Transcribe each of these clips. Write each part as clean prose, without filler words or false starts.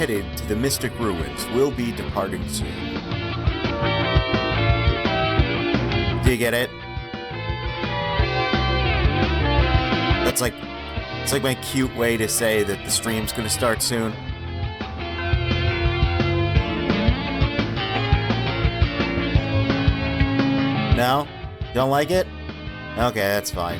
headed to the Mystic Ruins will be departing soon. Do you get it? It's like my cute way to say that the stream's gonna start soon. No? You don't like it? Okay, that's fine.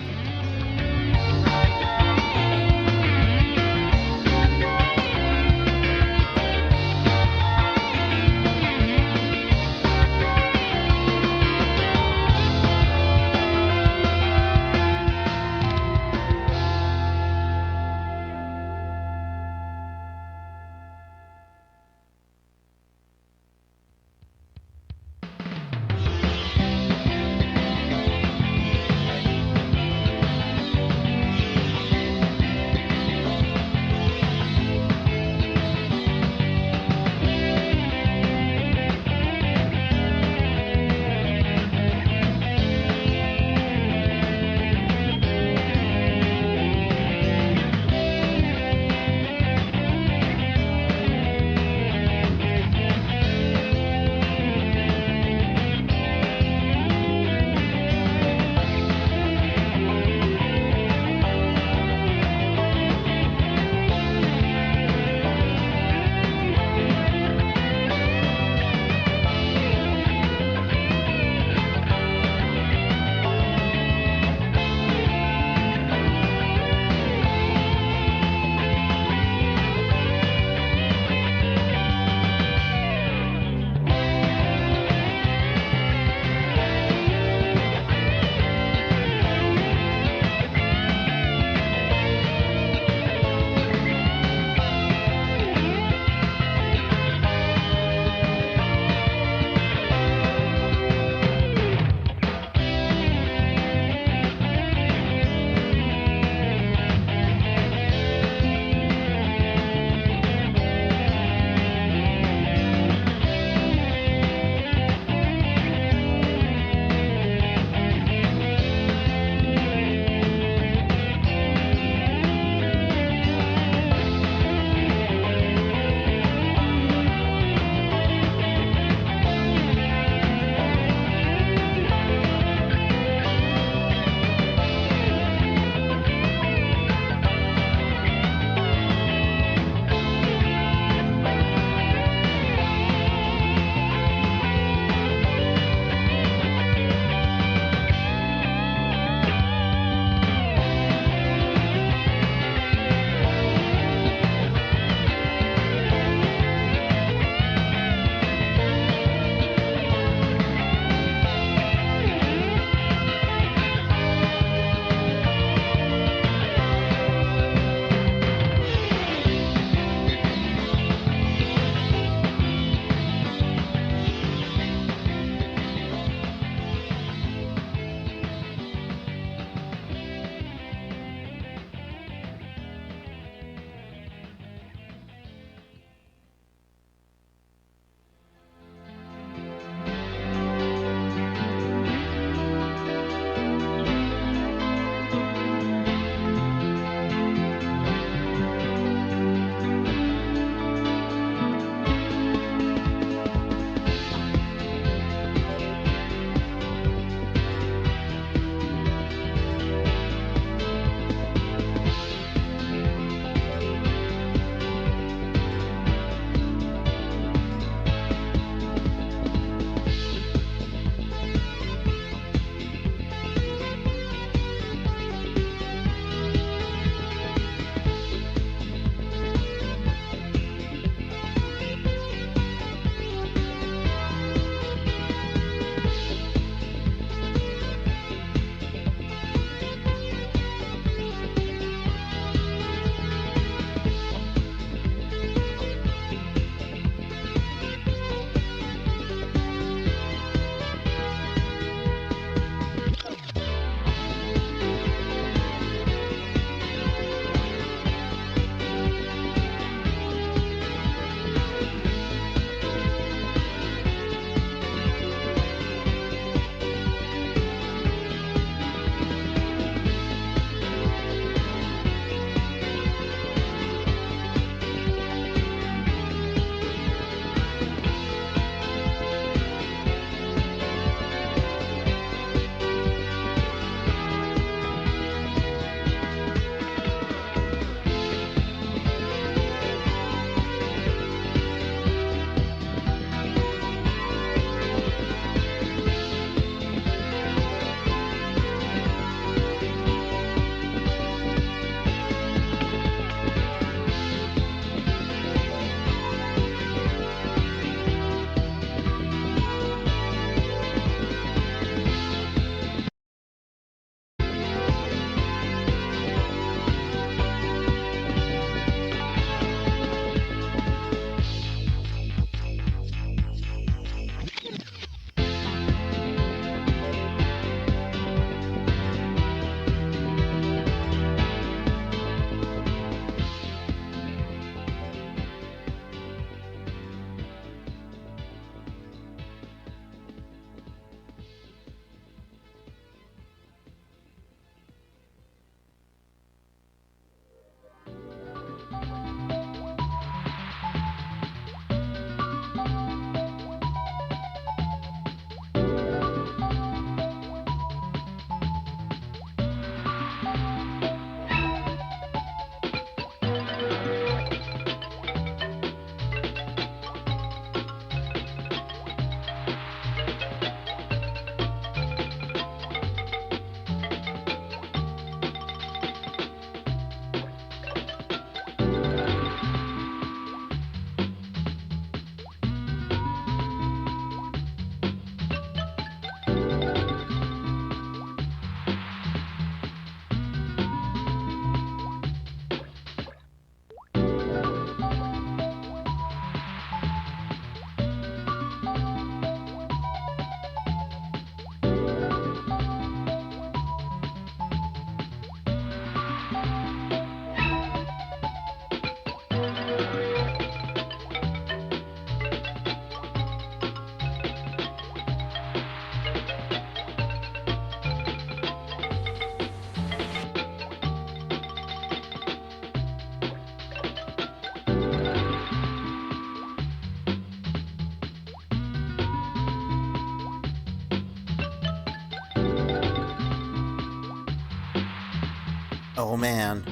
Oh man.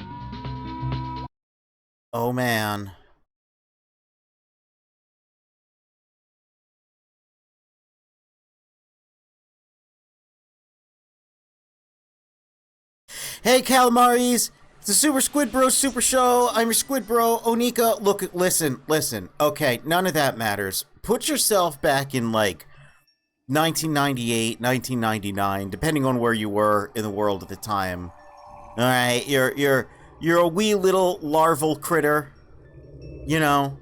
Oh man. Hey, Calamaris! It's the Super Squid Bro Super Show. I'm your Squid Bro, Onika. Look, listen. Okay, none of that matters. Put yourself back in, like, 1998, 1999, depending on where you were in the world at the time. Alright, you're a wee little larval critter. You know.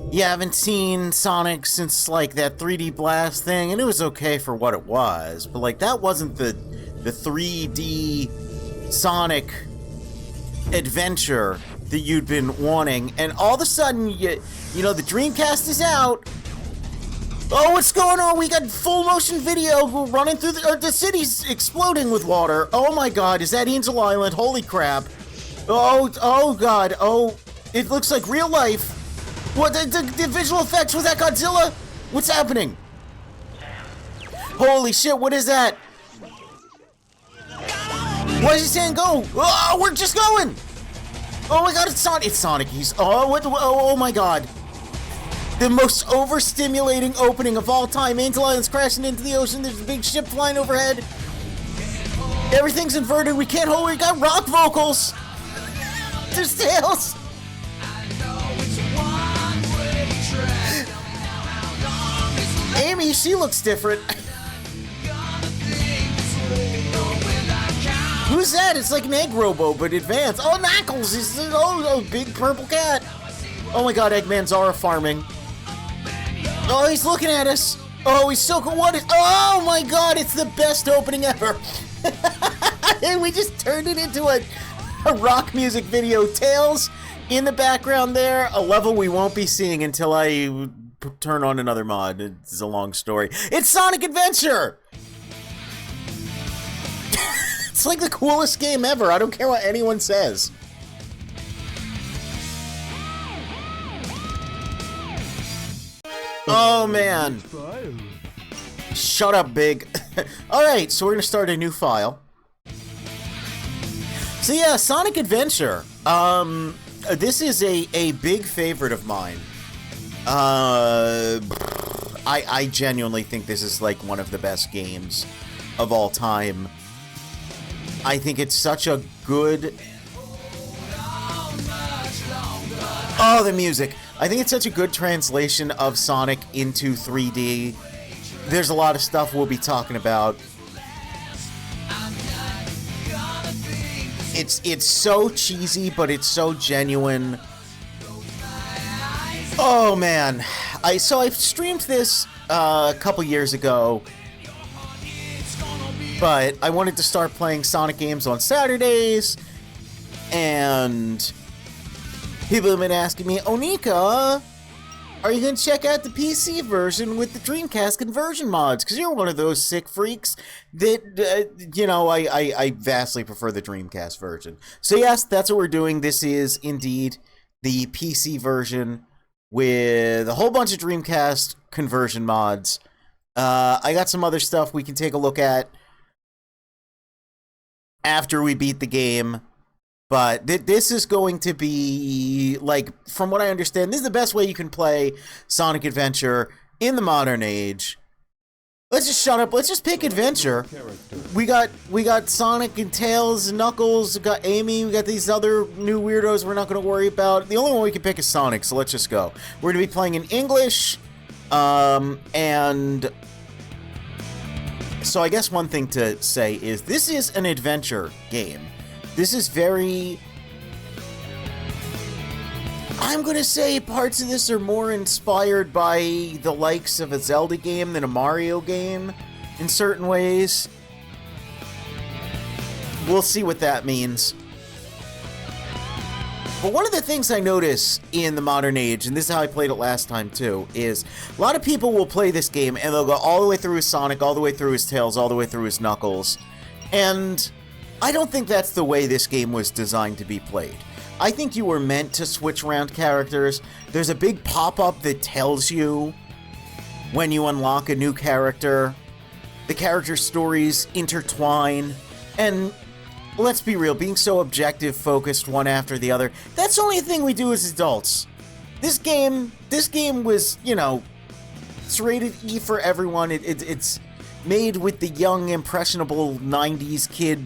You haven't seen Sonic since, like, that 3D Blast thing, and it was okay for what it was, but, like, that wasn't the 3D Sonic adventure that you'd been wanting, and all of a sudden, you know, the Dreamcast is out. Oh, what's going on? We got full motion video running through the city's exploding with water. Oh my god, is that Angel Island? Holy crap. Oh god, oh, it looks like real life. What, the visual effects, was that Godzilla? What's happening? Holy shit, what is that? Why is he saying go? Oh, we're just going! Oh my god, it's Sonic. He's, oh my god. The most overstimulating opening of all time. Angel Island's crashing into the ocean, there's a big ship flying overhead. Everything's inverted, we can't hold, we got rock vocals. There's tails. Amy, she looks different. Who's that? It's like an egg robo, but advanced. Oh, Knuckles! He's big purple cat. Oh my god, Eggman's Zara farming. Oh, he's looking at us. Oh, he's so cool. What is? Oh my god, it's the best opening ever. And we just turned it into a rock music video. Tails in the background there. A level we won't be seeing until I turn on another mod. It's a long story. It's Sonic Adventure! It's like the coolest game ever. I don't care what anyone says. Oh man. Shut up, Big. Alright, so we're gonna start a new file. So yeah, Sonic Adventure. This is a big favorite of mine. I genuinely think this is like one of the best games of all time. I think it's such a good... Oh, the music. I think it's such a good translation of Sonic into 3D. There's a lot of stuff we'll be talking about. It's so cheesy, but it's so genuine. Oh man, so I streamed this a couple years ago, but I wanted to start playing Sonic games on Saturdays, and people have been asking me, Onika, are you going to check out the PC version with the Dreamcast conversion mods? Because you're one of those sick freaks that, you know, I vastly prefer the Dreamcast version. So yes, that's what we're doing. This is indeed the PC version with a whole bunch of Dreamcast conversion mods. I got some other stuff we can take a look at after we beat the game. But this is going to be, like, from what I understand, this is the best way you can play Sonic Adventure in the modern age. Let's just shut up. Let's just pick Adventure. We got Sonic and Tails and Knuckles. We got Amy. We got these other new weirdos we're not going to worry about. The only one we can pick is Sonic, so let's just go. We're going to be playing in English. And so I guess one thing to say is this is an adventure game. This is very... I'm gonna say parts of this are more inspired by the likes of a Zelda game than a Mario game in certain ways. We'll see what that means. But one of the things I notice in the modern age, and this is how I played it last time too, is a lot of people will play this game and they'll go all the way through his Sonic, all the way through his Tails, all the way through his Knuckles, and I don't think that's the way this game was designed to be played. I think you were meant to switch around characters. There's a big pop-up that tells you when you unlock a new character. The character stories intertwine, and let's be real, being so objective, focused one after the other, that's the only thing we do as adults. This game was, you know, it's rated E for everyone. It's made with the young, impressionable 90s kid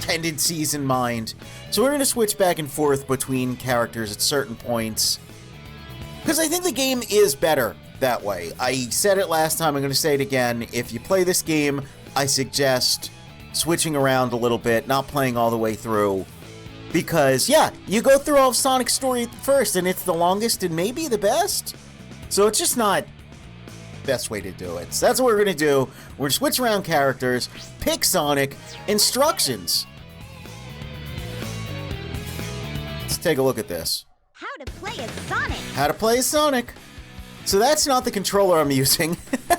tendencies in mind. So we're going to switch back and forth between characters at certain points. Because I think the game is better that way. I said it last time, I'm going to say it again. If you play this game, I suggest switching around a little bit, not playing all the way through. Because, yeah, you go through all of Sonic's story first, and it's the longest and maybe the best. So it's just not the best way to do it. So that's what we're going to do. We're going to switch around characters, pick Sonic, instructions. Let's take a look at this. How to play as Sonic. How to play as Sonic. So that's not the controller I'm using.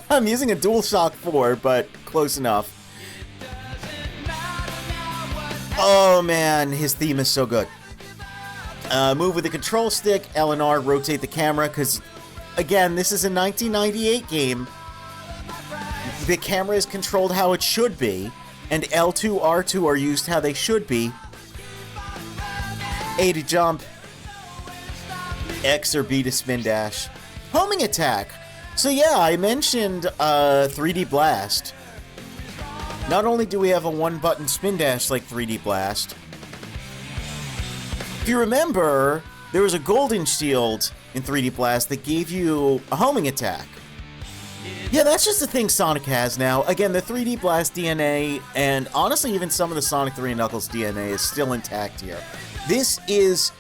I'm using a DualShock 4, but close enough. Oh man, his theme is so good. Move with the control stick, L and R, rotate the camera, because, again, this is a 1998 game. The camera is controlled how it should be, and L2, R2 are used how they should be. A to jump, X or B to spin dash. Homing attack. So yeah, I mentioned 3D Blast. Not only do we have a one-button spin dash like 3D Blast, if you remember, there was a golden shield in 3D Blast that gave you a homing attack. Yeah, that's just the thing Sonic has now. Again, the 3D Blast DNA, and honestly even some of the Sonic 3 and Knuckles DNA is still intact here. This is,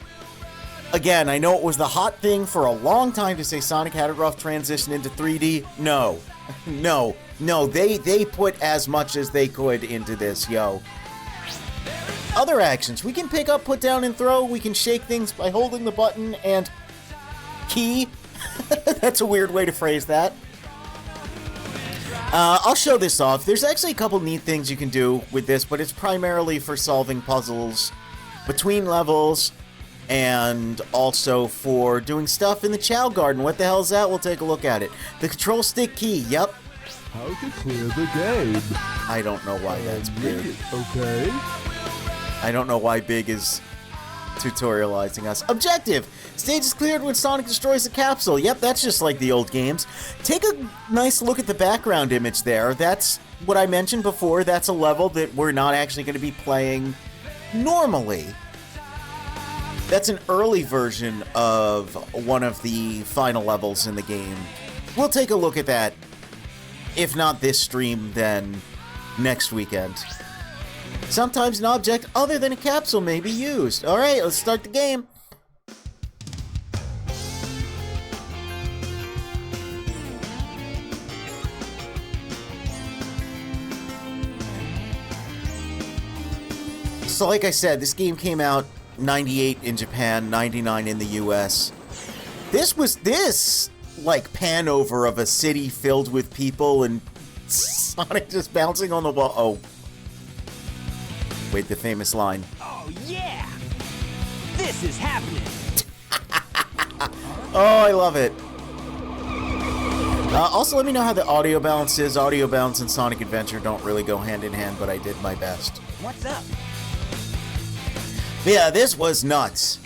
again, I know it was the hot thing for a long time to say Sonic had a rough transition into 3D. No. No, they put as much as they could into this, yo. Other actions. We can pick up, put down, and throw. We can shake things by holding the button and key. That's a weird way to phrase that. I'll show this off. There's actually a couple neat things you can do with this, but it's primarily for solving puzzles between levels and also for doing stuff in the Chow Garden. What the hell is that? We'll take a look at it. The control stick key, yep. How to clear the game. I don't know why that's big. Okay. I don't know why Big is tutorializing us. Objective! Stage is cleared when Sonic destroys a capsule. Yep, that's just like the old games. Take a nice look at the background image there. That's what I mentioned before. That's a level that we're not actually going to be playing normally. That's an early version of one of the final levels in the game. We'll take a look at that. If not this stream, then next weekend. Sometimes an object other than a capsule may be used. Alright, let's start the game. So like I said, this game came out 98 in Japan, 99 in the US. This like pan over of a city filled with people and Sonic just bouncing on the wall. Oh. Wait, the famous line. Oh yeah! This is happening! Oh, I love it. Also, let me know how the audio balance is. Audio balance and Sonic Adventure don't really go hand in hand, but I did my best. What's up? Yeah, this was nuts.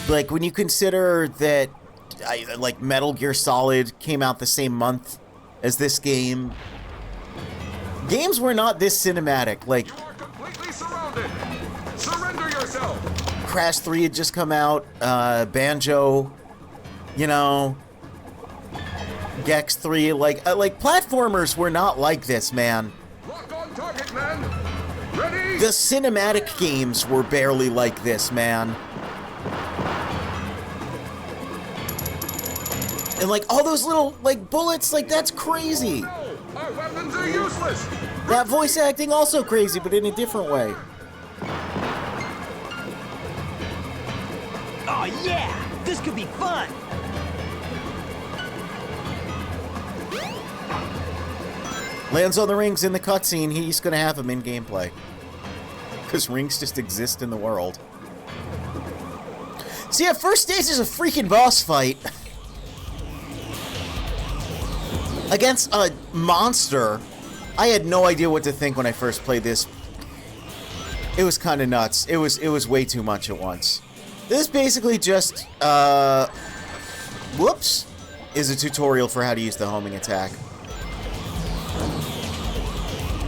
Like, when you consider that, like, Metal Gear Solid came out the same month as this game, games were not this cinematic. Like, You are completely surrounded. Surrender yourself. Crash 3 had just come out, Banjo, you know, Gex 3, like platformers were not like this, man. Lock on target, man. Ready? The cinematic games were barely like this, man. And like all those little like bullets, like that's crazy. No, our weapons are useless. That voice acting also crazy, but in a different way. Oh yeah! This could be fun! Lands on the rings in the cutscene, he's gonna have them in gameplay. Because rings just exist in the world. See, at first stage is a freaking boss fight. Against a monster I had no idea what to think when I first played this. It was kind of nuts. It was way too much at once. This basically just, whoops, is a tutorial for how to use the homing attack.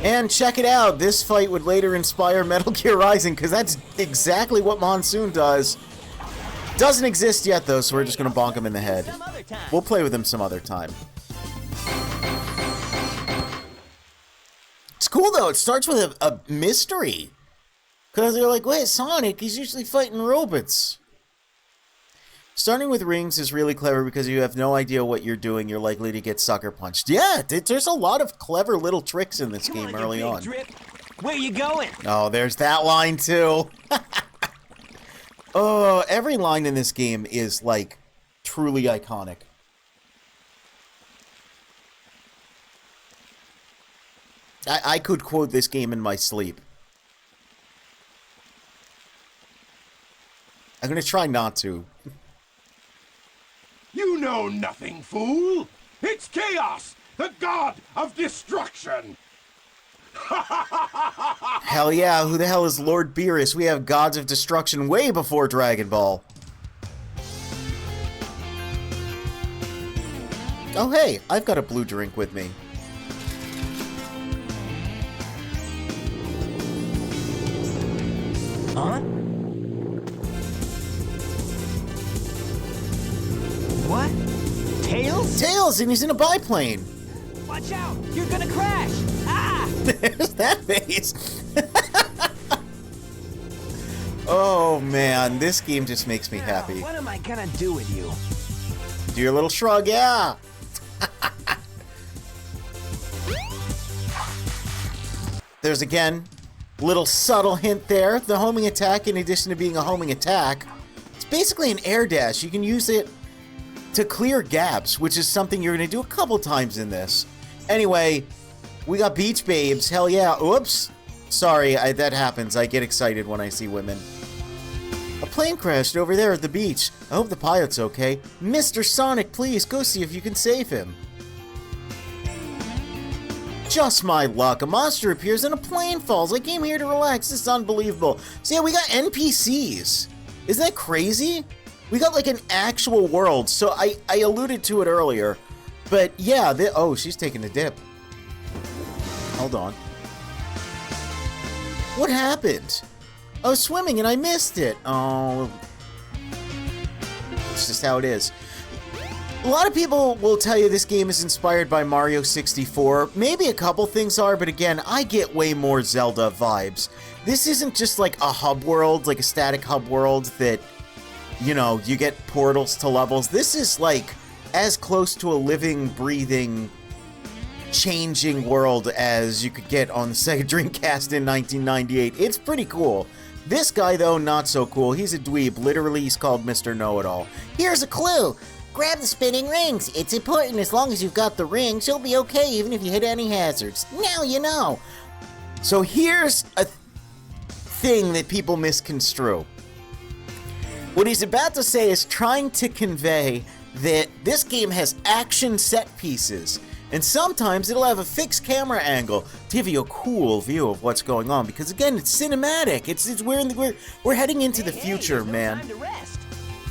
And check it out, this fight would later inspire Metal Gear Rising, because that's exactly what Monsoon does. Doesn't exist yet, though, so we're just going to bonk him in the head. We'll play with him some other time. It's cool, though. It starts with a mystery. Because they're like, wait, Sonic, he's usually fighting robots. Starting with rings is really clever because you have no idea what you're doing. You're likely to get sucker punched. Yeah, there's a lot of clever little tricks in this game early on. Drip. Where you going? Oh, there's that line, too. Oh, every line in this game is, like, truly iconic. I could quote this game in my sleep. I'm gonna try not to. You know nothing, fool! It's Chaos, the god of destruction! Hell yeah, who the hell is Lord Beerus? We have gods of destruction way before Dragon Ball. Oh hey, I've got a blue drink with me. Huh? What? Tails? Tails, and he's in a biplane. Watch out! You're gonna crash! Ah! There's that face. Oh man, this game just makes me happy. What am I gonna do with you? Do your little shrug, yeah. There's again, little subtle hint there. The homing attack, in addition to being a homing attack, it's basically an air dash. You can use it to clear gaps, which is something you're going to do a couple times in this. Anyway, we got beach babes. Hell yeah. Oops. Sorry, that happens. I get excited when I see women. A plane crashed over there at the beach. I hope the pilot's okay. Mr. Sonic, please go see if you can save him. Just my luck. A monster appears and a plane falls. I came here to relax. This is unbelievable. So yeah, we got NPCs. Isn't that crazy? We got like an actual world. So I alluded to it earlier. But yeah, oh, she's taking a dip. Hold on. What happened? I was swimming and I missed it. Oh. It's just how it is. A lot of people will tell you this game is inspired by Mario 64. Maybe a couple things are, but again, I get way more Zelda vibes. This isn't just like a hub world, like a static hub world that, you know, you get portals to levels. This is like as close to a living, breathing, changing world as you could get on the Sega Dreamcast in 1998. It's pretty cool. This guy, though, not so cool. He's a dweeb. Literally, he's called Mr. Know-It-All. Here's a clue. Grab the spinning rings. It's important. As long as you've got the rings, you'll be okay even if you hit any hazards. Now you know. So here's a thing that people misconstrue. What he's about to say is trying to convey that this game has action set pieces. And sometimes it'll have a fixed camera angle to give you a cool view of what's going on. Because again, it's cinematic. We're heading into the future, man.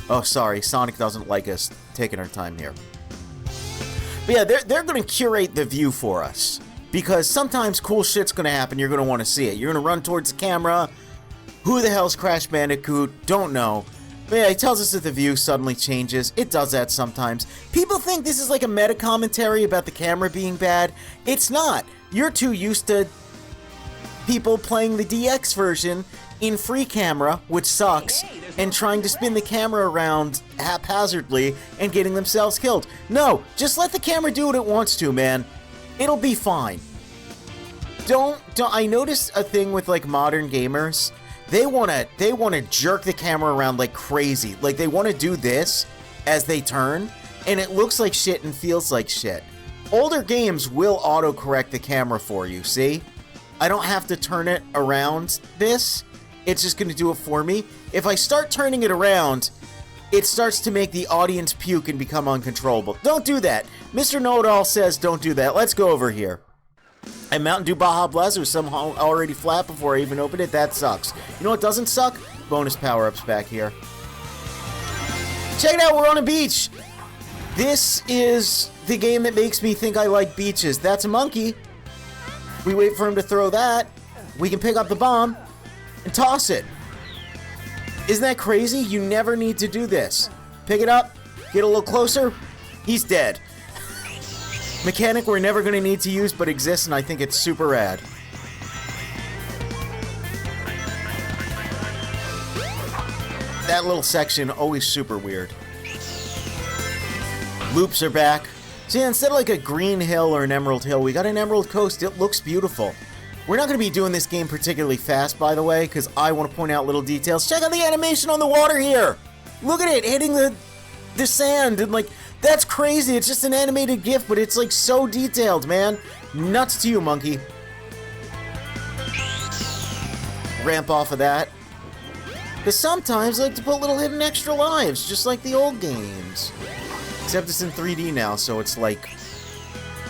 Oh, sorry, Sonic doesn't like us taking our time here. But yeah, they're going to curate the view for us. Because sometimes cool shit's going to happen, you're going to want to see it. You're going to run towards the camera. Who the hell's Crash Bandicoot? Don't know. But yeah, he tells us that the view suddenly changes. It does that sometimes. People think this is like a meta commentary about the camera being bad. It's not. You're too used to people playing the DX version in free camera, which sucks, and trying to spin the camera around haphazardly and getting themselves killed. No, just let the camera do what it wants to, man. It'll be fine. Don't I notice a thing with like modern gamers? They wanna jerk the camera around like crazy. Like they wanna do this as they turn, and it looks like shit and feels like shit. Older games will autocorrect the camera for you, see? I don't have to turn it around this. It's just gonna do it for me. If I start turning it around, it starts to make the audience puke and become uncontrollable. Don't do that. Mr. Know-It-All says don't do that. Let's go over here. And Mountain Dew Baja Blast was somehow already flat before I even opened it. That sucks. You know what doesn't suck? Bonus power-ups back here. Check it out, we're on a beach. This is the game that makes me think I like beaches. That's a monkey. We wait for him to throw that. We can pick up the bomb and toss it. Isn't that crazy? You never need to do this. Pick it up, get a little closer, he's dead. Mechanic we're never going to need to use but exists, and I think it's super rad. That little section, always super weird. Loops are back. So yeah, instead of like a green hill or an emerald hill, we got an emerald coast. It looks beautiful. We're not going to be doing this game particularly fast, by the way, because I want to point out little details. Check out the animation on the water here. Look at it hitting the sand, and like, that's crazy. It's just an animated GIF, but it's like so detailed, man. Nuts to you, monkey. Ramp off of that. Because sometimes I like to put little hidden extra lives, just like the old games. Except it's in 3D now, so it's like,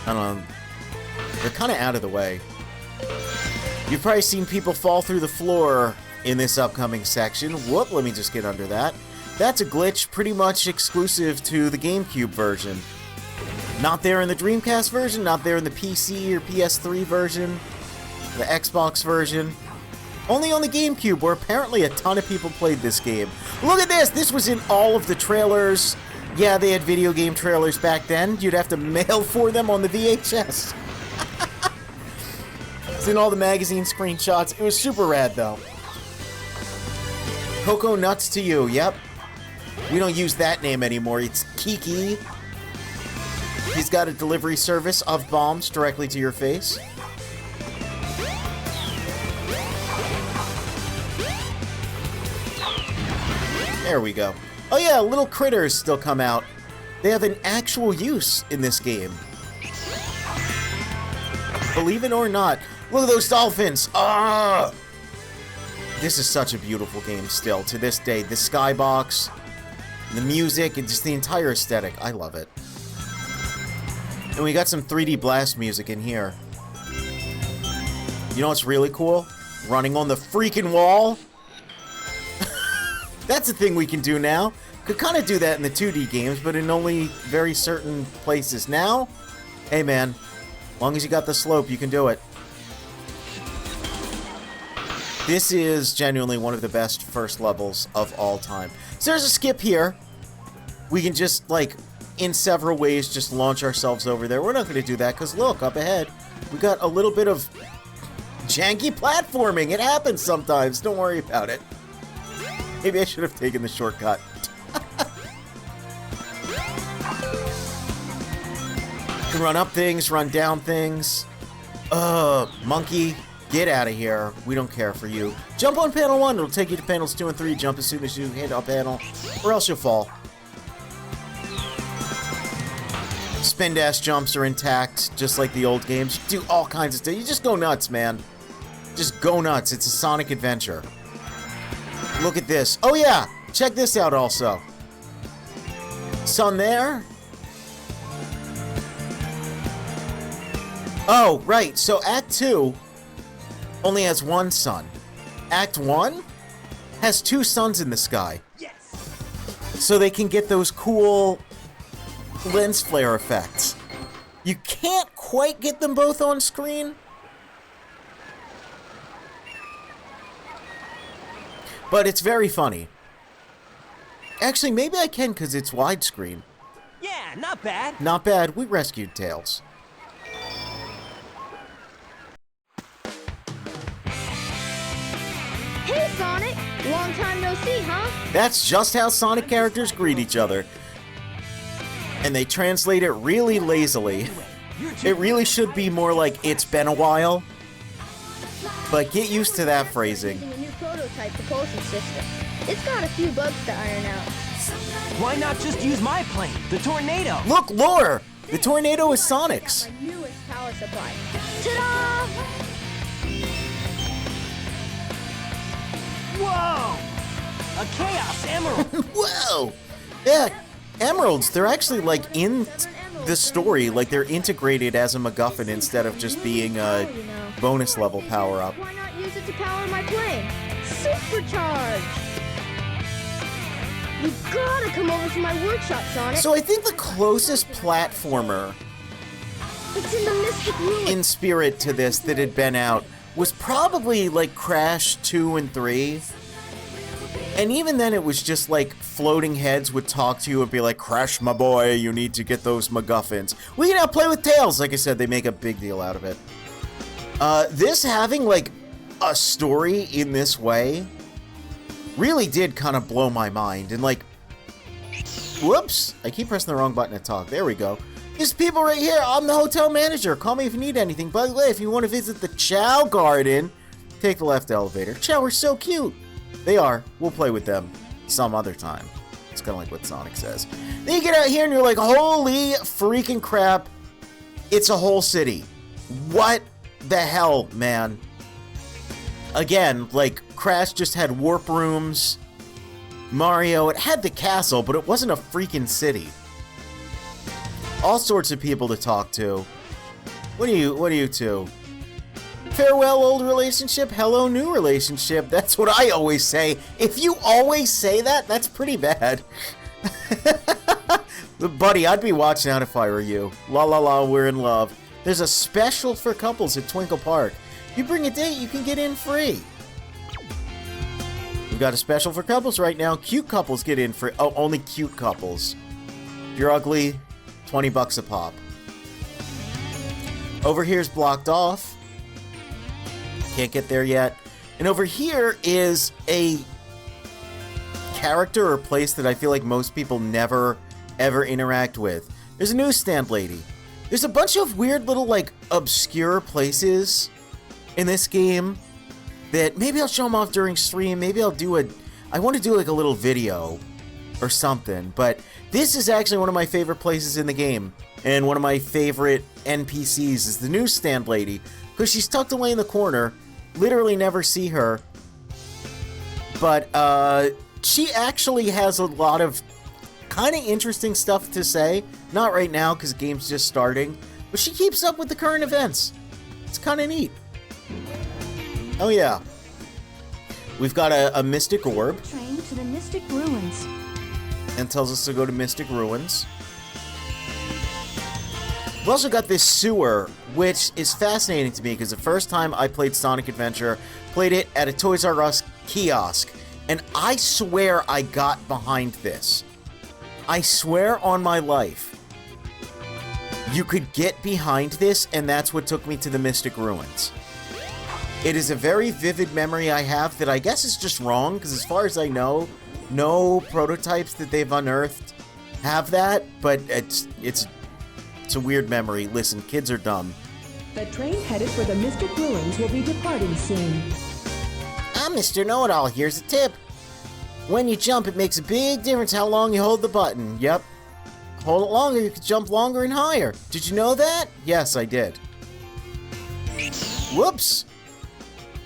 I don't know, they're kind of out of the way. You've probably seen people fall through the floor in this upcoming section. Whoop, let me just get under that. That's a glitch pretty much exclusive to the GameCube version. Not there in the Dreamcast version, not there in the PC or PS3 version, the Xbox version. Only on the GameCube, where apparently a ton of people played this game. Look at this! This was in all of the trailers. Yeah, they had video game trailers back then. You'd have to mail for them on the VHS. It's in all the magazine screenshots. It was super rad, though. Cocoa Nuts to you, yep. We don't use that name anymore. It's Kiki. He's got a delivery service of bombs directly to your face. There we go. Oh yeah, little critters still come out. They have an actual use in this game. Believe it or not. Look at those dolphins! Ah! This is such a beautiful game still, to this day. The skybox, the music, and just the entire aesthetic. I love it. And we got some 3D Blast music in here. You know what's really cool? Running on the freaking wall. That's a thing we can do now. Could kind of do that in the 2D games, but in only very certain places. Now, hey man, as long as you got the slope, you can do it. This is genuinely one of the best first levels of all time. So there's a skip here. We can just, like, in several ways, just launch ourselves over there. We're not going to do that, because look, up ahead, we got a little bit of janky platforming. It happens sometimes. Don't worry about it. Maybe I should have taken the shortcut. You can run up things, run down things. Monkey, get out of here. We don't care for you. Jump on panel 1. It'll take you to panels 2 and 3. Jump as soon as you hit a panel, or else you'll fall. Spin dash jumps are intact, just like the old games. You do all kinds of stuff. You just go nuts, man. Just go nuts. It's a Sonic adventure. Look at this. Oh yeah, check this out also. Sun there. Oh, right. So Act 2 only has one sun. Act 1 has 2 suns in the sky. Yes! So they can get those cool lens flare effects. You can't quite get them both on screen. But it's very funny. Actually, maybe I can because it's widescreen. Yeah, not bad. Not bad. We rescued Tails. Hey, Sonic! Long time no see, huh? That's just how Sonic characters greet each other. And they translate it really lazily. It really should be more like, it's been a while. But get used to that phrasing. Using a new prototype propulsion system. It's got a few bugs to iron out. Why not just use my plane, the Tornado? Look, Lore! The Tornado is Sonic's. My newest power supply. Ta-da! Whoa! A Chaos Emerald! Whoa! Yeah, emeralds, they're actually like in the story. Like, they're integrated as a MacGuffin instead of just being a bonus level power-up. Why not use it to power my plane? Supercharge! You gotta come over to my workshop, Sonic. So I think the closest platformer It's in the Mystic Ruins. in spirit to this that had been out was probably like Crash 2 and 3. And even then it was just like floating heads would talk to you and be like, Crash, my boy, you need to get those MacGuffins. We can now play with Tails. Like I said, they make a big deal out of it. This having like a story in this way really did kind of blow my mind. And like, whoops, I keep pressing the wrong button to talk. There we go. There's people right here. I'm the hotel manager. Call me if you need anything. By the way, if you want to visit the Chow Garden, take the left elevator. Chow are so cute. They are. We'll play with them some other time. It's kind of like what Sonic says. Then you get out here and you're like, holy freaking crap. It's a whole city. What the hell, man? Again, like, Crash just had warp rooms. Mario, it had the castle, but it wasn't a freaking city. All sorts of people to talk to. What are you two? Farewell, old relationship. Hello, new relationship. That's what I always say. If you always say that, that's pretty bad. Buddy, I'd be watching out if I were you. La la la, we're in love. There's a special for couples at Twinkle Park. You bring a date, you can get in free. We've got a special for couples right now. Cute couples get in free. Oh, only cute couples. If you're ugly, 20 bucks a pop. Over here's blocked off. Can't get there yet. And over here is a character or place that I feel like most people never, ever interact with. There's a newsstand lady. There's a bunch of weird little, like, obscure places in this game that maybe I'll show them off during stream. Maybe I'll do I want to do, like, a little video or something. But this is actually one of my favorite places in the game. And one of my favorite NPCs is the newsstand lady. Because she's tucked away in the corner. Literally never see her. But, she actually has a lot of kind of interesting stuff to say. Not right now, because the game's just starting. But she keeps up with the current events. It's kind of neat. Oh, yeah. We've got a Mystic Orb. Train to the Mystic Ruins. And tells us to go to Mystic Ruins. We've also got this sewer, which is fascinating to me because the first time I played Sonic Adventure, played it at a Toys R Us kiosk, and I swear I got behind this. I swear on my life, you could get behind this, and that's what took me to the Mystic Ruins. It is a very vivid memory I have that I guess is just wrong, because as far as I know, no prototypes that they've unearthed have that, but it's a weird memory. Listen, kids are dumb. The train headed for the Mystic Ruins will be departing soon. I'm Mr. Know-It-All. Here's a tip. When you jump, it makes a big difference how long you hold the button. Yep. Hold it longer, you can jump longer and higher. Did you know that? Yes, I did. Whoops.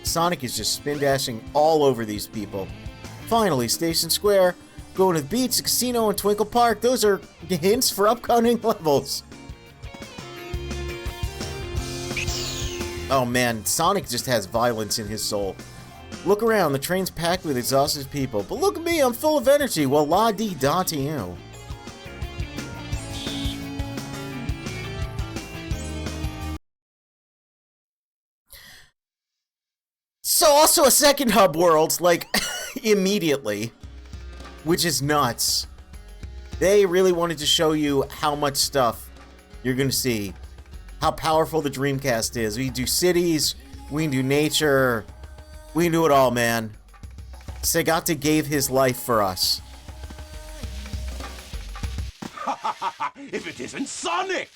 Sonic is just spin dashing all over these people. Finally, Station Square. Going to the beach, the casino, and Twinkle Park. Those are hints for upcoming levels. Oh man, Sonic just has violence in his soul. Look around, the train's packed with exhausted people. But look at me, I'm full of energy. Well, la-dee-da to you. So also a second hub world, like, immediately. Which is nuts. They really wanted to show you how much stuff you're gonna see. How powerful the Dreamcast is. We can do cities, we can do nature, we can do it all, man. Segata gave his life for us. If it isn't Sonic!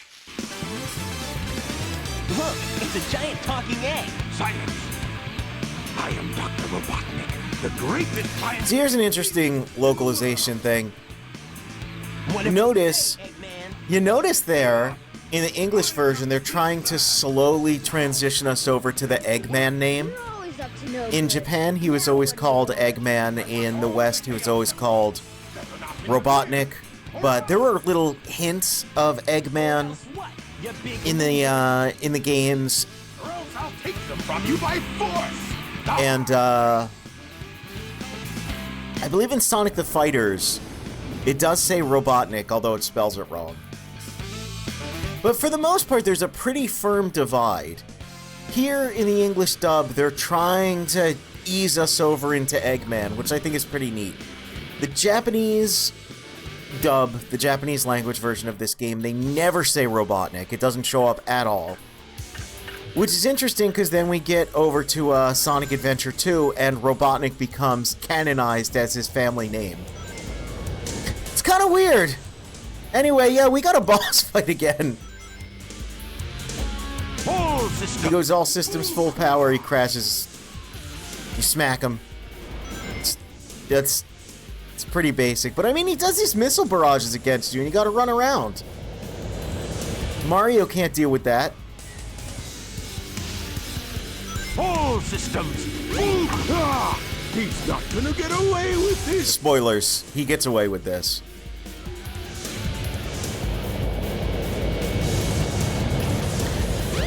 Look, it's a giant talking egg. Silence! I am Dr. Robotnik, the greatest scientist. So here's an interesting localization thing. What if- Notice, Eggman? you notice there, in the English version, they're trying to slowly transition us over to the Eggman name. You're always up to no In good. Japan, he was always called Eggman. In the West, he was always called Robotnik. but there were little hints of Eggman What? You big in the games, Or else I'll take them from you by force! and I believe in Sonic the Fighters, it does say Robotnik, although it spells it wrong. But for the most part, there's a pretty firm divide. Here in the English dub, they're trying to ease us over into Eggman, which I think is pretty neat. The Japanese dub, the Japanese language version of this game, they never say Robotnik. It doesn't show up at all. Which is interesting because then we get over to Sonic Adventure 2 and Robotnik becomes canonized as his family name. It's kind of weird. Anyway, yeah, we got a boss fight again. Full He system. goes all systems full power, he crashes. You smack him. It's pretty basic. But I mean, he does these missile barrages against you and you gotta run around. Mario can't deal with that. Full systems. Ah, he's not gonna get away with this! Spoilers, he gets away with this.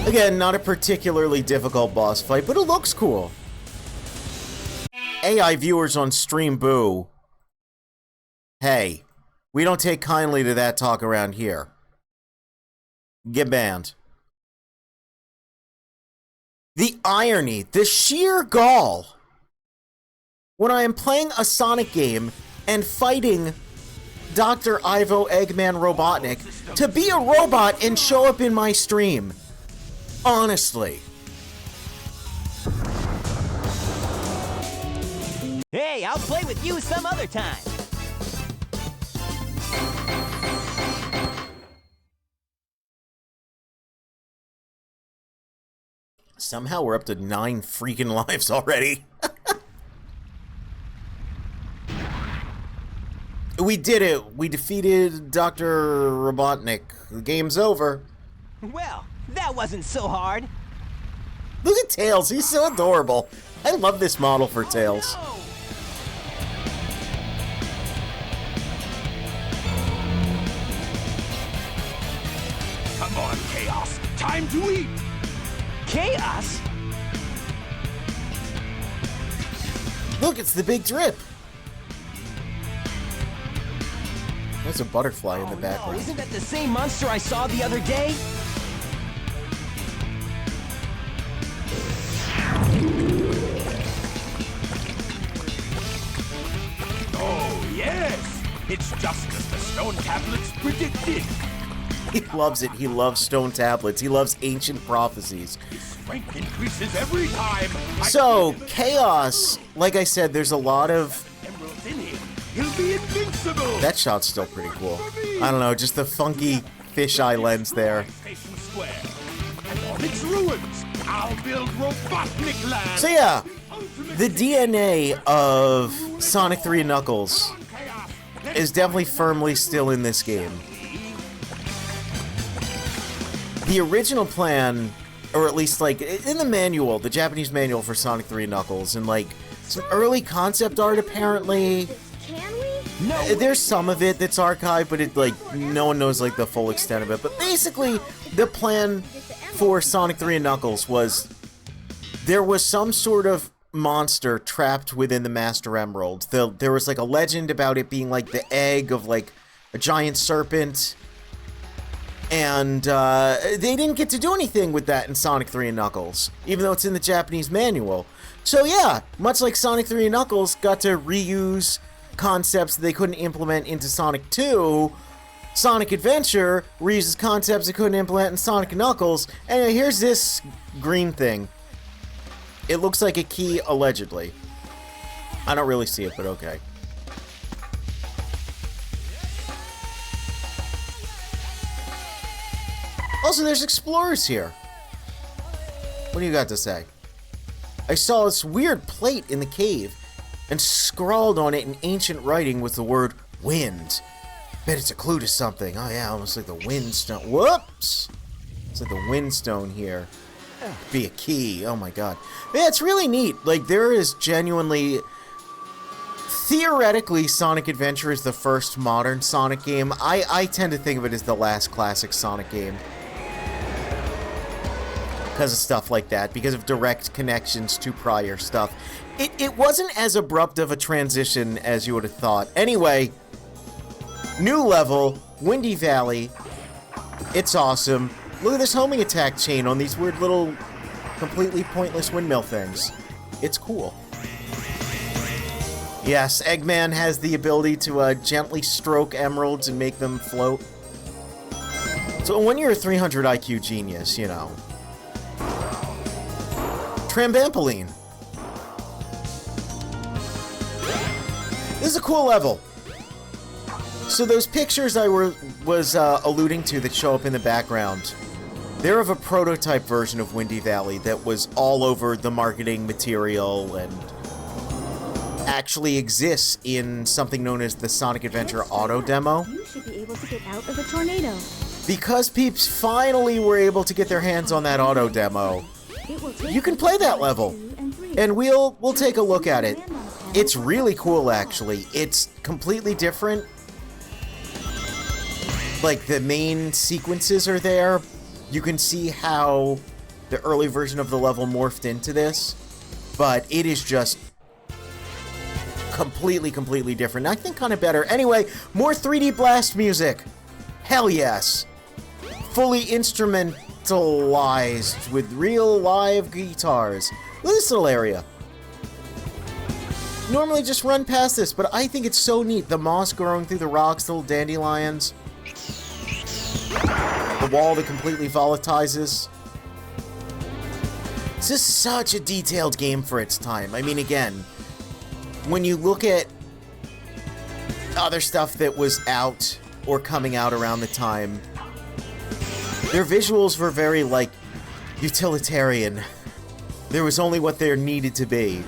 Again, not a particularly difficult boss fight, but it looks cool. AI viewers on Stream Boo. Hey, we don't take kindly to that talk around here. Get banned. The irony, the sheer gall. When I am playing a Sonic game and fighting Dr. Ivo Eggman Robotnik to be a robot and show up in my stream. Honestly. Hey, I'll play with you some other time. Somehow we're up to 9 freaking lives already. We did it. We defeated Dr. Robotnik. The game's over. Well, that wasn't so hard. Look at Tails. He's so adorable. I love this model for Tails. No! Come on, Chaos! Time to eat! Chaos? Look, it's the big drip. There's a butterfly in the Oh, no, background. isn't that the same monster I saw the other day? Oh, yes! It's just as the stone tablets predicted! He loves it. He loves stone tablets. He loves ancient prophecies. His strength increases every time! So, Chaos, like I said, there's a lot of... Emeralds in him! He'll be invincible! That shot's still pretty cool. I don't know, just the funky fisheye lens there. Station Square. And on its ruins, I'll build Robotnik Land! So yeah, Ultimate the DNA of Sonic 3 and Knuckles Chaos! is definitely firmly still in this game. The original plan, or at least like in the manual, the Japanese manual for Sonic 3 and Knuckles, and like some early concept art apparently. Can we? There's some of it that's archived, but it like no one knows like the full extent of it. But basically, the plan for Sonic 3 and Knuckles was there was some sort of monster trapped within the Master Emerald. There was like a legend about it being like the egg of like a giant serpent. And they didn't get to do anything with that in Sonic 3 and Knuckles, even though it's in the Japanese manual. So yeah, much like Sonic 3 and Knuckles got to reuse concepts that they couldn't implement into Sonic 2, Sonic Adventure reuses concepts they couldn't implement in Sonic and Knuckles, and here's this green thing. It looks like a key, allegedly. I don't really see it, but okay. Also, there's explorers here. What do you got to say? I saw this weird plate in the cave, and scrawled on it in ancient writing was the word wind. Bet it's a clue to something. Oh yeah, almost like the windstone. Whoops! It's like the windstone here. Be a key. Oh my god. Yeah, it's really neat. Like, there is genuinely theoretically, Sonic Adventure is the first modern Sonic game. I tend to think of it as the last classic Sonic game. Because of stuff like that, because of direct connections to prior stuff. It wasn't as abrupt of a transition as you would have thought. Anyway, new level, Windy Valley. It's awesome. Look at this homing attack chain on these weird little, completely pointless windmill things. It's cool. Yes, Eggman has the ability to gently stroke emeralds and make them float. So when you're a 300 IQ genius, you know. Trambampoline. This is a cool level. So those pictures I was alluding to that show up in the background, they're of a prototype version of Windy Valley that was all over the marketing material and actually exists in something known as the Sonic Adventure Auto Demo. You should be able to get out of a tornado. Because peeps finally were able to get their hands on that auto demo, you can play that level. And we'll take a look at it. It's really cool, actually. It's completely different. Like, the main sequences are there. You can see how the early version of the level morphed into this. But it is just completely different. I think kind of better. Anyway, more 3D Blast music. Hell yes. Fully instrumentalized with real live guitars. Look at this little area. Normally just run past this, but I think it's so neat. The moss growing through the rocks, the little dandelions. The wall that completely volatilizes. This is such a detailed game for its time. I mean, again, when you look at other stuff that was out or coming out around the time, their visuals were very, like, utilitarian. There was only what there needed to be.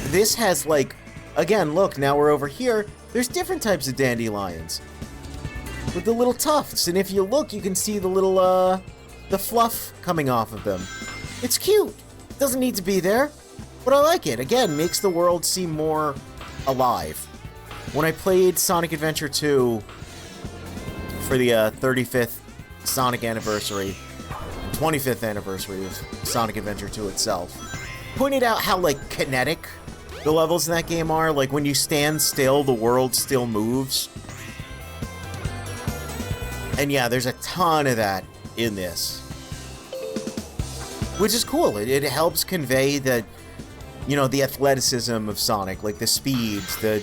This has, like, again, look, now we're over here. There's different types of dandelions with the little tufts, and if you look, you can see the little, the fluff coming off of them. It's cute. It doesn't need to be there, but I like it. Again, makes the world seem more alive. When I played Sonic Adventure 2 for the 35th Sonic anniversary, 25th anniversary of Sonic Adventure 2 itself, pointed out how, like, kinetic the levels in that game are. Like, when you stand still, the world still moves. And yeah, there's a ton of that in this. Which is cool. It helps convey the, you know, the athleticism of Sonic, like the speeds, the,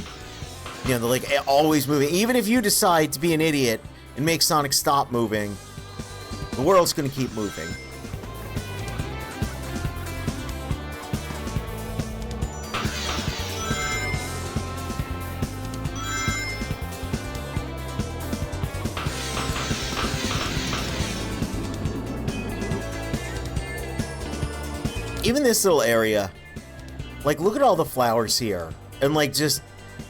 you know, the, like, always moving. Even if you decide to be an idiot and make Sonic stop moving, the world's gonna keep moving. Even this little area, like, look at all the flowers here. And, like, just,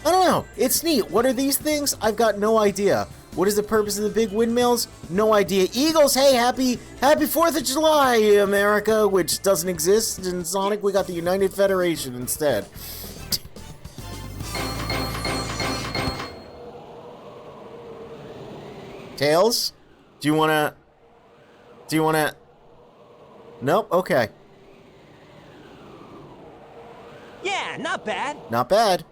I don't know, it's neat. What are these things? I've got no idea. What is the purpose of the big windmills? No idea. Eagles, hey, happy 4th of July, America, which doesn't exist in Sonic. We got the United Federation instead. Tails? Do you wanna... Nope, okay. Yeah, not bad. Not bad.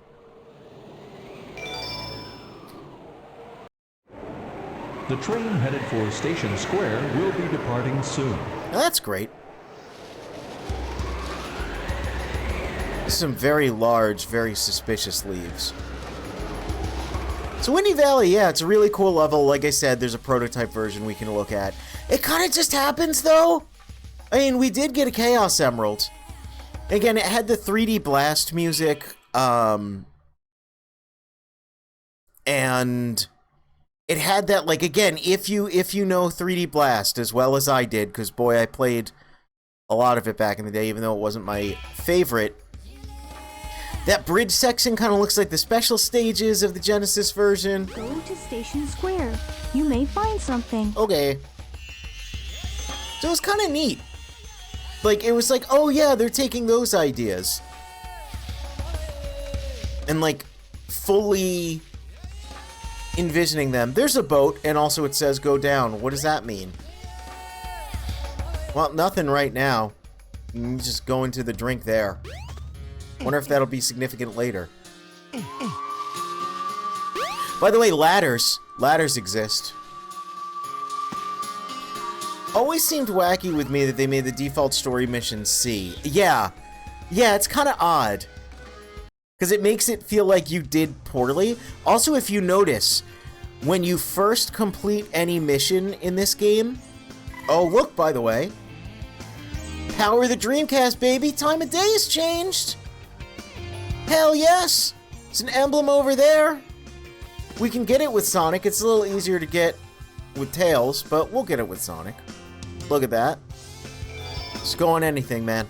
The train headed for Station Square will be departing soon. Now that's great. Some very large, very suspicious leaves. So Windy Valley, yeah, it's a really cool level. Like I said, there's a prototype version we can look at. It kind of just happens, though. I mean, we did get a Chaos Emerald. Again, it had the 3D Blast music, and it had that, like, again, if you know 3D Blast as well as I did, because, boy, I played a lot of it back in the day, even though it wasn't my favorite. That bridge section kind of looks like the special stages of the Genesis version. Go to Station Square. You may find something. Okay. So it was kind of neat. Like, it was like, oh yeah, they're taking those ideas. and like fully envisioning them. There's a boat, and also it says go down. What does that mean? Well, nothing right now. You can just go into the drink there. Wonder if that'll be significant later. By the way, ladders. Ladders exist. Always seemed wacky with me that they made the default story mission C. Yeah. Yeah, it's kind of odd. Because it makes it feel like you did poorly. Also, if you notice, when you first complete any mission in this game... Oh, look, by the way. Power the Dreamcast, baby! Time of day has changed! Hell yes! It's an emblem over there. We can get it with Sonic. It's a little easier to get with Tails, but we'll get it with Sonic. Look at that. Just go on anything, man.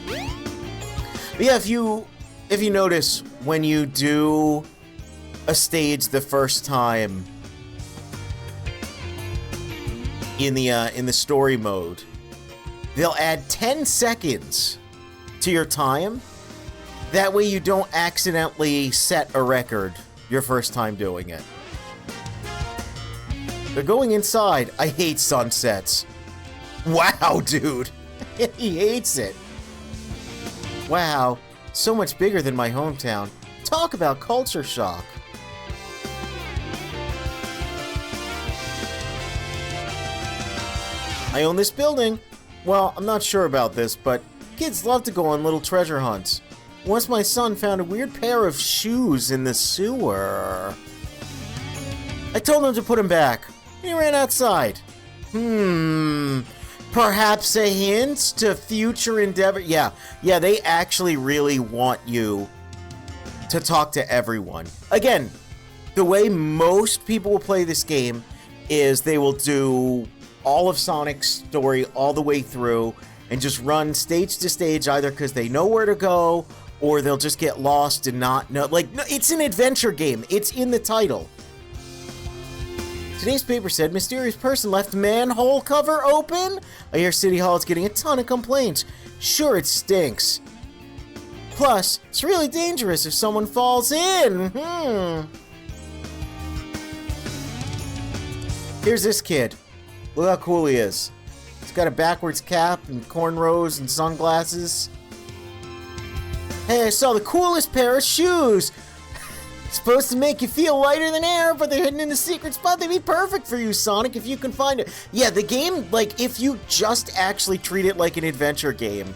But yeah, if you notice, when you do a stage the first time in the story mode, they'll add 10 seconds to your time. That way you don't accidentally set a record your first time doing it. They're going inside. I hate sunsets. Wow, dude. He hates it. Wow. So much bigger than my hometown. Talk about culture shock. I own this building. Well, I'm not sure about this, but kids love to go on little treasure hunts. Once my son found a weird pair of shoes in the sewer. I told him to put them back. He ran outside. Perhaps a hint to future endeavor? Yeah, they actually really want you to talk to everyone. Again, the way most people will play this game is they will do all of Sonic's story all the way through and just run stage to stage, either because they know where to go or they'll just get lost and not know. Like, no, it's an adventure game. It's in the title. Today's paper said, mysterious person left manhole cover open? I hear City Hall is getting a ton of complaints. Sure, it stinks. Plus, it's really dangerous if someone falls in. Here's this kid. Look how cool he is. He's got a backwards cap and cornrows and sunglasses. Hey, I saw the coolest pair of shoes. Supposed to make you feel lighter than air, but they're hidden in a secret spot. They'd be perfect for you, Sonic, if you can find it. Yeah, the game, like, if you just actually treat it like an adventure game,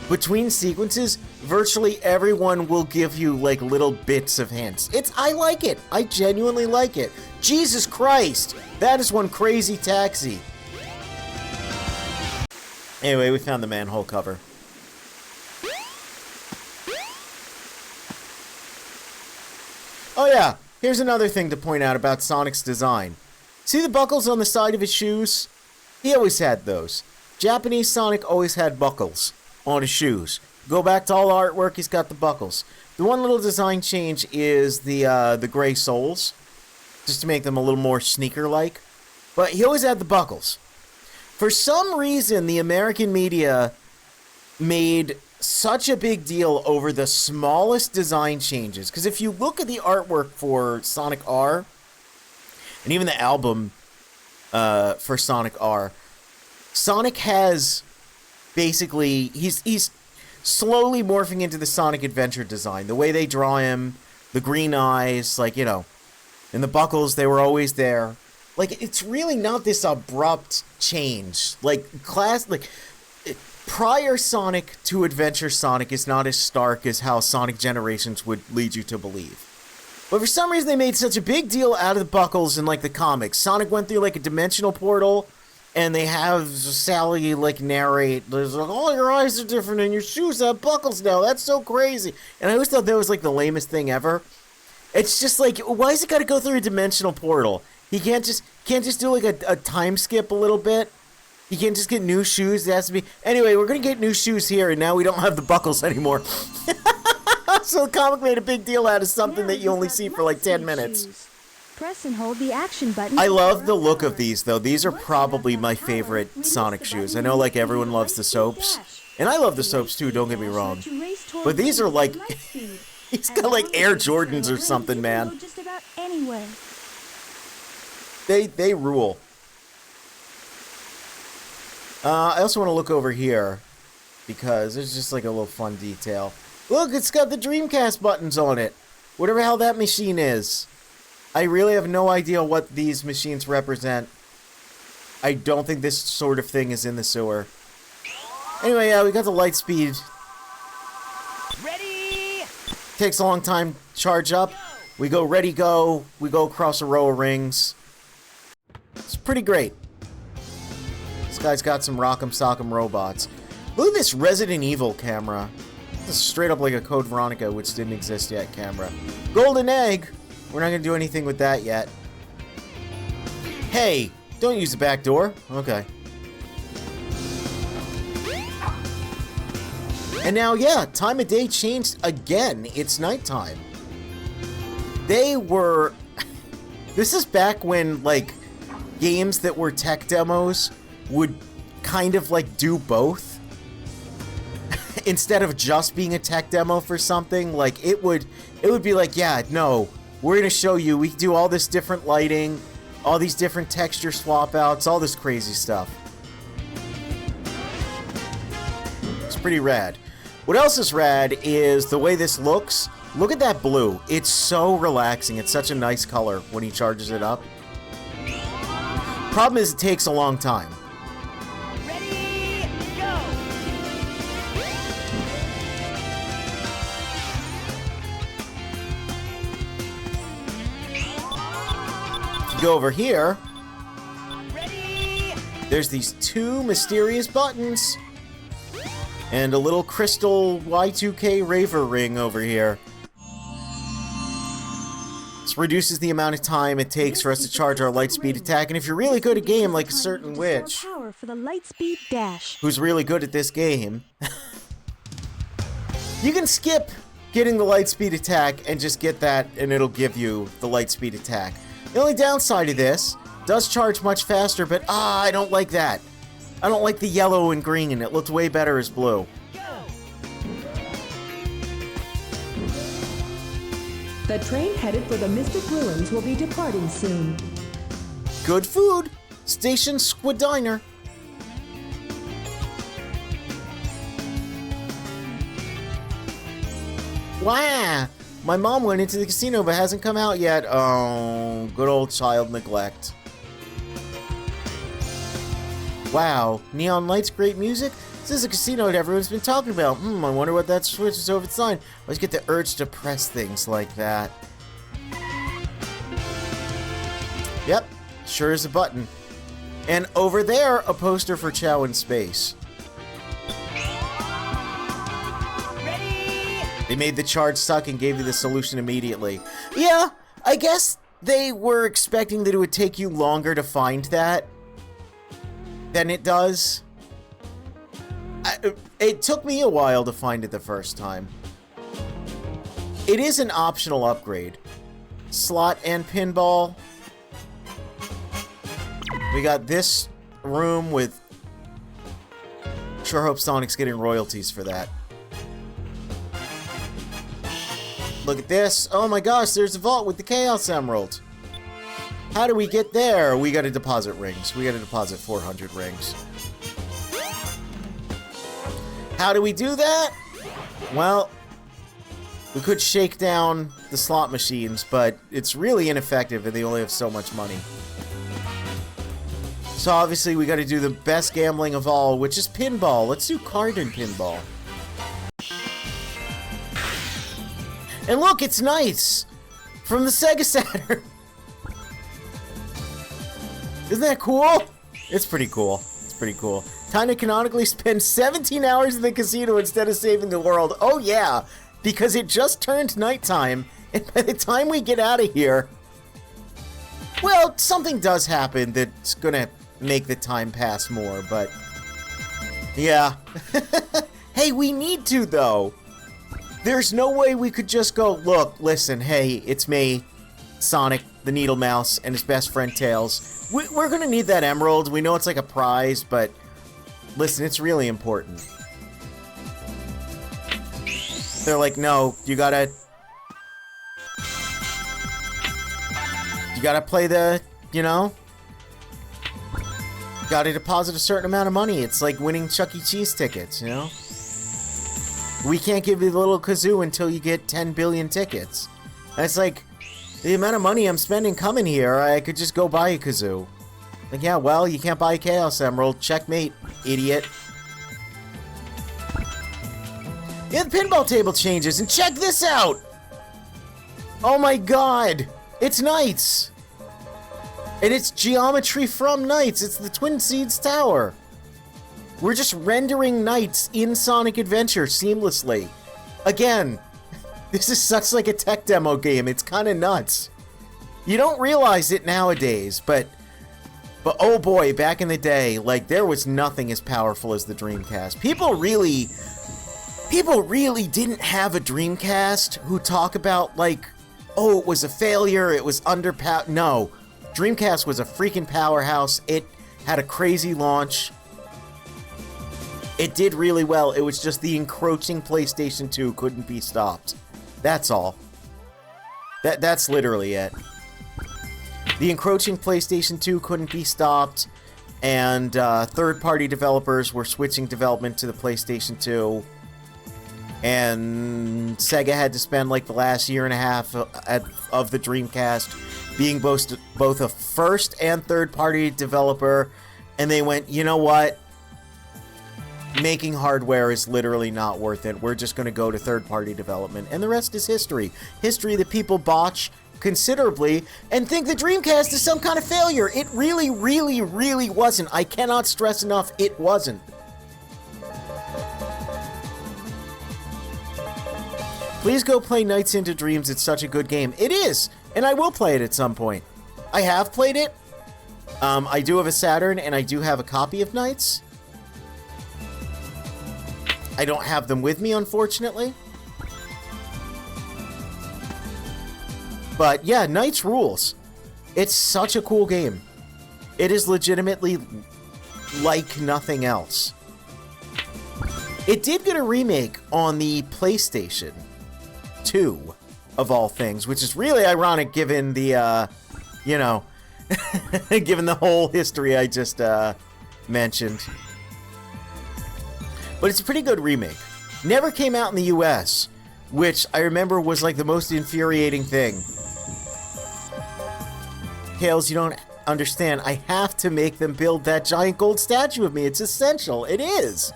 between sequences, virtually everyone will give you, like, little bits of hints. I like it. I genuinely like it. Jesus Christ! That is one crazy taxi. Anyway, we found the manhole cover. Oh yeah, here's another thing to point out about Sonic's design. See the buckles on the side of his shoes? He always had those. Japanese Sonic always had buckles on his shoes. Go back to all the artwork, he's got the buckles. The one little design change is the gray soles, just to make them a little more sneaker-like. But he always had the buckles. For some reason, the American media made such a big deal over the smallest design changes. Because if you look at the artwork for Sonic R, and even the album for Sonic R, Sonic has basically, he's slowly morphing into the Sonic Adventure design. The way they draw him, the green eyes, like, you know, and the buckles, they were always there. Like, it's really not this abrupt change. Like, prior Sonic to Adventure Sonic is not as stark as how Sonic Generations would lead you to believe. But for some reason they made such a big deal out of the buckles in, like, the comics. Sonic went through, like, a dimensional portal, and they have Sally, like, narrate, there's like, oh, your eyes are different and your shoes have buckles now. That's so crazy. And I always thought that was, like, the lamest thing ever. It's just like, why is it got to go through a dimensional portal? He can't just do, like, a time skip a little bit? You can't just get new shoes. It has to be... Anyway, we're going to get new shoes here, and now we don't have the buckles anymore. So the comic made a big deal out of something that you only see for like 10 minutes. Press and hold the action button. I love the look of these, though. These are probably my favorite Sonic shoes. I know, like, everyone loves the soaps. And I love the soaps, too, don't get me wrong. But these are, like... He's got like Air Jordans or something, man. Just about anywhere. They rule. I also want to look over here because there's just like a little fun detail. Look, it's got the Dreamcast buttons on it. Whatever hell that machine is. I really have no idea what these machines represent. I don't think this sort of thing is in the sewer. Anyway, yeah, we got the light speed. Ready? Takes a long time to charge up. We go ready, go. We go across a row of rings. It's pretty great. This guy's got some rock'em sock'em robots. Look at this Resident Evil camera. This is straight up like a Code Veronica, which didn't exist yet, camera. Golden egg! We're not gonna do anything with that yet. Hey! Don't use the back door. Okay. And now, yeah, time of day changed again. It's nighttime. They were... This is back when, like, games that were tech demos would kind of, like, do both. Instead of just being a tech demo for something, like, it would be like, yeah, no, we're gonna show you, we can do all this different lighting, all these different texture swap outs, all this crazy stuff. It's pretty rad. What else is rad is the way this looks. Look at that blue. It's so relaxing. It's such a nice color when he charges it up. Problem is it takes a long time. Ready? Go! If you go over here, Ready? there's these two mysterious buttons. And a little crystal Y2K Raver ring over here. This reduces the amount of time it takes for us to charge our lightspeed attack, and if you're really good at a game like a certain witch, Power for the Lightspeed Dash. who's really good at this game, you can skip getting the lightspeed attack and just get that, and it'll give you the lightspeed attack. The only downside of this, does charge much faster, but I don't like that. I don't like the yellow and green. It looked way better as blue. The train headed for the Mystic Ruins will be departing soon. Good food. Station Squid Diner. Wow. My mom went into the casino but hasn't come out yet. Oh, good old child neglect. Wow, neon lights, great music. This is a casino that everyone's been talking about. I wonder what that switch is over the sign. I always get the urge to press things like that. Yep, sure is a button. And over there, a poster for Chow in Space. Ready? They made the charge suck and gave you the solution immediately. Yeah, I guess they were expecting that it would take you longer to find that than it does. It took me a while to find it the first time. It is an optional upgrade. Slot and pinball. We got this room with... Sure hope Sonic's getting royalties for that. Look at this. Oh my gosh, there's a vault with the Chaos Emerald. How do we get there? We gotta deposit rings. We gotta deposit 400 rings. How do we do that? Well, we could shake down the slot machines, but it's really ineffective and they only have so much money. So obviously we gotta do the best gambling of all, which is pinball. Let's do card and pinball. And look, it's nice! From the Sega Saturn! Isn't that cool? It's pretty cool. It's pretty cool. Time to canonically spend 17 hours in the casino instead of saving the world. Oh yeah, because it just turned nighttime, and by the time we get out of here... Well, something does happen that's gonna make the time pass more, but... Yeah. Hey, we need to, though. There's no way we could just go, look, listen, hey, it's me, Sonic, the Needle Mouse, and his best friend Tails. We're gonna need that emerald. We know it's like a prize, but listen, it's really important. They're like, no, you gotta gotta play the, you know, gotta deposit a certain amount of money. It's like winning Chuck E. Cheese tickets, you know? We can't give you the little kazoo until you get 10 billion tickets. And it's like, the amount of money I'm spending coming here, I could just go buy a kazoo. Like, yeah, well, you can't buy a Chaos Emerald. Checkmate, idiot. Yeah, the pinball table changes, and check this out! Oh my god! It's Knights! And it's geometry from Knights. It's the Twin Seeds Tower. We're just rendering Knights in Sonic Adventure seamlessly. Again, this is such like a tech demo game. It's kind of nuts. You don't realize it nowadays, but oh boy, back in the day, like, there was nothing as powerful as the Dreamcast. People really didn't have a Dreamcast who talk about, like, oh, it was a failure, it was underpowered. No, Dreamcast was a freaking powerhouse. It had a crazy launch. It did really well. It was just the encroaching PlayStation 2 couldn't be stopped. That's all. That's literally it. The encroaching PlayStation 2 couldn't be stopped, and third-party developers were switching development to the PlayStation 2, and Sega had to spend like the last year and a half of the Dreamcast being both a first and third-party developer, and they went, you know what? Making hardware is literally not worth it. We're just going to go to third-party development, and the rest is history. History that people botch considerably and think the Dreamcast is some kind of failure. It really, really, really wasn't. I cannot stress enough, it wasn't. Please go play Nights into Dreams. It's such a good game. It is, and I will play it at some point. I have played it. I do have a Saturn, and I do have a copy of Nights. I don't have them with me, unfortunately. But yeah, Knights rules. It's such a cool game. It is legitimately like nothing else. It did get a remake on the PlayStation 2, of all things, which is really ironic given the, you know, given the whole history I just mentioned. But it's a pretty good remake. Never came out in the US, which I remember was like the most infuriating thing. Kales, you don't understand. I have to make them build that giant gold statue of me. It's essential. It is.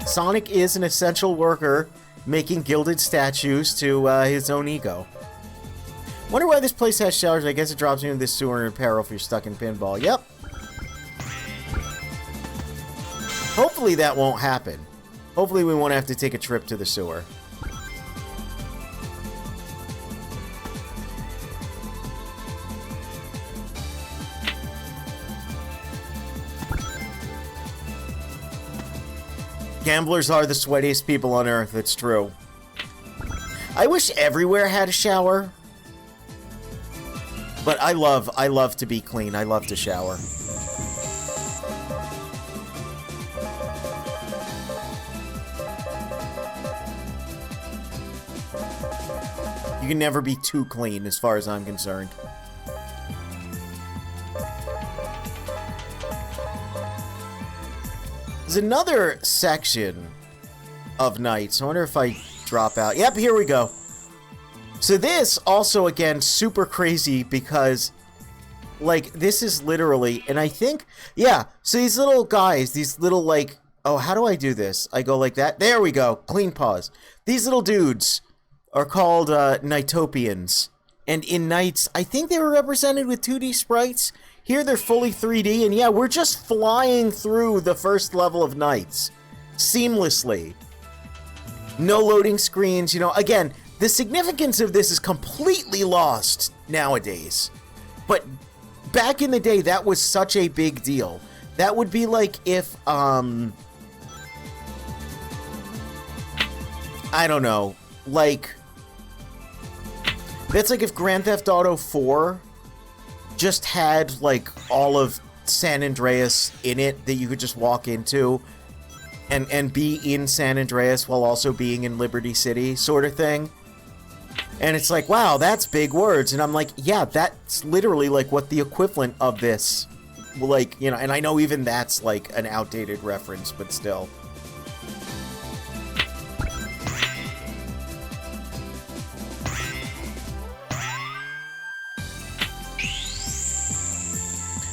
Sonic is an essential worker making gilded statues to his own ego. Wonder why this place has showers. I guess it drops you into this sewer in peril if you're stuck in pinball. Yep. Hopefully that won't happen. Hopefully we won't have to take a trip to the sewer. Gamblers are the sweatiest people on earth, it's true. I wish everywhere had a shower. But I love to be clean. I love to shower. You can never be too clean as far as I'm concerned. There's another section of Nights. I wonder if I drop out. Yep, here we go. So this also, again, super crazy because, like, this is literally, and I think, yeah, so these little guys, these little, like, oh, how do I do this? I go like that. There we go. Clean pause. These little dudes are called Nightopians. And in Nights, I think they were represented with 2D sprites. Here they're fully 3D, and yeah, we're just flying through the first level of Nights seamlessly. No loading screens, you know. Again, the significance of this is completely lost nowadays. But back in the day, that was such a big deal. That would be like if, I don't know, like, that's like if Grand Theft Auto 4 just had, like, all of San Andreas in it that you could just walk into and be in San Andreas while also being in Liberty City, sort of thing. And it's like, wow, that's big words. And I'm like, yeah, that's literally like what the equivalent of this, like, you know, and I know even that's like an outdated reference, but still.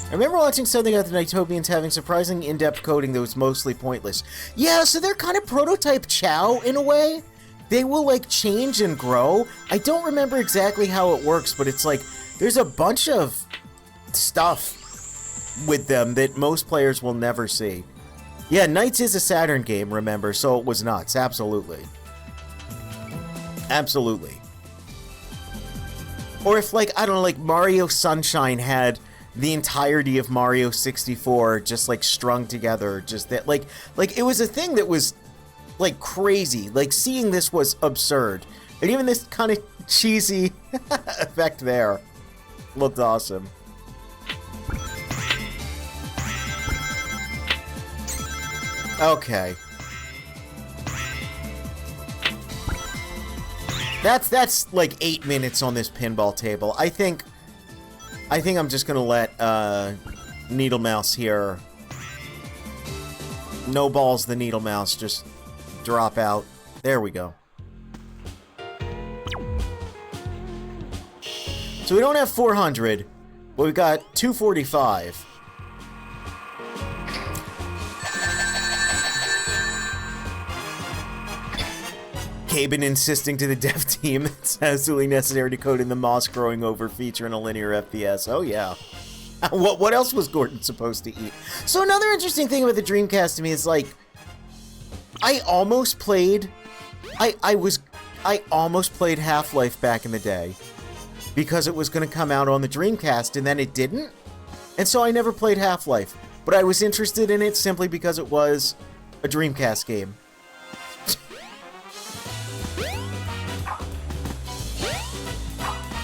I remember watching something about the Nighttopians having surprising in-depth coding that was mostly pointless. Yeah, so they're kind of prototype Chow in a way. They will, like, change and grow. I don't remember exactly how it works, but it's like, there's a bunch of stuff with them that most players will never see. Yeah, Knights is a Saturn game, remember, so it was nuts. Absolutely. Absolutely. Or if, like, I don't know, like, Mario Sunshine had the entirety of Mario 64 just, like, strung together. Just that, like, it was a thing that was, like, crazy. Like, seeing this was absurd. And even this kind of cheesy effect there looked awesome. Okay. That's like 8 minutes on this pinball table. I think I'm just gonna let Needle Mouse here. No balls, the Needle Mouse, just drop out. There we go. So we don't have 400, but we've got 245. Caben insisting to the dev team it's absolutely necessary to code in the moss growing over feature in a linear FPS. Oh yeah. What else was Gordon supposed to eat? So another interesting thing about the Dreamcast to me is like I almost played Half-Life back in the day because it was going to come out on the Dreamcast and then it didn't. And so I never played Half-Life, but I was interested in it simply because it was a Dreamcast game.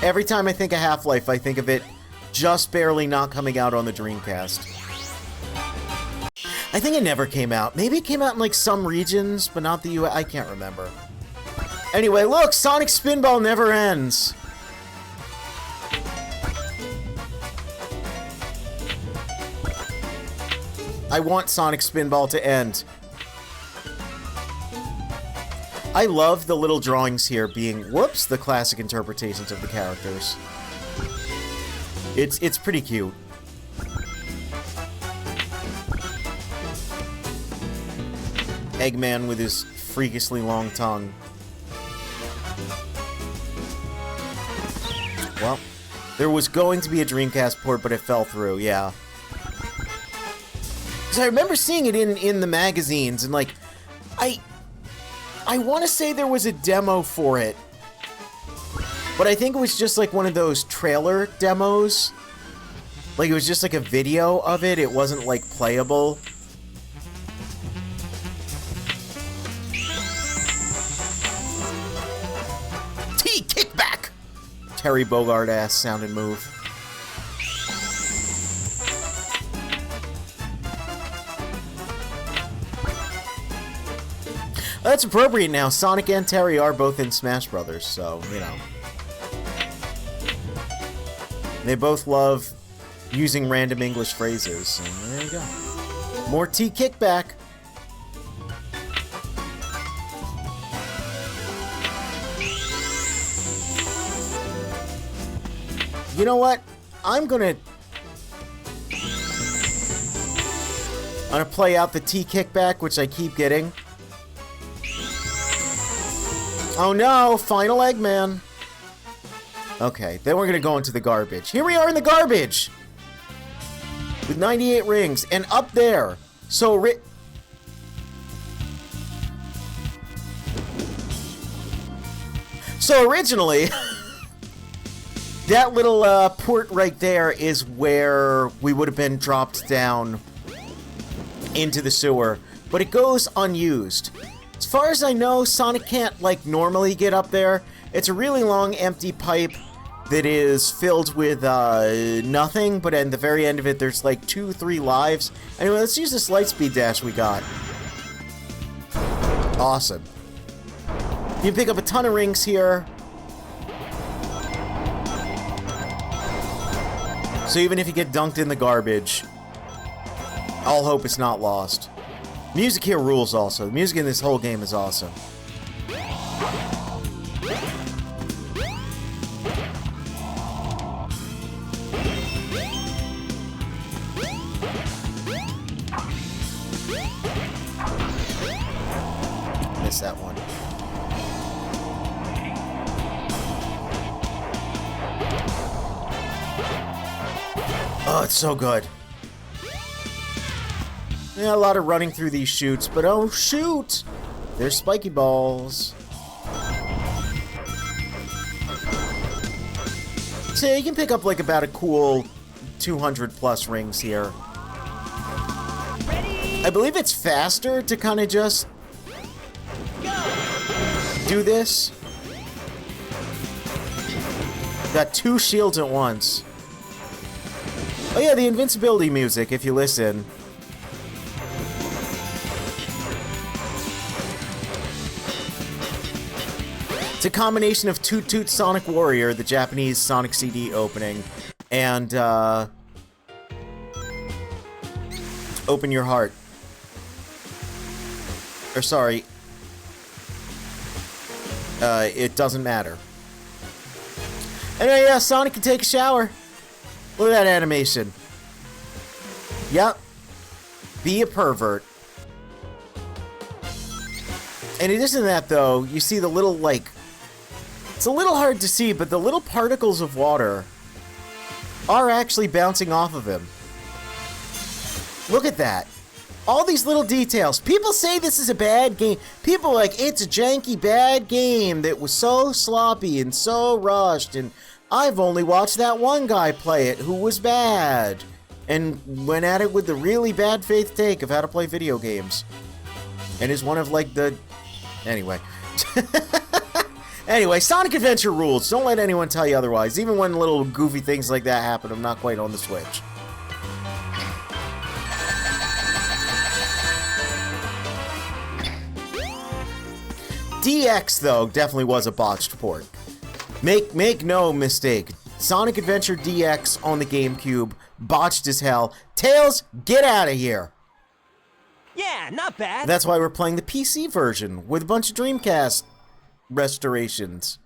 Every time I think of Half-Life, I think of it just barely not coming out on the Dreamcast. I think it never came out. Maybe it came out in, like, some regions, but not the US. I can't remember. Anyway, look! Sonic Spinball never ends! I want Sonic Spinball to end. I love the little drawings here being, whoops, the classic interpretations of the characters. It's pretty cute. Eggman with his freakishly long tongue. Well, there was going to be a Dreamcast port, but it fell through, yeah. Because I remember seeing it in the magazines, and like, I want to say there was a demo for it, but I think it was just like one of those trailer demos. Like, it was just like a video of it. It wasn't like playable. T-kickback! Terry Bogard ass sound and move. That's appropriate now. Sonic and Terry are both in Smash Brothers, so, you know. They both love using random English phrases, so there you go. More T-kickback. You know what? I'm gonna play out the T-kickback, which I keep getting. Oh no, final Eggman. Okay, then we're gonna go into the garbage. Here we are in the garbage! With 98 rings, and up there, so originally, that little port right there is where we would have been dropped down into the sewer, but it goes unused. As far as I know, Sonic can't, like, normally get up there. It's a really long, empty pipe that is filled with, nothing, but at the very end of it, there's, like, 2-3 lives. Anyway, let's use this Lightspeed Dash we got. Awesome. You can pick up a ton of rings here. So even if you get dunked in the garbage, all hope is not lost. Music here rules also. The music in this whole game is awesome. Missed that one. Oh, it's so good. Yeah, a lot of running through these chutes, but oh shoot! There's spiky balls. So you can pick up like about a cool 200 plus rings here. I believe it's faster to kind of just do this. Got 2 shields at once. Oh yeah, the invincibility music, if you listen. It's a combination of Toot Toot Sonic Warrior, the Japanese Sonic CD opening, and Open Your Heart. Or sorry, it doesn't matter. Anyway, yeah, Sonic can take a shower. Look at that animation. Yep. Be a pervert. In addition to that, though, you see the little, like... It's a little hard to see, but the little particles of water are actually bouncing off of him. Look at that. All these little details. People say this is a bad game. People are like, it's a janky, bad game that was so sloppy and so rushed, and I've only watched that one guy play it who was bad and went at it with the really bad faith take of how to play video games. And is one of, like, the... Anyway. Anyway, Sonic Adventure rules. Don't let anyone tell you otherwise. Even when little goofy things like that happen, I'm not quite on the Switch. DX, though, definitely was a botched port. Make no mistake. Sonic Adventure DX on the GameCube, botched as hell. Tails, get out of here! Yeah, not bad. That's why we're playing the PC version with a bunch of Dreamcast restorations.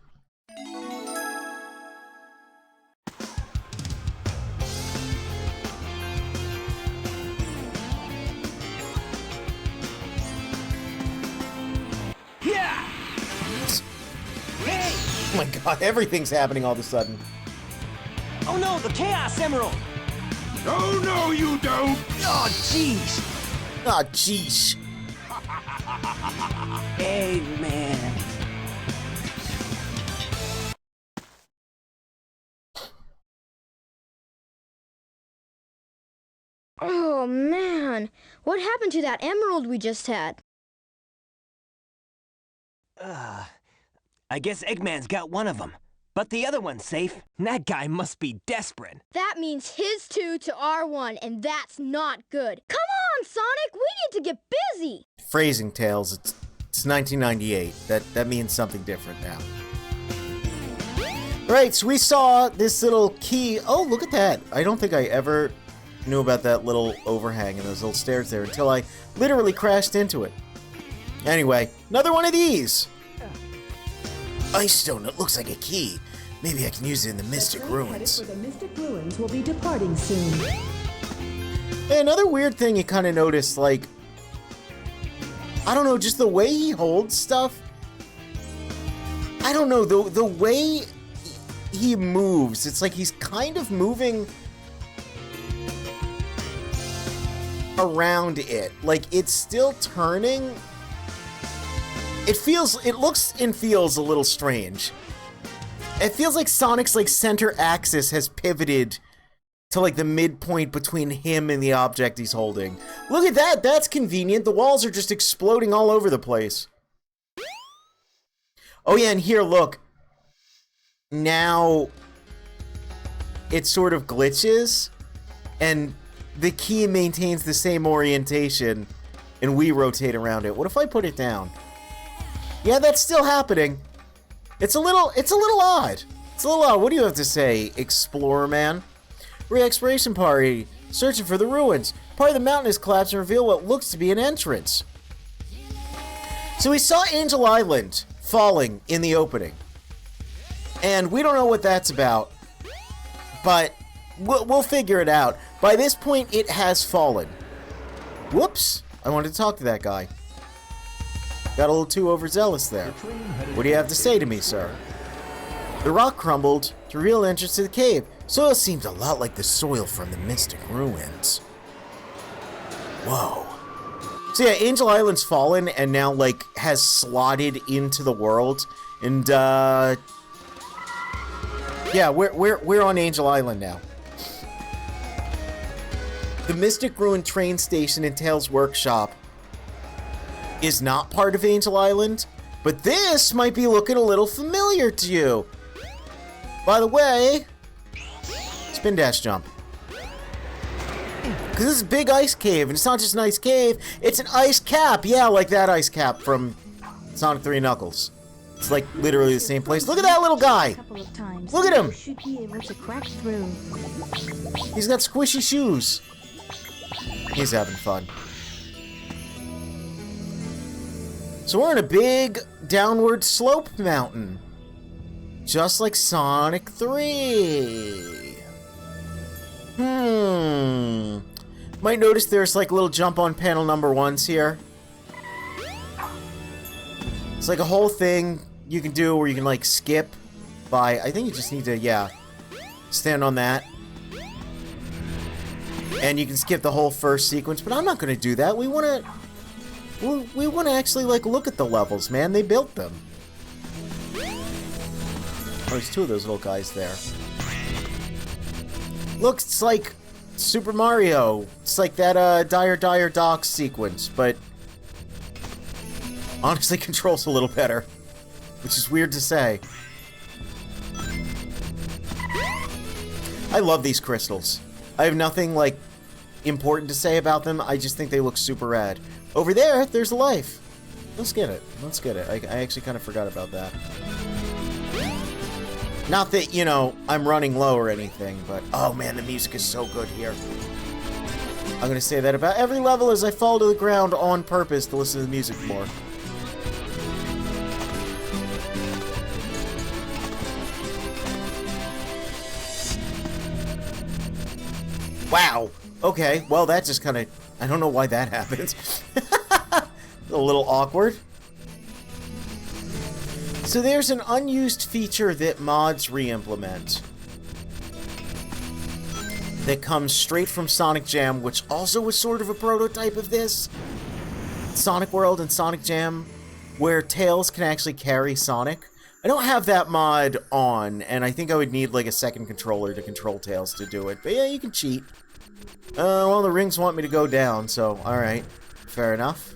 Yeah. Hey. Oh my god, everything's happening all of a sudden. Oh no, the Chaos Emerald. Oh, no, you don't! Oh, jeez. Ah, jeez. Hey, man. Oh, man. What happened to that emerald we just had? I guess Eggman's got one of them. But the other one's safe. That guy must be desperate. That means his 2 to our 1, and that's not good. Come on, Sonic! We need to get busy! Phrasing, Tails. It's 1998. That means something different now. Right, so we saw this little key. Oh, look at that. I don't think I ever knew about that little overhang and those little stairs there until I literally crashed into it. Anyway, another one of these. Ice stone, it looks like a key. Maybe I can use it in the Mystic Ruins. The Mystic Ruins will be departing soon. Hey, another weird thing you kind of notice, like, I don't know, just the way he holds stuff. I don't know, the way he moves, it's like he's kind of moving around it. Like, it's still turning. It looks and feels a little strange. It feels like Sonic's, like, center axis has pivoted to, like, the midpoint between him and the object he's holding. Look at that! That's convenient. The walls are just exploding all over the place. Oh yeah, and here, look. Now, it sort of glitches, and the key maintains the same orientation, and we rotate around it. What if I put it down? Yeah, that's still happening. It's a little odd. It's a little odd. What do you have to say, Explorer Man? We're an exploration party, searching for the ruins. Part of the mountain has collapsed and revealed what looks to be an entrance. So we saw Angel Island falling in the opening. And we don't know what that's about, but we'll figure it out. By this point, it has fallen. Whoops. I wanted to talk to that guy. Got a little too overzealous there. What do you have to say to me, sir? The rock crumbled to reveal entrance to the cave. Soil seems a lot like the soil from the Mystic Ruins. Whoa. So yeah, Angel Island's fallen and now, like, has slotted into the world. And, yeah, we're on Angel Island now. The Mystic Ruin train station in Tails' workshop is not part of Angel Island, but this might be looking a little familiar to you. By the way, spin dash jump. Because this is a big ice cave, and it's not just an ice cave, it's an ice cap. Yeah, like that ice cap from Sonic 3 Knuckles. It's like literally the same place. Look at that little guy. Look at him. Should be able to crack through. He's got squishy shoes. He's having fun. So we're in a big downward slope mountain. Just like Sonic 3. Might notice there's like a little jump on panel number 1s here. It's like a whole thing you can do where you can like skip by, I think you just need to, yeah, stand on that. And you can skip the whole first sequence, but I'm not going to do that. We want to actually like look at the levels, man. They built them. Oh, there's 2 of those little guys there. Looks like Super Mario. It's like that Dire Docks sequence, but honestly controls a little better, which is weird to say. I love these crystals. I have nothing like important to say about them. I just think they look super rad. Over there, there's a life. Let's get it. Let's get it. I actually kind of forgot about that. Not that, you know, I'm running low or anything, but oh man, the music is so good here. I'm gonna say that about every level as I fall to the ground on purpose to listen to the music more. Wow. Okay, well that just kind of, I don't know why that happened. A little awkward. So there's an unused feature that mods re-implement that comes straight from Sonic Jam, which also was sort of a prototype of this. Sonic World and Sonic Jam, where Tails can actually carry Sonic. I don't have that mod on, and I think I would need like a second controller to control Tails to do it. But yeah, you can cheat. Well, the rings want me to go down, so alright. Fair enough.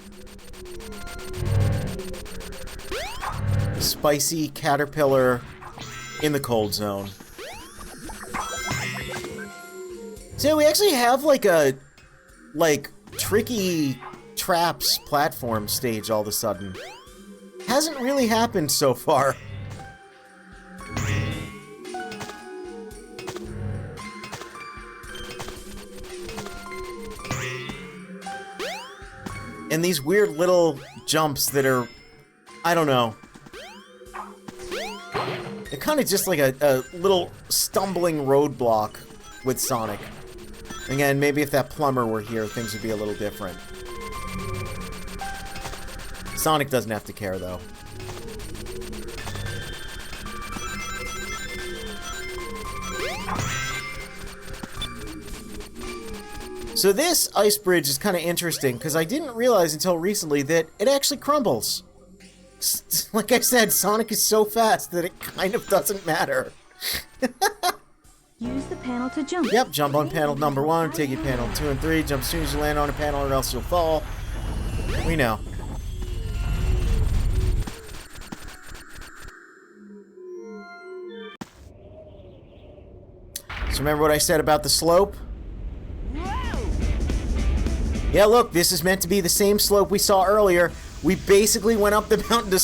Spicy caterpillar in the cold zone. So we actually have like a tricky traps platform stage all of a sudden. Hasn't really happened so far. And these weird little jumps that are, I don't know. They're kind of just like a little stumbling roadblock with Sonic. Again, maybe if that plumber were here, things would be a little different. Sonic doesn't have to care, though. So this ice bridge is kind of interesting, because I didn't realize until recently that it actually crumbles. Like I said, Sonic is so fast that it kind of doesn't matter. Use the panel to jump. Yep, jump on panel number 1, take you panel 2 and 3, jump as soon as you land on a panel or else you'll fall. We know. So remember what I said about the slope? Yeah, look, this is meant to be the same slope we saw earlier. We basically went up the mountain to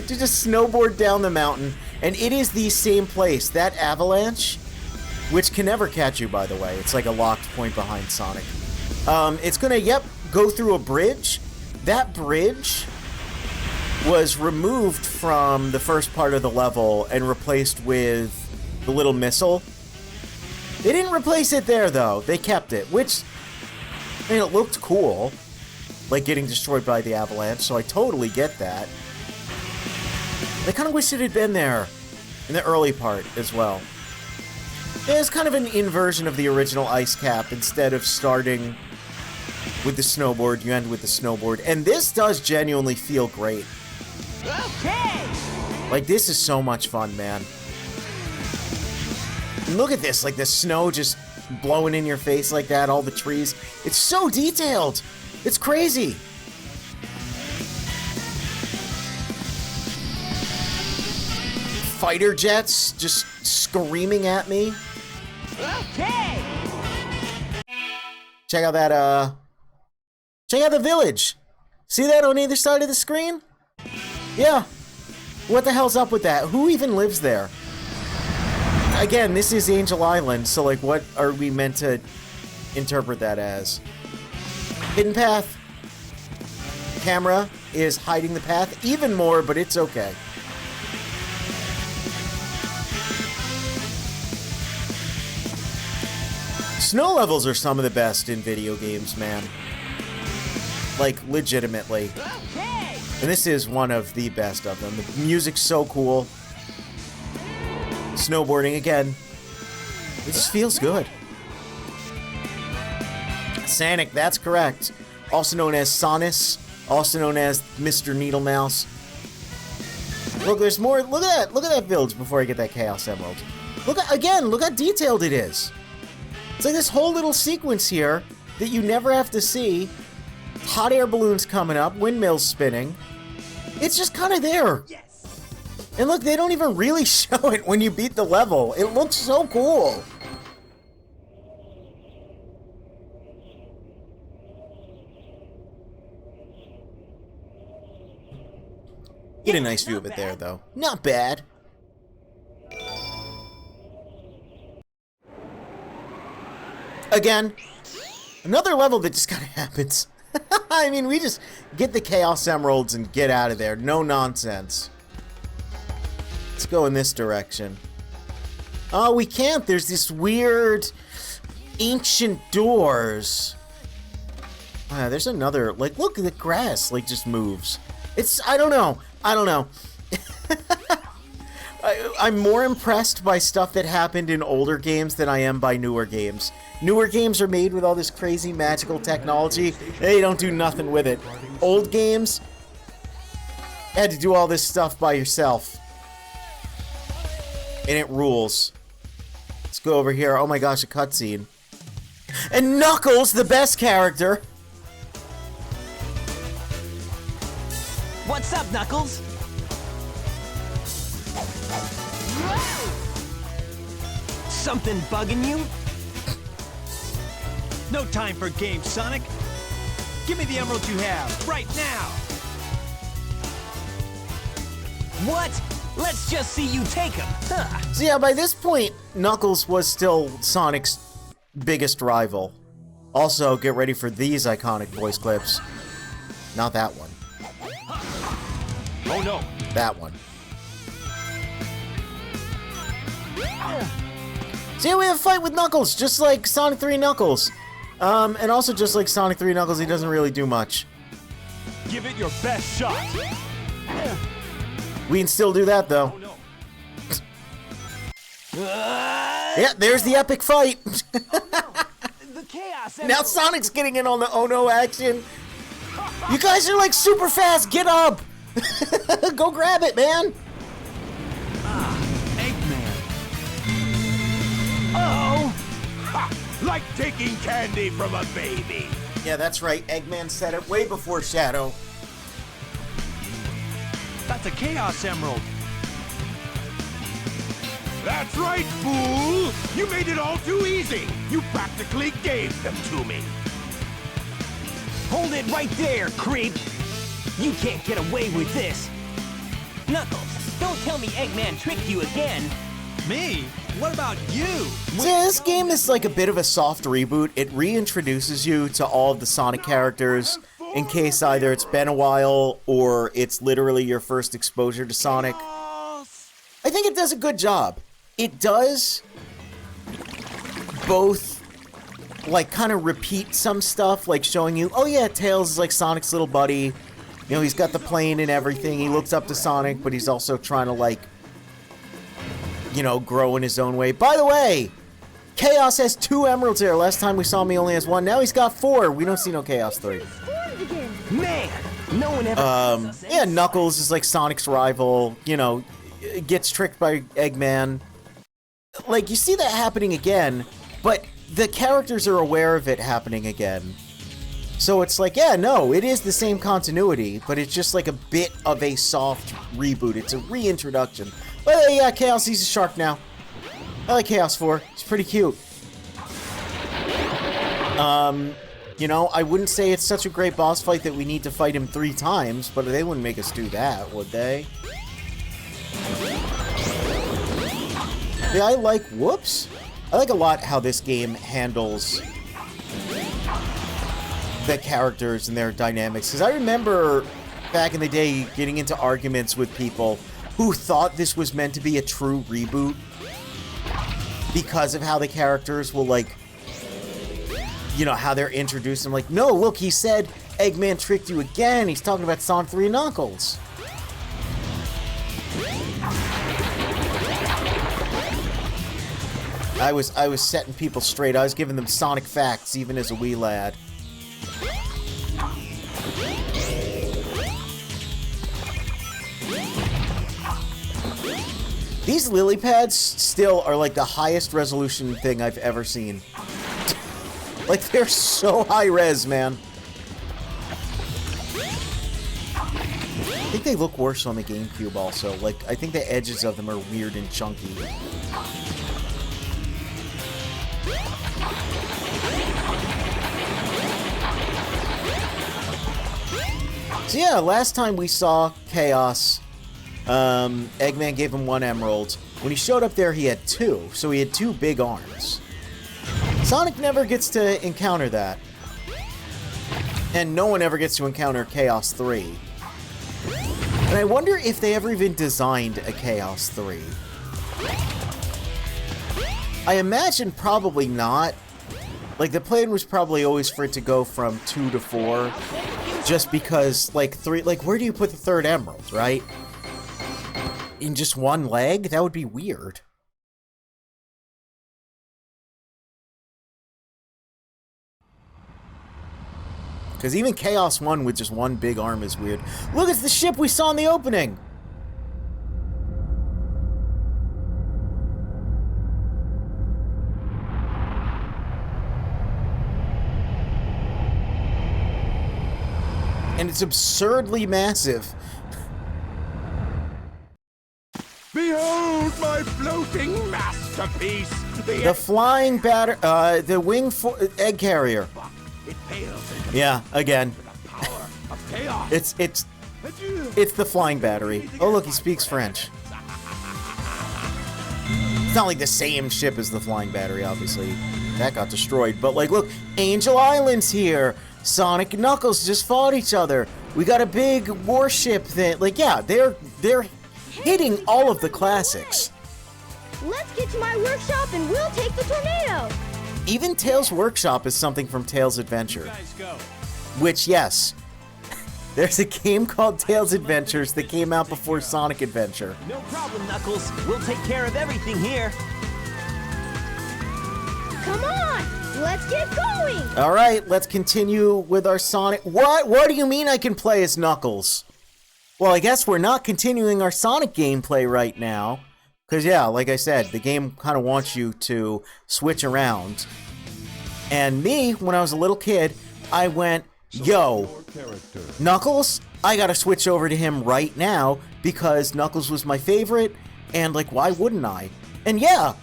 to just snowboard down the mountain. And it is the same place. That avalanche, which can never catch you, by the way. It's like a locked point behind Sonic. It's gonna, go through a bridge. That bridge was removed from the first part of the level and replaced with the little missile. They didn't replace it there, though. They kept it, which, I mean, it looked cool, like getting destroyed by the avalanche, so I totally get that. I kind of wish it had been there in the early part as well. It's kind of an inversion of the original Ice Cap. Instead of starting with the snowboard, you end with the snowboard. And this does genuinely feel great. Okay! Like, this is so much fun, man. And look at this, like the snow just blowing in your face like that, all the trees. It's so detailed. It's crazy. Fighter jets just screaming at me. Okay! Check out that, check out the village. See that on either side of the screen? Yeah. What the hell's up with that? Who even lives there? Again, this is Angel Island, so like, what are we meant to interpret that as? Hidden path. Camera is hiding the path even more, but it's okay. Snow levels are some of the best in video games, man. Like, legitimately. And this is one of the best of them. The music's so cool. Snowboarding, again. It just feels good. Sonic, that's correct. Also known as Sonus. Also known as Mr. Needle Mouse. Look, there's more. Look at that. Look at that village before I get that Chaos Emerald. Look at, again, look how detailed it is. It's like this whole little sequence here that you never have to see. Hot air balloons coming up, windmills spinning. It's just kind of there. Yes. And look, they don't even really show it when you beat the level. It looks so cool. Get a nice view of it there, though. Not bad. Again, another level that just kind of happens. I mean, we just get the Chaos Emeralds and get out of there. No nonsense. Let's go in this direction. Oh, we can't. There's this weird ancient doors. There's another, like, look, the grass, like, just moves. It's, I don't know. I'm more impressed by stuff that happened in older games than I am by newer games. Newer games are made with all this crazy magical technology. They don't do nothing with it. Old games had to do all this stuff by yourself. And it rules. Let's go over here. Oh my gosh, a cutscene. And Knuckles, the best character. What's up, Knuckles? Something bugging you? No time for games, Sonic. Give me the emerald you have, right now! What? Let's just see you take him. Huh. So yeah, by this point, Knuckles was still Sonic's biggest rival. Also, get ready for these iconic voice clips. Not that one. Oh no! That one. So yeah, we have a fight with Knuckles, just like Sonic 3 Knuckles. And also just like Sonic 3 Knuckles, he doesn't really do much. Give it your best shot! We can still do that, though. Oh no! Yeah, there's the epic fight. The chaos. Now Sonic's getting in on the oh no action. You guys are like super fast, get up! Go grab it, man! Eggman! Oh! Ha! Like taking candy from a baby. Yeah, that's right. Eggman said it way before Shadow. That's a Chaos Emerald! That's right, fool! You made it all too easy! You practically gave them to me! Hold it right there, creep! You can't get away with this! Knuckles, Don't tell me Eggman tricked you again. Me? What about you? So this game is like a bit of a soft reboot. It reintroduces you to all of the Sonic characters in case either it's been a while or it's literally your first exposure to Sonic. I think it does a good job. It does both, like, kind of repeat some stuff, like showing you, oh yeah, Tails is like Sonic's little buddy. You know, he's got the plane and everything. He looks up to Sonic, but he's also trying to, like, you know, grow in his own way. By the way, Chaos has 2 emeralds here. Last time we saw him, he only has 1. Now he's got 4. We don't see no Chaos 3. Man, no one ever. Yeah, Knuckles is like Sonic's rival. You know, gets tricked by Eggman. Like, you see that happening again, but the characters are aware of it happening again. So it's like, yeah, no, it is the same continuity, but it's just like a bit of a soft reboot. It's a reintroduction. But yeah, Chaos, he's a shark now. I like Chaos 4. It's pretty cute. You know, I wouldn't say it's such a great boss fight that we need to fight him 3 times, but they wouldn't make us do that, would they? Yeah, I like, whoops. I like a lot how this game handles the characters and their dynamics. Because I remember back in the day getting into arguments with people who thought this was meant to be a true reboot because of how the characters will, like, you know, how they're introduced. I'm like, no, look, he said Eggman tricked you again. He's talking about Sonic 3 Knuckles. I was setting people straight. I was giving them Sonic facts, even as a wee lad. These lily pads still are like the highest resolution thing I've ever seen. Like, they're so high res, man. I think they look worse on the GameCube also. Like, I think the edges of them are weird and chunky. So yeah, last time we saw Chaos, Eggman gave him 1 emerald. When he showed up there, he had 2, so he had 2 big arms. Sonic never gets to encounter that. And no one ever gets to encounter Chaos 3. And I wonder if they ever even designed a Chaos 3. I imagine probably not. Like, the plan was probably always for it to go from 2 to 4. Just because, like, 3... Like, where do you put the 3rd emerald, right? In just 1 leg? That would be weird. Because even Chaos 1 with just 1 big arm is weird. Look, it's the ship we saw in the opening! And it's absurdly massive. Behold my floating masterpiece! The flying the wing egg carrier. It pales in Yeah, again. the power of chaos. It's the flying battery. Oh look, he speaks French. It's not like the same ship as the flying battery, obviously. That got destroyed. But like, look, Angel Island's here. Sonic and Knuckles just fought each other. We got a big warship that, like, yeah, they're hitting all of the classics. Let's get to my workshop and we'll take the tornado. Even Tails' Workshop is something from Tails' Adventure. Guys, go. Which, yes, there's a game called Tails Adventures that came out before Sonic Adventure. No problem, Knuckles. We'll take care of everything here. Come on, let's get going. All right, let's continue with our Sonic. What do you mean I can play as Knuckles? Well, I guess we're not continuing our Sonic gameplay right now. Because, yeah, like I said, the game kind of wants you to switch around. And me, when I was a little kid, I went, yo, Knuckles, I gotta switch over to him right now because Knuckles was my favorite, and, like, why wouldn't I? And, yeah,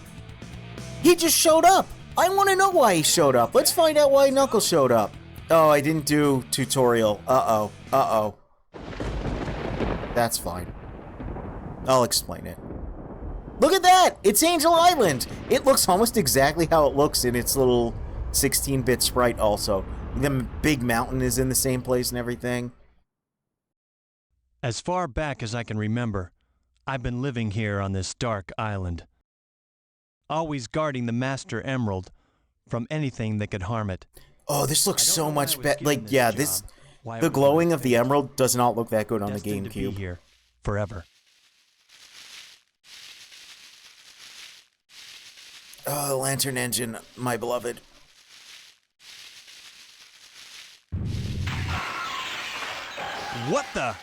he just showed up. I want to know why he showed up. Let's find out why Knuckles showed up. Oh, I didn't do tutorial. Uh-oh. Uh-oh. That's fine. I'll explain it. Look at that! It's Angel Island! It looks almost exactly how it looks in its little 16-bit sprite also. The big mountain is in the same place and everything. As far back as I can remember, I've been living here on this dark island, always guarding the Master Emerald from anything that could harm it. Oh, this looks so much better. given Like, this yeah, job, this... why The it was glowing my of the fate. emerald does not look that good on the Destined to be GameCube. here forever. Oh, Lantern Engine, my beloved. What the?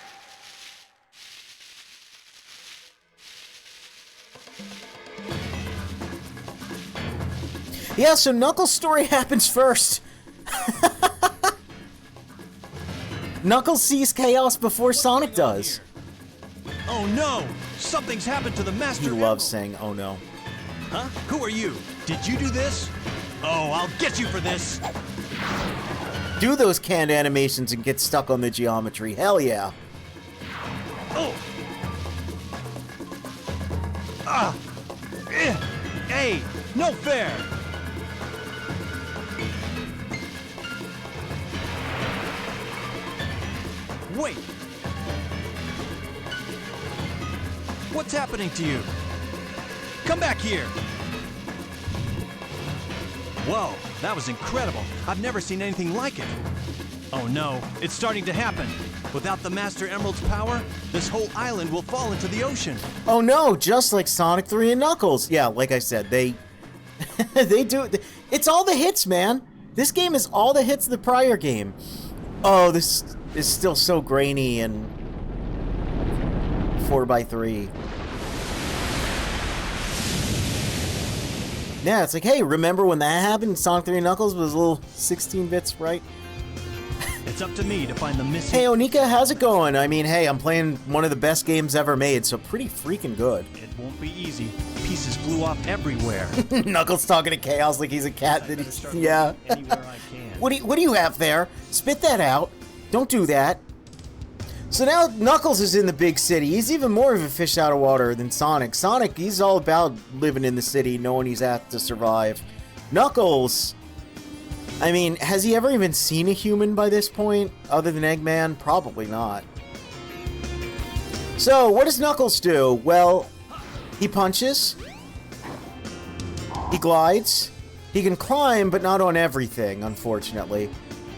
Yeah, so Knuckles' story happens first. Knuckles sees chaos before Sonic does. Oh no! Something's happened to the Master He Emerald. loves saying, oh no. Huh? Who are you? Did you do this? Oh, I'll get you for this! Do those canned animations and get stuck on the geometry. Hell yeah. Oh! Ah! Eh. Hey! No fair! Wait! What's happening to you? Come back here! Whoa, that was incredible. I've never seen anything like it. Oh no, it's starting to happen. Without the Master Emerald's power, this whole island will fall into the ocean. Oh no, just like Sonic 3 and Knuckles. Yeah, like I said, they they do it's all the hits, man. This game is all the hits of the prior game. Oh, this is still so grainy and 4x3. Yeah, it's like, hey, remember when that happened? Sonic 3 and Knuckles was a little 16-bit sprite. It's up to me to find the missing... Hey, Onika, how's it going? I mean, hey, I'm playing one of the best games ever made, so pretty freaking good. It won't be easy. Pieces flew off everywhere. Knuckles talking to Chaos like he's a cat. That he's, yeah. Anywhere I can. What do you have there? Spit that out. Don't do that. So now Knuckles is in the big city. He's even more of a fish out of water than Sonic. Sonic, he's all about living in the city, knowing he's out to survive. Knuckles, I mean, has he ever even seen a human by this point, other than Eggman? Probably not. So, what does Knuckles do? Well, he punches. He glides. He can climb, but not on everything, unfortunately.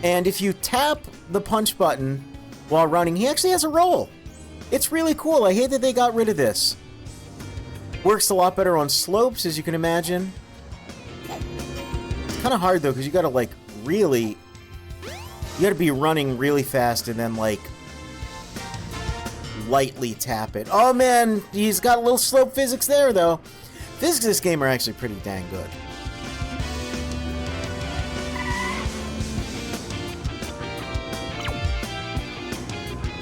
And if you tap the punch button while running, he actually has a roll. It's really cool. I hate that they got rid of this. Works a lot better on slopes, as you can imagine. It's kind of hard, though, because you gotta, like, really... You gotta be running really fast and then, like, lightly tap it. Oh, man, he's got a little slope physics there, though. Physics of this game are actually pretty dang good.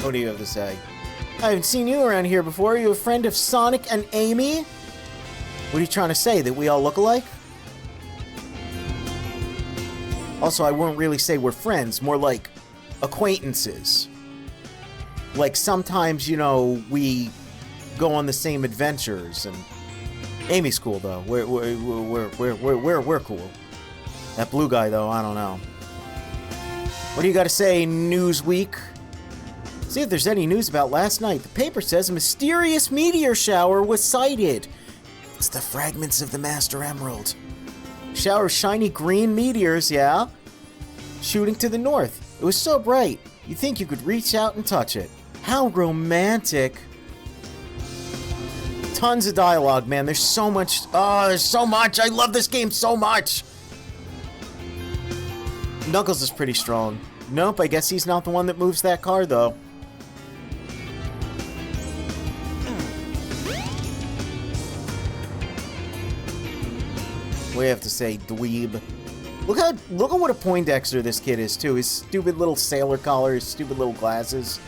What do you have to say? I haven't seen you around here before. Are you a friend of Sonic and Amy? What are you trying to say? That we all look alike? Also, I won't really say we're friends. More like acquaintances. Like sometimes, you know, we go on the same adventures. And Amy's cool though. We're cool. That blue guy though, I don't know. What do you got to say, Newsweek? See if there's any news about last night. The paper says a mysterious meteor shower was sighted. It's the fragments of the Master Emerald. Shower of shiny green meteors, yeah? Shooting to the north. It was so bright, you'd think you could reach out and touch it. How romantic. Tons of dialogue, man. There's so much. Oh, there's so much. I love this game so much. Knuckles is pretty strong. Nope, I guess he's not the one that moves that car, though. What do you have to say, dweeb? Look at what a Poindexter this kid is, too. His stupid little sailor collar, his stupid little glasses.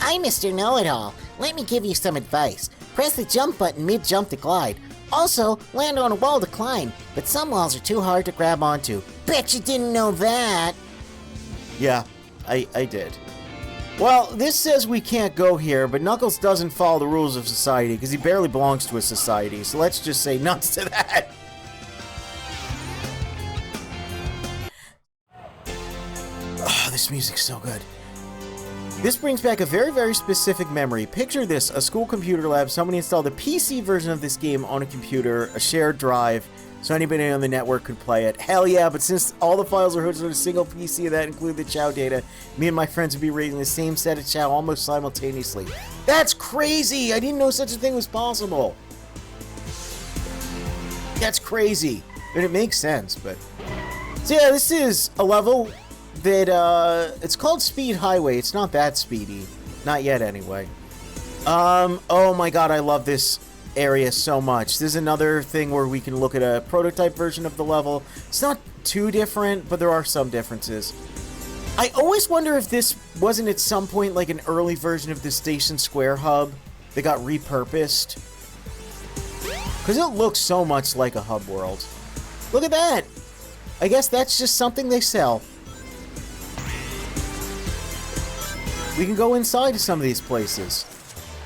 I'm Mr. Know-It-All. Let me give you some advice. Press the jump button mid-jump to glide. Also, land on a wall to climb, but some walls are too hard to grab onto. Bet you didn't know that! Yeah, I did. Well, this says we can't go here, but Knuckles doesn't follow the rules of society because he barely belongs to a society. So let's just say nuts to that. Oh, this music's so good. This brings back a very, very specific memory. Picture this, a school computer lab. Somebody installed a PC version of this game on a computer, a shared drive, so anybody on the network could play it. Hell yeah, but since all the files are hosted on a single PC that include the Chow data, me and my friends would be reading the same set of Chow almost simultaneously. That's crazy! I didn't know such a thing was possible. That's crazy. But it makes sense, but... So yeah, this is a level that, it's called Speed Highway. It's not that speedy. Not yet, anyway. Oh my god, I love this area so much. This is another thing where we can look at a prototype version of the level. It's not too different, but there are some differences. I always wonder if this wasn't at some point like an early version of the Station Square hub that got repurposed. Because it looks so much like a hub world. Look at that! I guess that's just something they sell. We can go inside of some of these places.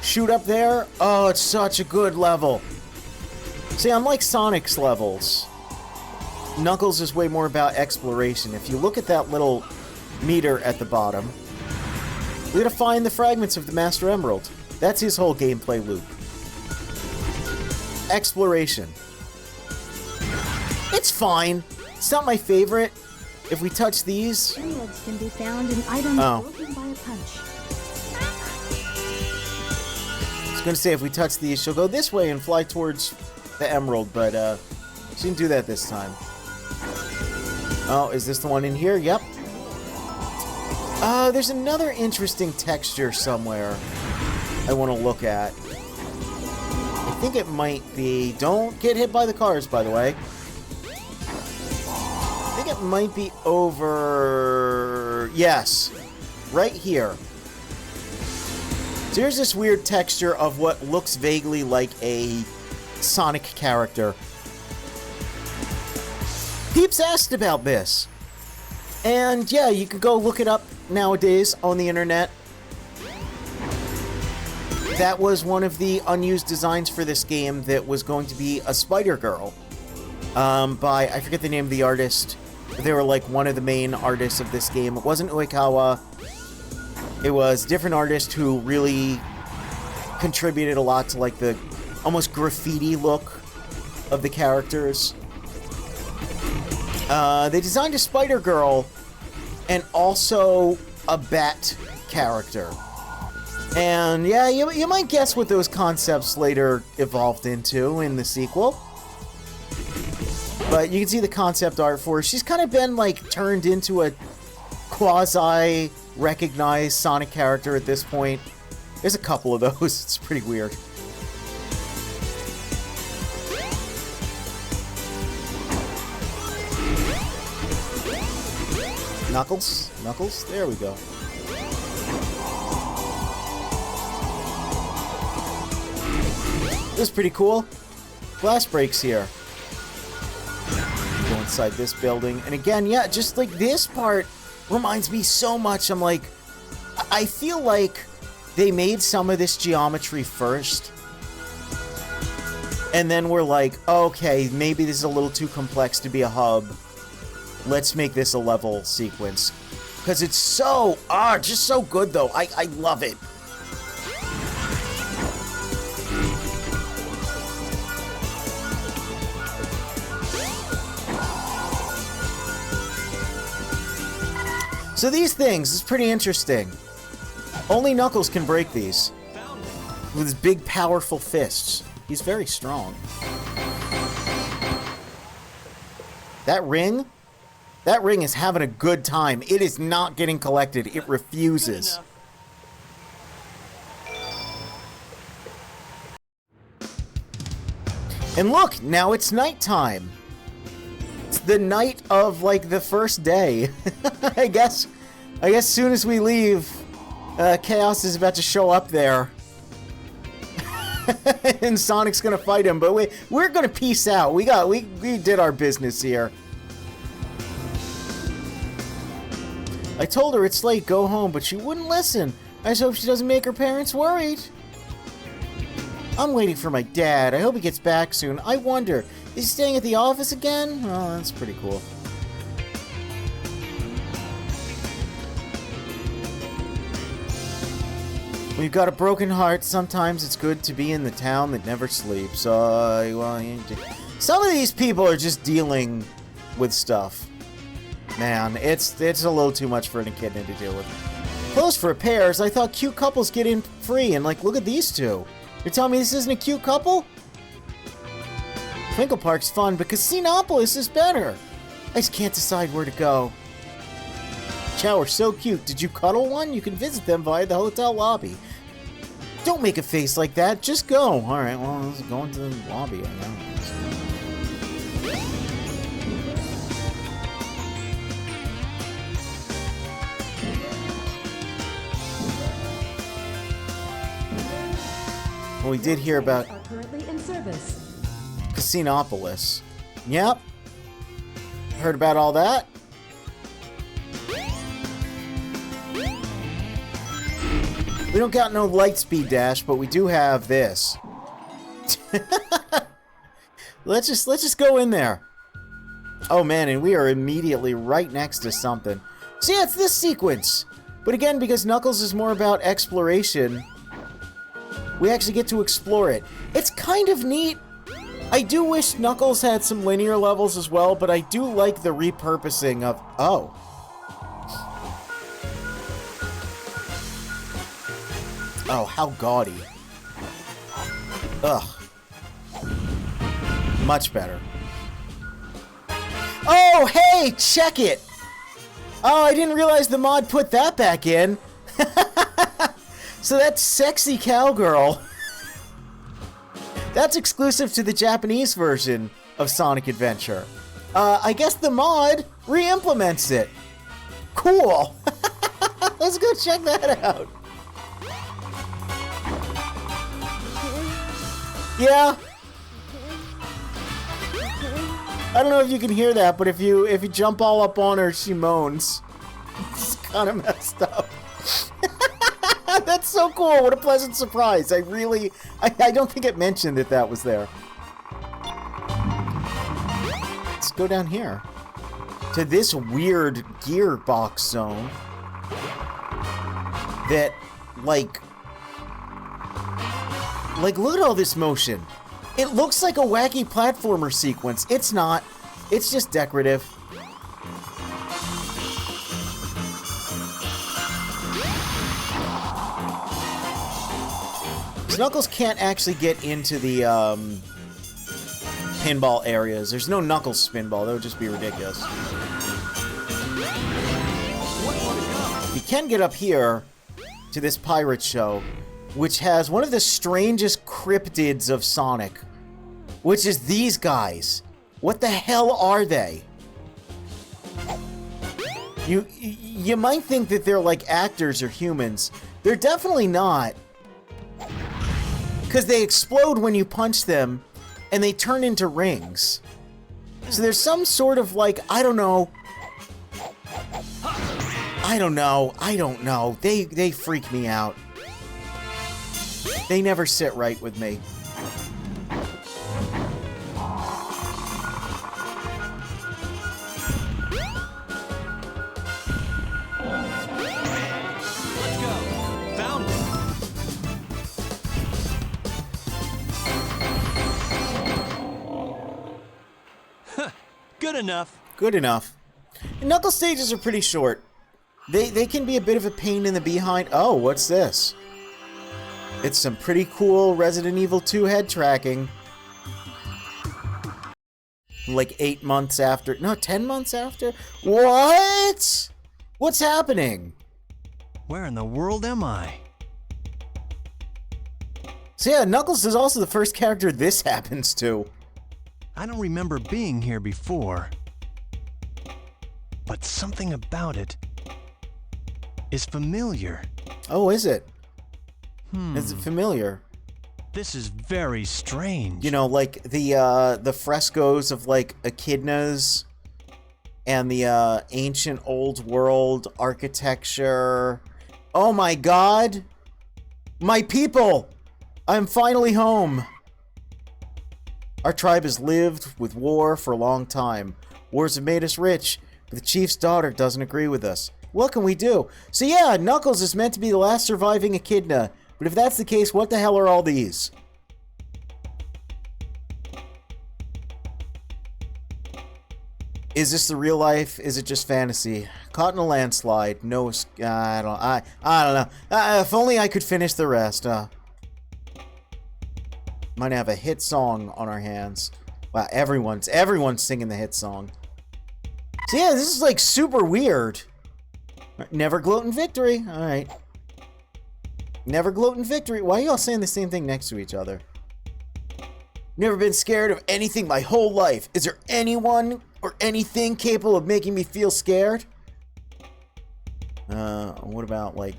Shoot up there. Oh, it's such a good level. See, unlike Sonic's levels, Knuckles is way more about exploration. If you look at that little meter at the bottom, we gotta find the fragments of the Master Emerald. That's his whole gameplay loop. Exploration. It's fine. It's not my favorite. If we touch these... Emeralds can be found in items broken by a punch. I was gonna say, if we touch these, she'll go this way and fly towards the emerald, but she didn't do that this time. Oh, is this the one in here? Yep. There's another interesting texture somewhere I want to look at. I think it might be... Don't get hit by the cars, by the way. I think it might be over... Yes. Right here. So here's this weird texture of what looks vaguely like a Sonic character. Peeps asked about this. And yeah, you can go look it up nowadays on the internet. That was one of the unused designs for this game that was going to be a Spider-Girl. By, I forget the name of the artist. They were like one of the main artists of this game. It wasn't Uekawa. It was a different artist who really contributed a lot to like the almost graffiti look of the characters. They designed a Spider-Girl and also a Bat character. And yeah, you might guess what those concepts later evolved into in the sequel. But you can see the concept art for her. She's kind of been like turned into a quasi-recognized Sonic character at this point. There's a couple of those. It's pretty weird. Knuckles? Knuckles? There we go. This is pretty cool. Glass breaks here. Go inside this building. And again, yeah, just like this part reminds me so much. I'm like, I feel like they made some of this geometry first. And then we're like, okay, maybe this is a little too complex to be a hub. Let's make this a level sequence. Because it's so, just so good though. I love it. So these things is pretty interesting. Only Knuckles can break these. With his big, powerful fists. He's very strong. That ring? That ring is having a good time. It is not getting collected. It refuses. And look, now it's nighttime. It's the night of, like, the first day. I guess soon as we leave, Chaos is about to show up there. And Sonic's gonna fight him, but we're gonna peace out. We did our business here. I told her it's late, go home, but she wouldn't listen. I just hope she doesn't make her parents worried. I'm waiting for my dad. I hope he gets back soon. I wonder, is he staying at the office again? Oh, that's pretty cool. When you've got a broken heart, sometimes it's good to be in the town that never sleeps. Well, some of these people are just dealing with stuff. Man, it's a little too much for an echidna to deal with. Close for repairs. I thought cute couples get in free, and like, look at these two. You're telling me this isn't a cute couple? Twinkle Park's fun, but Casinopolis is better. I just can't decide where to go. Chow are so cute. Did you cuddle one? You can visit them via the hotel lobby. Don't make a face like that. Just go. Alright, well, let's go into the lobby. I know. Well, we did hear about Are currently in service. Casinopolis. Yep. Heard about all that. We don't got no light speed dash, but we do have this. Let's just go in there. Oh man, and we are immediately right next to something. So yeah, it's this sequence. But again, because Knuckles is more about exploration, we actually get to explore it. It's kind of neat. I do wish Knuckles had some linear levels as well, but I do like the repurposing of... Oh. Oh, how gaudy. Ugh. Much better. Oh, hey, check it! Oh, I didn't realize the mod put that back in. So that's sexy cowgirl. That's exclusive to the Japanese version of Sonic Adventure. I guess the mod re-implements it. Cool. Let's go check that out. Yeah. I don't know if you can hear that, but if you jump all up on her, she moans. It's kind of messed up. That's so cool. What a pleasant surprise. I don't think it mentioned that was there. Let's go down here to this weird gearbox zone that, like, look at all this motion. It looks like a wacky platformer sequence. It's not. It's just decorative. Knuckles can't actually get into the pinball areas. There's no Knuckles spinball. That would just be ridiculous. You can get up here to this pirate show, which has one of the strangest cryptids of Sonic, which is these guys. What the hell are they? You might think that they're like actors or humans. They're definitely not. Because they explode when you punch them, and they turn into rings. So there's some sort of like, I don't know. They freak me out. They never sit right with me. Let's go. Found it. Good enough. Good enough. And Knuckle stages are pretty short. They can be a bit of a pain in the behind. Oh, what's this? It's some pretty cool Resident Evil 2 head tracking. Like 8 months after. No, 10 months after? What? What's happening? Where in the world am I? So yeah, Knuckles is also the first character this happens to. I don't remember being here before. But something about it is familiar. Oh, is it? Is it familiar? This is very strange. You know, like the frescoes of like echidnas and the ancient old world architecture Oh my god! My people! I'm finally home! Our tribe has lived with war for a long time. Wars have made us rich, but the chief's daughter doesn't agree with us. What can we do? So yeah, Knuckles is meant to be the last surviving echidna, but if that's the case, what the hell are all these? Is this the real life? Is it just fantasy? Caught in a landslide. No, I don't know. If only I could finish the rest. Might have a hit song on our hands. Wow, everyone's singing the hit song. So yeah, this is like super weird. Never gloat in victory. All right. Never gloat in victory. Why are y'all saying the same thing next to each other? Never been scared of anything my whole life. Is there anyone or anything capable of making me feel scared? What about like...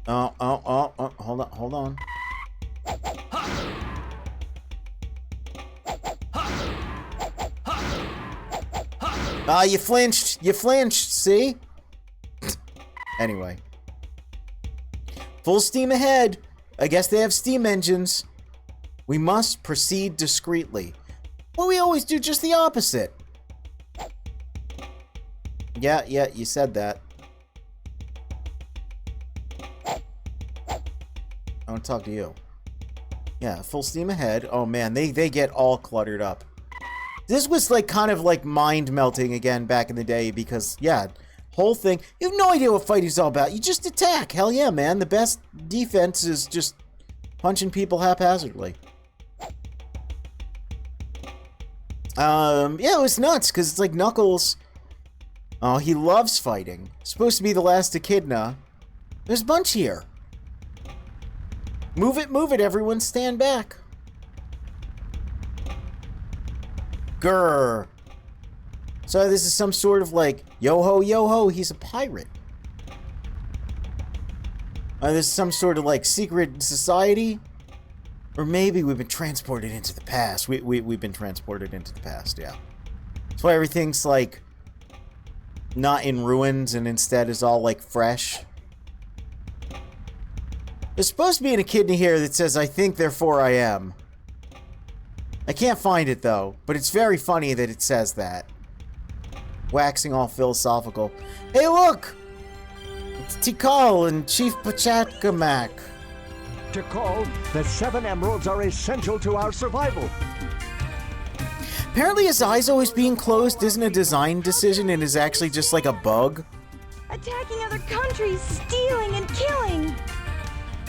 Oh, hold on. Ah, you flinched, see? Anyway. Full steam ahead. I guess they have steam engines. We must proceed discreetly. Well, we always do just the opposite. Yeah, you said that. I want to talk to you. Yeah, full steam ahead. Oh man, they get all cluttered up. This was like kind of like mind melting again back in the day because, yeah, whole thing. You have no idea what fighting's all about. You just attack. Hell yeah, man. The best defense is just punching people haphazardly. Yeah, it was nuts because it's like Knuckles. Oh, he loves fighting. Supposed to be the last echidna. There's a bunch here. Move it, everyone stand back. Grr. So this is some sort of like, yo-ho, he's a pirate. This is some sort of like secret society. Or maybe we've been transported into the past. We've been transported into the past, yeah. That's why everything's like not in ruins and instead is all like fresh. There's supposed to be an echidna here that says, I think, therefore I am. I can't find it, though, but it's very funny that it says that. Waxing all philosophical. Hey, look! It's Tikal and Chief Pachacamac. Tikal, the 7 emeralds are essential to our survival. Apparently his eyes always being closed isn't a design decision and is actually just like a bug. Attacking other countries, stealing and killing.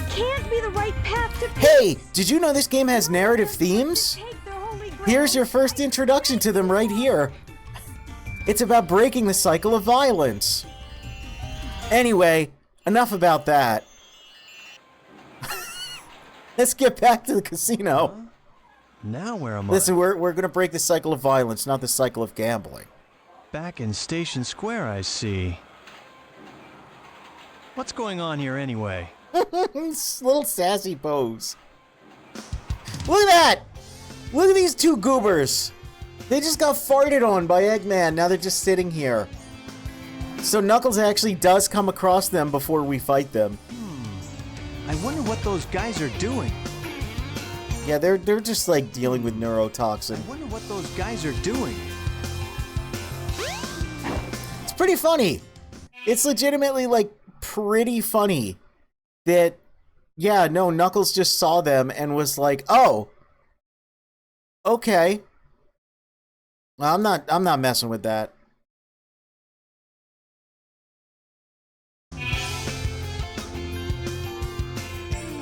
Can't be the right path to... Hey, did you know this game has narrative themes? Here's your first introduction to them right here. It's about breaking the cycle of violence. Anyway, enough about that. Let's get back to the casino. Now where am I? Listen, we're gonna break the cycle of violence, not the cycle of gambling. Back in Station Square, I see. What's going on here anyway? Little sassy pose. Look at that! Look at these two goobers. They just got farted on by Eggman. Now they're just sitting here. So Knuckles actually does come across them before we fight them. I wonder what those guys are doing. Yeah, they're just like dealing with neurotoxin. I wonder what those guys are doing. It's pretty funny. It's legitimately like pretty funny that, yeah, no, Knuckles just saw them and was like, oh, okay. Well, I'm not messing with that.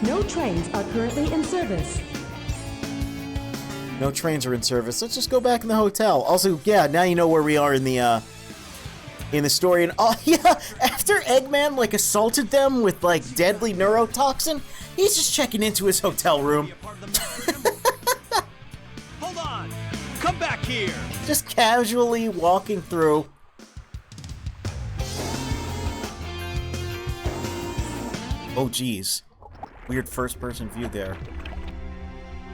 No trains are currently in service. No trains are in service. Let's just go back in the hotel. Also, yeah, now you know where we are in the story. And oh yeah, after Eggman like assaulted them with like deadly neurotoxin, he's just checking into his hotel room. Hold on! Come back here! Just casually walking through. Oh geez. Weird first-person view there.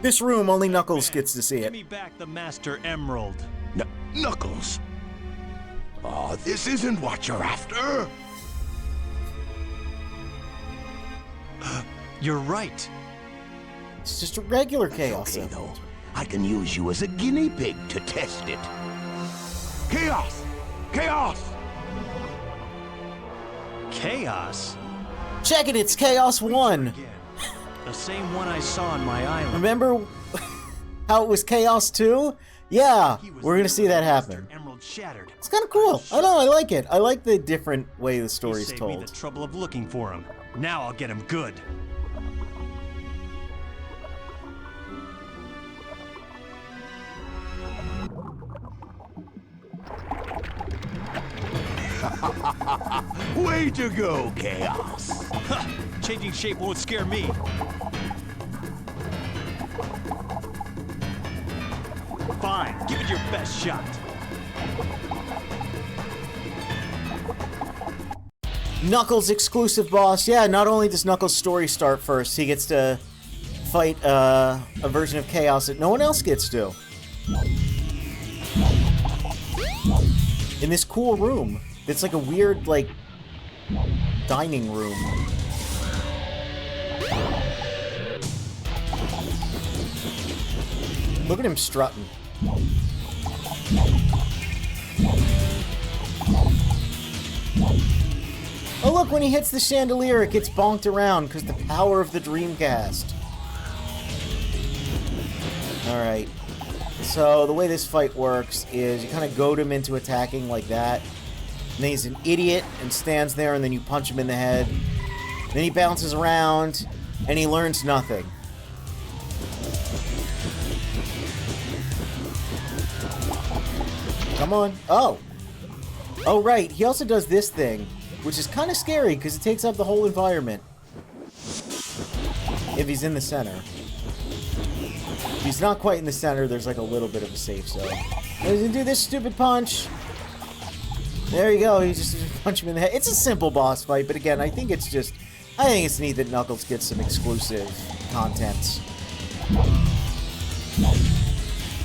This room, only Knuckles gets to see it. Give me back the Master Emerald. Knuckles. Oh, this isn't what you're after. You're right. It's just a regular Chaos Okay, Emerald. though. I can use you as a guinea pig to test it. Chaos! Chaos! Chaos? Check it, it's Chaos 1. Again. The same one I saw on my island. Remember how it was Chaos 2? Yeah, He was we're gonna the see that Master happen. Emerald shattered. It's kind of cool. I know, I like it. I like the different way the He story's saved me the told. trouble of looking for him. Now I'll get him good. Way to go, Chaos! Ha! Changing shape won't scare me. Fine, give it your best shot. Knuckles exclusive boss. Yeah, not only does Knuckles' story start first, he gets to fight a version of Chaos that no one else gets to. In this cool room. It's like a weird, like, dining room. Look at him strutting. Oh look, when he hits the chandelier, it gets bonked around because the power of the Dreamcast. Alright. So, the way this fight works is you kind of goad him into attacking like that. And then he's an idiot and stands there, and then you punch him in the head. Then he bounces around, and he learns nothing. Come on. Oh. Oh, right. He also does this thing, which is kind of scary because it takes up the whole environment. If he's in the center. If he's not quite in the center, there's like a little bit of a safe zone. And he's gonna do this stupid punch. There you go. You just punch him in the head. It's a simple boss fight, but again, I think it's neat that Knuckles gets some exclusive content.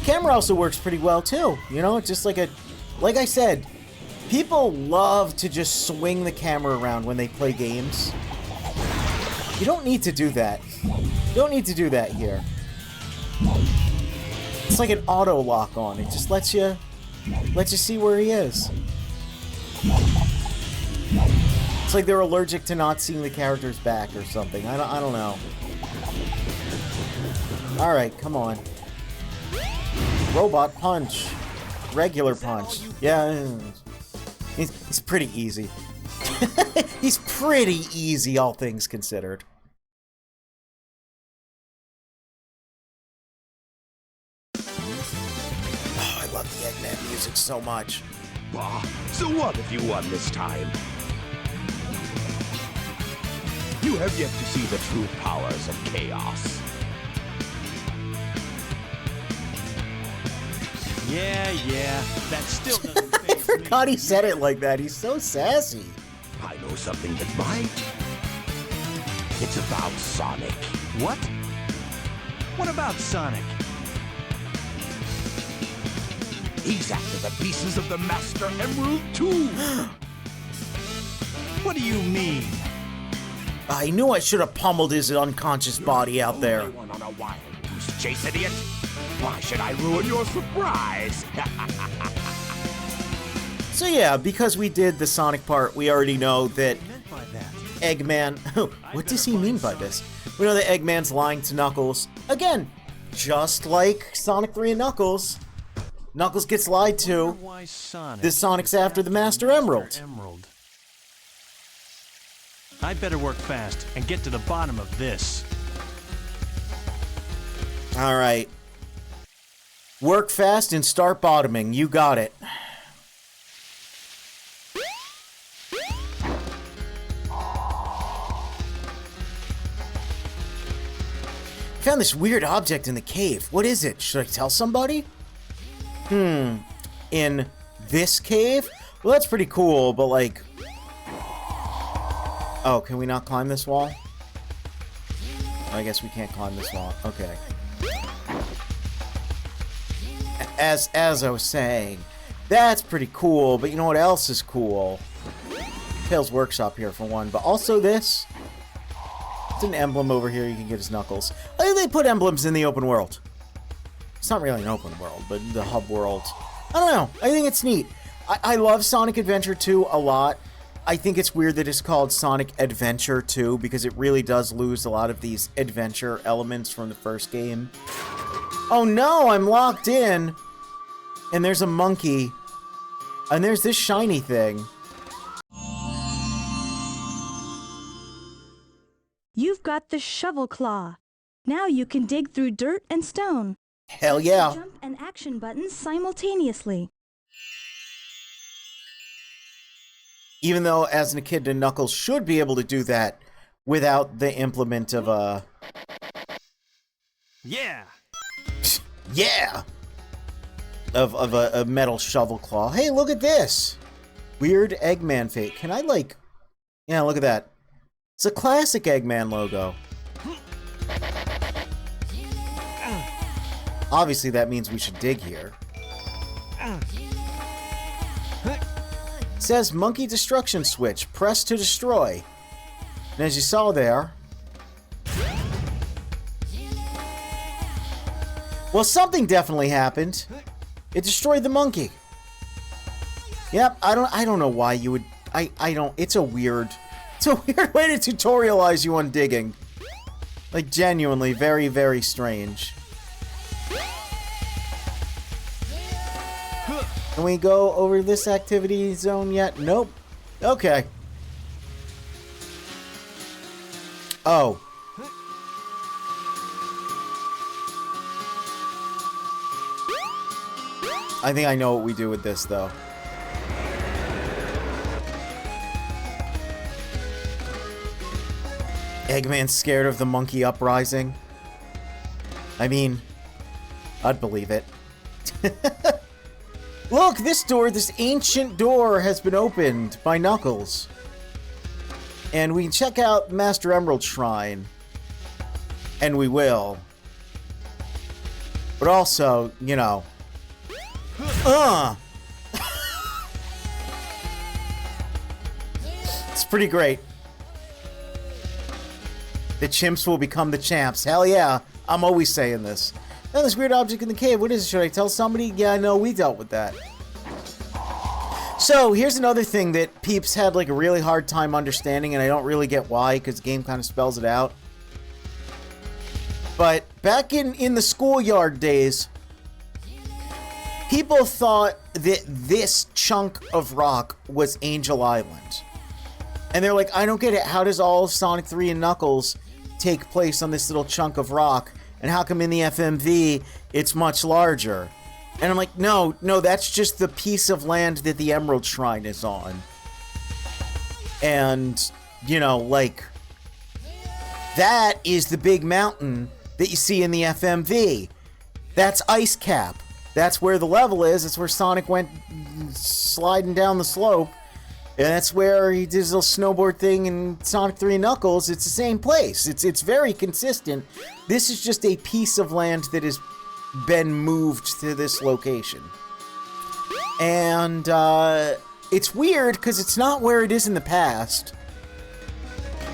Camera also works pretty well too. You know, just like I said, people love to just swing the camera around when they play games. You don't need to do that. You don't need to do that here. It's like an auto lock on. It just lets you see where he is. It's like they're allergic to not seeing the character's back or something. I don't know. All right, come on. Robot punch. Regular punch. Yeah. He's pretty easy. He's pretty easy, all things considered. Oh, I love the Eggman music so much. Bah, so what if you won this time? You have yet to see the true powers of Chaos. Yeah, that still doesn't I faze me. forgot he said it like that. He's so sassy. I know something that might. It's about Sonic. What? What about Sonic? He's after the pieces of the Master Emerald too. What do you mean? I knew I should have pummeled his unconscious body out there. Only one on a wild goose chase, idiot. Why should I ruin your surprise? So yeah, because we did the Sonic part, we already know that Meant by that. Eggman... What does he mean by this? We know that Eggman's lying to Knuckles. Again, just like Sonic 3 and Knuckles. Knuckles gets lied to. Why Sonic? This Sonic's after the Master Emerald. I'd better work fast and get to the bottom of this. Alright. Work fast and start bottoming. You got it. Found this weird object in the cave. What is it? Should I tell somebody? In this cave? Well, that's pretty cool, but like... Oh, can we not climb this wall? I guess we can't climb this wall. Okay. As I was saying, that's pretty cool, but you know what else is cool? Tails Workshop here for one, but also this. It's an emblem over here. You can get his Knuckles. I think they put emblems in the open world. It's not really an open world, but the hub world. I don't know. I think it's neat. I love Sonic Adventure 2 a lot. I think it's weird that it's called Sonic Adventure 2 because it really does lose a lot of these adventure elements from the first game. Oh no, I'm locked in. And there's a monkey. And there's this shiny thing. You've got the shovel claw. Now you can dig through dirt and stone. Hell yeah. Jump and action buttons simultaneously. Even though, as an Echidna, Knuckles should be able to do that without the implement of a... Yeah! Yeah! Of a metal shovel claw. Hey, look at this! Weird Eggman fate. Can I, like... Yeah, look at that. It's a classic Eggman logo. Obviously, that means we should dig here. It says Monkey Destruction Switch. Press to destroy. And as you saw there... Well, something definitely happened. It destroyed the monkey. Yep, I don't know why you would... I don't... It's a weird way to tutorialize you on digging. Like, genuinely, very, very strange. Can we go over this activity zone yet? Nope. Okay. Oh. I think I know what we do with this, though. Eggman's scared of the monkey uprising. I mean, I'd believe it. Look, this ancient door has been opened by Knuckles. And we can check out Master Emerald Shrine. And we will. But also, you know... It's pretty great. The chimps will become the champs. Hell yeah. I'm always saying this. And this weird object in the cave. What is it? Should I tell somebody? Yeah, I know. We dealt with that. So, here's another thing that peeps had like a really hard time understanding, and I don't really get why, because the game kind of spells it out. But back in the schoolyard days, people thought that this chunk of rock was Angel Island. And they're like, I don't get it. How does all of Sonic 3 and Knuckles take place on this little chunk of rock? And how come in the FMV, it's much larger? And I'm like, no, that's just the piece of land that the Emerald Shrine is on. And, you know, like, that is the big mountain that you see in the FMV. That's Ice Cap. That's where the level is. That's where Sonic went sliding down the slope. And that's where he did his little snowboard thing in Sonic 3 and Knuckles. It's the same place. It's very consistent. This is just a piece of land that has been moved to this location. And it's weird because it's not where it is in the past.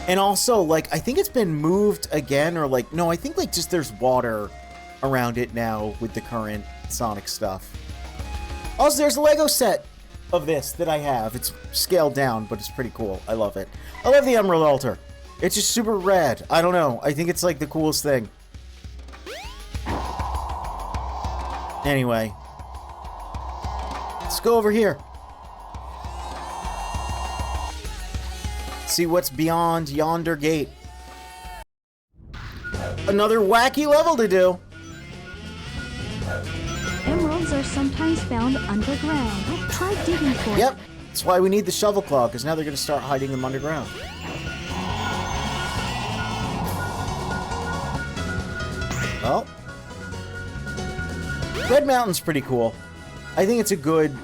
And also, like, I think it's been moved again, or like, no, I think like just there's water around it now with the current Sonic stuff. Also, there's a Lego set of this that I have. It's scaled down, but it's pretty cool. I love it. I love the Emerald Altar. It's just super rad. I don't know. I think it's like the coolest thing. Anyway. Let's go over here. See what's beyond yonder gate. Another wacky level to do. Emeralds are sometimes found underground. Try digging for Yep. That's why we need the shovel claw, because now they're going to start hiding them underground. Well. Red Mountain's pretty cool. I think it's a good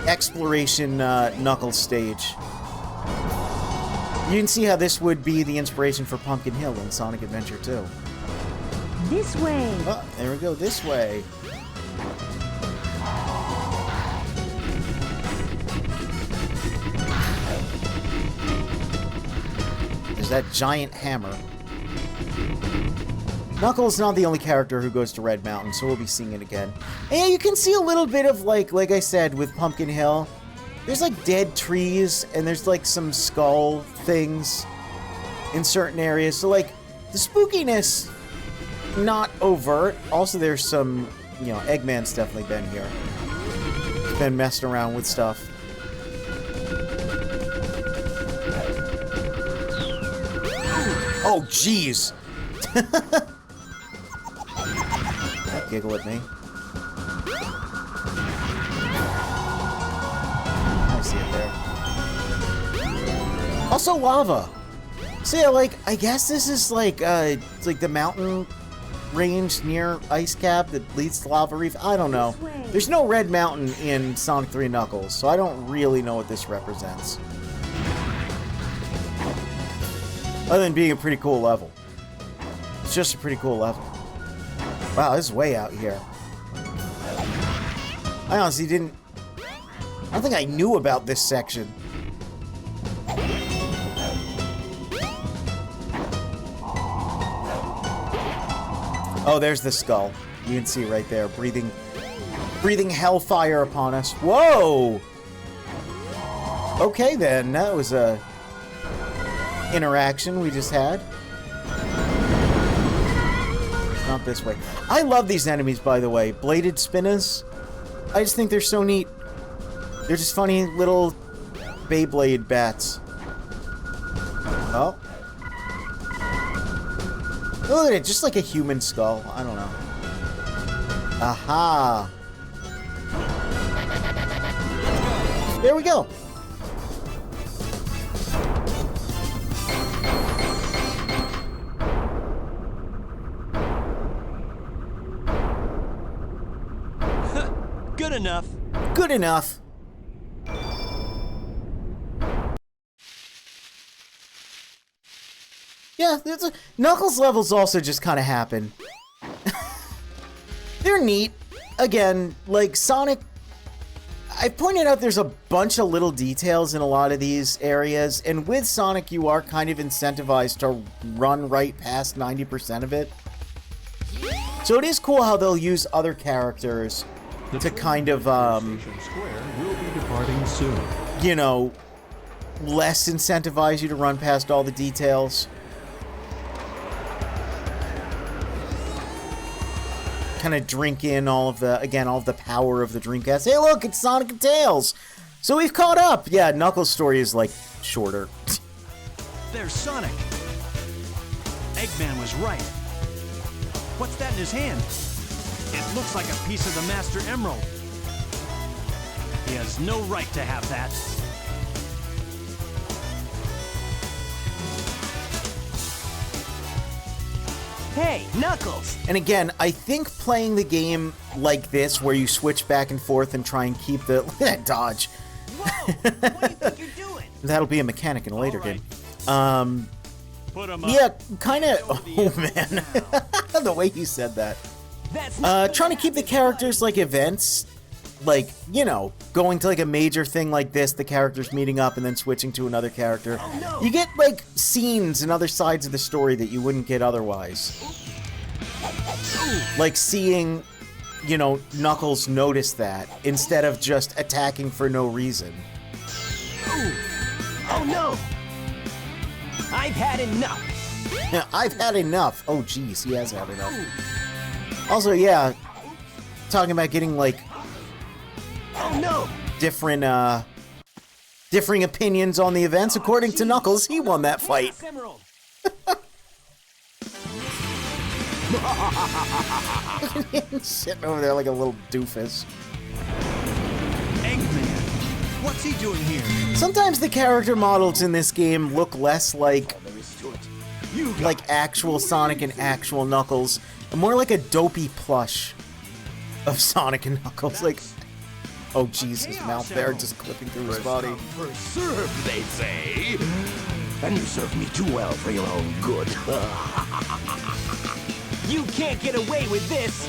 exploration Knuckles stage. You can see how this would be the inspiration for Pumpkin Hill in Sonic Adventure 2. This way. Oh, there we go, this way. There's that giant hammer. Knuckles not the only character who goes to Red Mountain, so we'll be seeing it again. And yeah, you can see a little bit of, like I said, with Pumpkin Hill. There's, like, dead trees, and there's, like, some skull things in certain areas. So, like, the spookiness, not overt. Also, there's some, you know, Eggman's definitely been here. He's been messing around with stuff. Oh, jeez! Don't giggle at me. I see it there. Also, lava. So yeah, like, I guess this is like, it's like the mountain range near Ice Cap that leads to Lava Reef. I don't know. There's no Red Mountain in Sonic 3 Knuckles, so I don't really know what this represents. Other than being a pretty cool level. It's just a pretty cool level. Wow, this is way out here. I honestly didn't... I don't think I knew about this section. Oh, there's the skull. You can see right there, breathing hellfire upon us. Whoa! Okay then, that was a interaction we just had. Not this way. I love these enemies, by the way. Bladed spinners. I just think they're so neat. They're just funny little Beyblade bats. Oh. Look at it, just like a human skull. I don't know. Aha! There we go! Good enough. Good enough. Yeah, Knuckles levels also just kind of happen. They're neat. Again, like Sonic, I pointed out there's a bunch of little details in a lot of these areas, and with Sonic you are kind of incentivized to run right past 90% of it. So it is cool how they'll use other characters to kind of, you know, less incentivize you to run past all the details. Kind of drink in all of the, again, all of the power of the Dreamcast. Hey, look, it's Sonic and Tails! So we've caught up! Yeah, Knuckles' story is, like, shorter. There's Sonic. Eggman was right. What's that in his hand? It looks like a piece of the Master Emerald. He has no right to have that. Hey, Knuckles! And again, I think playing the game like this, where you switch back and forth and try and keep the... Look at that dodge. Whoa! What do you think you're doing? That'll be a mechanic in a later game. Put 'em up. Yeah, kind of... Oh, man. The way you said that. Trying to keep the characters like events, like, you know, going to like a major thing like this, the characters meeting up and then switching to another character. Oh, no. You get like scenes and other sides of the story that you wouldn't get otherwise. Like seeing, you know, Knuckles notice that instead of just attacking for no reason. Oh no! I've had enough! Yeah, I've had enough. Oh, geez, he has had enough. Also, yeah, talking about getting, like, Oh no! different, differing opinions on the events. According to Knuckles, he won that fight. Emerald. Sitting over there like a little doofus. Eggman. What's he doing here? Sometimes the character models in this game look less like actual Sonic and actual Knuckles, and more like a dopey plush of Sonic and Knuckles. Like, oh jeez, his mouth there just clipping through his body. First served, they say. And you serve me too well for your own good. You can't get away with this!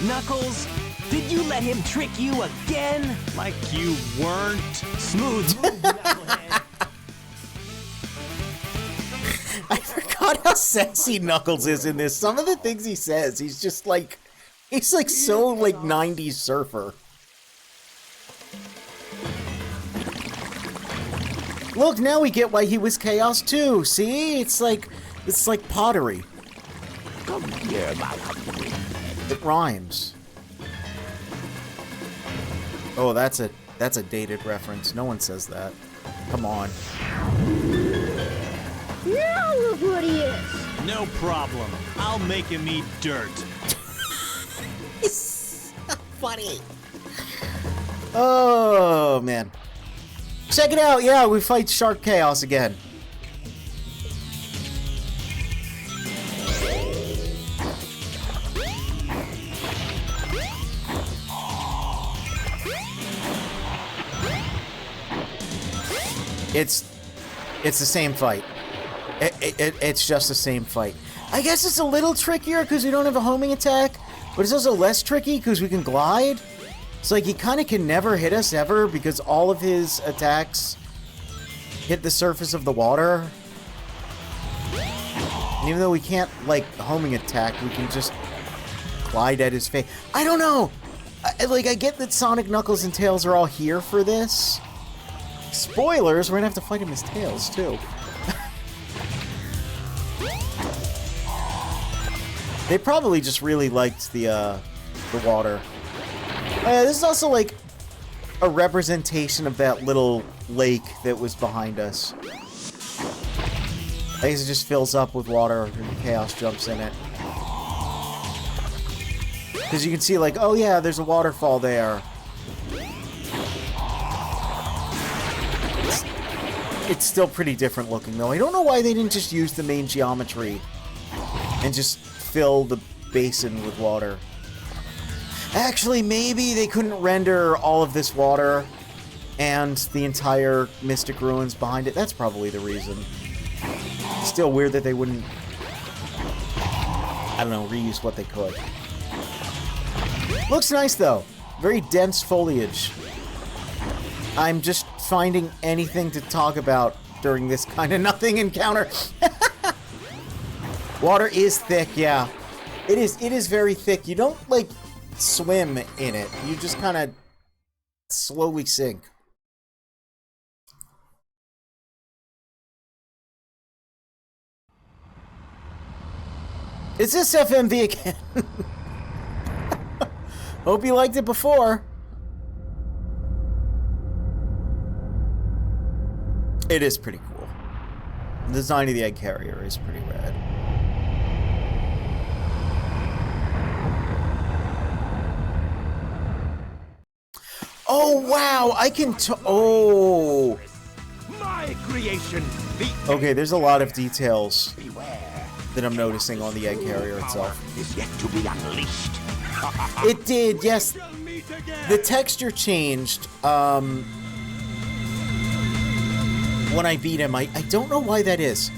Knuckles, did you let him trick you again? Like you weren't. Smooth move, Knucklehead. sassy Knuckles is in this. Some of the things he says, he's like so like 90s surfer. Look, now we get why he was Chaos too. See? It's like pottery. Come here, my It rhymes. Oh, that's a dated reference. No one says that. Come on. Now look what he is. No problem. I'll make him eat dirt. It's funny. Oh, man. Check it out. Yeah, we fight Shark Chaos again. It's the same fight. It's just the same fight. I guess it's a little trickier because we don't have a homing attack, but it's also less tricky because we can glide. It's like he kind of can never hit us ever because all of his attacks hit the surface of the water. And even though we can't, like, homing attack, we can just glide at his face. I don't know! I get that Sonic, Knuckles, and Tails are all here for this. Spoilers, we're gonna have to fight him as Tails, too. They probably just really liked the water. This is also, like, a representation of that little lake that was behind us. I guess it just fills up with water and Chaos jumps in it. Because you can see, like, oh yeah, there's a waterfall there. It's still pretty different looking, though. I don't know why they didn't just use the main geometry and just fill the basin with water. Actually, maybe they couldn't render all of this water and the entire Mystic Ruins behind it. That's probably the reason. Still weird that they wouldn't, I don't know, reuse what they could. Looks nice, though. Very dense foliage. I'm just finding anything to talk about during this kind of nothing encounter. Water is thick, yeah. It is very thick. You don't, like, swim in it. You just kind of slowly sink. Is this FMV again? Hope you liked it before. It is pretty cool. The design of the egg carrier is pretty rad. Oh wow, I can oh. My creation. Okay, there's a lot of details that I'm noticing on the egg carrier itself. Is yet to be unleashed. It did, yes. The texture changed when I beat him. I don't know why that is.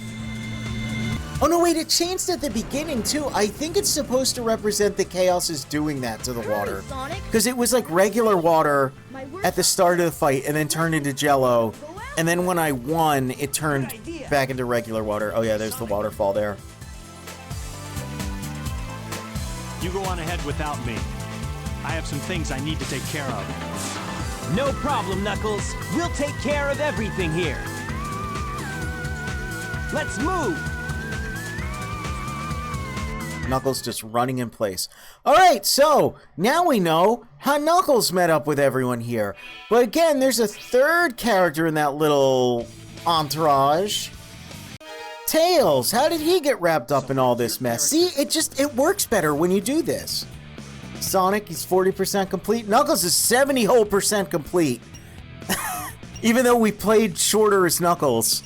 Oh no, wait, it changed at the beginning too. I think it's supposed to represent that Chaos is doing that to the water. Because it was like regular water at the start of the fight and then turned into Jello. And then when I won, it turned back into regular water. Oh yeah, there's the waterfall there. You go on ahead without me. I have some things I need to take care of. No problem, Knuckles. We'll take care of everything here. Let's move! Knuckles just running in place. Alright, so now we know how Knuckles met up with everyone here. But again, there's a third character in that little entourage. Tails, how did he get wrapped up in all this mess? See, it works better when you do this. Sonic, he's 40% complete. Knuckles is 70% complete. Even though we played shorter as Knuckles.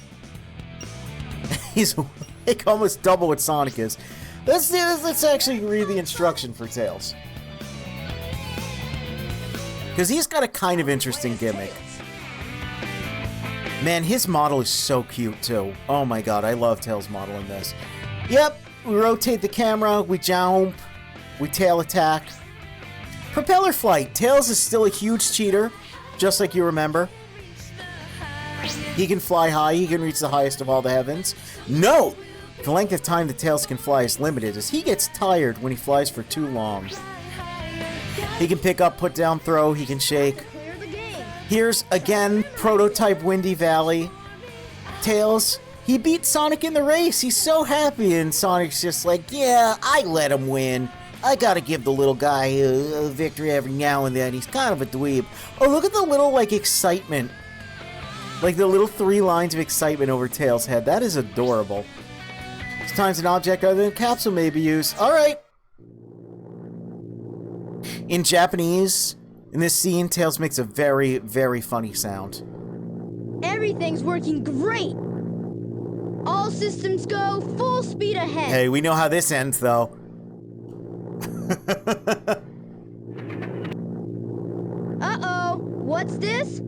He's like almost double what Sonic is. Let's actually read the instruction for Tails. Because he's got a kind of interesting gimmick. Man, his model is so cute, too. Oh my god, I love Tails' model in this. Yep, we rotate the camera, we jump, we tail attack. Propeller flight. Tails is still a huge cheater, just like you remember. He can fly high, he can reach the highest of all the heavens. Note, The length of time that Tails can fly is limited, as he gets tired when he flies for too long. He can pick up, put down, throw, he can shake. Clear the game. Here's, again, prototype Windy Valley. Tails, he beat Sonic in the race. He's so happy, and Sonic's just like, yeah, I let him win. I gotta give the little guy a victory every now and then. He's kind of a dweeb. Oh, look at the little, like, excitement. Like, the little 3 lines of excitement over Tails' head. That is adorable. Sometimes an object other than a capsule may be used. Alright. In Japanese, in this scene, Tails makes a very, very funny sound. Everything's working great. All systems go, full speed ahead. Hey, we know how this ends, though. Uh-oh, what's this?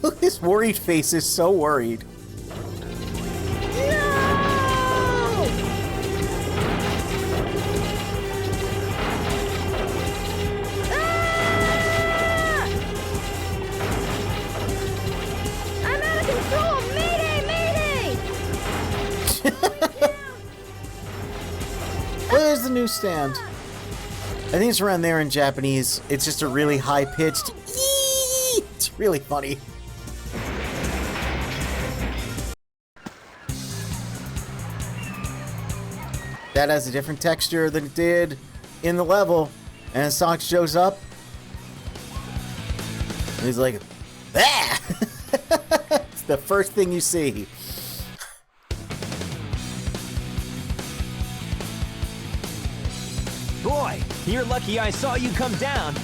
Look, his worried face is so worried. No! Ah! I'm out of control! Mayday! Mayday! Where's the newsstand? I think it's around there in Japanese. It's just a really high-pitched eee! It's really funny. That has a different texture than it did in the level. And Sonic shows up. And he's like, ah! It's the first thing you see. Boy, you're lucky I saw you come down.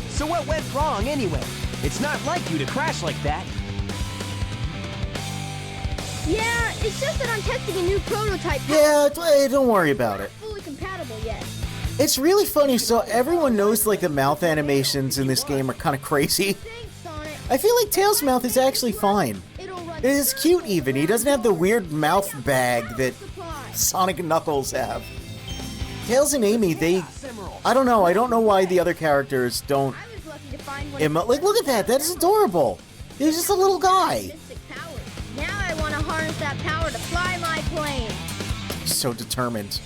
So what went wrong anyway? It's not like you to crash like that. Yeah, it's just that I'm testing a new prototype. Yeah, don't worry about it. Fully compatible yet. It's really funny, so everyone knows like the mouth animations in this game are kind of crazy. Thanks, Sonic. I feel like Tails' mouth is actually fine. It'll run It is cute even. He doesn't have the weird mouth bag that supply. Sonic and Knuckles have. Tails and Amy, I don't know why the other characters don't... I was lucky to find one. Like, look at that. That is adorable. He's just a little guy. Mystic power. Now I want to harness that power to fly my plane. So determined.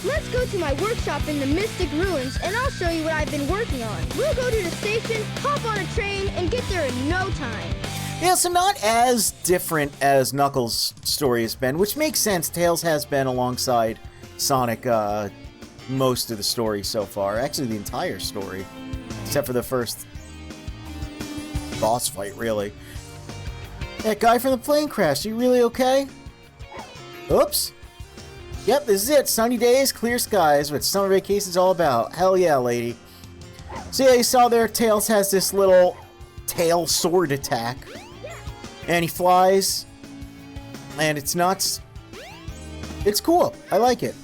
Let's go to my workshop in the Mystic Ruins, and I'll show you what I've been working on. We'll go to the station, hop on a train, and get there in no time. Yeah, so not as different as Knuckles' story has been, which makes sense. Tails has been alongside Sonic most of the story so far. Actually, the entire story. Except for the first boss fight, really. That guy from the plane crash, you really okay? Oops. Yep, this is it. Sunny days, clear skies, what summer vacation's all about. Hell yeah, lady. So yeah, you saw there, Tails has this little tail sword attack. And he flies. And it's nuts. It's cool. I like it.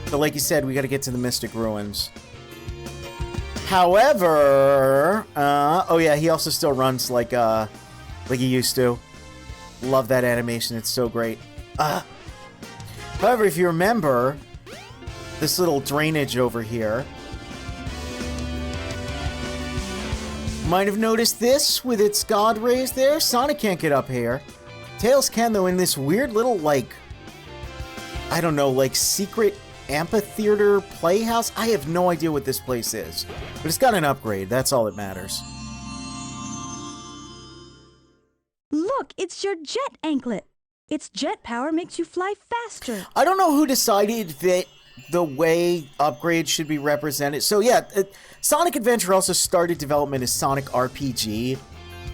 But like you said, we gotta get to the Mystic Ruins. However, oh yeah, he also still runs like he used to. Love that animation, it's so great. However, if you remember, this little drainage over here, might have noticed this with its god rays there. Sonic can't get up here. Tails can, though, in this weird little, like, I don't know, like, secret amphitheater playhouse? I have no idea what this place is. But it's got an upgrade, that's all that matters. Look, it's your jet anklet. Its jet power makes you fly faster. I don't know who decided that the way upgrades should be represented. So yeah, Sonic Adventure also started development as Sonic RPG,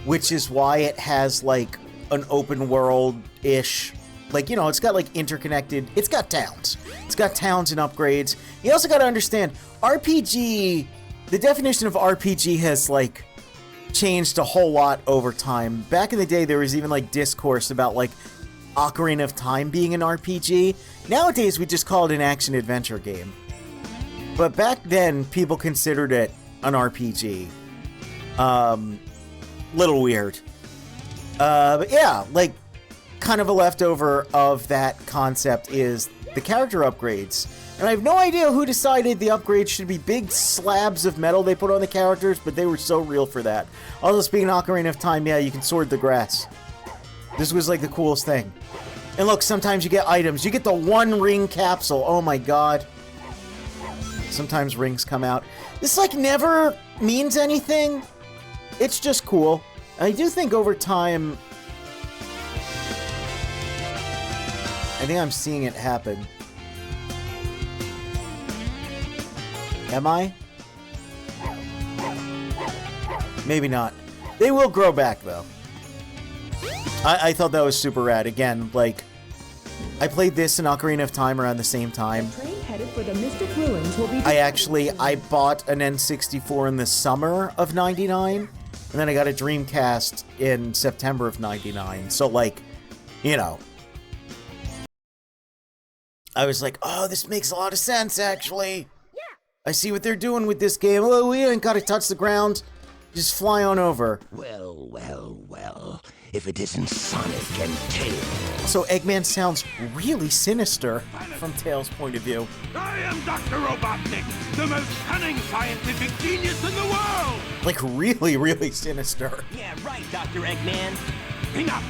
which is why it has like an open world-ish, like, you know, it's got like interconnected, it's got towns. It's got towns and upgrades. You also got to understand, RPG, the definition of RPG has like changed a whole lot over time. Back in the day, there was even like discourse about like Ocarina of Time being an RPG. Nowadays, we just call it an action-adventure game. But back then, people considered it an RPG. Little weird. But yeah, like, kind of a leftover of that concept is the character upgrades. And I have no idea who decided the upgrades should be big slabs of metal they put on the characters, but they were so real for that. Also, speaking of Ocarina of Time, yeah, you can sword the grass. This was like the coolest thing. And look, sometimes you get items. You get the one ring capsule. Oh my god. Sometimes rings come out. This like never means anything. It's just cool. I do think over time, I think I'm seeing it happen. Am I? Maybe not. They will grow back, though. I thought that was super rad. Again, like, I played this and Ocarina of Time around the same time. The train headed for the Mystic Ruins will be... I bought an N64 in the summer of 99, and then I got a Dreamcast in September of 99. So, like, you know. I was like, oh, this makes a lot of sense, actually. I see what they're doing with this game. Oh, we ain't gotta touch the ground. Just fly on over. Well, well, well. If it isn't Sonic and Tails. So Eggman sounds really sinister from Tails' point of view. I am Dr. Robotnik, the most cunning scientific genius in the world! Like, really, really sinister. Yeah, right, Dr. Eggman. Enough!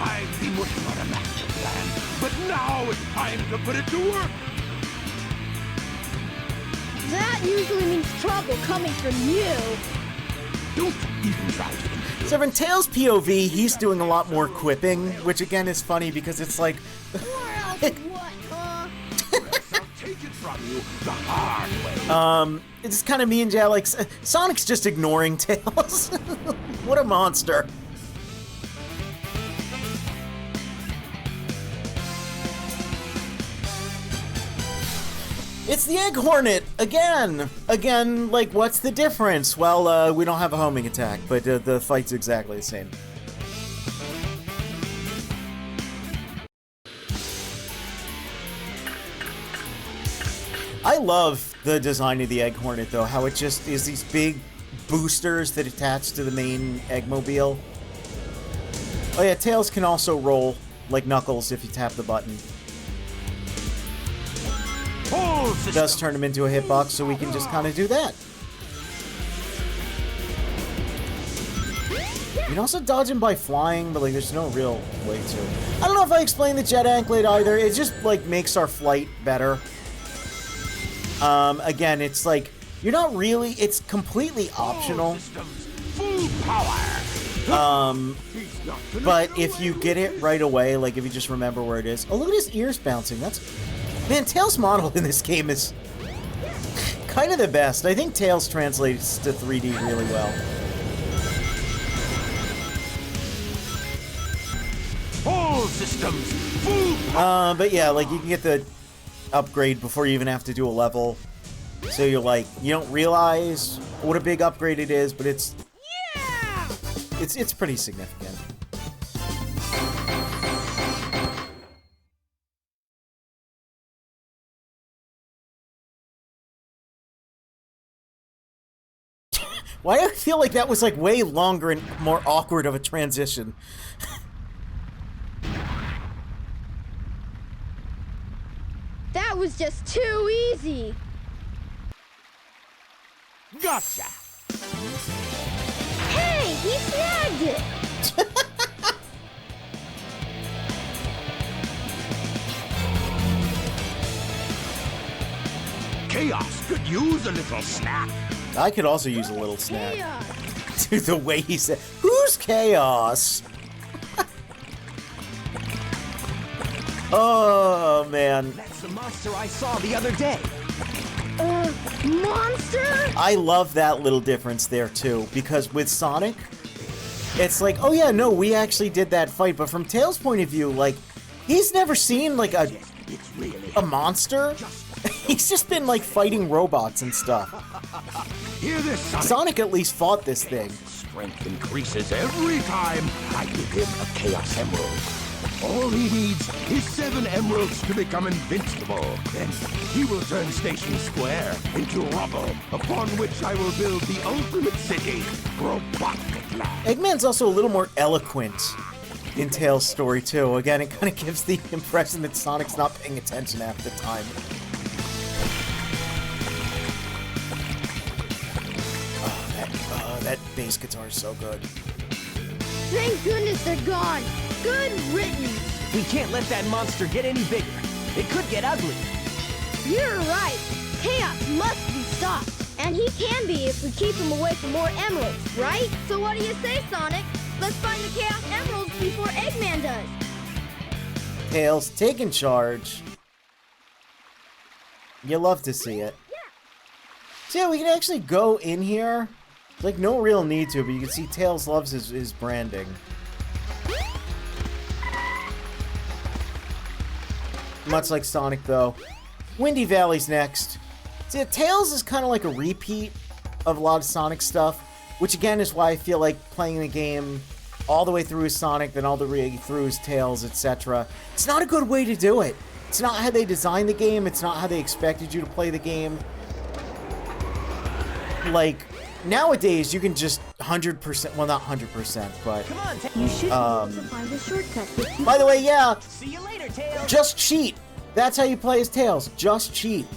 I've been working on a master plan, but now it's time to put it to work! That usually means trouble coming from you. Don't even try to. So from Tails' POV, he's doing a lot more quipping, which again is funny because it's like... What, huh? I'll take it from you the hard way. It's kind of me and Jay, like, Sonic's just ignoring Tails. What a monster. It's the Egg Hornet, again! Again, like, what's the difference? Well, we don't have a homing attack, but the fight's exactly the same. I love the design of the Egg Hornet, though, how it just is these big boosters that attach to the main Eggmobile. Oh yeah, Tails can also roll, like Knuckles, if you tap the button. It does turn him into a hitbox, so we can just kind of do that. You can also dodge him by flying, but like there's no real way to. I don't know if I explained the jet anklet either. It just like makes our flight better. Again, it's like you're not really. It's completely optional. But if you get it right away, like if you just remember where it is. Oh, look at his ears bouncing. That's. Man, Tails' model in this game is kind of the best. I think Tails translates to 3D really well. All systems full. But yeah, like you can get the upgrade before you even have to do a level. So you're like, you don't realize what a big upgrade it is, but it's pretty significant. Why do I feel like that was like way longer and more awkward of a transition? That was just too easy. Gotcha. Hey, he snagged it. Chaos could use a little snack. I could also use a little snack. Chaos. Dude, the way he said, "Who's Chaos?" Oh, man. That's the monster I saw the other day. Monster? I love that little difference there, too, because with Sonic, it's like, oh yeah, no, we actually did that fight, but from Tails' point of view, like, he's never seen, like, a monster. He's just been, like, fighting robots and stuff. Hear this, Sonic at least fought this thing. Strength increases every time I give him a Chaos Emerald. All he needs is 7 emeralds to become invincible. Then he will turn Station Square into rubble, upon which I will build the ultimate city, Robotnik Land. Eggman's also a little more eloquent in Tails' story, too. Again, it kind of gives the impression that Sonic's not paying attention half the time. That bass guitar is so good. Thank goodness they're gone. Good riddance. We can't let that monster get any bigger. It could get ugly. You're right. Chaos must be stopped. And he can be if we keep him away from more emeralds, right? So what do you say, Sonic? Let's find the Chaos Emeralds before Eggman does. Tails taking charge. You love to see it. So yeah, we can actually go in here. Like, no real need to, but you can see Tails loves his branding. Much like Sonic, though. Windy Valley's next. See, Tails is kind of like a repeat of a lot of Sonic stuff, which again is why I feel like playing the game all the way through as Sonic, then all the way through as Tails, etc. It's not a good way to do it. It's not how they designed the game. It's not how they expected you to play the game. Like, nowadays, you can just 100%, well, not 100%, but... Come on, You should be able to find a shortcut. By the way, yeah, See you later, Tails. just cheat. That's how you play as Tails. Just cheat.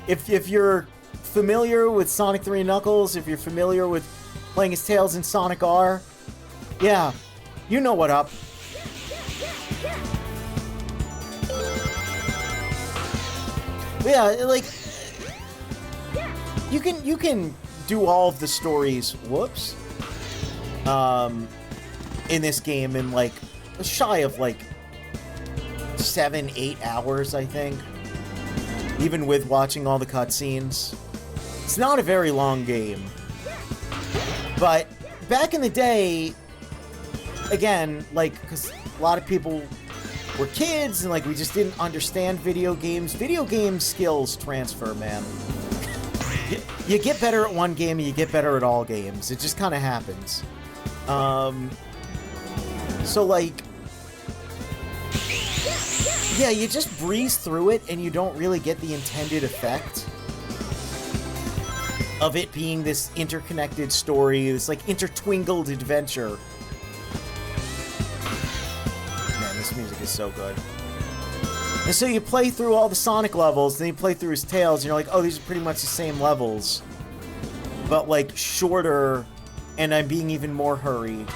If you're familiar with Sonic 3 Knuckles, if you're familiar with playing as Tails in Sonic R, yeah, you know what up. Yeah, like, you can do all of the stories, whoops, in this game in like shy of like 7-8 hours, I think. Even with watching all the cutscenes. It's not a very long game. But back in the day, again, like, because a lot of people were kids and like we just didn't understand video games. Video game skills transfer, man. You get better at one game and you get better at all games. It just kind of happens. So like, yeah, you just breeze through it and you don't really get the intended effect of it being this interconnected story, this like intertwinkled adventure. Man, this music is so good. And so you play through all the Sonic levels, then you play through his Tails, and you're like, oh, these are pretty much the same levels, but like shorter, and I'm being even more hurried.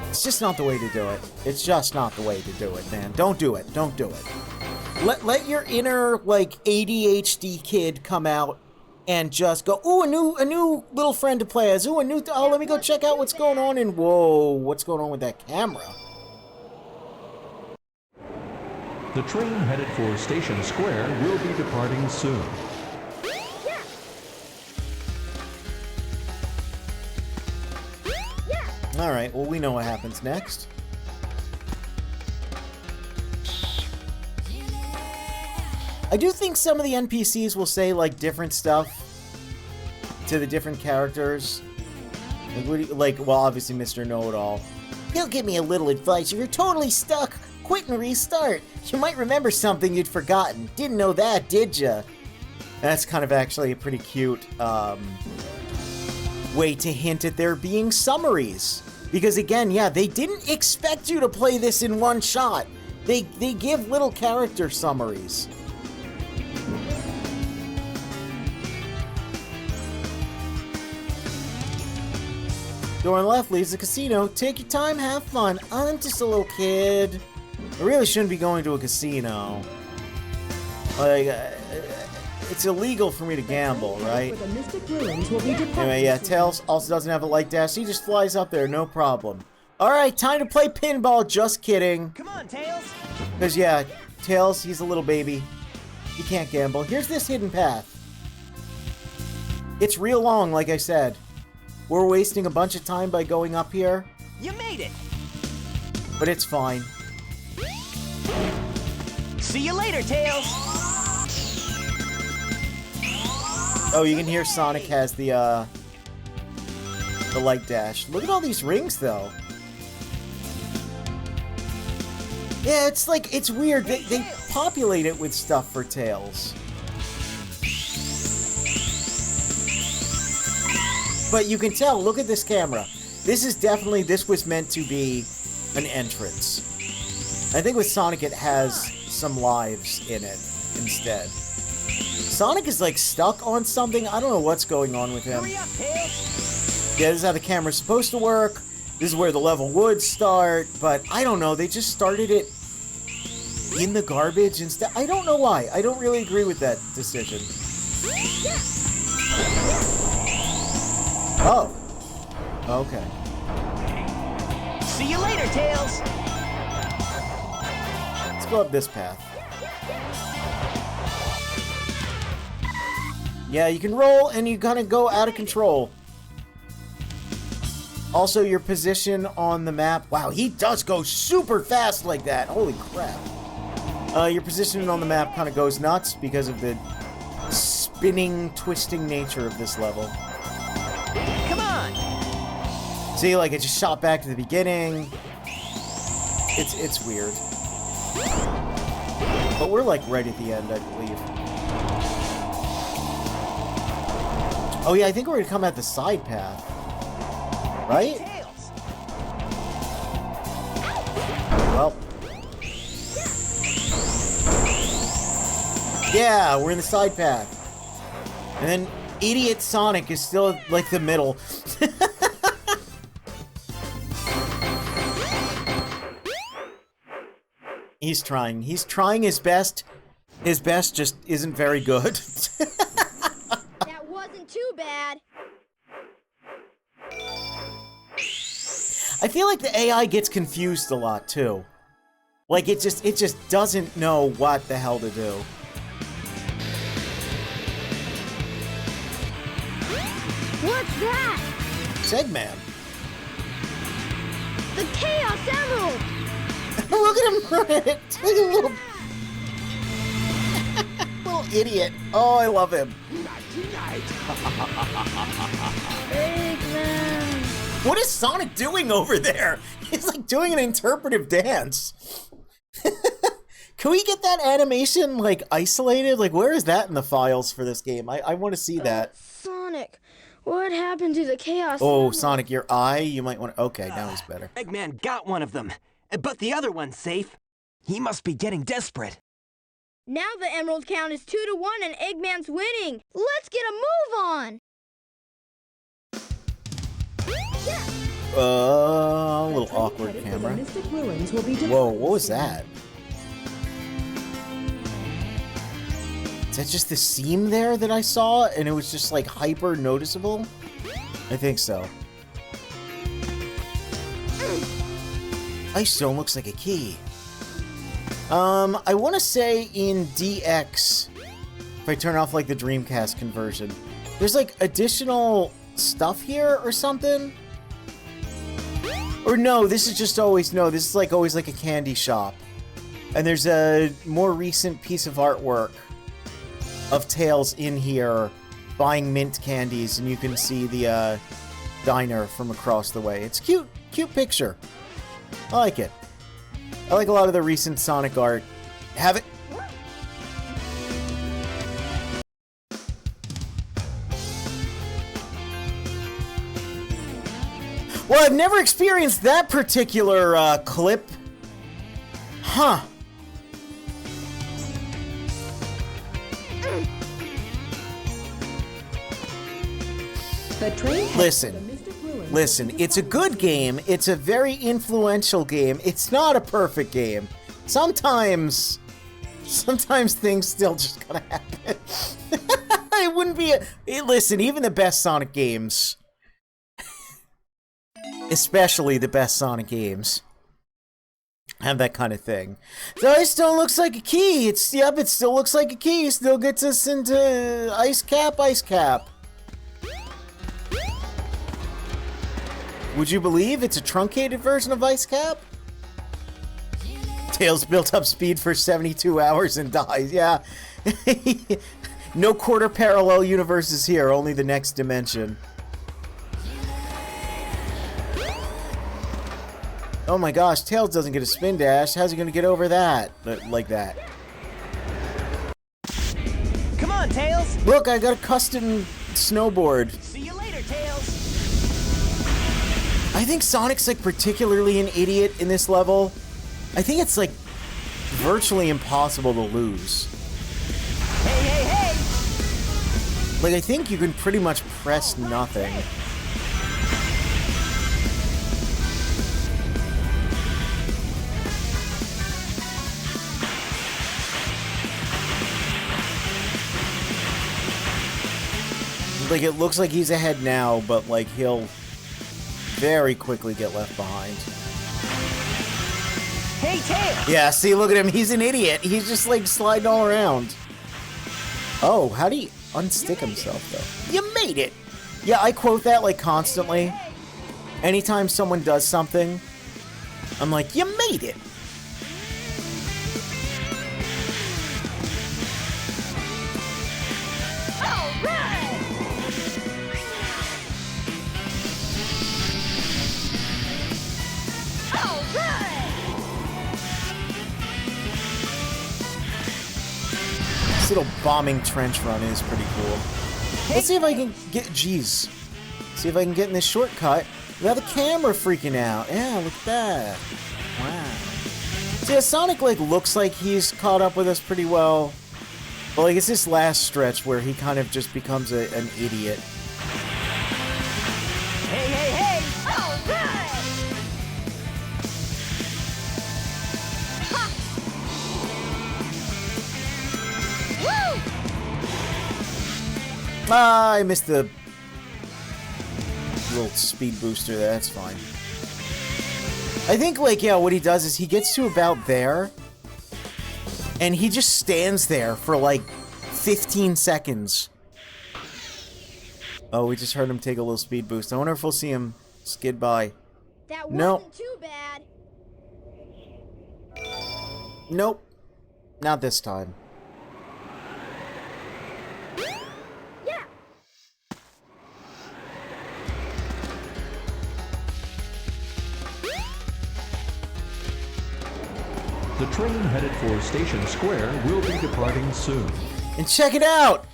It's just not the way to do it. It's just not the way to do it, man. Don't do it. Don't do it. Let your inner like ADHD kid come out and just go, ooh, a new little friend to play as. Ooh, oh, let me go check out what's going on. And whoa, what's going on with that camera? The train headed for Station Square will be departing soon. Alright, well, we know what happens next. I do think some of the NPCs will say, like, different stuff to the different characters. Like, what do you, like, well, obviously, Mr. Know-It-All. He'll give me a little advice. If you're totally stuck, quit and restart. You might remember something you'd forgotten. Didn't know that, did ya? That's kind of actually a pretty cute, way to hint at there being summaries. Because again, yeah, they didn't expect you to play this in one shot. They give little character summaries. Door on the left leads the casino. Take your time, have fun. I'm just a little kid. I really shouldn't be going to a casino. Like, it's illegal for me to gamble, right? Anyway, yeah, Tails also doesn't have a light dash. He just flies up there, no problem. Alright, time to play pinball. Just kidding. Come on, Tails. Because, yeah, Tails, he's a little baby. He can't gamble. Here's this hidden path. It's real long, like I said. We're wasting a bunch of time by going up here. You made it. But it's fine. See you later, Tails. Oh, you can hear Sonic has the light dash. Look at all these rings, though. Yeah, it's like, it's weird. They populate it with stuff for Tails. But you can tell, look at this camera. this was meant to be an entrance. I think with Sonic it has some lives in it instead. Sonic is like stuck on something. I don't know what's going on with him. Hurry up, Tails! Yeah, this is how the camera's supposed to work. This is where the level would start, but I don't know. They just started it in the garbage instead. I don't know why. I don't really agree with that decision. Oh. Okay. See you later, Tails! Let's go up this path. Yeah, you can roll and you kind of go out of control. Also, your position on the map. Wow, he does go super fast like that. Holy crap. Your position on the map kind of goes nuts because of the spinning, twisting nature of this level. Come on! See, like, it just shot back to the beginning. It's weird. But we're, like, right at the end, I believe. Oh, yeah, I think we're gonna come at the side path. Right? Well. Yeah, we're in the side path. And then idiot Sonic is still, like, the middle. He's trying. He's trying his best. His best just isn't very good. That wasn't too bad. I feel like the AI gets confused a lot, too. Like, it just doesn't know what the hell to do. What's that? It's Eggman. The Chaos Emerald! Look at him run it! Look at little... little idiot. Oh, I love him. Eggman! What is Sonic doing over there? He's like doing an interpretive dance. Can we get that animation, like, isolated? Like, where is that in the files for this game? I want to see that. Sonic, what happened to the Chaos Oh, Emerald? Sonic, your eye? You might want to... Okay, now he's better. Eggman got one of them, but the other one's safe. He must be getting desperate. Now the emerald count is 2-1 and Eggman's winning. Let's get a move on. A little awkward camera. Whoa, what was that? Is that just the seam there that I saw and it was just like hyper noticeable? I think so. Ice Stone looks like a key. I want to say in DX, if I turn off like the Dreamcast conversion, there's like additional stuff here or something? Or no, this is just always, no, this is like always like a candy shop. And there's a more recent piece of artwork of Tails in here buying mint candies, and you can see the diner from across the way. It's cute, cute picture. I like it. I like a lot of the recent Sonic art. Have it. Well, I've never experienced that particular clip. Huh. Listen, it's a good game. It's a very influential game. It's not a perfect game. Sometimes things still just gotta happen. It wouldn't be listen, even the best Sonic games, especially the best Sonic games, have that kind of thing. The Ice Stone looks like a key. It still looks like a key. Still gets us into Ice Cap. Would you believe it's a truncated version of Ice Cap? Tails built up speed for 72 hours and dies. Yeah. No quarter parallel universes here, only the next dimension. Oh my gosh, Tails doesn't get a spin dash. How's he gonna get over that? Like that. Come on, Tails! Look, I got a custom snowboard. See you later, Tails! I think Sonic's like particularly an idiot in this level. I think it's like virtually impossible to lose. Hey, hey, hey! Like, I think you can pretty much press nothing. Like, it looks like he's ahead now, but like he'll very quickly get left behind. Hey, Tail! Yeah, see, look at him. He's an idiot. He's just like sliding all around. Oh, how do you unstick himself, though? You made it! Yeah, I quote that like constantly. Anytime someone does something, I'm like, you made it! This little bombing trench run is pretty cool. Let's see if I can get... Jeez. See if I can get in this shortcut without the camera freaking out. Yeah, look at that. Wow. See, yeah, Sonic, like, looks like he's caught up with us pretty well. But, like, it's this last stretch where he kind of just becomes an idiot. Hey, hey, hey! All right! Ah, I missed the little speed booster there. That's fine. I think, like, yeah, what he does is he gets to about there, and he just stands there for, like, 15 seconds. Oh, we just heard him take a little speed boost. I wonder if we'll see him skid by. That Nope. wasn't too bad. Nope. Not this time. Yeah. The train headed for Station Square will be departing soon. And check it out!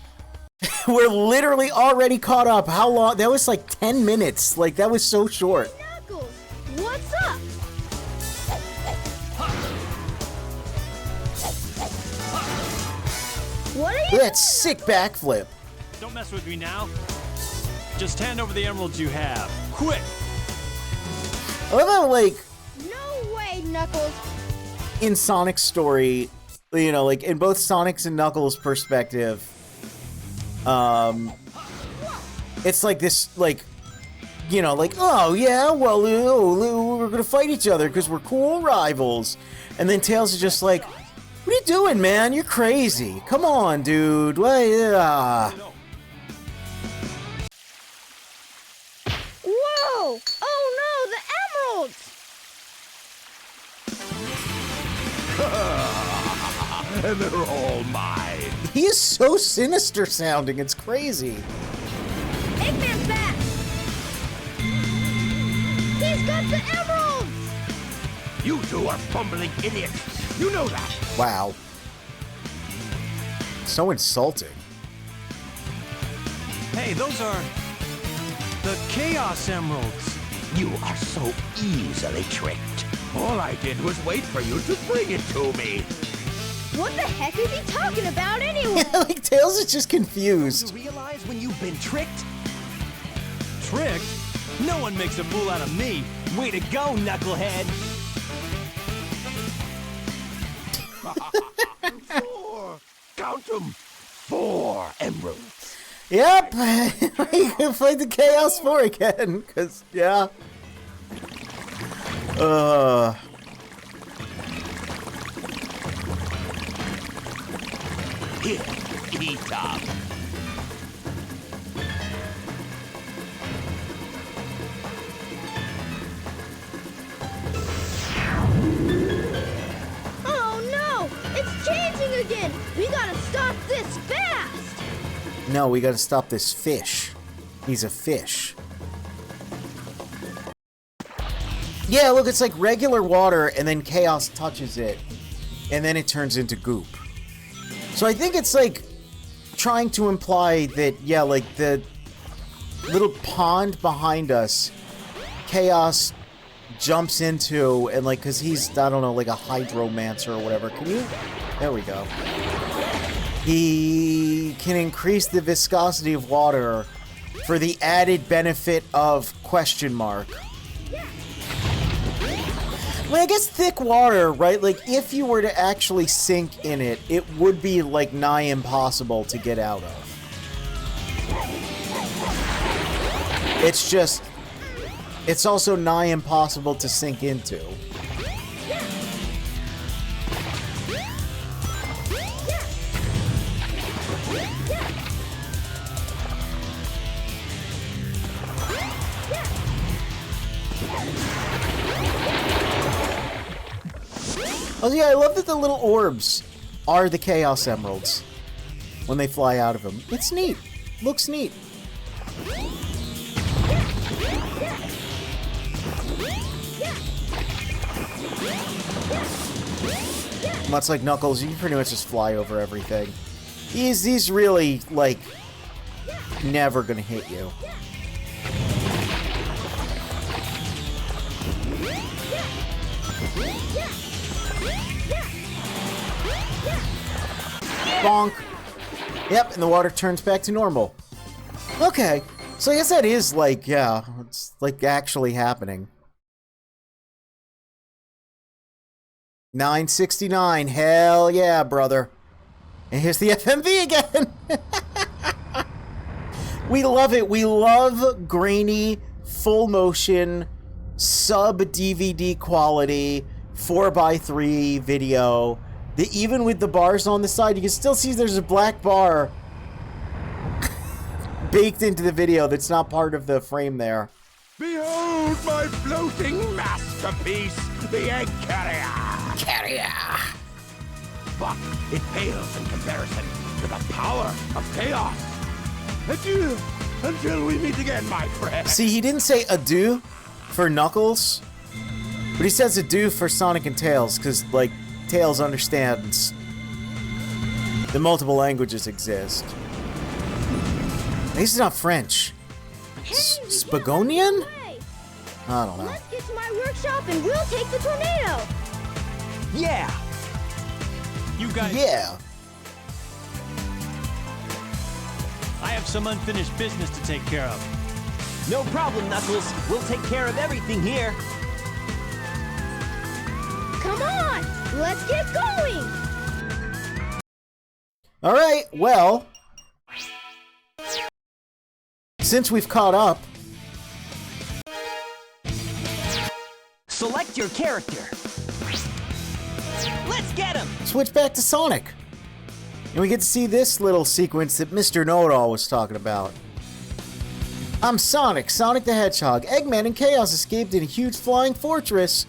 We're literally already caught up. How long? That was like 10 minutes. Like, that was so short. Knuckles, what's up? What are you Look at that sick backflip. Don't mess with me now. Just hand over the emeralds you have. Quick! I love how, like, No way, Knuckles. in Sonic's story, you know, like, in both Sonic's and Knuckles' perspective, it's like this, like, you know, like, oh, yeah, well, we're gonna fight each other because we're cool rivals. And then Tails is just like, what are you doing, man? You're crazy. Come on, dude. What? Whoa! Oh no, the emeralds! And they're all mine. He is so sinister sounding. It's crazy. Eggman's back! He's got the emeralds! You two are fumbling idiots. You know that. Wow. So insulting. Hey, those are the Chaos Emeralds. You are so easily tricked. All I did was wait for you to bring it to me. What the heck is he talking about anyway? Like, Tails is just confused. You realize when you've been tricked? Tricked? No one makes a fool out of me. Way to go, knucklehead! 4. Count them. 4 emeralds. Yep. You can fight the Chaos 4 again, because, yeah. Here, eat up. Oh no! It's changing again! We gotta stop this fast! No, we gotta stop this fish. He's a fish. Yeah, look, it's like regular water, and then Chaos touches it, and then it turns into goop. So I think it's like trying to imply that, yeah, like the little pond behind us, Chaos jumps into, and like, because he's, I don't know, like a hydromancer or whatever. Can you? There we go. He can increase the viscosity of water for the added benefit of question mark. Well, I guess thick water, right? Like, if you were to actually sink in it, it would be, like, nigh impossible to get out of. It's just... It's also nigh impossible to sink into. Oh yeah, I love that the little orbs are the Chaos Emeralds when they fly out of them. It's neat. Looks neat. Much like Knuckles, you can pretty much just fly over everything. He's really, like, never gonna hit you. Bonk. Yep, and the water turns back to normal. Okay, so I guess that is like, yeah, it's like actually happening. 969, hell yeah, brother. And here's the FMV again. We love it. We love grainy, full motion, sub DVD quality, 4:3 video. Even with the bars on the side, you can still see there's a black bar baked into the video that's not part of the frame there. Behold my floating masterpiece, the Egg Carrier! Carrier! But it pales in comparison to the power of chaos. Adieu, until we meet again, my friend. See, he didn't say adieu for Knuckles, but he says adieu for Sonic and Tails, because, like, Tails understands that multiple languages exist. This is not French. Spagonian? I don't know. Let's get to my workshop and we'll take the tornado. Yeah. You guys. Yeah. I have some unfinished business to take care of. No problem, Knuckles. We'll take care of everything here. Come on, let's get going. All right, well, since we've caught up, Select your character. Let's get him. switch back to Sonic. And we get to see this little sequence that Mr. Know-It-All was talking about. I'm Sonic, Sonic the Hedgehog. Eggman and Chaos escaped in a huge flying fortress.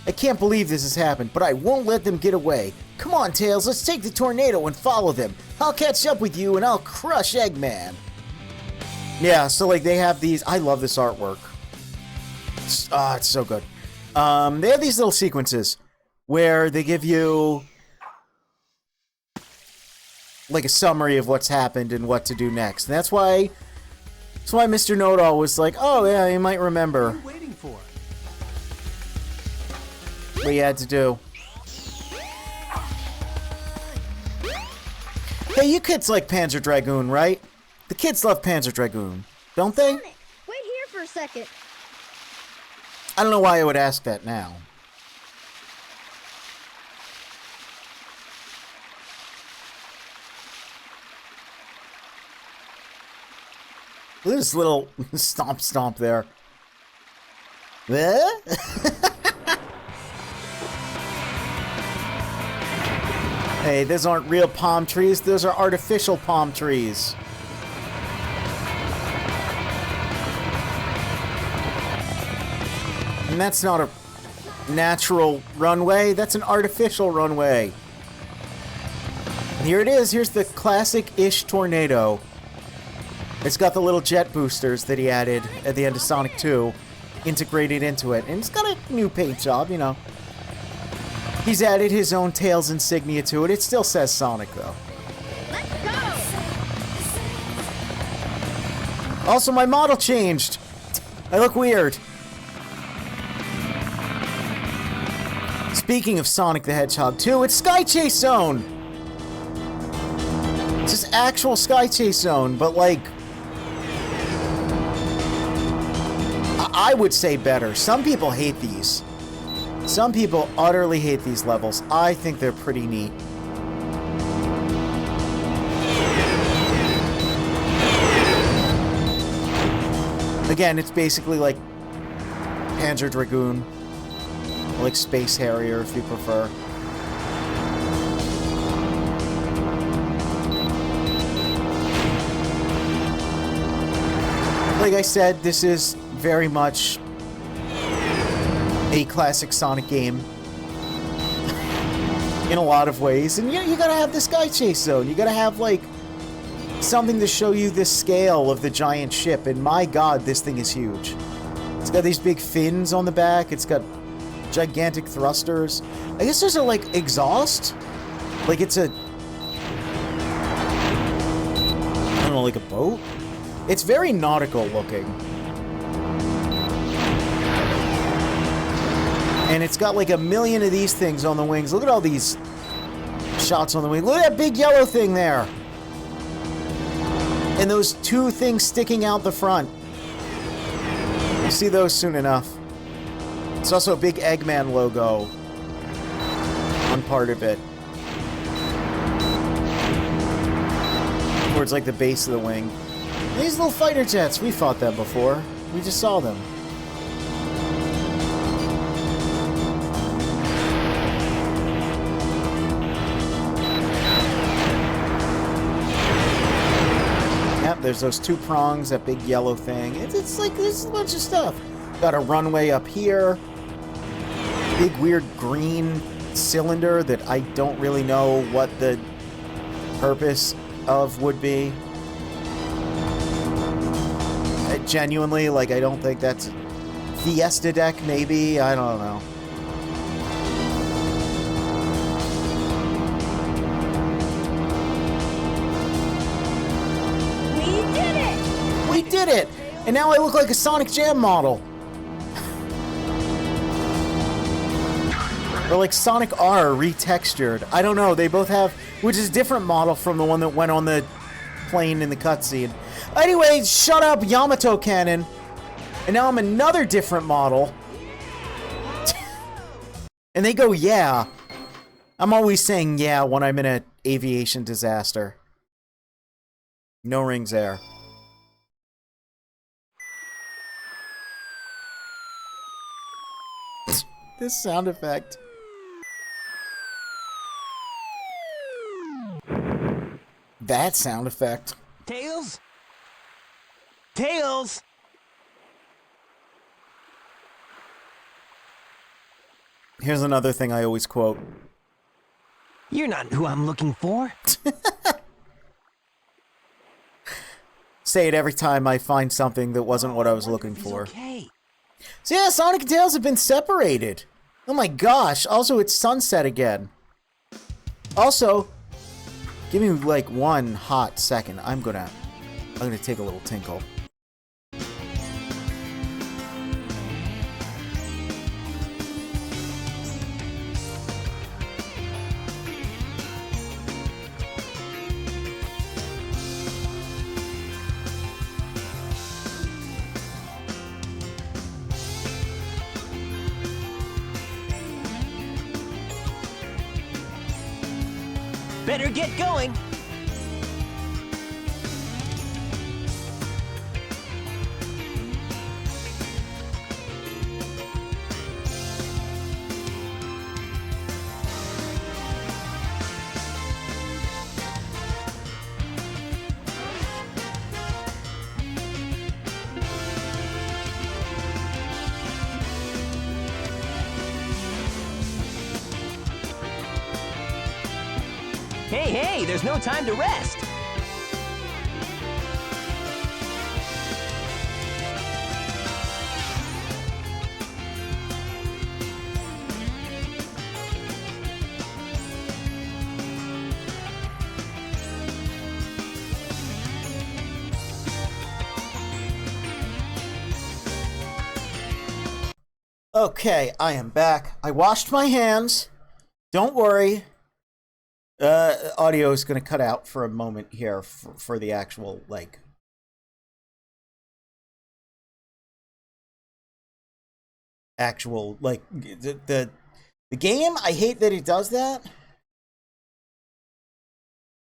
I can't believe this has happened, but I won't let them get away. Come on, Tails, let's take the tornado and follow them. I'll catch up with you and I'll crush Eggman. Yeah, so like they have these, I love this artwork. It's so good. They have these little sequences where they give you like a summary of what's happened and what to do next. And that's why Mr. Know-It-All was like, oh yeah, you might remember. What are you waiting for? What you had to do. Hey, you kids like Panzer Dragoon, right? The kids love Panzer Dragoon, don't they? Sonic, wait here for a second. I don't know why I would ask that now. Look at this little stomp there. Hey, those aren't real palm trees. Those are artificial palm trees. And that's not a natural runway. That's an artificial runway. And here it is. Here's the classic-ish tornado. It's got the little jet boosters that he added at the end of Sonic 2 integrated into it. And it's got a new paint job, you know. He's added his own Tails insignia to it. It still says Sonic, though. Let's go. Also, my model changed. I look weird. Speaking of Sonic the Hedgehog 2, it's Sky Chase Zone! It's just actual Sky Chase Zone, but like... I would say better. Some people hate these. Some people utterly hate these levels. I think they're pretty neat. Again, it's basically like Panzer Dragoon, or like Space Harrier if you prefer. Like I said, this is very much a classic Sonic game in a lot of ways. And you gotta have the Sky Chase Zone. You gotta have, like, something to show you the scale of the giant ship. And my god, this thing is huge. It's got these big fins on the back. It's got gigantic thrusters. I guess there's a, like, exhaust? Like, it's a... I don't know, like a boat? It's very nautical looking. And it's got like a million of these things on the wings. Look at all these shots on the wing. Look at that big yellow thing there. And those two things sticking out the front. You'll see those soon enough. It's also a big Eggman logo on part of it. Towards like the base of the wing. These little fighter jets, we fought them before. We just saw them. Yep, there's those two prongs, that big yellow thing. It's like, there's a bunch of stuff. Got a runway up here. Big weird green cylinder that I don't really know what the purpose of would be. Genuinely, like, I don't think that's Fiesta deck, maybe? I don't know. We did it! We did it! And now I look like a Sonic Jam model. Or like Sonic R retextured. I don't know, they both have... Which is a different model from the one that went on the plane in the cutscene. Anyway, shut up, Yamato Cannon. And now I'm another different model. And they go, yeah. I'm always saying yeah when I'm in an aviation disaster. No rings there. This sound effect. That sound effect. Tails? Tails! Here's another thing I always quote. You're not who I'm looking for. Say it every time I find something that wasn't what I was looking for. Okay. So yeah, Sonic and Tails have been separated. Oh my gosh. Also, it's sunset again. Also, give me like one hot second. I'm gonna take a little tinkle. Better get going. Hey, there's no time to rest. Okay, I am back. I washed my hands. Don't worry. Audio is going to cut out for a moment here for the actual, like... the game. I hate that it does that.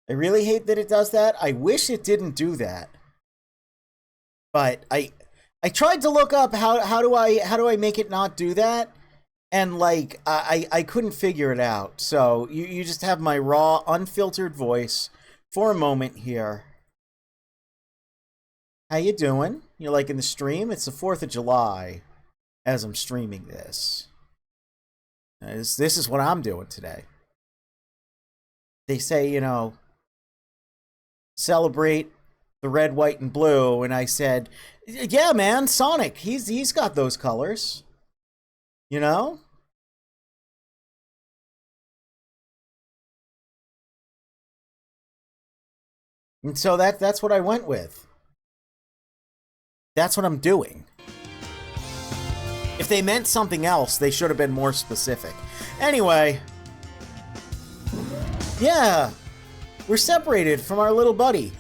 I really hate that it does that. I wish it didn't do that. But I tried to look up how do I make it not do that, and like I couldn't figure it out. So you just have my raw, unfiltered voice for a moment here. How you doing? You're liking the stream? It's the 4th of July as I'm streaming this. This is what I'm doing today. They say, you know, celebrate the red, white, and blue, and I said, yeah, man, Sonic, he's got those colors. You know? And so that's what I went with. That's what I'm doing. If they meant something else, they should have been more specific. Anyway. Yeah. We're separated from our little buddy.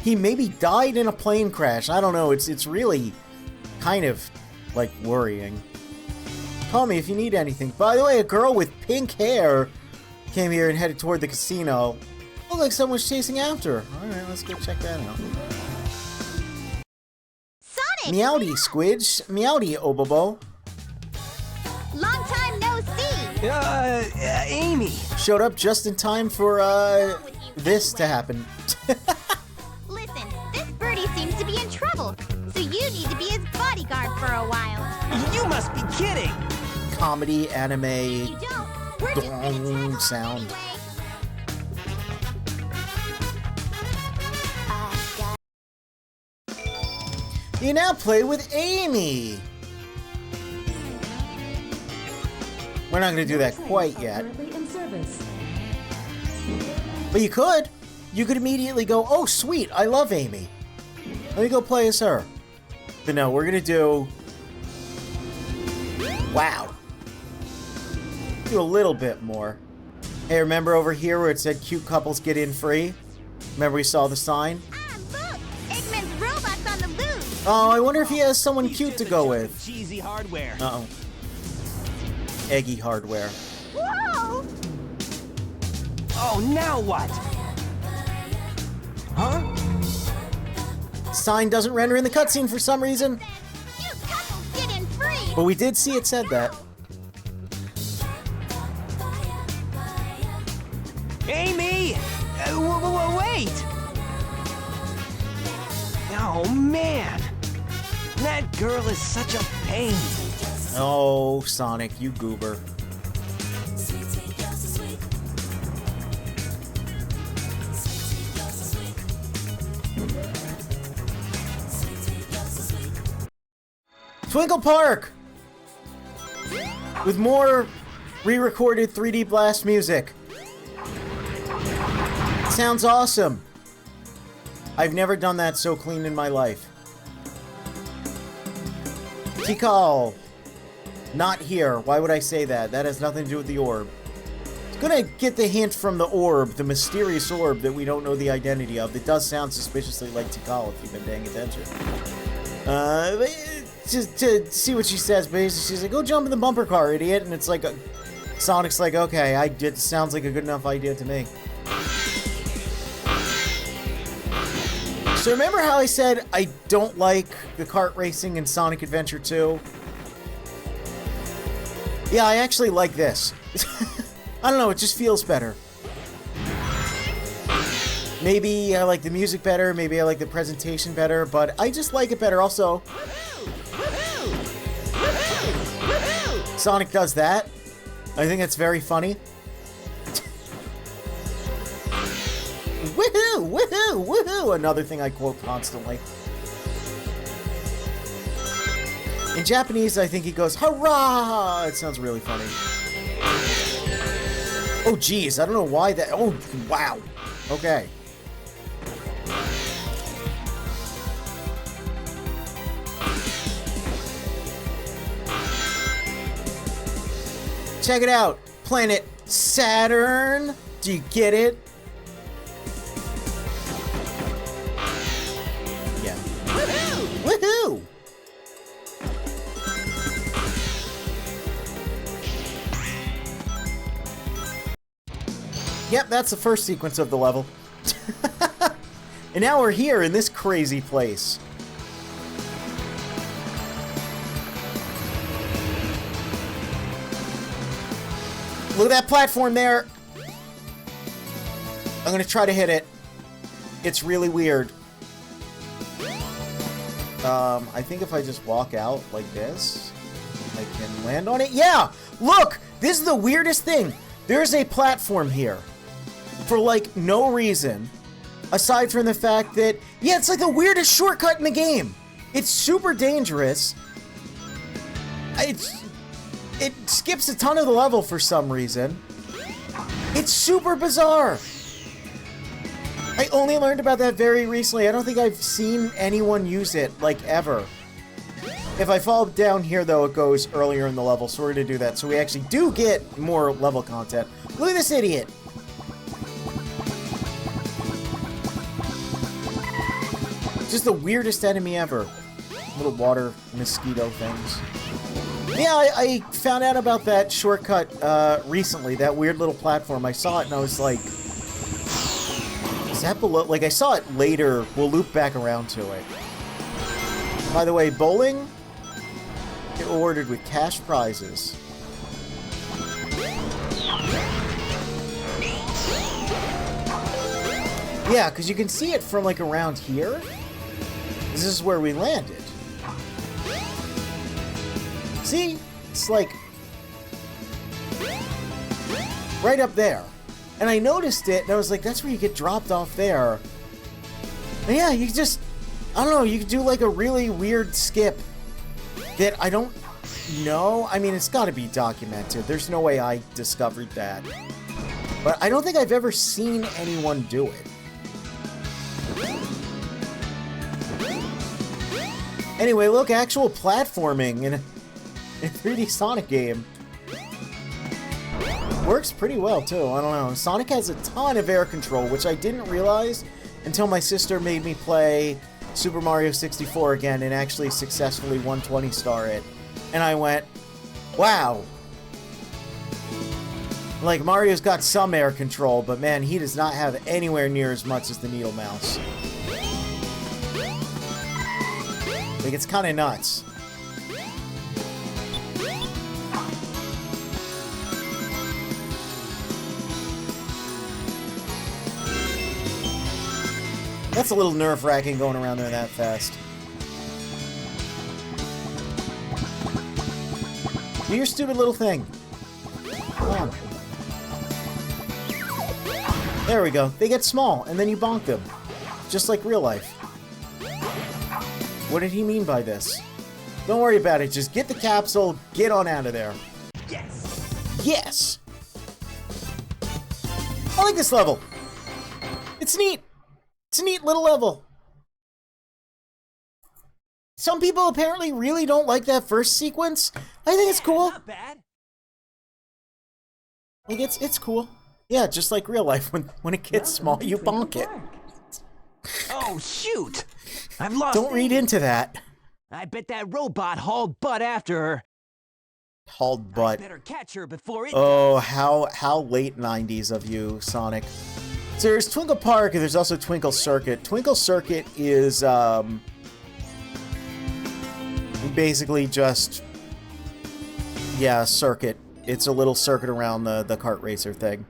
He maybe died in a plane crash. I don't know. It's really kind of, like, worrying. Call me if you need anything. By the way, a girl with pink hair came here and headed toward the casino. Looked like someone's chasing after her. Alright, let's go check that out. Sonic! Meowdy, Squidge. Meowdy, Obobo. Long time no see! Amy! Showed up just in time for, this to happen. Listen, this birdie seems to be in trouble, so you need to be his bodyguard for a while. You must be kidding! Comedy, anime, You don't, we're just gonna tag along sound. anyway. You now play with Amy. We're not going to do that quite yet. Currently in service. But you could. You could immediately go, oh, sweet, I love Amy. Let me go play as her. But no, we're going to do... Wow. Do a little bit more. Hey, remember over here where it said cute couples get in free? Remember we saw the sign? Ah, look! Eggman's robot's on the loose! Oh, I wonder if he has someone He's cute just to a go chunk with. of cheesy hardware. Uh-oh. Eggy hardware. Whoa! Oh, now what? Huh? Sign doesn't render in the cutscene for some reason. Cute couples get in free! But we did see it said that. Amy! Wait! Oh, man! That girl is such a pain. Oh, Sonic, you goober. Twinkle Park! With more re-recorded 3D Blast music. Sounds awesome. I've never done that so clean in my life. Tikal. Not here. Why would I say that? That has nothing to do with the orb. It's gonna get the hint from the orb, the mysterious orb that we don't know the identity of. That does sound suspiciously like Tikal if you've been paying attention. Just to see what she says, but she's like, go jump in the bumper car, idiot. And it's like, Sonic's like, okay, it sounds like a good enough idea to me. So remember how I said I don't like the kart racing in Sonic Adventure 2? Yeah, I actually like this. I don't know, it just feels better. Maybe I like the music better, maybe I like the presentation better, but I just like it better. Also, Sonic does that. I think that's very funny. Woohoo! Woohoo! Woohoo! Another thing I quote constantly. In Japanese, I think he goes, hurrah! It sounds really funny. Oh, geez. I don't know why that... Oh, wow. Okay. Check it out. Planet Saturn. Do you get it? Yeah. Woohoo! Woohoo! Yep, that's the first sequence of the level. And now we're here in this crazy place. Look at that platform there. I'm gonna try to hit it. It's really weird. I think if I just walk out like this, I can land on it. Yeah! Look! This is the weirdest thing. There's a platform here. For, like, no reason. Aside from the fact that, yeah, it's like the weirdest shortcut in the game. It's super dangerous. It skips a ton of the level for some reason. It's super bizarre. I only learned about that very recently. I don't think I've seen anyone use it, like, ever. If I fall down here, though, it goes earlier in the level, so we're gonna do that. So we actually do get more level content. Look at this idiot. Just the weirdest enemy ever. Little water mosquito things. Yeah, I found out about that shortcut recently, that weird little platform. I saw it and I was like, is that below? Like, I saw it later. We'll loop back around to it. By the way, bowling, get rewarded with cash prizes. Yeah, because you can see it from, like, around here. This is where we landed. See? It's like right up there. And I noticed it, and I was like, that's where you get dropped off there. And yeah, you just, I don't know, you could do like a really weird skip that I don't know. I mean, it's got to be documented. There's no way I discovered that. But I don't think I've ever seen anyone do it. Anyway, look, actual platforming in a 3D Sonic game. Works pretty well, too. I don't know. Sonic has a ton of air control, which I didn't realize until my sister made me play Super Mario 64 again and actually successfully 120 star it. And I went, wow. Like, Mario's got some air control, but man, he does not have anywhere near as much as the Needle Mouse. Like, it's kind of nuts. That's a little nerve-wracking going around there that fast. Do your stupid little thing. Come on. There we go. They get small, and then you bonk them. Just like real life. What did he mean by this? Don't worry about it. Just get the capsule, get on out of there. Yes! Yes! I like this level. It's neat. It's a neat little level. Some people apparently really don't like that first sequence. I think it's cool. Not bad. Like, it's cool. Yeah, just like real life. When it gets small, you bonk it. Oh, shoot! I've lost Don't read into that. I bet that robot hauled butt after her. Hauled butt. I better catch her before it Oh, how late 90s of you, Sonic. So there's Twinkle Park, and there's also Twinkle Circuit. Twinkle Circuit is, basically just, yeah, a circuit. It's a little circuit around the kart racer thing.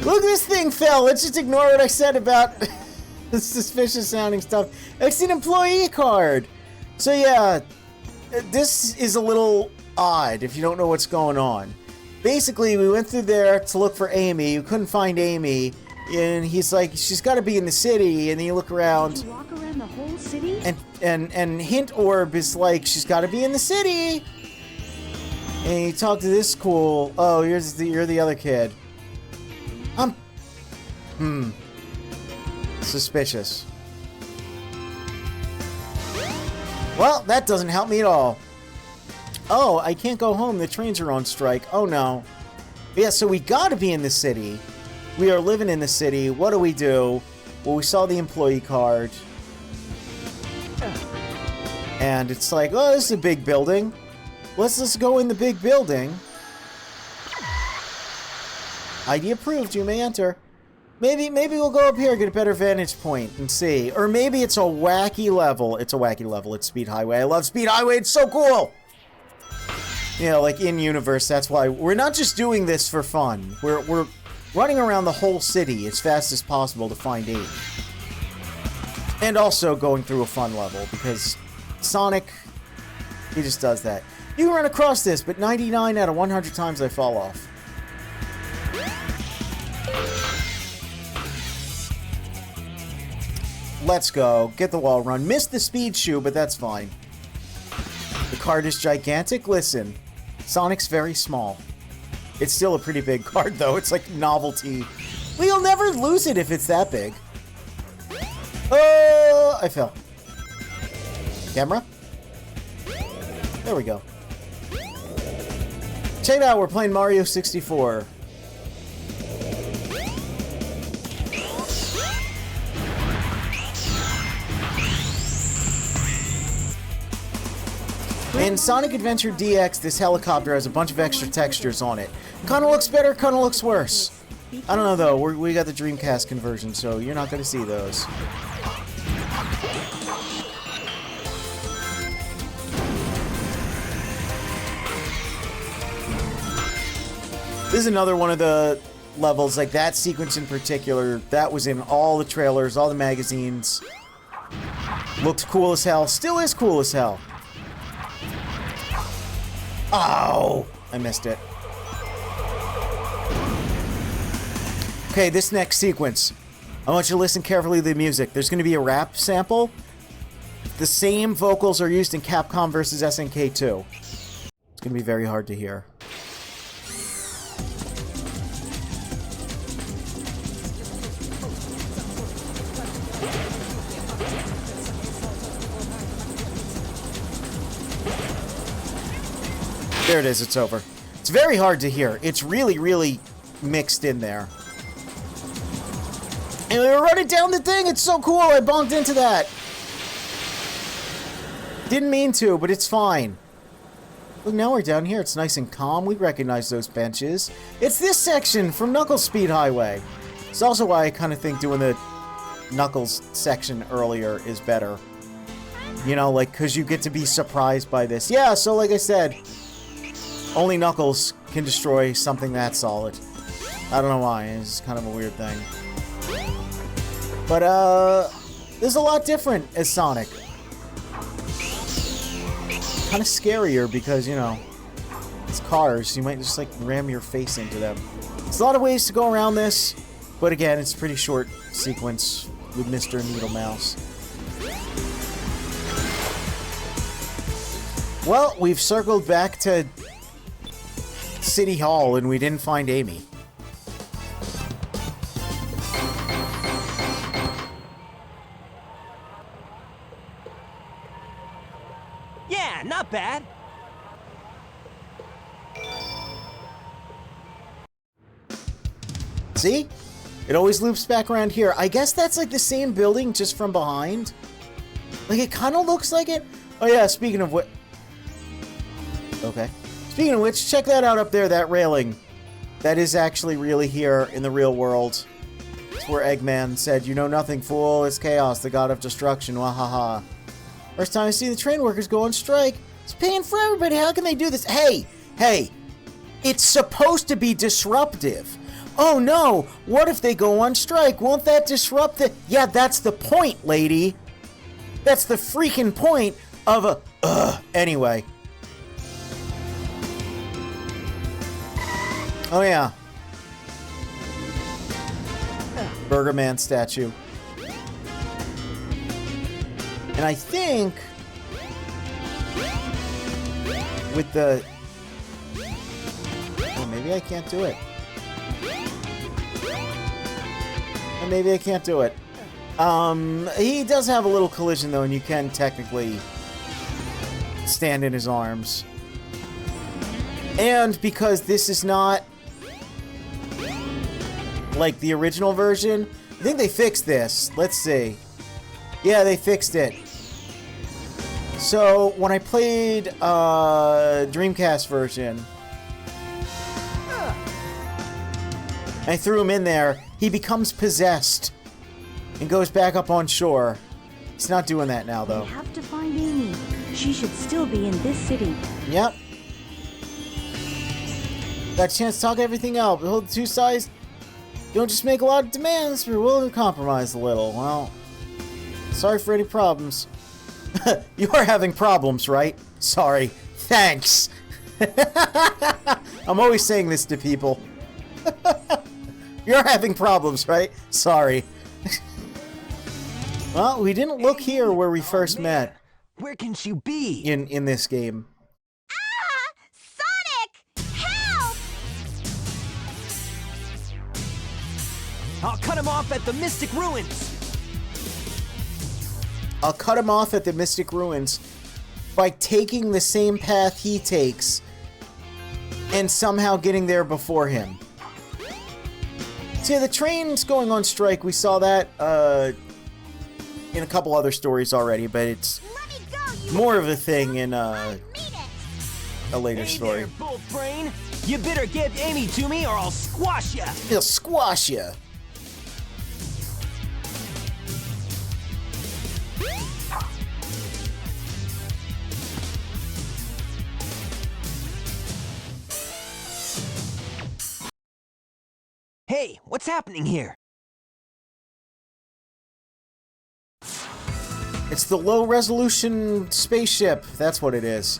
Look, this thing fell. Let's just ignore what I said about the suspicious sounding stuff. It's an employee card. So yeah, this is a little odd if you don't know what's going on. Basically, we went through there to look for Amy. We couldn't find Amy. And he's like, she's got to be in the city. And then you look around. Did you walk around the whole city? And Hint Orb is like, she's got to be in the city. And you talk to this cool. Oh, you're the other kid. Suspicious. Well, that doesn't help me at all. Oh, I can't go home. The trains are on strike. Oh, no. Yeah, so we gotta be in the city. We are living in the city. What do? Well, we saw the employee card. And it's like, oh, this is a big building. Let's just go in the big building. ID approved. You may enter. Maybe we'll go up here, get a better vantage point, and see. Or maybe it's a wacky level. It's a wacky level. It's Speed Highway. I love Speed Highway. It's so cool! You know, like in-universe, that's why. We're not just doing this for fun. We're running around the whole city as fast as possible to find Amy. And also going through a fun level, because Sonic, he just does that. You can run across this, but 99 out of 100 times I fall off. Let's go. Get the wall run. Missed the speed shoe, but that's fine. The card is gigantic. Listen, Sonic's very small. It's still a pretty big card, though. It's like novelty. Well, you'll never lose it if it's that big. Oh, I fell. Camera? There we go. Check it out. We're playing Mario 64. In Sonic Adventure DX, this helicopter has a bunch of extra textures on it. Kinda looks better, kinda looks worse. I don't know though, we got the Dreamcast conversion, so you're not gonna see those. This is another one of the levels, like that sequence in particular, that was in all the trailers, all the magazines. Looked cool as hell, still is cool as hell. Oh! I missed it. Okay, this next sequence. I want you to listen carefully to the music. There's going to be a rap sample. The same vocals are used in Capcom vs. SNK 2. It's going to be very hard to hear. There it is, it's over. It's very hard to hear. It's really, really mixed in there. And we were running down the thing! It's so cool! I bumped into that! Didn't mean to, but it's fine. Look, now we're down here. It's nice and calm. We recognize those benches. It's this section from Knuckles Speed Highway. It's also why I kind of think doing the Knuckles section earlier is better. You know, like, because you get to be surprised by this. Yeah, so like I said, only Knuckles can destroy something that solid. I don't know why. It's kind of a weird thing. But, this is a lot different as Sonic. Kind of scarier because, you know, it's cars. You might just, like, ram your face into them. There's a lot of ways to go around this. But again, it's a pretty short sequence with Mr. Needle Mouse. Well, we've circled back to City Hall and we didn't find Amy. Yeah, not bad. See? It always loops back around here. I guess that's like the same building just from behind. Like it kind of looks like it. Oh yeah, speaking of what... Okay. Speaking of which, check that out up there, that railing. That is actually really here in the real world. It's where Eggman said, "You know nothing, fool. It's chaos, the god of destruction. Wahaha." First time I see the train workers go on strike. It's paying for everybody. How can they do this? Hey! Hey! It's supposed to be disruptive. Oh no! What if they go on strike? Won't that disrupt the... Yeah, that's the point, lady. That's the freaking point of a... Anyway. Oh yeah. Burger Man statue. And I think with the... Oh, maybe I can't do it. Or maybe I can't do it. He does have a little collision though, and you can technically stand in his arms. And because this is not like the original version, I think they fixed this. Let's see. Yeah, they fixed it. So when I played Dreamcast version, I threw him in there, he becomes possessed and goes back up on shore. He's not doing that now, though. We have to find Amy. She should still be in this city. Yep. Got a chance to talk everything out. Behold the two sides. Don't just make a lot of demands, we're willing to compromise a little. Well, sorry for any problems. You are having problems, right? Sorry. Thanks. I'm always saying this to people. You're having problems, right? Sorry. Well, we didn't look here where we first met. Where can she be? In this game. Sonic! Help! I'll cut him off at the Mystic Ruins. I'll cut him off at the Mystic Ruins by taking the same path he takes and somehow getting there before him. See, the train's going on strike. We saw that in a couple other stories already, but it's more of a thing in a later story. There, Bolt Brain. You better give Amy to me or I'll squash ya. He'll squash ya. Hey, what's happening here? It's the low-resolution spaceship. That's what it is.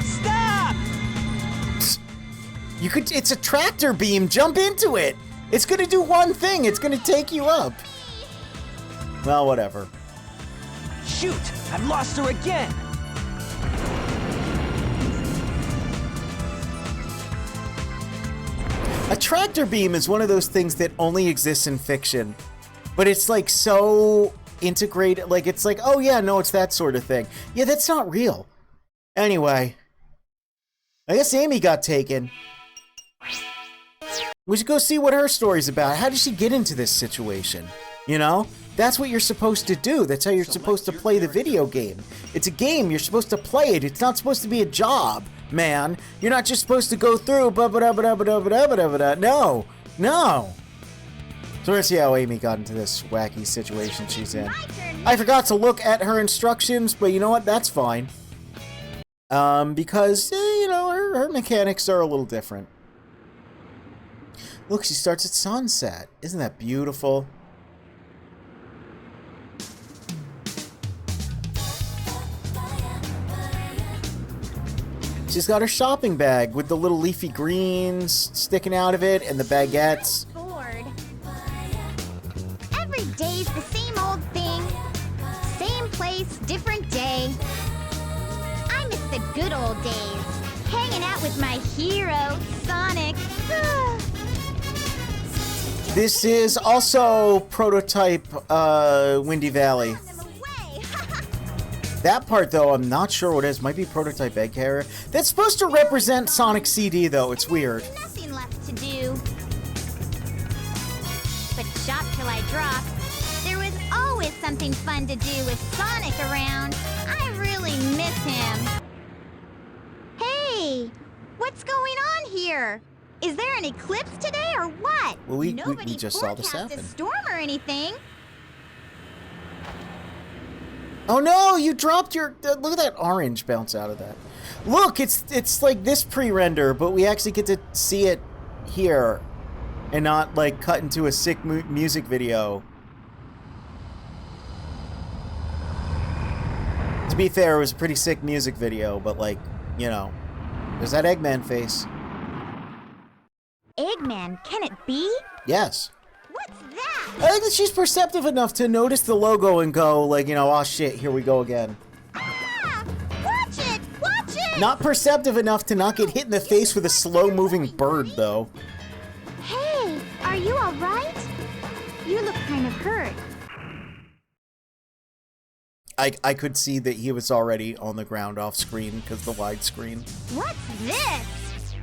Stop! You could. It's a tractor beam. Jump into it. It's gonna do one thing. It's gonna take you up. Well, whatever. Shoot! I've lost her again! A tractor beam is one of those things that only exists in fiction. But it's like so integrated. Like, it's like, oh yeah, no, it's that sort of thing. Yeah, that's not real. Anyway. I guess Amy got taken. We should go see what her story's about. How did she get into this situation? You know? That's what you're supposed to do. That's how you're supposed to play the video game. It's a game. You're supposed to play it. It's not supposed to be a job, man. You're not just supposed to go through No. No. So let's see how Amy got into this wacky situation she's in. I forgot to look at her instructions, but you know what? That's fine. Because, you know, her mechanics are a little different. Look, she starts at sunset. Isn't that beautiful? She's got her shopping bag with the little leafy greens sticking out of it and the baguettes. Bored. Every day's the same old thing. Same place, different day. I miss the good old days. Hanging out with my hero, Sonic. This is also prototype Windy Valley. That part, though, I'm not sure what it is. Might be prototype egg carrier. That's supposed to represent Sonic CD, though. It's weird. Nothing left to do. But shop till I drop. There was always something fun to do with Sonic around. I really miss him. Hey, what's going on here? Is there an eclipse today or what? Well, we Nobody just saw this forecast happen. a storm or anything. Oh no, you dropped your... look at that orange bounce out of that. Look, it's like this pre-render, but we actually get to see it here. And not, like, cut into a sick music video. To be fair, it was a pretty sick music video, but, like, you know. There's that Eggman face. Eggman, can it be? Yes. What's that? I think that she's perceptive enough to notice the logo and go, like, you know, oh shit, here we go again. Ah! Watch it! Watch it! Not perceptive enough to not get hit in the face with a slow-moving bird, though. Hey, are you alright? You look kind of hurt. I could see that he was already on the ground off screen because the widescreen. What's this?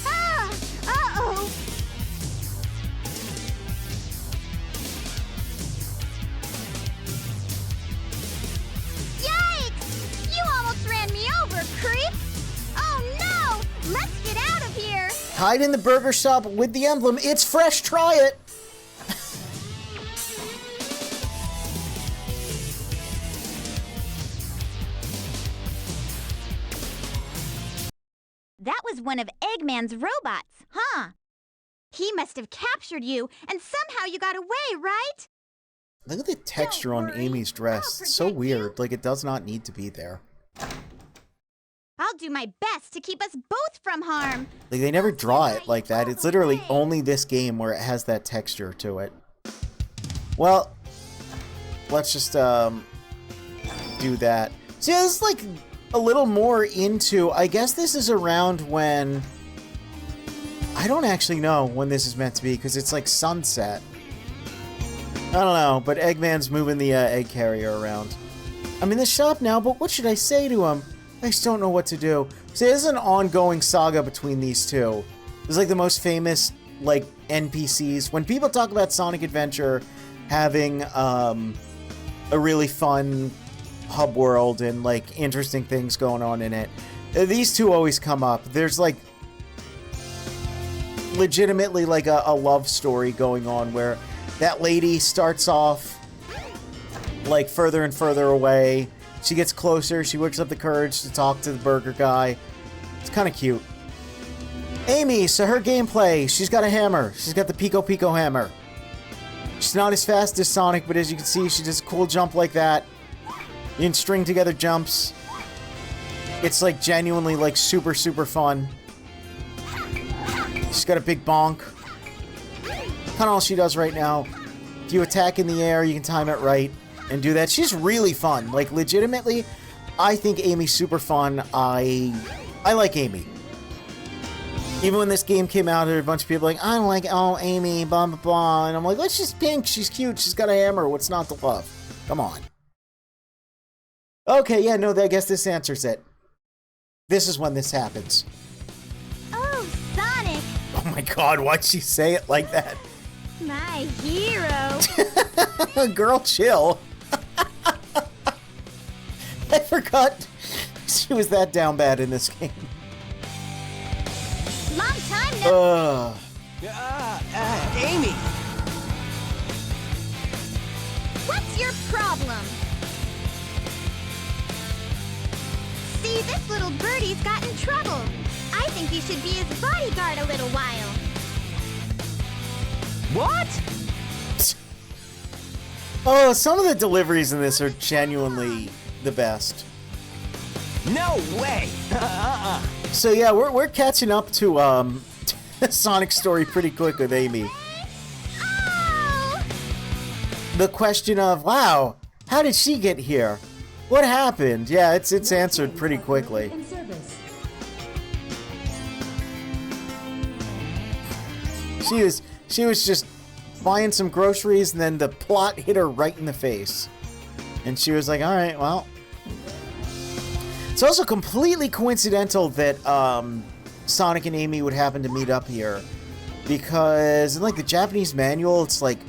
Ah! Uh-oh! Yikes! You almost ran me over, creep! Oh no! Let's get out of here! Hide in the burger shop with the emblem. It's fresh. Try it. That was one of Eggman's robots, huh? He must have captured you, and somehow you got away, right? Look at the texture on Amy's dress. It's so weird. Like, it does not need to be there. I'll do my best to keep us both from harm. Like, they never draw it like that. It's literally only this game where it has that texture to it. Well, let's just, do that. See, it's like a little more into, I guess this is around when, I don't actually know when this is meant to be, because it's like sunset. I don't know, but Eggman's moving the egg carrier around. I'm in the shop now, but what should I say to him? I just don't know what to do. See, there's an ongoing saga between these two. It's like the most famous, like, NPCs. When people talk about Sonic Adventure having a really fun hub world and, like, interesting things going on in it, these two always come up. There's, like, legitimately, like, a love story going on where that lady starts off, like, further and further away. She gets closer, she works up the courage to talk to the burger guy. It's kind of cute. Amy, so her gameplay, she's got a hammer. She's got the Pico Pico hammer. She's not as fast as Sonic, but as you can see, she does a cool jump like that. You can string together jumps. It's like genuinely like super, super fun. She's got a big bonk. Kind of all she does right now. If you attack in the air, you can time it right and do that. She's really fun. Like, legitimately, I think Amy's super fun. I like Amy. Even when this game came out, there were a bunch of people like, I don't like, oh, Amy, blah, blah, blah. And I'm like, well, she's pink, she's cute, she's got a hammer. What's not to love? Come on. Okay, yeah, no, I guess this answers it. This is when this happens. Oh, Sonic! Oh my god, why'd she say it like that? My hero! Girl, chill. I forgot she was that down bad in this game. Long time no... Amy! What's your problem? See, this little birdie's got in trouble. I think you should be his bodyguard a little while. What? Oh, some of the deliveries in this are genuinely the best. No way! So yeah, we're catching up to Sonic's story pretty quick with Amy. Oh! The question of, wow, how did she get here? What happened? Yeah, it's answered pretty quickly. In service. She was just buying some groceries, and then the plot hit her right in the face. And she was like, all right, well. It's also completely coincidental that Sonic and Amy would happen to meet up here. Because in, like, the Japanese manual, it's like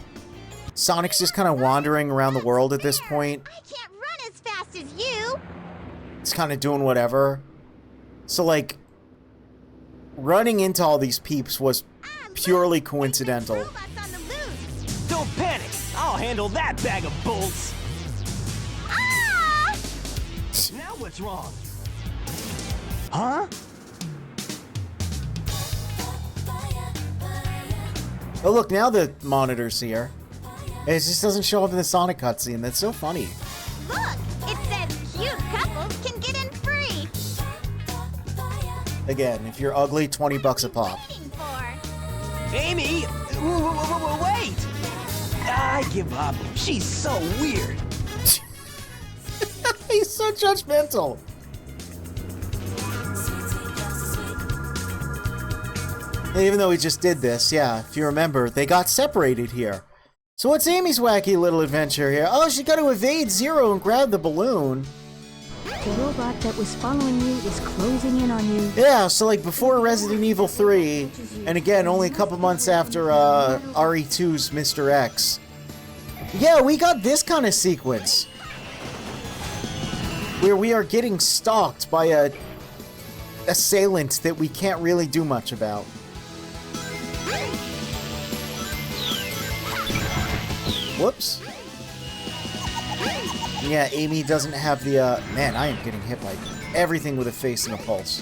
Sonic's just kind of wandering around the world at this point. I can't run as fast as you! It's kind of doing whatever. So, like, running into all these peeps was purely coincidental. Don't panic! I'll handle that bag of bolts! Ah! Now what's wrong? Huh? Oh look, now the monitor's here. It just doesn't show up in the Sonic cutscene. That's so funny. Look! It says cute couples can get in free! Again, if you're ugly, $20 a pop. Waiting for? Amy! Wait! I give up. She's so weird. He's so judgmental. And even though he just did this, yeah, if you remember, they got separated here. So what's Amy's wacky little adventure here? Oh, she got to evade Zero and grab the balloon. The robot that was following you is closing in on you. Yeah, so like before Resident Evil 3, and again, only a couple months after RE2's Mr. X. Yeah, we got this kind of sequence. Where we are getting stalked by a assailant that we can't really do much about. Whoops. Yeah, Amy doesn't have the, man, I am getting hit by everything with a face and a pulse.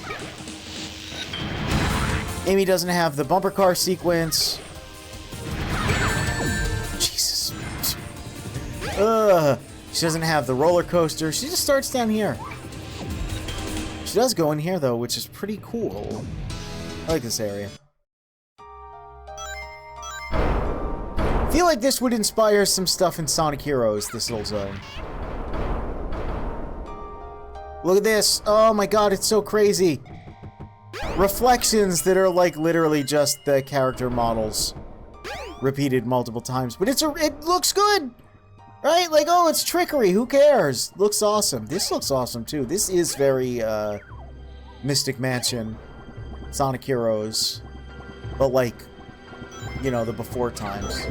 Amy doesn't have the bumper car sequence. Jesus. She doesn't have the roller coaster. She just starts down here. She does go in here, though, which is pretty cool. I like this area. I feel like this would inspire some stuff in Sonic Heroes, this little zone. Look at this. Oh my god, it's so crazy. Reflections that are like literally just the character models repeated multiple times. But it looks good. Right? Like, oh, it's trickery. Who cares? Looks awesome. This looks awesome too. This is very Mystic Mansion, Sonic Heroes. But like, you know, the before times.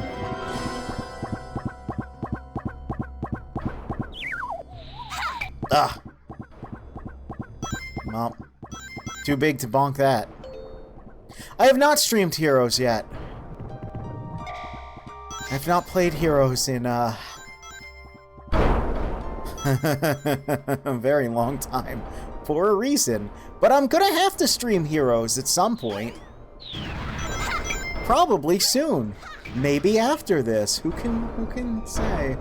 Ah. Well, too big to bonk that. I have not streamed Heroes yet. I've not played Heroes in, a very long time. For a reason. But I'm gonna have to stream Heroes at some point. Probably soon. Maybe after this. Who can say?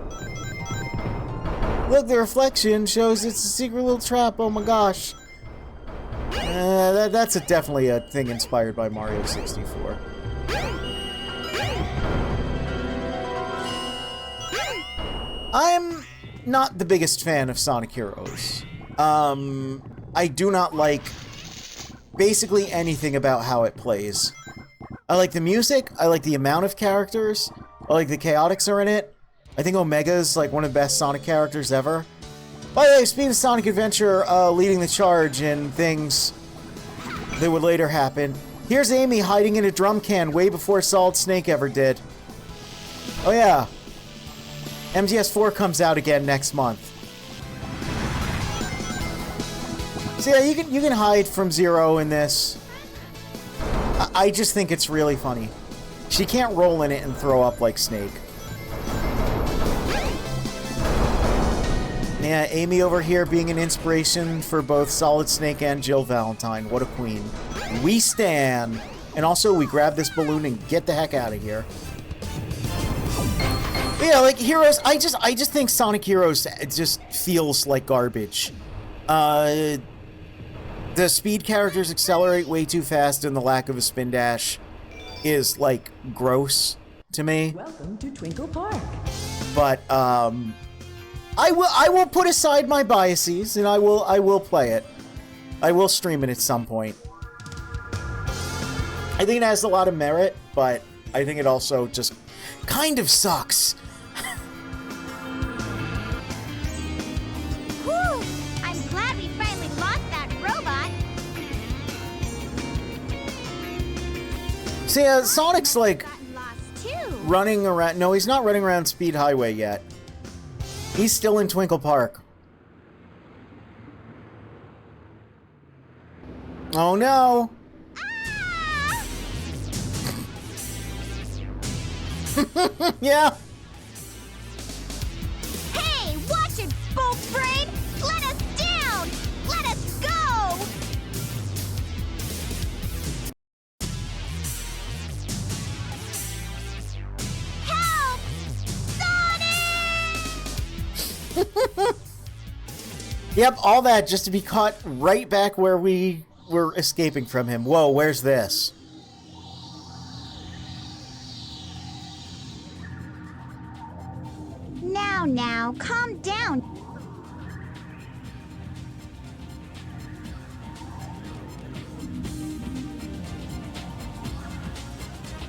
Look, the reflection shows it's a secret little trap. Oh my gosh. That's definitely a thing inspired by Mario 64. I'm not the biggest fan of Sonic Heroes. I do not like basically anything about how it plays. I like the music, I like the amount of characters, I like the chaotics are in it. I think Omega's like one of the best Sonic characters ever. By the way, speaking of Sonic Adventure leading the charge and things that would later happen, here's Amy hiding in a drum can way before Solid Snake ever did. Oh yeah. MGS4 comes out again next month. So yeah, you can hide from Zero in this. I just think it's really funny. She can't roll in it and throw up like Snake. Yeah, Amy over here being an inspiration for both Solid Snake and Jill Valentine. What a queen. We stan. And also, we grab this balloon and get the heck out of here. But yeah, like Heroes, I just think Sonic Heroes just feels like garbage. The speed characters accelerate way too fast, and the lack of a spin dash is like gross to me. Welcome to Twinkle Park. But I will put aside my biases and I will play it. I will stream it at some point. I think it has a lot of merit, but I think it also just kind of sucks. Whew! I'm glad we finally lost that robot. See, Sonic's like Gotten lost too. running around. No, he's not running around Speed Highway yet. He's still in Twinkle Park. Oh no! Yeah. Hey, watch it, Bolt Brain! Let us down! Let us go! Help! Sonic! Yep, all that just to be caught right back where we were escaping from him. Whoa, where's this? Now, calm down.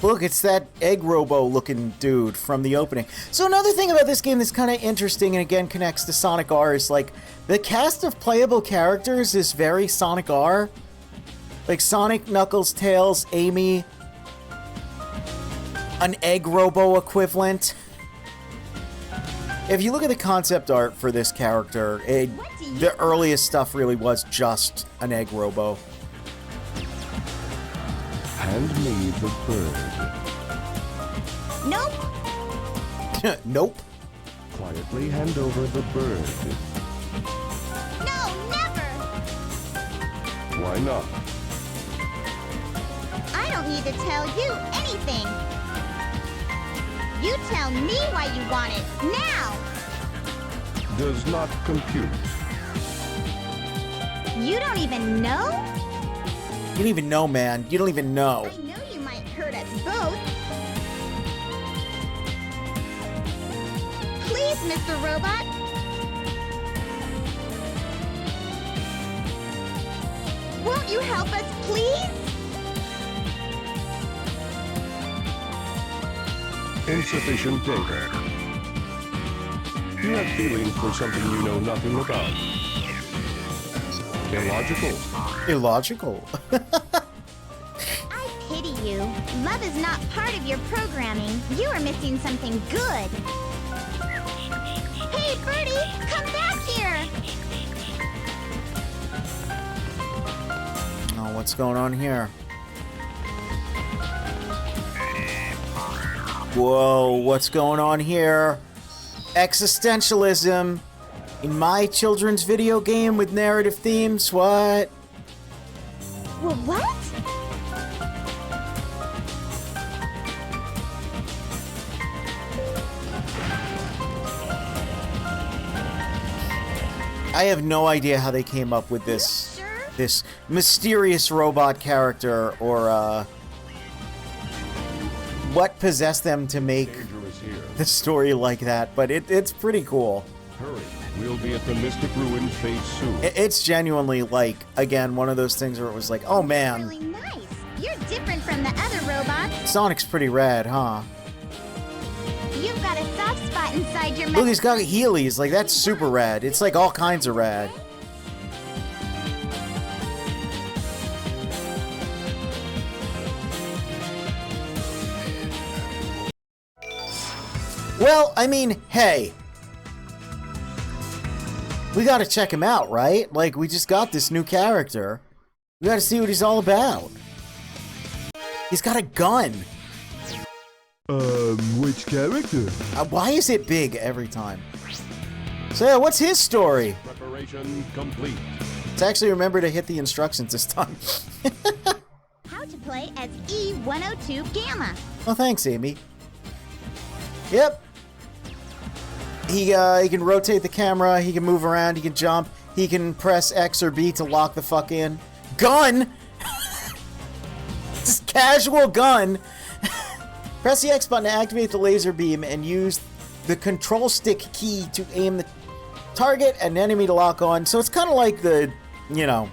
Look, it's that egg robo-looking dude from the opening. So another thing about this game that's kind of interesting and again connects to Sonic R is like the cast of playable characters is very Sonic R. Like Sonic, Knuckles, Tails, Amy, an egg robo equivalent. If you look at the concept art for this character, the earliest stuff really was just an egg robo. Hand me the bird. Nope. Nope. Quietly hand over the bird. No, never. Why not? I don't need to tell you anything. You tell me why you want it now. Does not compute. You don't even know? You don't even know, man. You don't even know. I know you might hurt us both. Please, Mr. Robot. Won't you help us, please? Insufficient data. You have feelings for something you know nothing about. Illogical. Illogical. I pity you. Love is not part of your programming. You are missing something good. Hey, Birdie, come back here. Oh, what's going on here? Whoa, what's going on here? Existentialism in my children's video game with narrative themes? What? Well, what? I have no idea how they came up with this You sure? this mysterious robot character or what possessed them to make Danger is here. the story like that, but it's pretty cool. Hurry. We'll be at the Mystic Ruin phase soon. It's genuinely like, again, one of those things where it was like, oh man, Really nice. You're different from the other robots. Sonic's pretty rad, huh? You've got a soft spot inside your Look, he's got Heelys, like that's super rad. It's like all kinds of rad. Well, I mean, hey. We gotta check him out, right? Like, we just got this new character. We gotta see what he's all about. He's got a gun. Which character? Why is it big every time? So yeah, what's his story? Preparation complete. Let's actually remember to hit the instructions this time. How to play as E102 Gamma. Well, thanks, Amy. Yep. He can rotate the camera, he can move around, he can jump, he can press X or B to lock the fuck in. Gun! Just casual gun! Press the X button to activate the laser beam and use the control stick key to aim the target and enemy to lock on. So it's kind of like the, you know,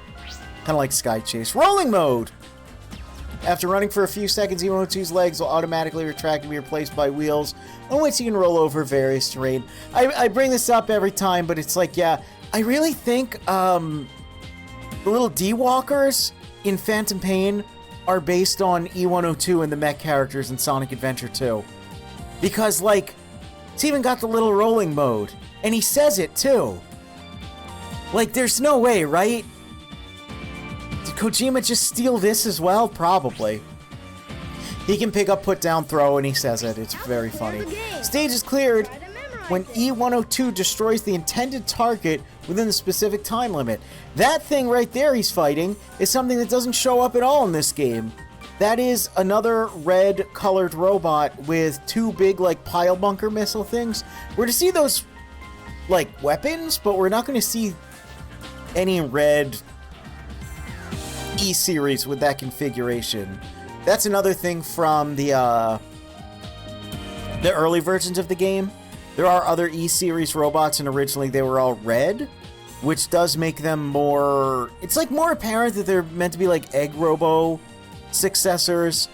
kind of like Sky Chase. Rolling mode! After running for a few seconds, E102's legs will automatically retract and be replaced by wheels, on which you can roll over various terrain. I bring this up every time, but it's like, yeah, I really think the little D-Walkers in Phantom Pain are based on E102 and the mech characters in Sonic Adventure 2. Because, like, it's even got the little rolling mode, and he says it, too. Like, there's no way, right? Did Kojima just steal this as well? Probably. He can pick up, put down, throw, and he says it. It's very funny. Stage is cleared when E102 destroys the intended target within the specific time limit. That thing right there he's fighting is something that doesn't show up at all in this game. That is another red-colored robot with two big, like, pile bunker missile things. We're to see those, like, weapons, but we're not going to see any red E-series with that configuration. That's another thing from the early versions of the game. There are other E-series robots, and originally they were all red, which does make them more... It's like more apparent that they're meant to be like Egg Robo successors.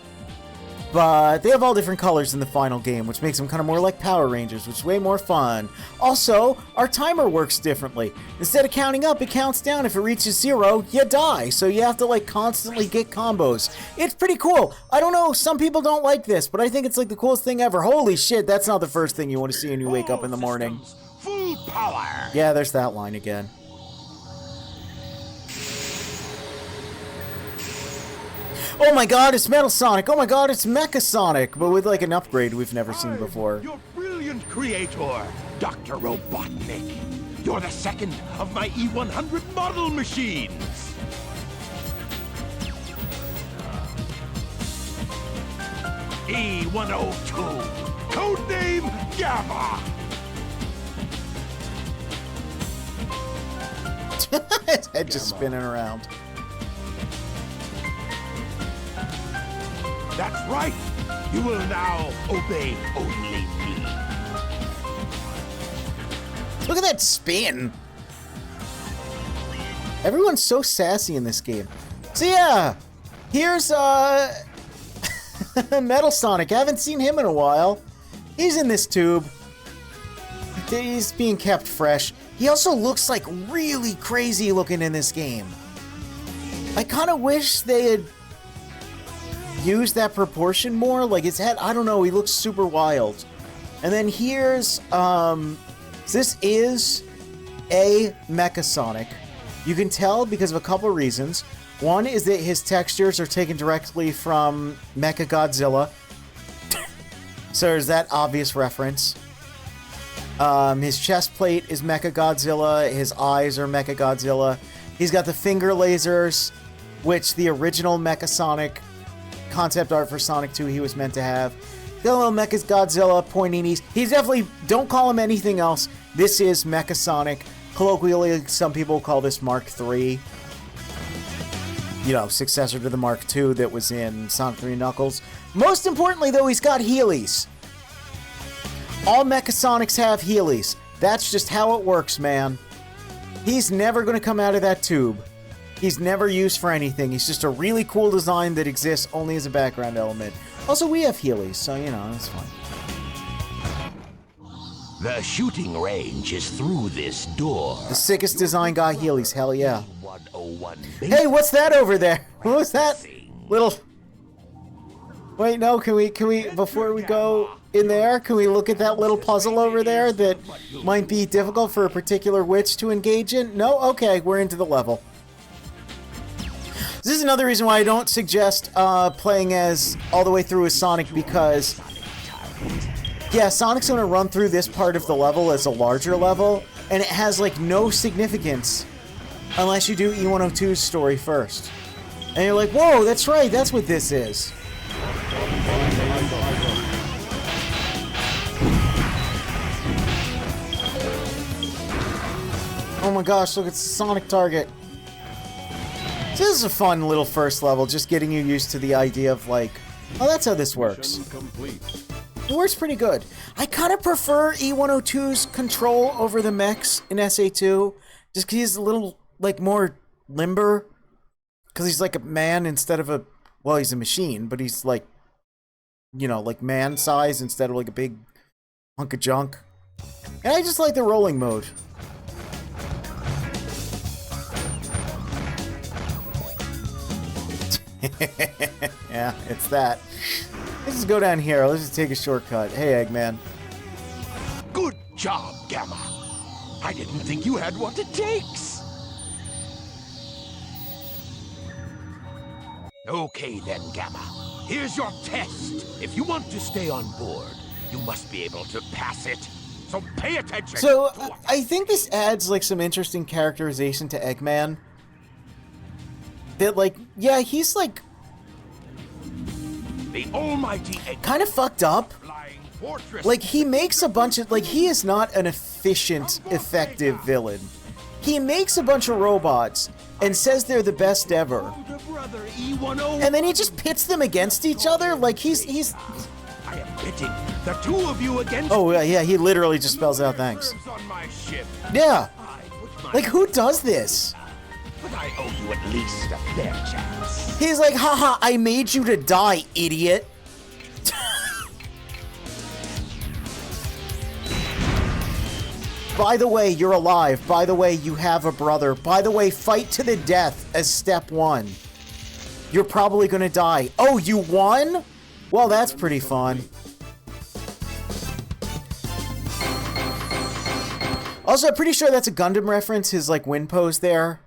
But they have all different colors in the final game, which makes them kind of more like Power Rangers, which is way more fun. Also, our timer works differently. Instead of counting up, it counts down. If it reaches 0, you die. So you have to, like, constantly get combos. It's pretty cool. I don't know, some people don't like this, but I think it's, like, the coolest thing ever. Holy shit, that's not the first thing you want to see when you wake up in the morning. Full power. Yeah, there's that line again. Oh my god, it's Metal Sonic! Oh my god, it's Mecha Sonic! But with like an upgrade we've never seen before. Your brilliant creator, Dr. Robotnik. You're the second of my E100 model machines. E102, codename Gamma. His head just spinning around. That's right. You will now obey only me. Look at that spin. Everyone's so sassy in this game. So yeah, here's Metal Sonic. I haven't seen him in a while. He's in this tube. He's being kept fresh. He also looks like really crazy looking in this game. I kind of wish they had used that proportion more. Like his head, I don't know, he looks super wild. And then here's, this is a Mecha Sonic. You can tell because of a couple of reasons. One is that his textures are taken directly from Mecha Godzilla. So there's that obvious reference. His chest plate is Mecha Godzilla. His eyes are Mecha Godzilla. He's got the finger lasers, which the original Mecha Sonic concept art for Sonic 2 he was meant to have. Got a little Mecha Godzilla pointy knees. He's definitely, don't call him anything else. This is Mecha Sonic. Colloquially, some people call this Mark III. You know, successor to the Mark II that was in Sonic 3 Knuckles. Most importantly, though, he's got Heelys. All Mecha Sonics have Heelys. That's just how it works, man. He's never going to come out of that tube. He's never used for anything. He's just a really cool design that exists only as a background element. Also, we have Heelys, so, you know, it's fine. The shooting range is through this door. The sickest design got Heelys, hell yeah. 101 Hey, what's that over there? What was that? Little... Wait, no, can we, before we go in there, can we look at that little puzzle over there that might be difficult for a particular witch to engage in? No? Okay, we're into the level. This is another reason why I don't suggest playing as all the way through as Sonic, because yeah, Sonic's gonna run through this part of the level as a larger level, and it has like no significance unless you do E102's story first. And you're like, whoa, that's right, that's what this is. Oh my gosh, look, it's the Sonic target. So this is a fun little first level, just getting you used to the idea of like, oh, that's how this works. It works pretty good. I kind of prefer E102's control over the mechs in SA2, just because he's a little, like, more limber. Because he's like a man instead of a, well, he's a machine, but he's like, you know, like man size instead of like a big hunk of junk. And I just like the rolling mode. Yeah, it's that. Let's just go down here. Let's just take a shortcut. Hey, Eggman. Good job, Gamma. I didn't think you had what it takes. Okay then, Gamma. Here's your test. If you want to stay on board, you must be able to pass it. So pay attention. So, I think this adds like some interesting characterization to Eggman. That, like, yeah, he's like the almighty Eggman, kind of fucked up. Like, he makes a bunch of, like, he is not an efficient, effective villain. He makes a bunch of robots and says they're the best ever. And then he just pits them against each other. Like, he's I am pitting the two of you against. Oh yeah, he literally just spells out thanks. Yeah. Like, who does this? But I owe you at least a fair chance. He's like, haha, I made you to die, idiot. By the way, you're alive. By the way, you have a brother. By the way, fight to the death as step 1. You're probably gonna die. Oh, you won? Well, that's pretty fun. Also, I'm pretty sure that's a Gundam reference, his, like, win pose there.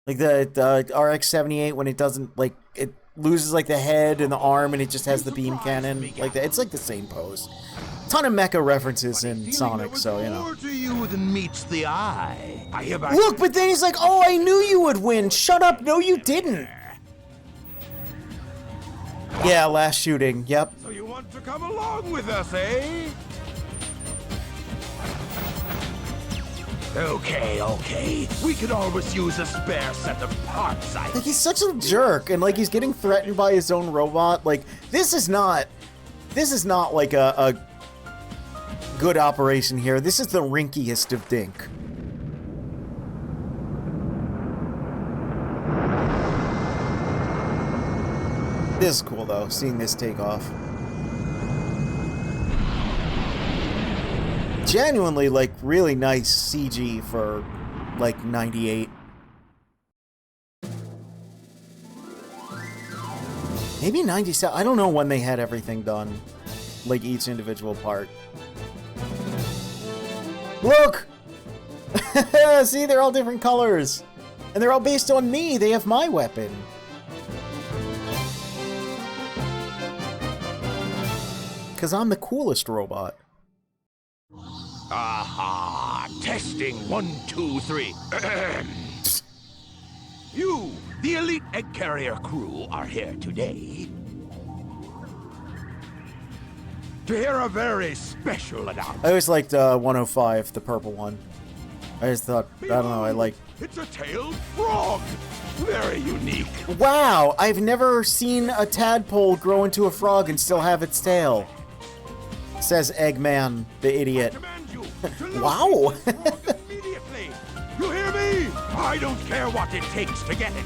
Like, the RX-78, when it doesn't, like, it loses, like, the head and the arm, and it just has the beam cannon. Like, that. It's, like, the same pose. Ton of mecha references in Sonic, so, you know. More to you than meets the eye. I hereby... Look, but then he's like, oh, I knew you would win. Shut up. No, you didn't. Yeah, last shooting. Yep. So you want to come along with us, eh? Okay. We could always use a spare set of parts, I Like, he's such a jerk, and, like, he's getting threatened by his own robot. Like, this is not like a good operation here. This is the rinkiest of dink. This is cool, though, seeing this take off. Genuinely, like, really nice CG for, like, 98. Maybe 97. I don't know when they had everything done. Like, each individual part. Look! See, they're all different colors. And they're all based on me. They have my weapon. Because I'm the coolest robot. Aha! Testing 1, 2, 3. You, the elite egg carrier crew, are here today to hear a very special announcement. I always liked 105, the purple one. I just thought, I don't know, I like... It's a tailed frog! Very unique. Wow! I've never seen a tadpole grow into a frog and still have its tail. Says Eggman, the idiot. Wow! Immediately! You hear me? I don't care what it takes to get it.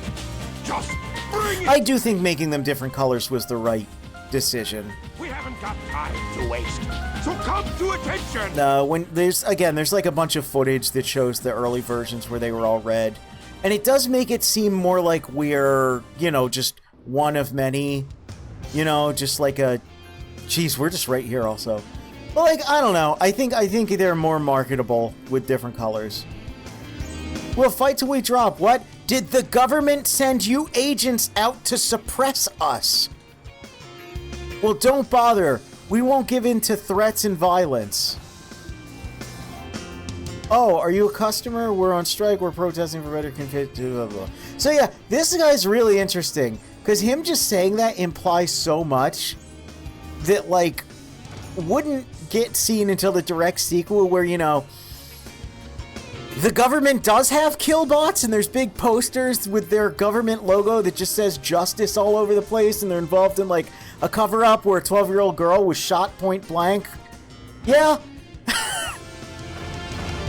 Just bring it! I do think making them different colors was the right decision. We haven't got time to waste, so come to attention! When there's like a bunch of footage that shows the early versions where they were all red. And it does make it seem more like we're, you know, just one of many. You know, just like a... Geez, we're just right here also. But, like, I don't know. I think they're more marketable with different colors. We'll fight till we drop. What? Did the government send you agents out to suppress us? Well, don't bother. We won't give in to threats and violence. Oh, are you a customer? We're on strike. We're protesting for better config. So yeah, this guy's really interesting. Because him just saying that implies so much that, like, wouldn't get seen until the direct sequel where, you know, the government does have killbots and there's big posters with their government logo that just says justice all over the place, and they're involved in, like, a cover-up where a 12-year-old girl was shot point blank. Yeah.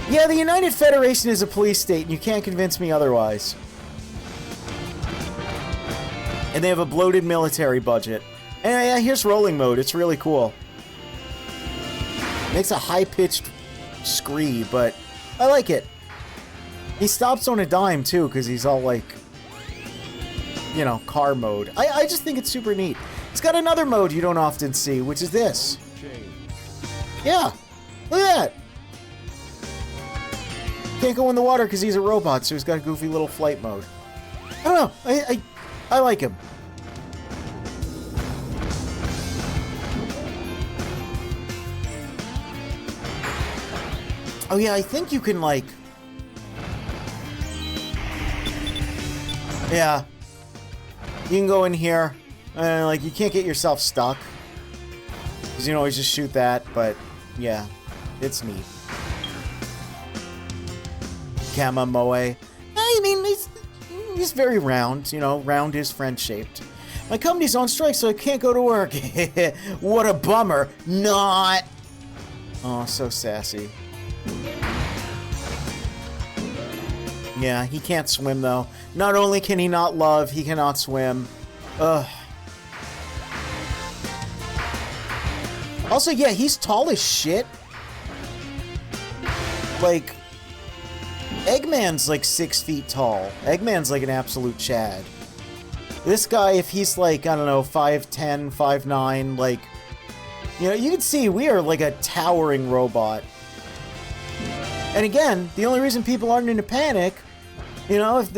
Yeah, the United Federation is a police state, and you can't convince me otherwise. And they have a bloated military budget. And yeah, here's rolling mode. It's really cool. Makes a high-pitched scree, but I like it. He stops on a dime, too, because he's all, like, you know, car mode. I just think it's super neat. It's got another mode you don't often see, which is this. Yeah. Look at that. Can't go in the water because he's a robot, so he's got a goofy little flight mode. I don't know. I like him. Oh yeah, I think you can, like... Yeah. You can go in here, and, like, you can't get yourself stuck. Because you can always just shoot that, but, yeah. It's neat. Kama Moe. I mean, he's very round, you know, round is friend-shaped. My company's on strike, so I can't go to work. What a bummer. Not. Oh, so sassy. Yeah, he can't swim, though. Not only can he not love, he cannot swim. Ugh. Also, yeah, he's tall as shit. like, Eggman's like 6 feet tall. Eggman's like an absolute Chad. This guy, if he's like, I don't know, 5'10", 5'9", like, you know, you can see we are like a towering robot. And again, the only reason people aren't in a panic, you know, if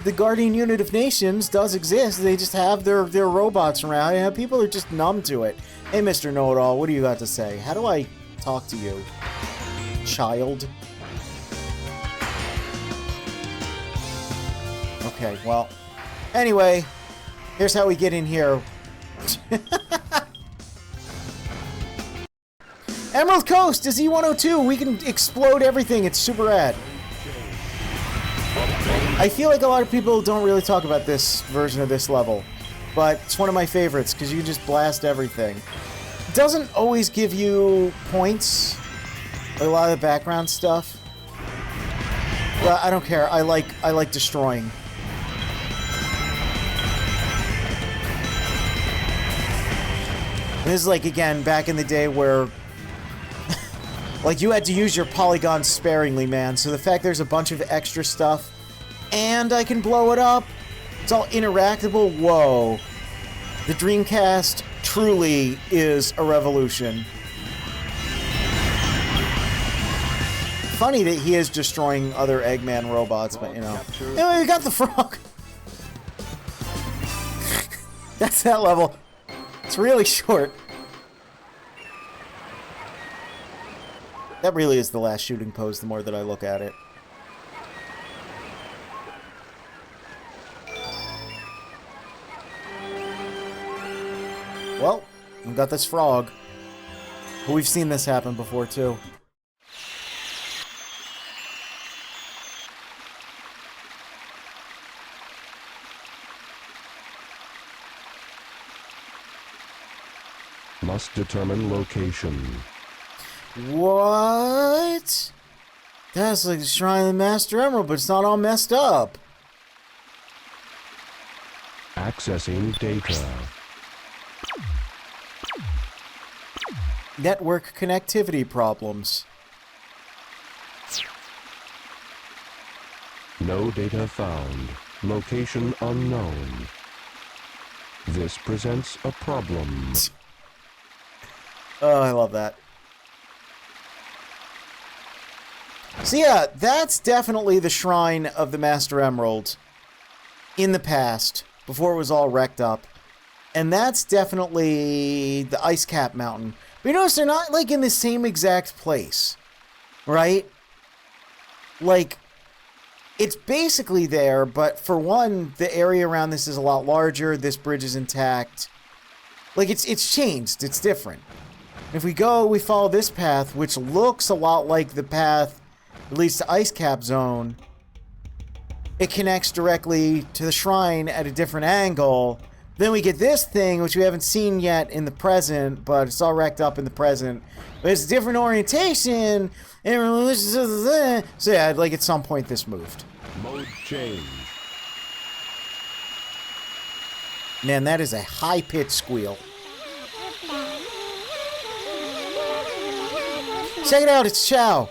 the Guardian Unit of Nations does exist, they just have their robots around, and people are just numb to it. Hey, Mr. Know-It-All, what do you got to say? How do I talk to you, child? Okay, well, anyway, here's how we get in here. Emerald Coast is E102. We can explode everything. It's super rad. I feel like a lot of people don't really talk about this version of this level, but it's one of my favorites because you can just blast everything. It doesn't always give you points, like a lot of the background stuff, but I don't care. I like destroying. This is like, again, back in the day where like you had to use your polygons sparingly, man. So the fact there's a bunch of extra stuff and I can blow it up, it's all interactable. Whoa. The Dreamcast truly is a revolution. Funny that he is destroying other Eggman robots, but you know. Anyway, we got the frog. That's that level. It's really short. That really is the last shooting pose the more that I look at it. Well, we've got this frog. But we've seen this happen before, too. Must determine location. What? That's like the Shrine of the Master Emerald, but it's not all messed up. Accessing data. Network connectivity problems. No data found. Location unknown. This presents a problem. Oh, I love that. So yeah, that's definitely the Shrine of the Master Emerald in the past, before it was all wrecked up. And that's definitely the Ice Cap Mountain. But you notice they're not, like, in the same exact place, right? Like, it's basically there, but for one, the area around this is a lot larger, this bridge is intact. Like, it's changed, it's different. If we go, we follow this path, which looks a lot like the path that leads to Ice Cap Zone. It connects directly to the shrine at a different angle. Then we get this thing, which we haven't seen yet in the present, but it's all wrecked up in the present. But it's a different orientation. And so yeah, like at some point this moved. Mode change. Man, that is a high-pitched squeal. Check it out, it's Chow.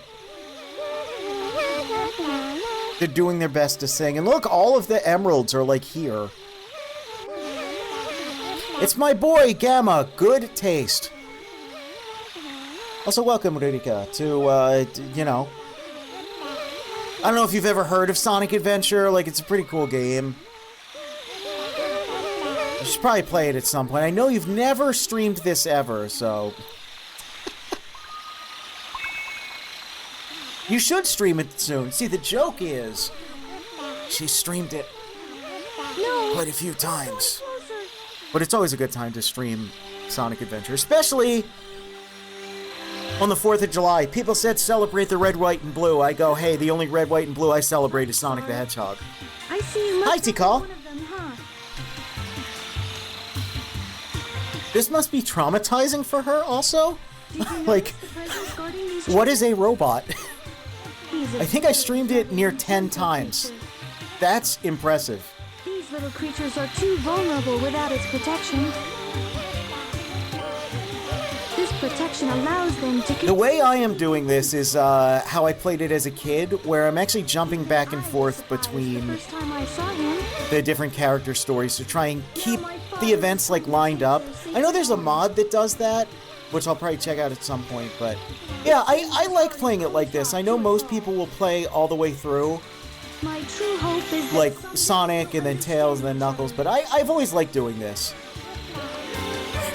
They're doing their best to sing. And look, all of the emeralds are like here. It's my boy, Gamma. Good taste. Also, welcome, Rurika, to, you know. I don't know if you've ever heard of Sonic Adventure. Like, it's a pretty cool game. You should probably play it at some point. I know you've never streamed this ever, so... You should stream it soon. See, the joke is, she streamed it quite a few times. But it's always a good time to stream Sonic Adventure, especially on the 4th of July. People said celebrate the red, white, and blue. I go, hey, the only red, white, and blue I celebrate is Sonic the Hedgehog. I see. Hi, Tikal. This must be traumatizing for her, also. Like, what is a robot? I think I streamed it near 10 times. That's impressive. These little creatures are too vulnerable without its protection. This protection allows them to... The way I am doing this is how I played it as a kid, where I'm actually jumping back and forth between First time I saw him. the different character stories to try and keep the events like lined up. I know there's a mod that does that, which I'll probably check out at some point, but yeah, I like playing it like this. I know most people will play all the way through, My true hope is like Sonic and then Tails and then Knuckles, but I've always liked doing this.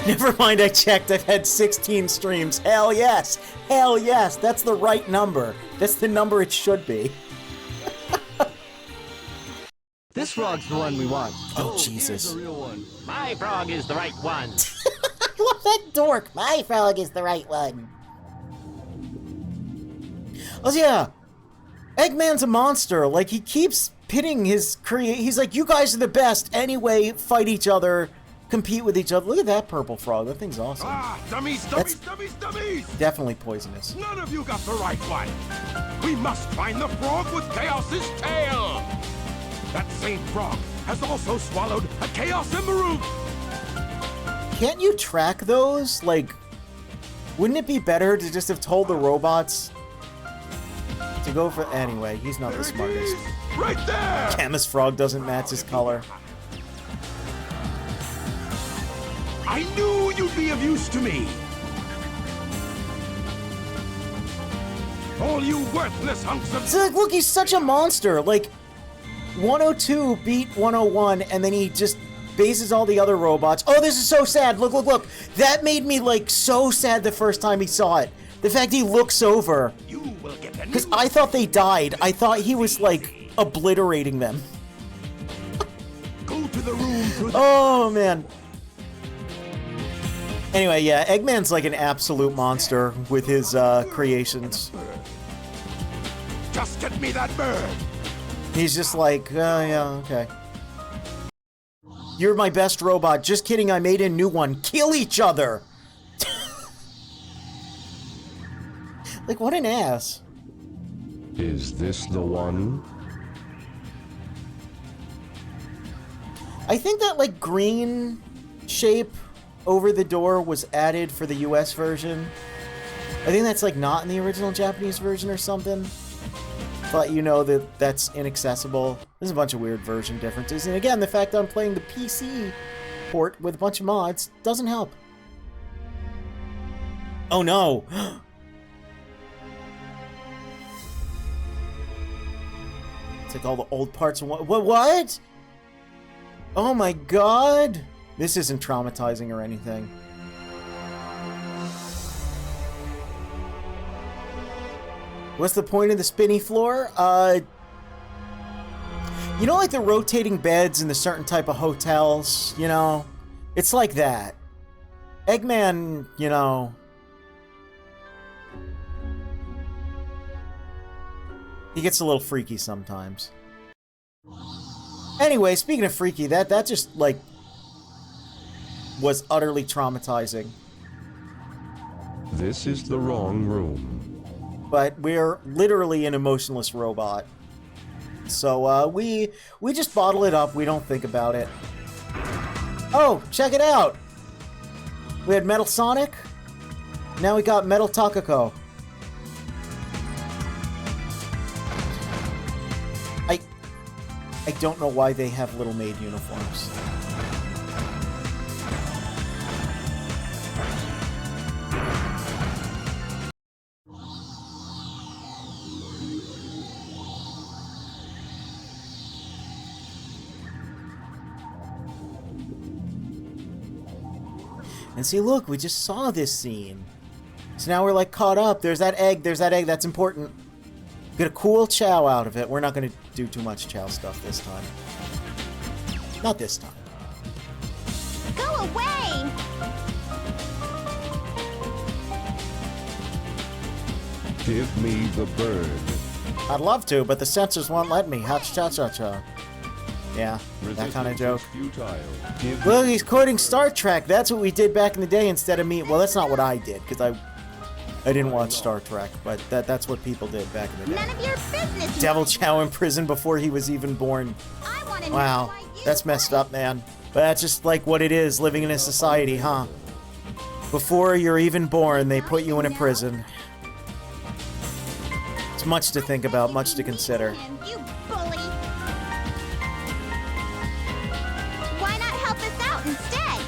Never mind, I checked, I've had 16 streams. Hell yes! Hell yes! That's the right number. That's the number it should be. This frog's the one we want. Oh, Jesus. My frog is the right one. I love that dork. My frog is the right one. Oh, yeah. Eggman's a monster. Like, he keeps pitting his he's like, you guys are the best. Anyway, fight each other. Compete with each other. Look at that purple frog. That thing's awesome. Ah, dummies, dummies, dummies, dummies! Definitely poisonous. None of you got the right one. We must find the frog with Chaos's tail. That same frog has also swallowed a Chaos Emerald. Can't you track those? Like, wouldn't it be better to just have told the robots to go for... Anyway, he's not the smartest. Right there! Camus Frog doesn't match his color. I knew you'd be of use to me. All you worthless hunks of... So, like, look, he's such a monster. Like, 102 beat 101, and then he just bases all the other robots. Oh, this is so sad. Look, look, look. That made me, like, so sad the first time he saw it. The fact he looks over. Because I thought they died. I thought he was, like, obliterating them. Go to the room. Oh, man. Anyway, yeah, Eggman's like an absolute monster with his creations. Just get me that bird. He's just like, yeah, okay. You're my best robot. Just kidding, I made a new one. Kill each other! Like, what an ass. Is this the one? I think that, like, green shape over the door was added for the US version. I think that's, like, not in the original Japanese version or something. But you know that that's inaccessible. There's a bunch of weird version differences. And again, the fact that I'm playing the PC port with a bunch of mods doesn't help. Oh no! It's like all the old parts of what? Oh my god! This isn't traumatizing or anything. What's the point of the spinny floor? You know, like the rotating beds in the certain type of hotels, you know? It's like that. Eggman, you know... he gets a little freaky sometimes. Anyway, speaking of freaky, that just, like, was utterly traumatizing. This is the wrong room. But we're literally an emotionless robot. So, we just bottle it up, we don't think about it. Oh, check it out! We had Metal Sonic, now we got Metal Takako. I don't know why they have Little Maid uniforms. And see, look, we just saw this scene. So now we're like caught up. There's that egg, that's important. Get a cool chow out of it. We're not going to do too much chow stuff this time. Not this time. Go away! Give me the bird. I'd love to, but the censors won't let me. Ha-cha-cha-cha. Yeah, that kind of joke. Well, he's quoting Star Trek. That's what we did back in the day instead of me. Well, that's not what I did, because I didn't watch Star Trek, but that's what people did back in the day. None of your business. Devil Chow in prison before he was even born. Wow, that's messed up, man. But that's just like what it is, living in a society, huh? Before you're even born, they put you in a prison. It's much to think about, much to consider. You bully! Why not help us out instead?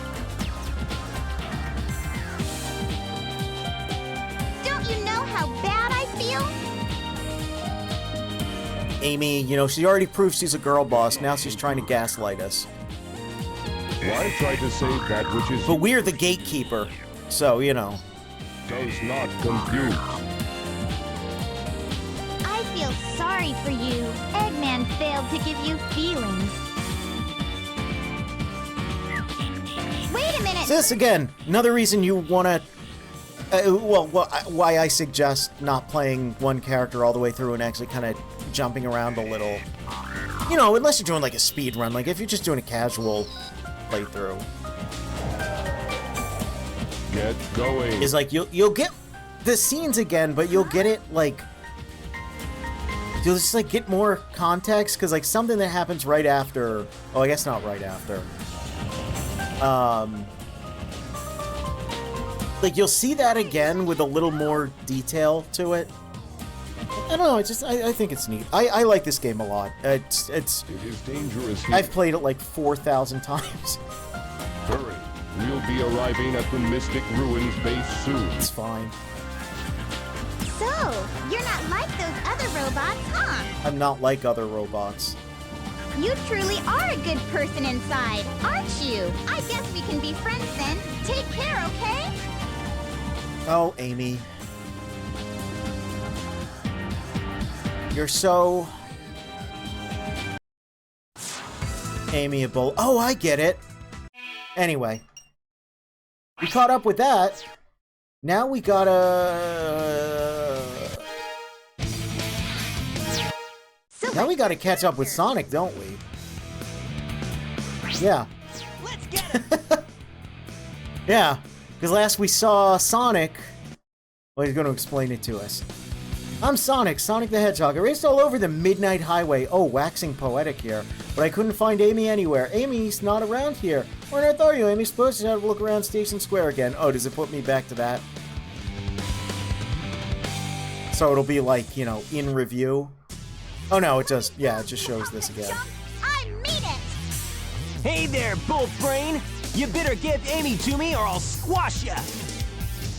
Don't you know how bad I feel? Amy, you know, she already proved she's a girl boss. Now she's trying to gaslight us. I try to save that which is... But we're the gatekeeper, so, you know. Does not compute. I feel sorry for you. Eggman failed to give you feelings. Wait a minute! So this, again, another reason you want to... why I suggest not playing one character all the way through and actually kind of jumping around a little. You know, unless you're doing, like, a speed run. Like, if you're just doing a casual playthrough. Get going. Is like you'll get the scenes again, but you'll get it like you'll just like get more context because like something that happens right after. Oh, I guess not right after. Like you'll see that again with a little more detail to it. I don't know. I think it's neat. I like this game a lot. It is dangerous here. I've played it like 4,000 times. Hurry. We'll be arriving at the Mystic Ruins base soon. It's fine. So, you're not like those other robots, huh? I'm not like other robots. You truly are a good person inside, aren't you? I guess we can be friends then. Take care, okay? Oh, Amy. You're so... amiable. Oh, I get it. Anyway. We caught up with that. Now we gotta... Now we gotta catch up with Sonic, don't we? Yeah. Let's get it. Yeah. Because last we saw Sonic... Well, he's going to explain it to us. I'm Sonic, Sonic the Hedgehog. I raced all over the Midnight Highway. Oh, waxing poetic here. But I couldn't find Amy anywhere. Amy's not around here. Where on earth are you, Amy? Supposed to have a look around Station Square again. Oh, does it put me back to that? So it'll be like, you know, in review. Oh no, it does. Yeah, it just shows this again. I mean it! Hey there, Bull Brain! You better give Amy to me or I'll squash ya!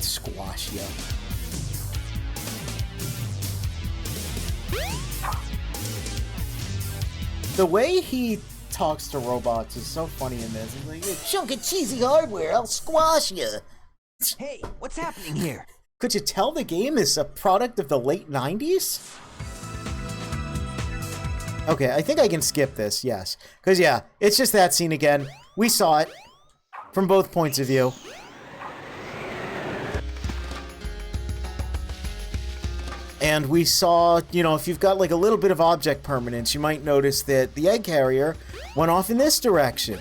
Squash ya. The way he talks to robots is so funny in this. He's like, you chunk of cheesy hardware, I'll squash you. Hey, what's happening here? Could you tell the game is a product of the late 90s? Okay, I think I can skip this, yes. Because, yeah, it's just that scene again. We saw it from both points of view. And we saw, you know, if you've got like a little bit of object permanence, you might notice that the egg carrier went off in this direction.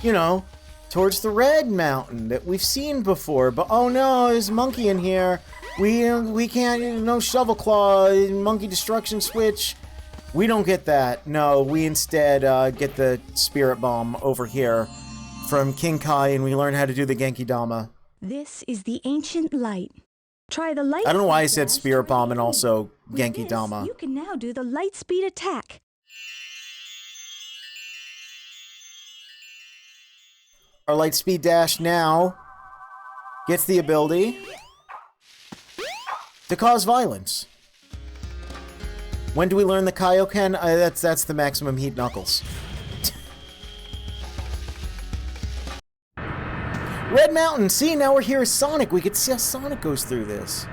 You know, towards the red mountain that we've seen before. But oh no, there's a monkey in here. We can't, no shovel claw, monkey destruction switch. We don't get that. No, we instead get the spirit bomb over here from King Kai, and we learn how to do the Genki Dama. This is the ancient light. Try the light. I don't know why I said Spirit Bomb and also Genki Dama. You can now do the light speed attack. Our light speed dash now gets the ability to cause violence. When do we learn the Kaioken? That's the maximum heat knuckles. Red Mountain! See, now we're here as Sonic. We could see how Sonic goes through this.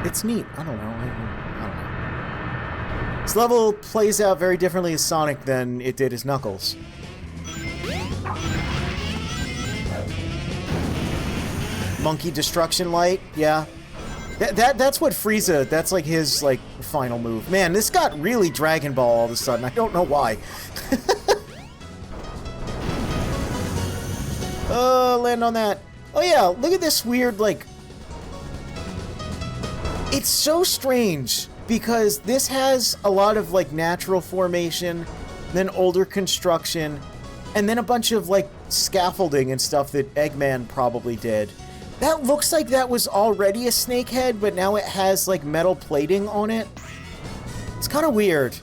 It's neat. I don't know. I don't know. This level plays out very differently as Sonic than it did as Knuckles. Monkey Destruction Light, yeah. That's what Frieza, that's like his like final move. Man, this got really Dragon Ball all of a sudden. I don't know why. Land on that. Oh yeah, look at this weird, like... It's so strange, because this has a lot of, like, natural formation, then older construction, and then a bunch of, like, scaffolding and stuff that Eggman probably did. That looks like that was already a snake head, but now it has, like, metal plating on it. It's kind of weird.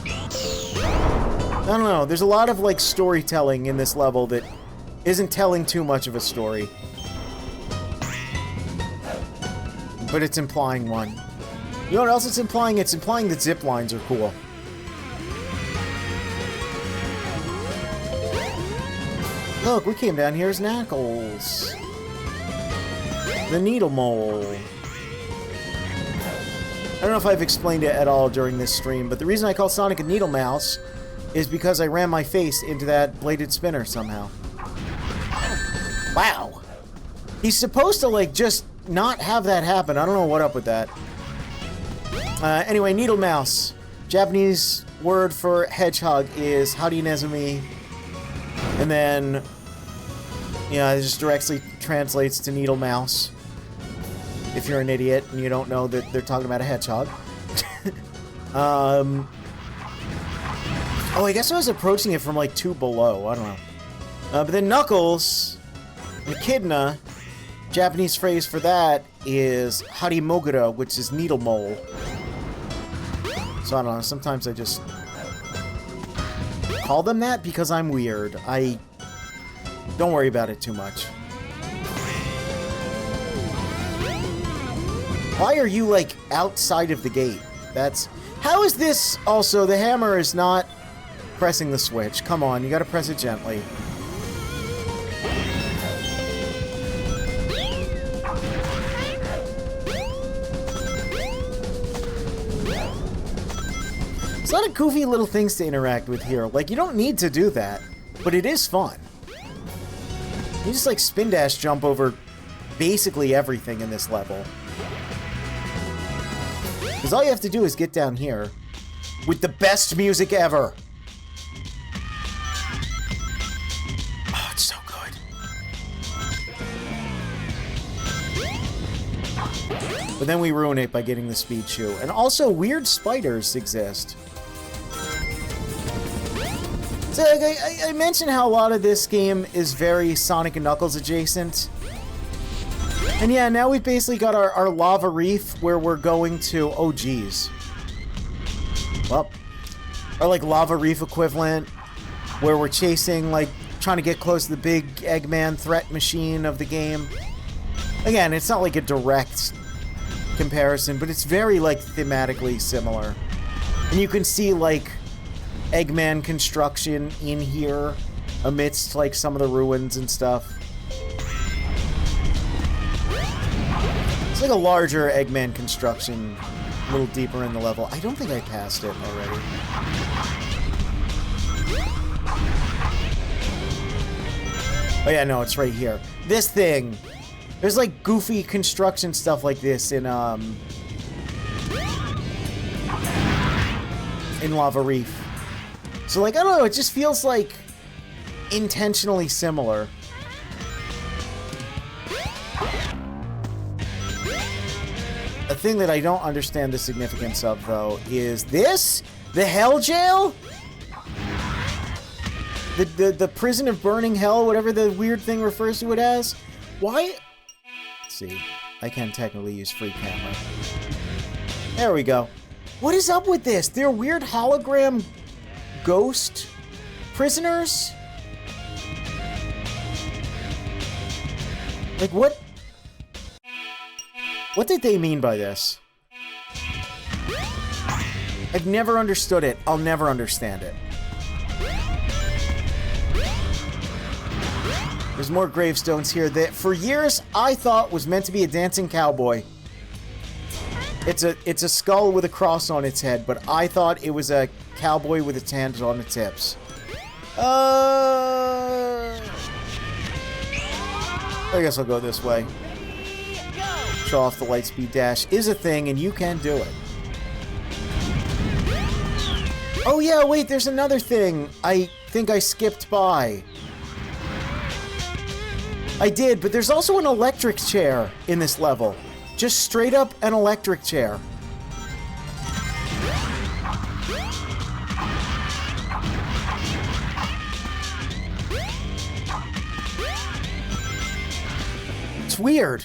I don't know. There's a lot of, like, storytelling in this level that isn't telling too much of a story. But it's implying one. You know what else it's implying? It's implying that zip lines are cool. Look, we came down here as Knuckles. The Needle Mole. I don't know if I've explained it at all during this stream, but the reason I call Sonic a Needle Mouse is because I ran my face into that bladed spinner somehow. Wow. He's supposed to, like, just not have that happen. I don't know what up with that. Anyway, Needle Mouse. Japanese word for hedgehog is Harinezumi. And then, yeah, it just directly translates to Needle Mouse. If you're an idiot and you don't know that they're talking about a hedgehog. Oh, I guess I was approaching it from, like, 2 below. I don't know. But then Knuckles, Echidna, Japanese phrase for that is Harimogura, which is needle mole. So I don't know, sometimes I just call them that because I'm weird. Don't worry about it too much. Why are you, like, outside of the gate? How is this also, the hammer is not pressing the switch. Come on, you gotta press it gently. It's a lot of goofy little things to interact with here. Like, you don't need to do that, but it is fun. You just, like, spin dash jump over basically everything in this level. Because all you have to do is get down here with the best music ever. Oh, it's so good. But then we ruin it by getting the speed shoe. And also, weird spiders exist. So, like, I mentioned how a lot of this game is very Sonic and Knuckles adjacent. And yeah, now we've basically got our lava reef where we're going to... Oh, geez. Well, our, like, lava reef equivalent where we're chasing, like, trying to get close to the big Eggman threat machine of the game. Again, it's not like a direct comparison, but it's very, like, thematically similar. And you can see, like, Eggman construction in here amidst, like, some of the ruins and stuff. It's like a larger Eggman construction, a little deeper in the level. I don't think I passed it already. Oh yeah, no, it's right here. This thing. There's like goofy construction stuff like this in Lava Reef. So like, I don't know, it just feels like intentionally similar. A thing that I don't understand the significance of, though, is this? The Hell Jail? The Prison of Burning Hell, whatever the weird thing refers to it as? Why? Let's see. I can technically use free camera. There we go. What is up with this? They're weird hologram ghost prisoners? Like, what? What did they mean by this? I've never understood it. I'll never understand it. There's more gravestones here that, for years, I thought was meant to be a dancing cowboy. It's a skull with a cross on its head, but I thought it was a cowboy with its hands on its hips. I guess I'll go this way. Show off the Lightspeed Dash is a thing, and you can do it. Oh yeah, wait, there's another thing I think I skipped by. I did, but there's also an electric chair in this level. Just straight up an electric chair. It's weird.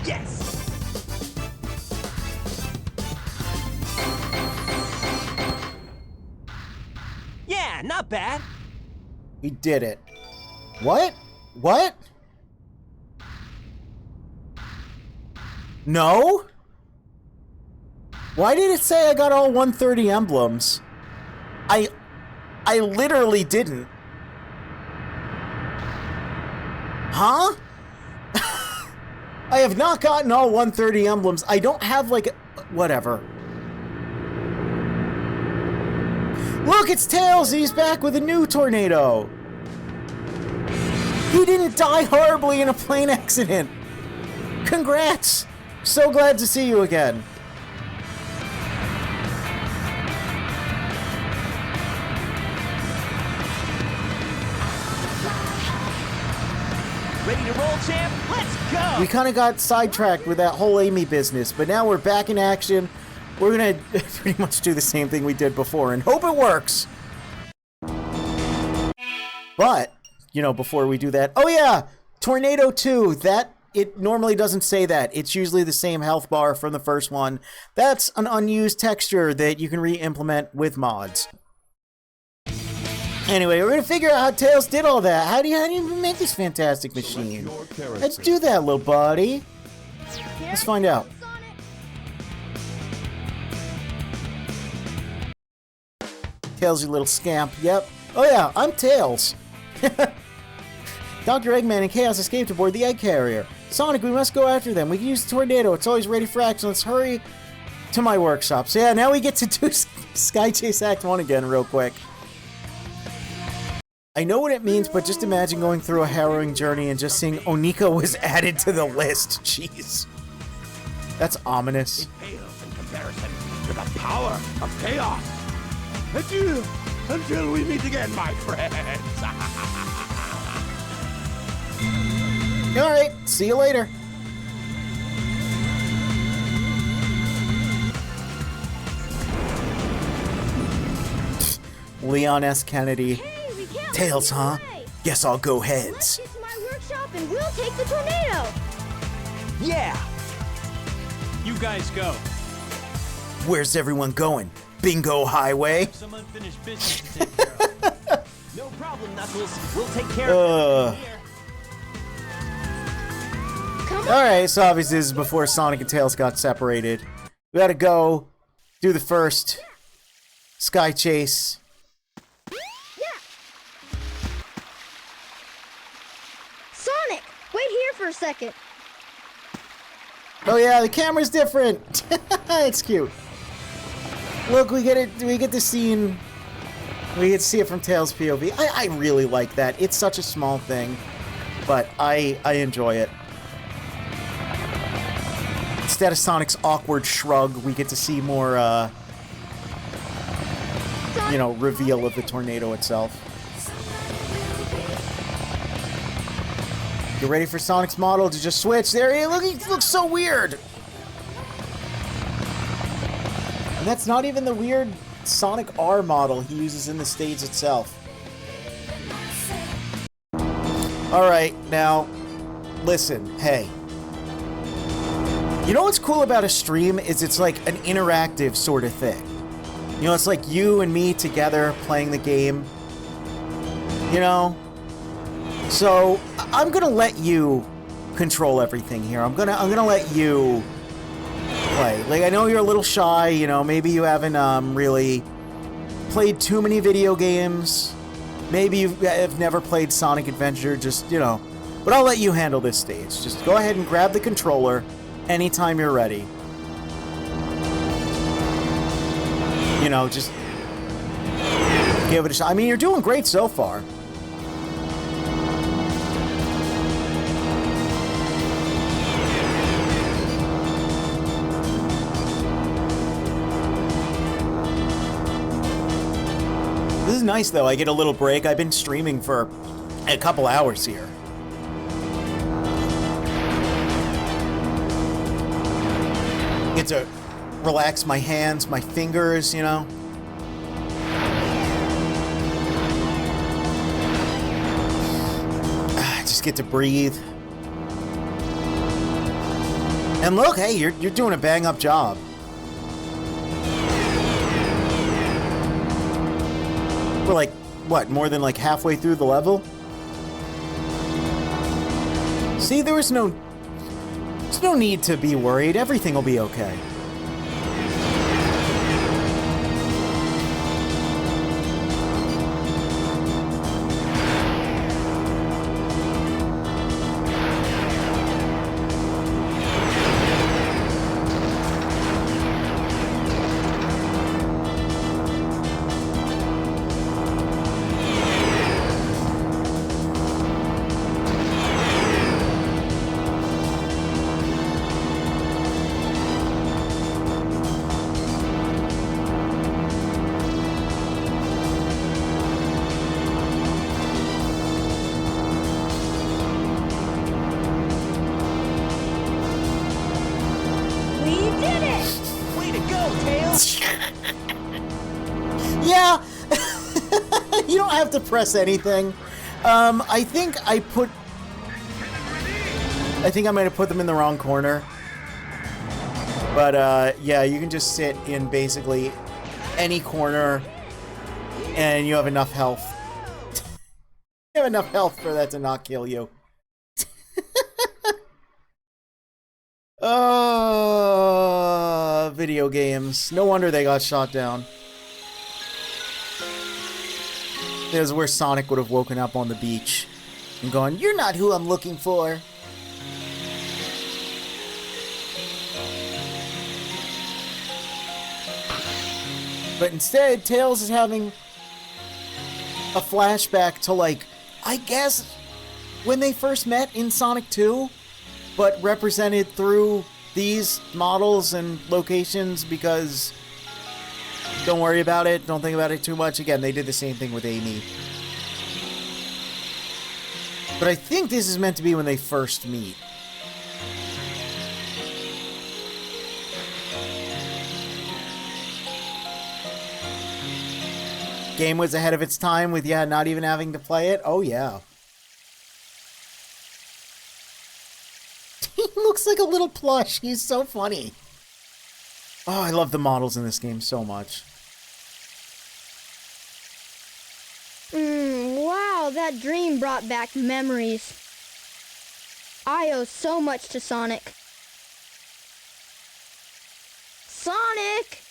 Yes! Yeah, not bad. We did it. What? What? No? Why did it say I got all 130 emblems? I literally didn't. Huh? I have not gotten all 130 emblems. I don't have, like, whatever. Look, it's Tails! He's back with a new tornado! He didn't die horribly in a plane accident! Congrats! So glad to see you again. Ready to roll, champ? Let's go! We kind of got sidetracked with that whole Amy business, but now we're back in action. We're gonna pretty much do the same thing we did before and hope it works. But, you know, before we do that, oh yeah, Tornado 2, that, it normally doesn't say that. It's usually the same health bar from the first one. That's an unused texture that you can re-implement with mods. Anyway, we're gonna figure out how Tails did all that. How do you make this fantastic machine? Let's do that, little buddy. Let's find out. Tails, you little scamp. Yep. Oh yeah, I'm Tails. Dr. Eggman and Chaos escaped aboard the egg carrier. Sonic, we must go after them. We can use the tornado. It's always ready for action. Let's hurry to my workshop. So yeah, now we get to do Sky Chase Act 1 again real quick. I know what it means, but just imagine going through a harrowing journey and just seeing Onika was added to the list. Jeez. That's ominous. It pales in comparison to the power of chaos. Adieu, until we meet again, my friends. Alright, see you later. Leon S. Kennedy. Hey, we can't Tails, huh? away. Guess I'll go Let's heads. get to my workshop and we'll take the tornado. Yeah! You guys go. Where's everyone going? Bingo Highway? Some unfinished business to take care of. No problem, Knuckles. We'll take care of it here. Alright, so obviously this is before Sonic and Tails got separated. We gotta go do the first Sky Chase. Sonic, wait here for a second. Oh yeah, the camera's different. It's cute. Look, we get it. We get the scene. We get to see it from Tails' POV. I really like that. It's such a small thing, but I enjoy it. Instead of Sonic's awkward shrug, we get to see more, you know, reveal of the tornado itself. You ready for Sonic's model to just switch? There he looks so weird. And that's not even the weird Sonic R model he uses in the stage itself. Alright, now, listen, hey. You know what's cool about a stream is it's like an interactive sort of thing. You know, it's like you and me together playing the game. You know? So, I'm gonna let you control everything here. I'm gonna let you play. Like, I know you're a little shy, you know, maybe you haven't really played too many video games. Maybe you have never played Sonic Adventure, just, you know. But I'll let you handle this stage. Just go ahead and grab the controller anytime you're ready. You know, just give it a shot. I mean, you're doing great so far. This is nice, though. I get a little break. I've been streaming for a couple hours here. Get to relax my hands, my fingers, you know. just get to breathe. And look, hey, you're doing a bang-up job. We're like, what, more than like halfway through the level? See, there's no need to be worried. Everything will be okay. Yeah, you don't have to press anything. I think I might have put them in the wrong corner. But yeah, you can just sit in basically any corner, and you have enough health. You have enough health for that to not kill you. Video games. No wonder they got shot down. This is where Sonic would have woken up on the beach and gone, "You're not who I'm looking for." But instead, Tails is having a flashback to, like, I guess, when they first met in Sonic 2, but represented through these models and locations because... Don't worry about it. Don't think about it too much. Again, they did the same thing with Amy. But I think this is meant to be when they first meet. Game was ahead of its time with, yeah, not even having to play it. Oh, yeah. He looks like a little plush. He's so funny. Oh, I love the models in this game so much. Wow, that dream brought back memories. I owe so much to Sonic. Sonic!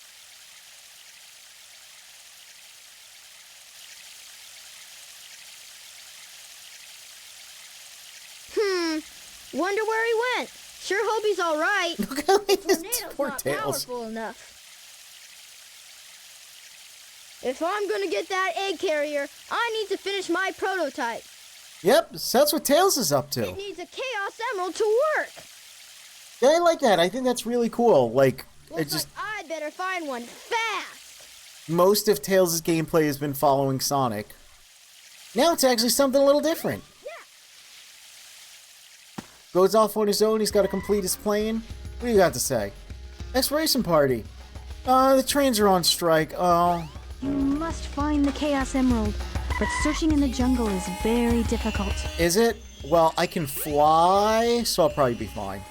Wonder where he went. Sure hope he's all right. Look how the tornado's poor not Tails. powerful enough. If I'm gonna get that egg carrier, I need to finish my prototype. Yep, so that's what Tails is up to. It needs a Chaos Emerald to work. Yeah, I like that. I think that's really cool. Like, Looks like I better find one fast. Most of Tails' gameplay has been following Sonic. Now it's actually something a little different. Goes off on his own, he's got to complete his plane. What do you got to say? Exploration party. The trains are on strike. Oh. You must find the Chaos Emerald, but searching in the jungle is very difficult. Is it? Well, I can fly, so I'll probably be fine.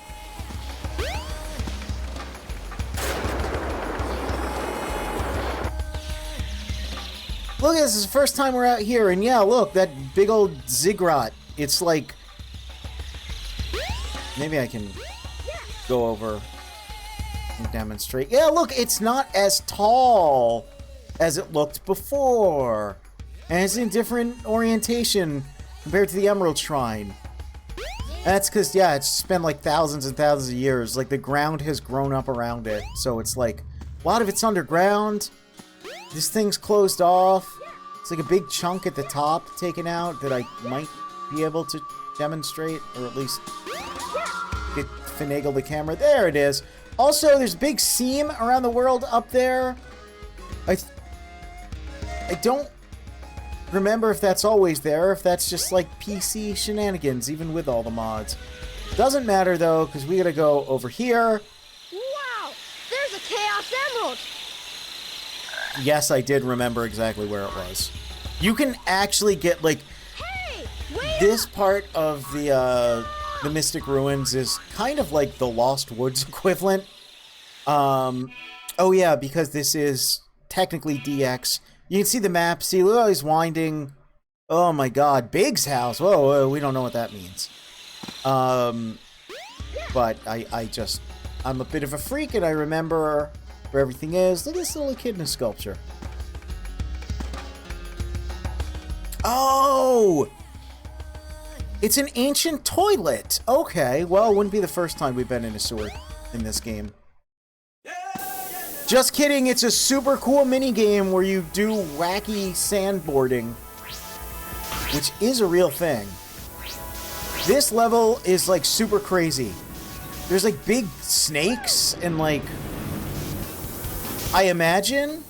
Look, this is the first time we're out here, and yeah, look, that big old ziggurat. It's like... Maybe I can go over and demonstrate. Yeah, look, it's not as tall as it looked before. And it's in different orientation compared to the Emerald Shrine. That's because, yeah, it's been like thousands and thousands of years. Like, the ground has grown up around it. So it's like, a lot of it's underground. This thing's closed off. It's like a big chunk at the top taken out that I might be able to demonstrate, or at least finagle the camera. There it is. Also, there's a big seam around the world up there. I don't remember if that's always there, if that's just like PC shenanigans, even with all the mods. Doesn't matter though, because we gotta go over here. Wow! There's a Chaos Emerald! Yes, I did remember exactly where it was. You can actually get like... Hey! Wait this part of the Mystic Ruins is kind of like the Lost Woods equivalent. Oh yeah, because this is technically DX. You can see the map. See, look how he's winding. Oh my god, Big's house. Whoa, we don't know what that means. But I'm a bit of a freak, and I remember where everything is. Look at this little echidna sculpture. Oh! It's an ancient toilet. Okay, well, it wouldn't be the first time we've been in a sewer in this game. Just kidding, it's a super cool mini game where you do wacky sandboarding, which is a real thing. This level is like super crazy. There's like big snakes and like I imagine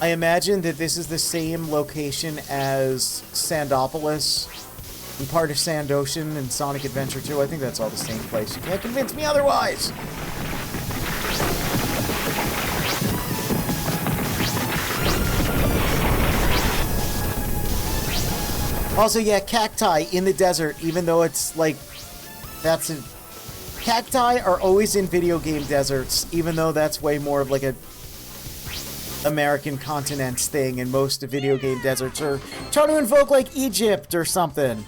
that this is the same location as Sandopolis and part of Sand Ocean and Sonic Adventure 2. I think that's all the same place. You can't convince me otherwise. Also, yeah, cacti in the desert, even though it's like, cacti are always in video game deserts, even though that's way more of like a American continents thing, and most of video game deserts are trying to invoke like Egypt or something.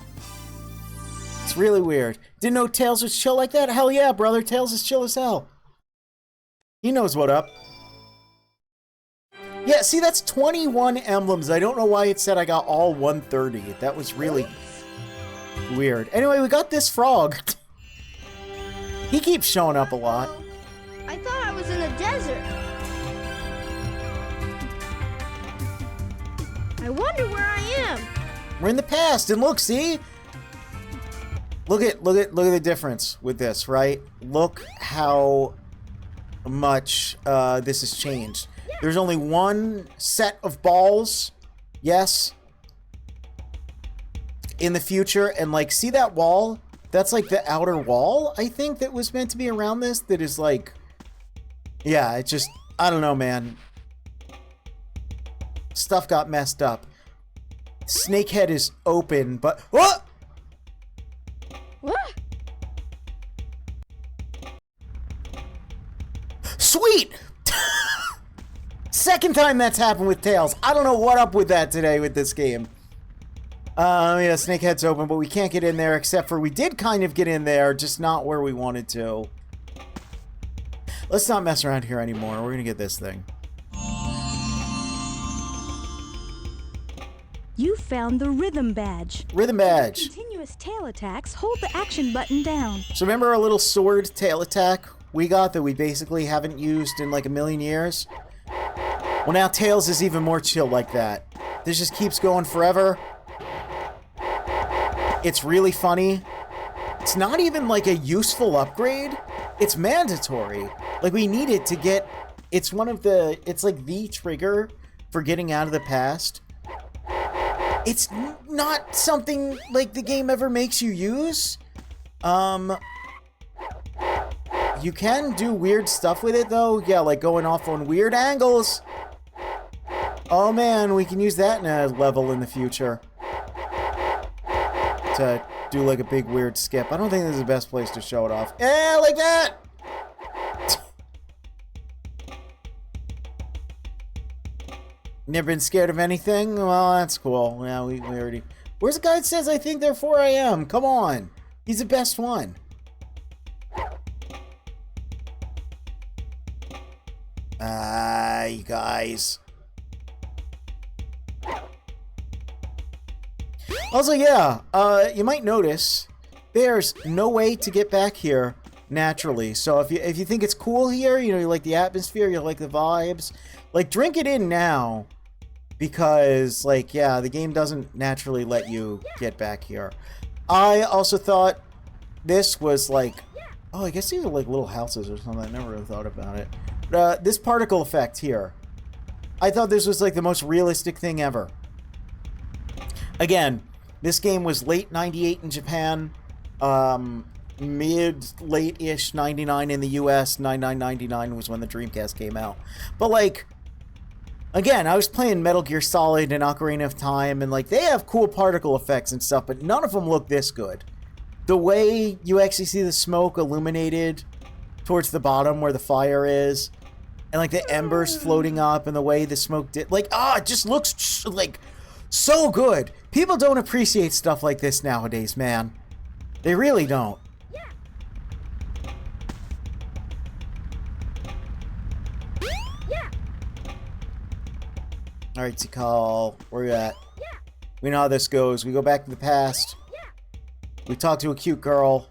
It's really weird. Didn't know Tails was chill like that? Hell yeah, brother, Tails is chill as hell. He knows what up. Yeah, see, that's 21 emblems. I don't know why it said I got all 130. That was really weird. Anyway, we got this frog. He keeps showing up a lot. I thought I was in a desert. I wonder where I am. We're in the past, and look, see? Look at the difference with this, right? Look how much this has changed. There's only one set of balls, yes, in the future, and like, see that wall? That's like the outer wall, I think, that was meant to be around this, that is like, yeah, it just, I don't know, man. Stuff got messed up. Snakehead is open, but, what? What? Sweet! Second time that's happened with Tails. I don't know what up with that today with this game. Yeah, Snakehead's open, but we can't get in there, except for we did kind of get in there, just not where we wanted to. Let's not mess around here anymore. We're gonna get this thing. You found the rhythm badge. Rhythm badge. For continuous tail attacks, hold the action button down. So remember our little sword tail attack we got that we basically haven't used in like a million years? Well, now Tails is even more chill like that. This just keeps going forever. It's really funny. It's not even like a useful upgrade. It's mandatory. Like, we need it to get... It's one of the... It's like the trigger for getting out of the past. It's not something like the game ever makes you use. You can do weird stuff with it, though. Yeah, like going off on weird angles. Oh man, we can use that in a level in the future. To do like a big weird skip. I don't think this is the best place to show it off. Yeah, like that! Never been scared of anything? Well, that's cool. Yeah, we already... Where's the guy that says, I think therefore I am? Come on. He's the best one. You guys. Also, yeah, you might notice there's no way to get back here naturally. So if you think it's cool here, you know, you like the atmosphere, you like the vibes, like, drink it in now. Because, like, yeah, the game doesn't naturally let you get back here. I also thought this was, like... Oh, I guess these are, like, little houses or something. I never really thought about it. But, this particle effect here. I thought this was, like, the most realistic thing ever. Again, this game was late 98 in Japan. Late-ish 99 in the US. 99 was when the Dreamcast came out. But, like... Again, I was playing Metal Gear Solid and Ocarina of Time, and like they have cool particle effects and stuff, but none of them look this good. The way you actually see the smoke illuminated towards the bottom where the fire is, and like the embers floating up, and the way the smoke did, like, it just looks like so good. People don't appreciate stuff like this nowadays, man. They really don't. Alright, Tikal, where you at? We know how this goes. We go back to the past. We talk to a cute girl.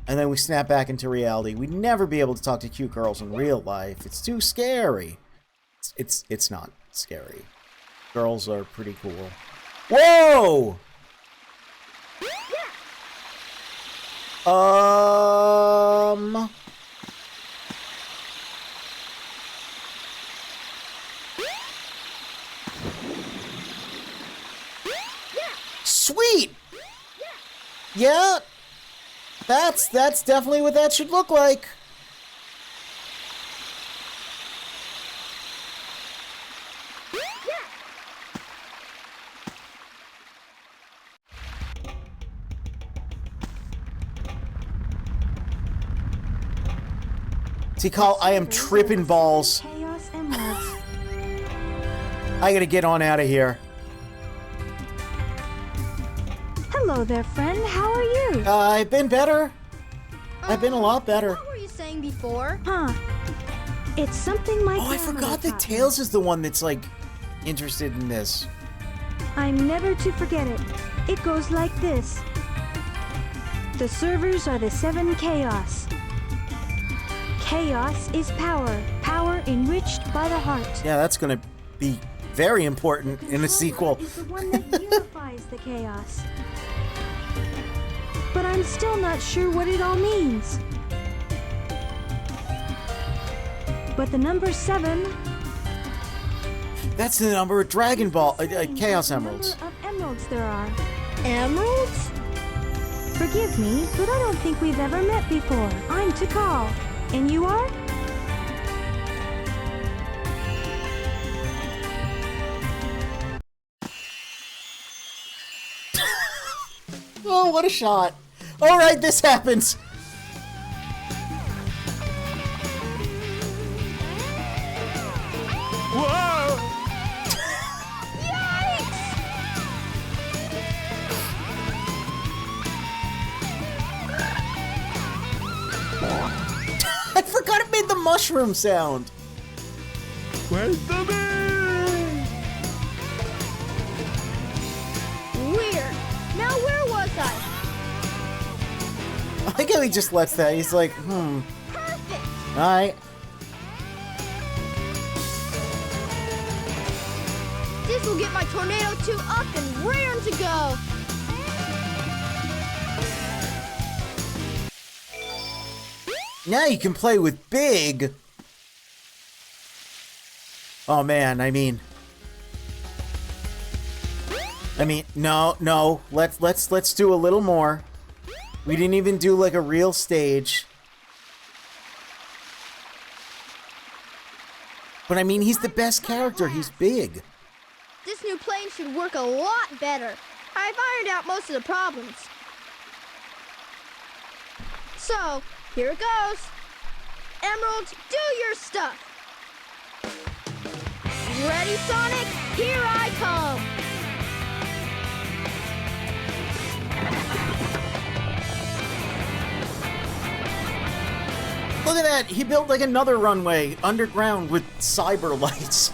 And then we snap back into reality. We'd never be able to talk to cute girls in real life. It's too scary. It's not scary. Girls are pretty cool. Whoa! Sweet! Yeah! That's definitely what that should look like. Tikal, I am tripping balls. Chaos Emeralds. I gotta get on out of here. Hello there, friend. How are you? I've been better. I've been a lot better. What were you saying before? Huh. It's something my I forgot that Tails is the one that's, like, interested in this. I'm never to forget it. It goes like this. The servers are the 7 chaos. Chaos is power. Power enriched by the heart. Yeah, that's gonna be very important in a sequel. Is the one that unifies the chaos. But I'm still not sure what it all means. But the number 7... That's the number of Dragon Ball, Chaos Emeralds. The number of emeralds there are. Emeralds? Forgive me, but I don't think we've ever met before. I'm Tikal. And you are? Oh, what a shot. Alright, this happens. Whoa! I forgot it made the mushroom sound. Where's the bee? Weird. Now where was I? I think how he just lets that. He's like, Perfect. Alright. This will get my Tornado 2 up and raring to go. Now you can play with Big. Oh man, I mean, no. Let's do a little more. We didn't even do like a real stage. But I mean, he's the best character. He's Big. This new plane should work a lot better. I've ironed out most of the problems. So, here it goes. Emerald, do your stuff. Ready, Sonic? Here I come. Look at that. He built like another runway underground with cyber lights.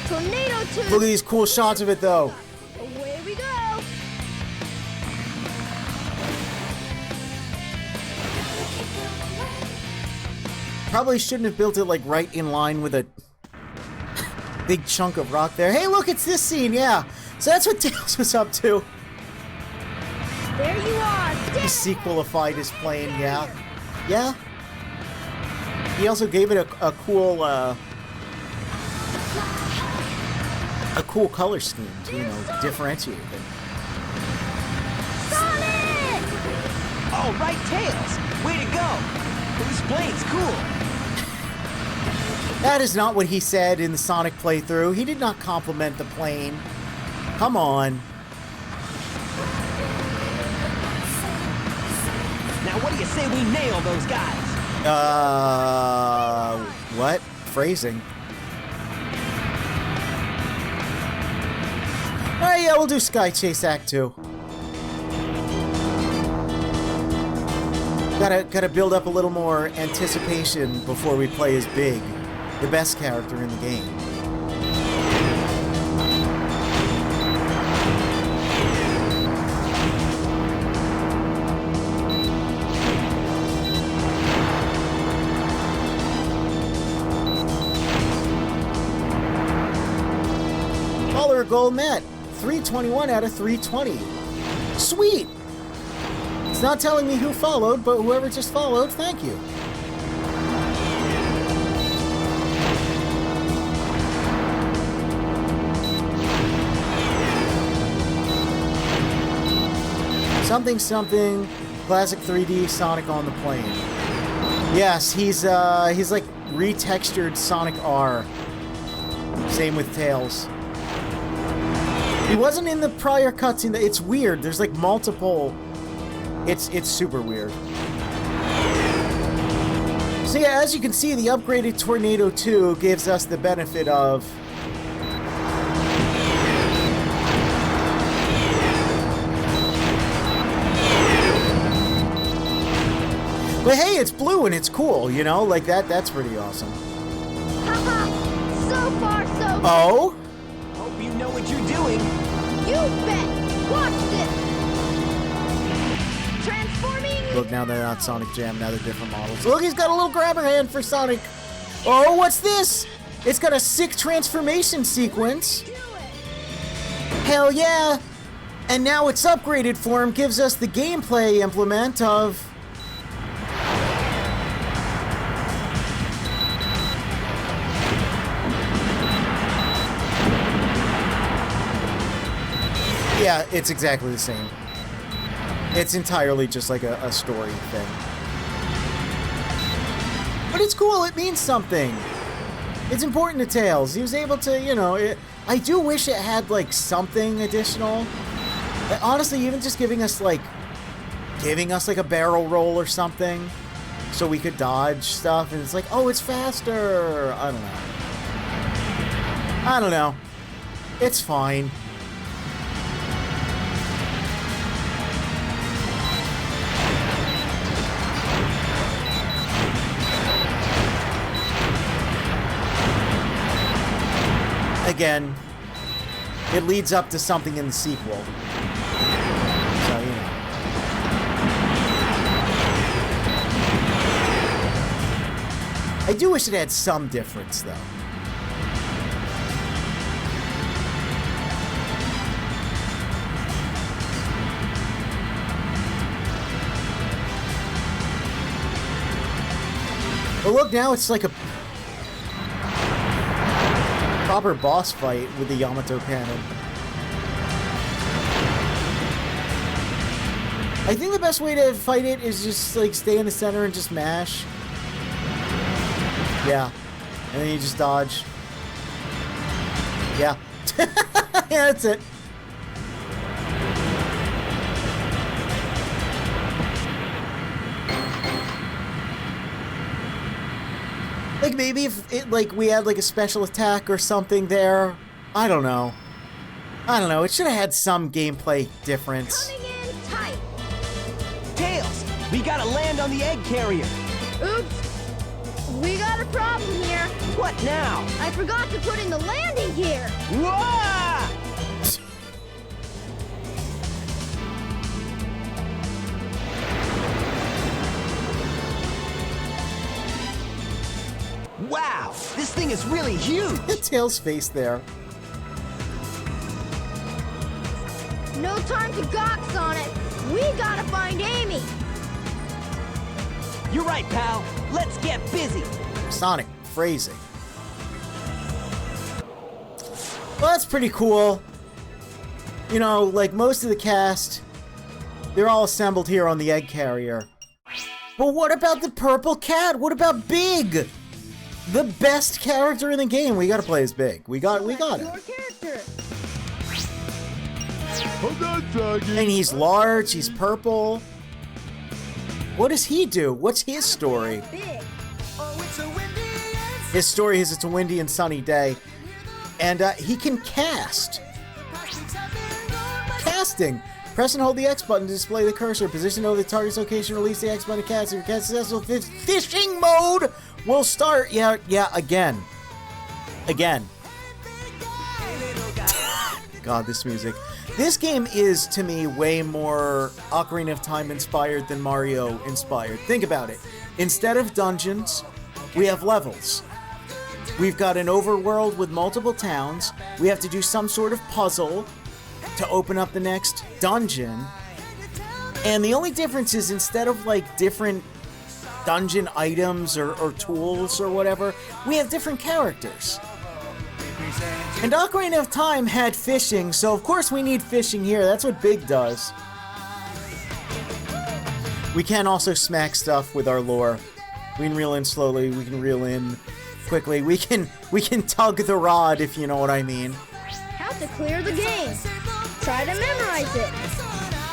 Tornado 2. Look at these cool shots of it though. Away we go. Probably shouldn't have built it like right in line with a big chunk of rock there. Hey, look, it's this scene, yeah. So that's what Tails was up to. There you are. He sequelified his plane, yeah. Yeah. He also gave it a cool color scheme to, you know, differentiate it. Sonic! All right, Tails. Way to go. This plane's cool. That is not what he said in the Sonic playthrough. He did not compliment the plane. Come on. Now what do you say we nail those guys? What? Phrasing. Alright, yeah, we'll do Sky Chase Act 2. Gotta build up a little more anticipation before we play as Big, the best character in the game. Follower goal met. 321 out of 320. Sweet! It's not telling me who followed, but whoever just followed, thank you. Something something, classic 3D Sonic on the plane. Yes, he's like retextured Sonic R. Same with Tails. He wasn't in the prior cutscene. It's weird. There's like multiple. It's super weird. So yeah, as you can see, the upgraded Tornado 2 gives us the benefit of but hey, it's blue and it's cool, you know? Like that's pretty awesome. Haha! So far, so good. Oh? Hope you know what you're doing. You bet! Watch this! Transforming! Look, now they're not Sonic Jam, now they're different models. Look, he's got a little grabber hand for Sonic. Oh, what's this? It's got a sick transformation sequence. Hell yeah! And now its upgraded form gives us the gameplay implement of... Yeah, it's exactly the same. It's entirely just like a story thing. But it's cool, it means something. It's important to Tails. He was able to, you know, I do wish it had like something additional. Honestly, even just giving us like a barrel roll or something so we could dodge stuff, and it's like, oh, it's faster. I don't know. It's fine. Again, it leads up to something in the sequel. So, you know. I do wish it had some difference, though. But look, now it's like a proper boss fight with the Yamato cannon. I think the best way to fight it is just like stay in the center and just mash. Yeah. And then you just dodge. Yeah. Yeah, that's it. Like maybe if it like we had like a special attack or something there. I don't know. It should have had some gameplay difference. Coming in tight. Tails, we gotta land on the egg carrier. Oops. We got a problem here. What now? I forgot to put in the landing gear. Whoa! Wow, this thing is really huge! Tails' face there. No time to gawk, Sonic. We gotta find Amy. You're right, pal. Let's get busy. Sonic, phrasing. Well, that's pretty cool. You know, like most of the cast, they're all assembled here on the egg carrier. But what about the purple cat? What about Big? The best character in the game. We gotta play as Big. We got it. And he's large, he's purple. What does he do? What's his story? His story is it's a windy and sunny day. And he can cast. Casting. Press and hold the X button to display the cursor. Position over the target's location, release the X button to cast. If your cast successful, fishing mode will start. Yeah, again. God, this music. This game is, to me, way more Ocarina of Time inspired than Mario inspired. Think about it. Instead of dungeons, we have levels. We've got an overworld with multiple towns. We have to do some sort of puzzle to open up the next dungeon. And the only difference is instead of like different dungeon items or tools or whatever, we have different characters. And Ocarina of Time had fishing, so of course we need fishing here. That's what Big does. We can also smack stuff with our lure. We can reel in slowly, we can reel in quickly. We can tug the rod, if you know what I mean. How to clear the game. Try to memorize it.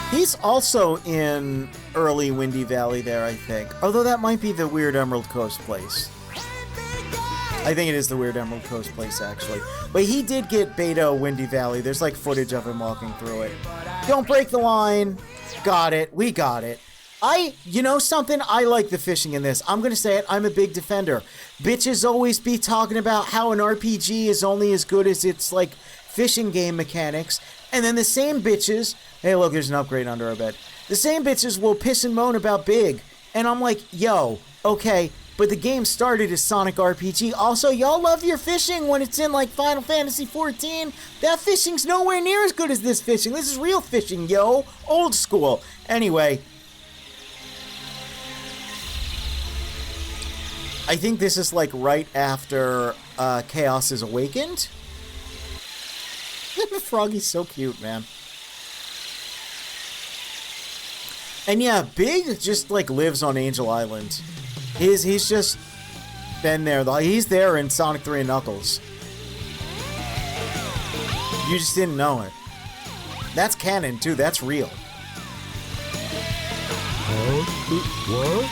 He's also in early Windy Valley there, I think. Although that might be the Weird Emerald Coast place. I think it is the Weird Emerald Coast place, actually. But he did get beta Windy Valley. There's like footage of him walking through it. Don't break the line. Got it. We got it. You know something? I like the fishing in this. I'm gonna say it. I'm a big defender. Bitches always be talking about how an RPG is only as good as its, like, fishing game mechanics. And then the same bitches... Hey, look, there's an upgrade under our bed. The same bitches will piss and moan about Big. And I'm like, yo, okay... But the game started as Sonic RPG. Also, y'all love your fishing when it's in, like, Final Fantasy XIV. That fishing's nowhere near as good as this fishing. This is real fishing, yo. Old school. Anyway. I think this is, like, right after Chaos is Awakened. Froggy's so cute, man. And yeah, Big just, like, lives on Angel Island. He's just been there. He's there in Sonic 3 and Knuckles. You just didn't know it. That's canon, too. That's real. What?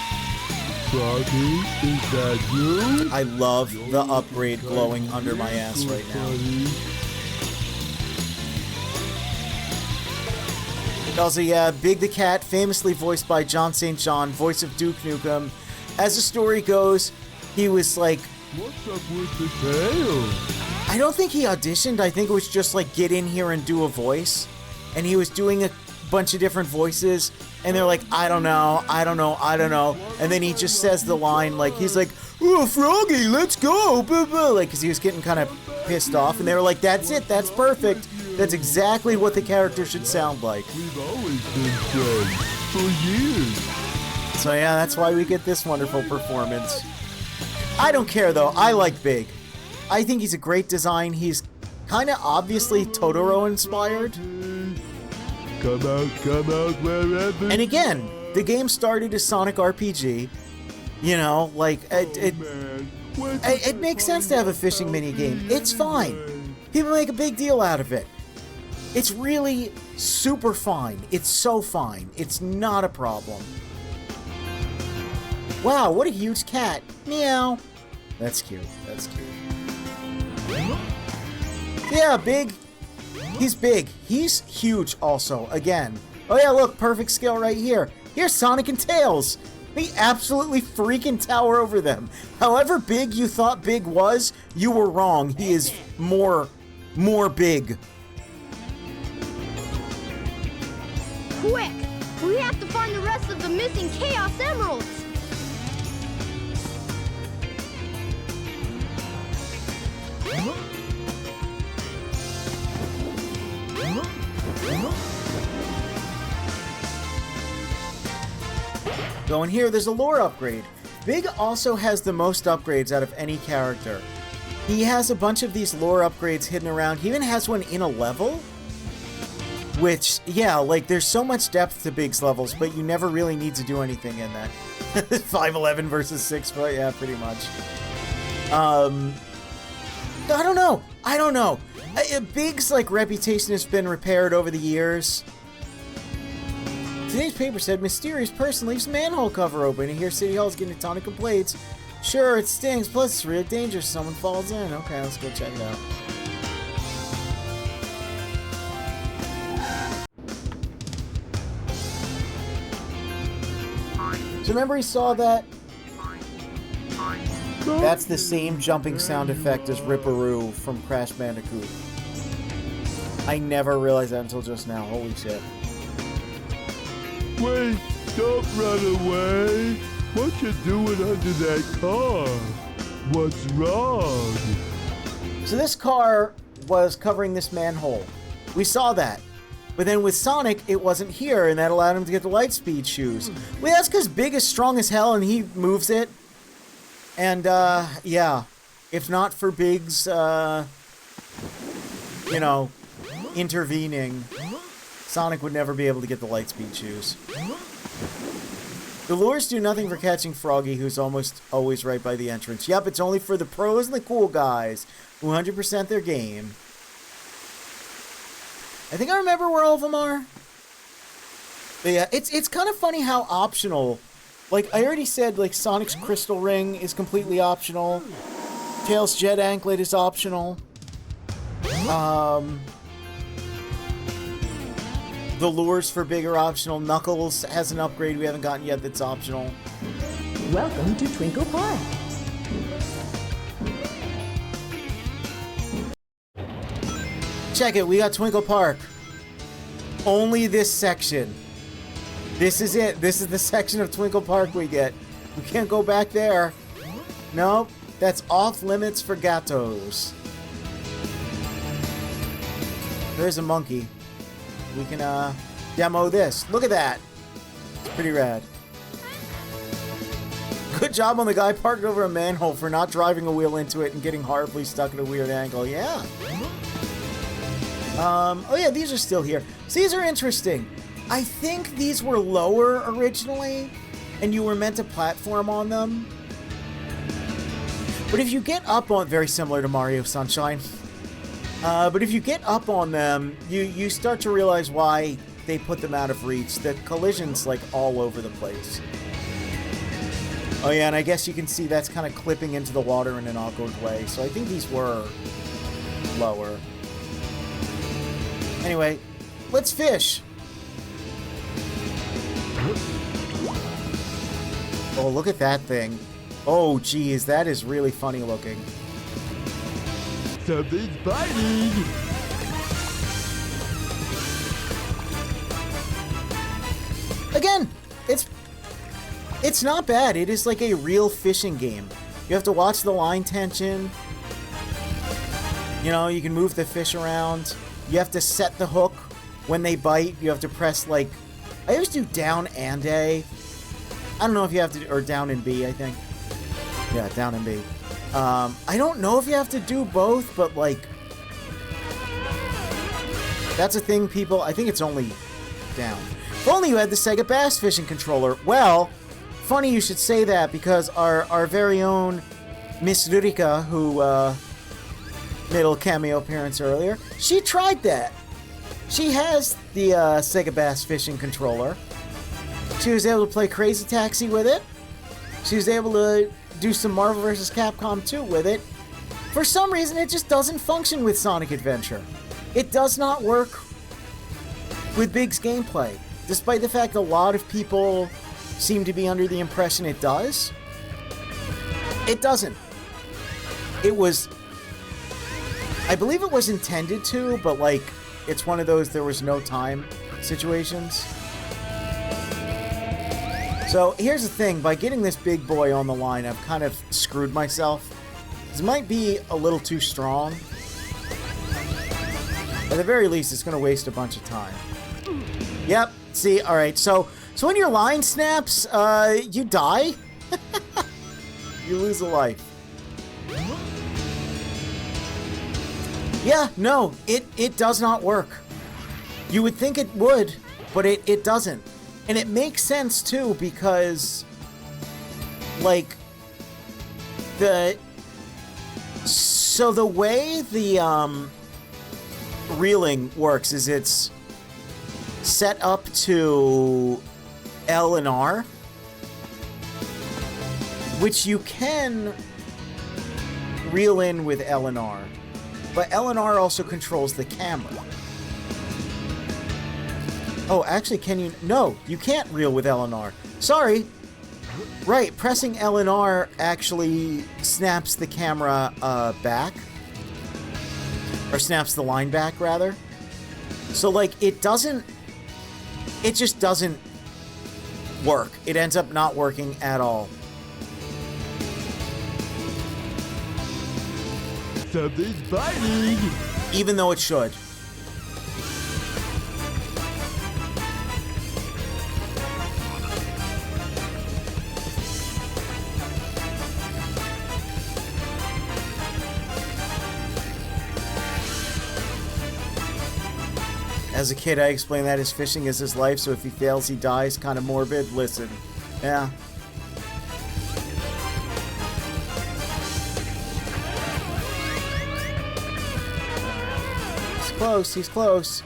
Froggy, is that you? I love the upgrade glowing under my ass right now. Also, yeah, Big the Cat, famously voiced by John St. John, voice of Duke Nukem. As the story goes, he was like... What's up with the tail? I don't think he auditioned. I think it was just like, get in here and do a voice. And he was doing a bunch of different voices. And they're like, I don't know. And then he just says the line, like, he's like, oh, Froggy, let's go. Blah, blah. Like, because he was getting kind of pissed off. And they were like, that's it. That's perfect. That's exactly what the character should sound like. We've always been friends for years. So yeah, that's why we get this wonderful performance. I don't care though, I like Big. I think he's a great design. He's kind of obviously Totoro inspired. Come out wherever. And again, the game started as Sonic RPG. You know, like, it makes sense to have a fishing minigame. It's fine. People make a big deal out of it. It's really super fine. It's so fine. It's not a problem. Wow, what a huge cat. Meow. That's cute. That's cute. Yeah, Big. He's big. He's huge also, again. Oh yeah, look, perfect scale right here. Here's Sonic and Tails. We absolutely freaking tower over them. However big you thought Big was, you were wrong. He is more big. Quick! We have to find the rest of the missing Chaos Emeralds! Going here, there's a lore upgrade. Big also has the most upgrades out of any character. He has a bunch of these lore upgrades hidden around. He even has one in a level. Which, yeah, like, there's so much depth to Big's levels, but you never really need to do anything in that. 5'11" versus 6 foot. Yeah, pretty much. I don't know. Big's like reputation has been repaired over the years. Today's paper said mysterious person leaves manhole cover open, and here City Hall's getting a ton of complaints. Sure, it stings. Plus, it's really dangerous. Someone falls in. Okay, let's go check it out. So remember he saw that? That's the same jumping sound effect as Ripperoo from Crash Bandicoot. I never realized that until just now. Holy shit. Wait, don't run away. What you doing under that car? What's wrong? So this car was covering this manhole. We saw that. But then with Sonic, it wasn't here, and that allowed him to get the Lightspeed shoes. Well, that's because Big is strong as hell, and he moves it. And, yeah. If not for Big's, you know, intervening, Sonic would never be able to get the Lightspeed shoes. The lures do nothing for catching Froggy, who's almost always right by the entrance. Yep, it's only for the pros and the cool guys who 100% their game. I think I remember where all of them are. But yeah, it's kind of funny how optional. Like, I already said, like, Sonic's Crystal Ring is completely optional. Tails' Jet Anklet is optional. The lures for Big are optional. Knuckles has an upgrade we haven't gotten yet that's optional. Welcome to Twinkle Park. Check it, we got Twinkle Park. Only this section. This is it. This is the section of Twinkle Park we get. We can't go back there. Nope, that's off limits for gatos. There's a monkey. We can, demo this. Look at that. It's pretty rad. Good job on the guy parked over a manhole for not driving a wheel into it and getting horribly stuck at a weird angle. Yeah. Oh yeah, these are still here. So these are interesting. I think these were lower originally, and you were meant to platform on them. But if you get up on... Very similar to Mario Sunshine. But if you get up on them, you start to realize why they put them out of reach. The collision's, like, all over the place. Oh yeah, and I guess you can see that's kind of clipping into the water in an awkward way. So I think these were lower. Anyway, let's fish. Oh, look at that thing. Oh, geez, that is really funny looking. Something's biting. Again, it's not bad. It is like a real fishing game. You have to watch the line tension. You know, you can move the fish around. You have to set the hook when they bite. You have to press, like... I always do down and A. I don't know if you have to... Or down and B, I think. Yeah, down and B. I don't know if you have to do both, but, like... That's a thing people... I think it's only down. If only you had the Sega Bass Fishing Controller. Well, funny you should say that, because our very own Miss Rurika, who made a cameo appearance earlier, she tried that. She has the Sega Bass Fishing Controller. She was able to play Crazy Taxi with it. She was able to do some Marvel vs. Capcom 2 with it. For some reason, it just doesn't function with Sonic Adventure. It does not work with Big's gameplay, despite the fact a lot of people seem to be under the impression it does. It doesn't. It was... I believe it was intended to, but, like, it's one of those there was no time situations. So, here's the thing. By getting this big boy on the line, I've kind of screwed myself. This might be a little too strong. At the very least, it's going to waste a bunch of time. Yep. See? Alright. So when your line snaps, you die. You lose a life. Yeah, no. It does not work. You would think it would, but it doesn't. And it makes sense, too, because like, so the way the, reeling works is it's set up to L and R, which you can reel in with L and R, but L and R also controls the camera. Oh, actually, can you? No, you can't reel with L and R. Sorry. Right, pressing L and R actually snaps the camera back. Or snaps the line back, rather. So, like, it just doesn't work. It ends up not working at all. Something's biting! Even though it should. As a kid, I explained that his fishing is his life, so if he fails, he dies. Kind of morbid. Listen. Yeah. He's close. He's close.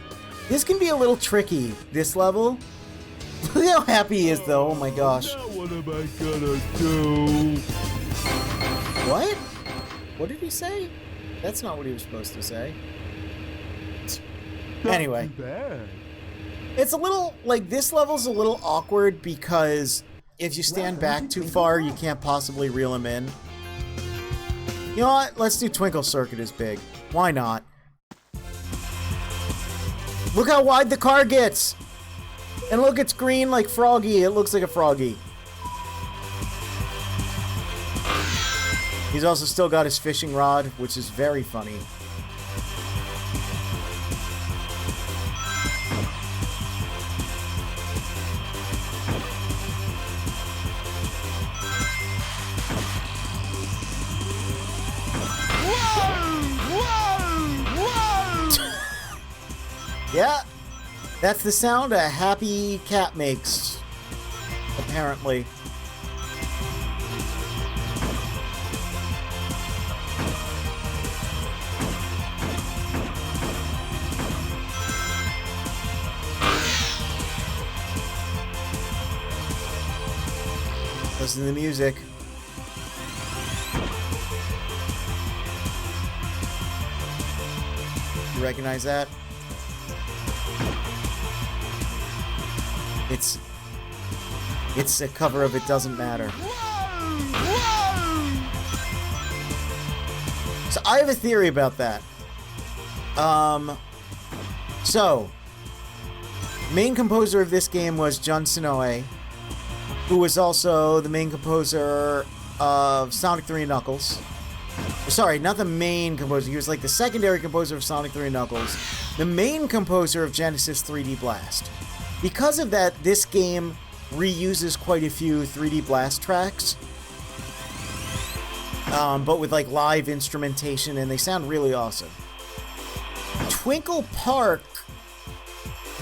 This can be a little tricky, this level. Look how happy he is, though. Oh my gosh. Now what am I gonna do? What? What did he say? That's not what he was supposed to say. Anyway, it's a little, like, this level's a little awkward because if you stand back too far, you can't possibly reel him in. You know what? Let's do Twinkle Circuit as big. Why not? Look how wide the car gets! And look, it's green like Froggy. It looks like a Froggy. He's also still got his fishing rod, which is very funny. Yeah, that's the sound a happy cat makes, apparently. Listen to the music. You recognize that? It's a cover of It Doesn't Matter. So I have a theory about that. So main composer of this game was Jun Senoue, who was also the main composer of Sonic 3 and Knuckles. Sorry, not the main composer. He was like the secondary composer of Sonic 3 and Knuckles. The main composer of Genesis 3D Blast. Because of that, this game reuses quite a few 3D Blast tracks. But with like live instrumentation, and they sound really awesome. Twinkle Park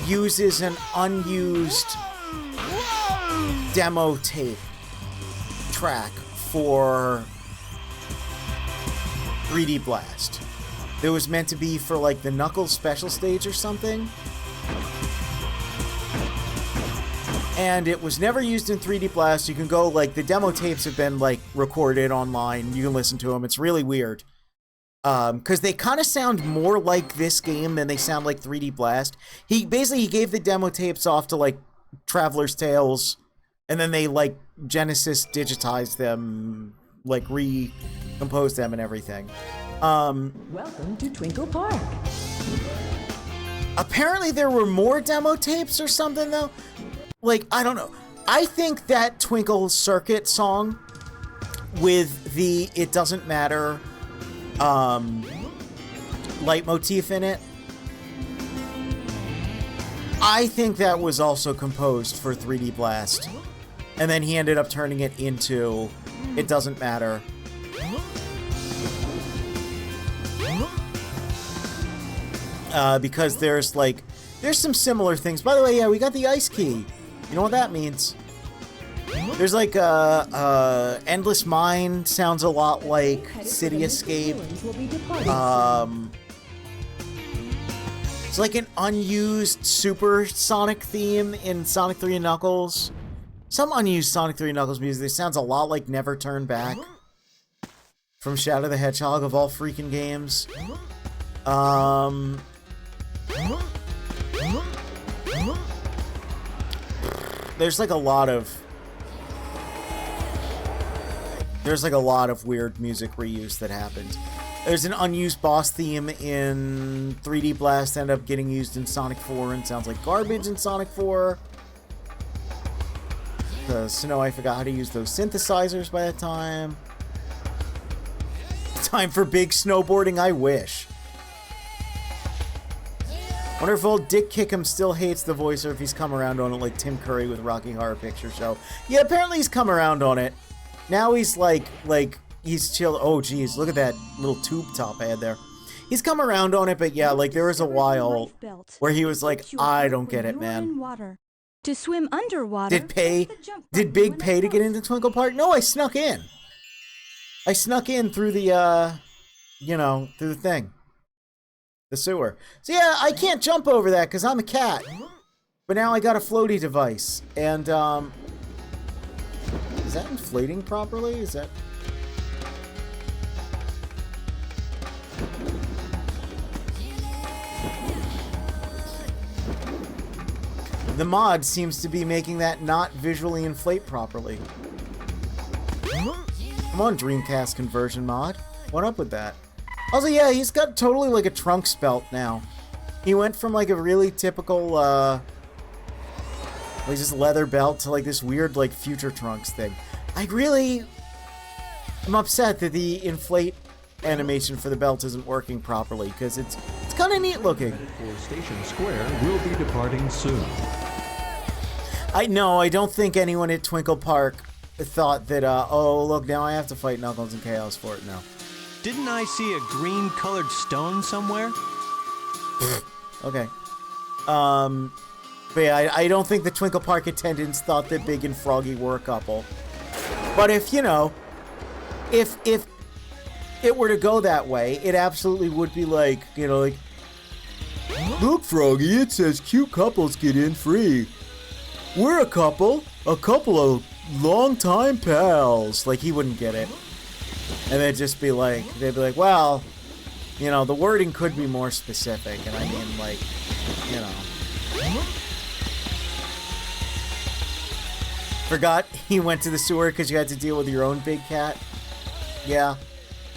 uses an unused demo tape track for 3D Blast. It was meant to be for like the Knuckles special stage or something. And it was never used in 3D Blast. You can go, like, the demo tapes have been, like, recorded online. You can listen to them. It's really weird. Because they kind of sound more like this game than they sound like 3D Blast. He gave the demo tapes off to, like, Traveler's Tales, and then they, like, Genesis digitized them, like, recomposed them and everything. Welcome to Twinkle Park. Apparently there were more demo tapes or something, though. Like, I don't know. I think that Twinkle Circuit song with the It Doesn't Matter leitmotif in it, I think that was also composed for 3D Blast. And then he ended up turning it into It Doesn't Matter. Because there's some similar things. By the way, yeah, we got the ice key. You know what that means? There's like Endless Mine sounds a lot like City Escape. It's like an unused Super Sonic theme in Sonic 3 and Knuckles. Some unused Sonic 3 and Knuckles music that sounds a lot like Never Turn Back from Shadow the Hedgehog of all freaking games. There's like a lot of weird music reuse that happened. There's an unused boss theme in 3D Blast, ended up getting used in Sonic 4 and sounds like garbage in Sonic 4. Because, you know, I forgot how to use those synthesizers by that time. Time for big snowboarding, I wish. Wonder if old Dick Kickham still hates the voice or if he's come around on it like Tim Curry with Rocky Horror Picture Show. Yeah, apparently he's come around on it. Now he's like he's chill. Oh, geez, look at that little tube top I had there. He's come around on it, but yeah, like there was a while where he was like, I don't get it, man. To swim underwater. Did Big pay to get into Twinkle Park? No, I snuck in. I snuck in through the, through the thing. The sewer. So yeah, I can't jump over that because I'm a cat. But now I got a floaty device. And, is that inflating properly? Is that... The mod seems to be making that not visually inflate properly. Come on, Dreamcast conversion mod. What up with that? Also, yeah, he's got totally like a Trunks belt now. He went from like a really typical, like just leather belt to like this weird like future Trunks thing. I'm upset that the inflate animation for the belt isn't working properly because it's kind of neat looking. For Station Square will be departing soon. I don't think anyone at Twinkle Park thought that, oh, look, now I have to fight Knuckles and Chaos for it. No. Didn't I see a green-colored stone somewhere? Okay. But yeah, I don't think the Twinkle Park attendants thought that Big and Froggy were a couple. But if it were to go that way, it absolutely would be like, like, look, Froggy, it says cute couples get in free. We're a couple of long-time pals. Like, he wouldn't get it. And they'd be like, well, the wording could be more specific. And I mean, like, Forgot he went to the sewer because you had to deal with your own big cat? Yeah,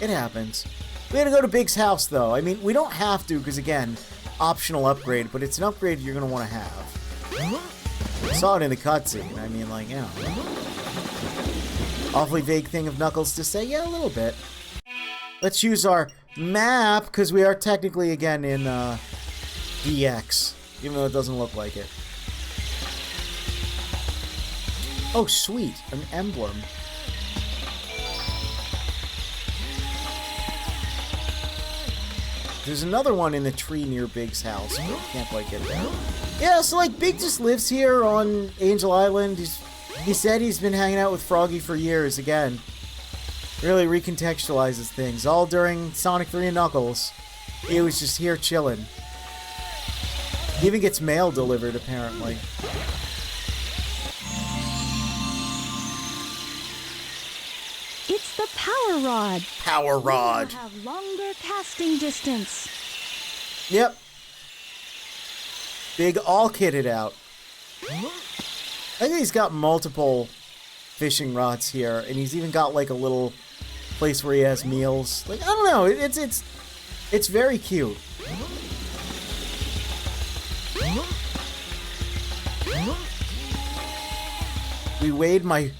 it happens. We had to go to Big's house, though. I mean, we don't have to because, again, optional upgrade, but it's an upgrade you're going to want to have. I saw it in the cutscene. I mean, like, awfully vague thing of Knuckles to say. Yeah, a little bit. Let's use our map, because we are technically, again, in DX. Even though it doesn't look like it. Oh, sweet. An emblem. There's another one in the tree near Big's house, but can't quite get there. Yeah, so like Big just lives here on Angel Island. He said he's been hanging out with Froggy for years. Again, really recontextualizes things. All during Sonic 3 and Knuckles, he was just here chilling. He even gets mail delivered, apparently. It's the power rod. Power rod. It will have longer casting distance. Yep. Big all kitted out. I think he's got multiple fishing rods here, and he's even got like a little place where he has meals. Like, I don't know, it's very cute. We weighed my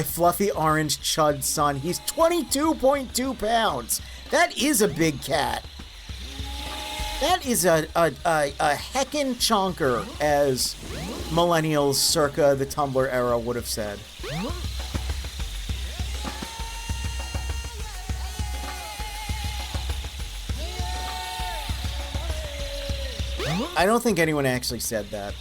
fluffy orange chud son. He's 22.2 pounds. That is a big cat. That is a heckin' chonker, as millennials circa the Tumblr era would have said. I don't think anyone actually said that.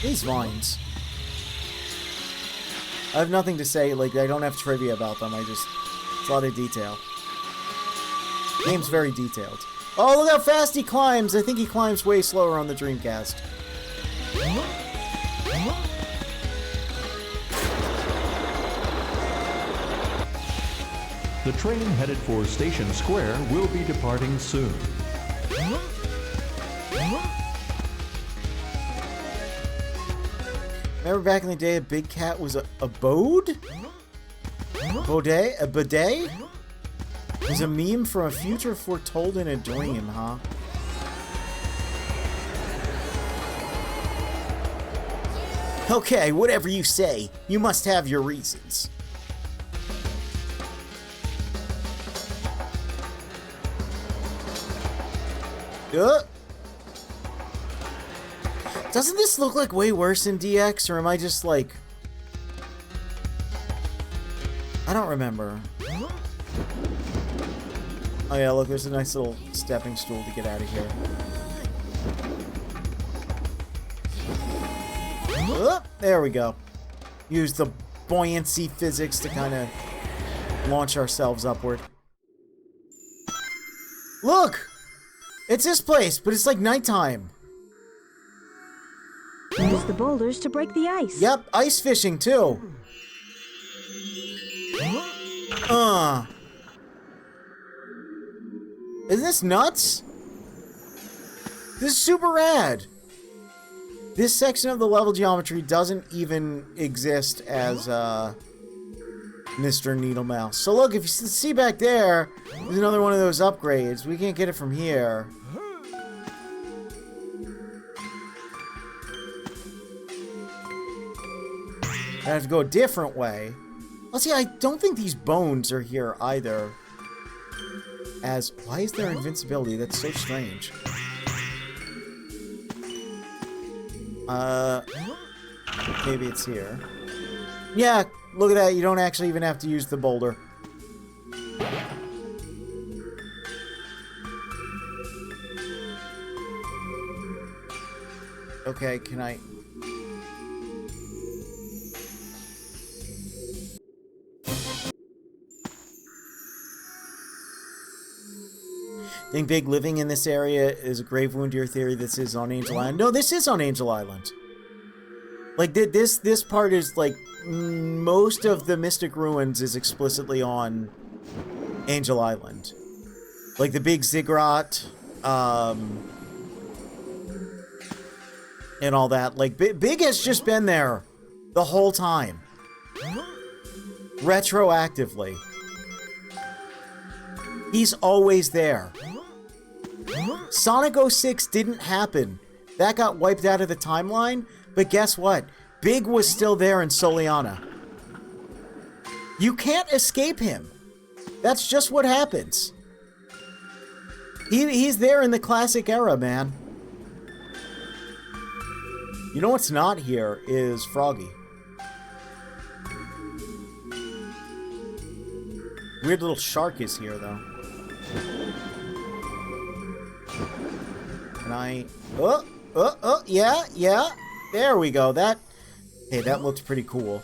These vines. I have nothing to say, like, I don't have trivia about them, it's a lot of detail. Game's very detailed. Oh, look how fast he climbs! I think he climbs way slower on the Dreamcast. The train headed for Station Square will be departing soon. Remember back in the day, a big cat was a bode? Baudet? A bidet? It was a meme from a future foretold in a dream, huh? Okay, whatever you say. You must have your reasons. Doesn't this look like way worse than DX, or am I just like... I don't remember. Oh yeah, look, there's a nice little stepping stool to get out of here. There we go. Use the buoyancy physics to kind of launch ourselves upward. Look! It's this place, but it's like nighttime. Use the boulders to break the ice. Yep, ice fishing too. Isn't this nuts? This is super rad. This section of the level geometry doesn't even exist as Mr. Needle Mouse. So look, if you see back there, there's another one of those upgrades. We can't get it from here. I have to go a different way. Let's see, I don't think these bones are here either. Why is there invincibility? That's so strange. Maybe it's here. Yeah, look at that. You don't actually even have to use the boulder. Okay, can I... Think Big living in this area is a grave wound to your theory this is on Angel Island? No, this is on Angel Island. Like, this part is, like, most of the Mystic Ruins is explicitly on Angel Island. Like, the big ziggurat, and all that. Like, Big has just been there the whole time. Retroactively. He's always there. Sonic 06 didn't happen. That got wiped out of the timeline, but guess what? Big was still there in Soliana. You can't escape him. That's just what happens. He's there in the classic era, man. You know what's not here is Froggy. Weird little shark is here, though. Can I... yeah. There we go. Hey, that looks pretty cool.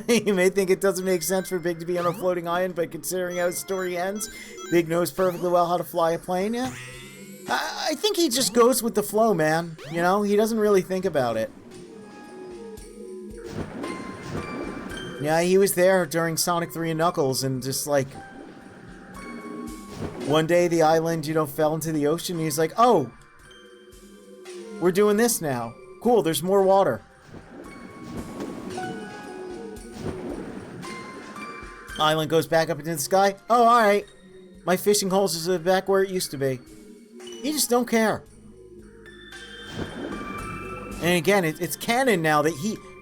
You may think it doesn't make sense for Big to be on a floating island, but considering how his story ends, Big knows perfectly well how to fly a plane, yeah? I think he just goes with the flow, man. You know, he doesn't really think about it. Yeah, he was there during Sonic 3 and Knuckles, and just like... One day the island, you know, fell into the ocean, and he's like, oh! We're doing this now. Cool, there's more water. Island goes back up into the sky. Oh, alright. My fishing holes is back where it used to be. You just don't care. And again, it's canon now that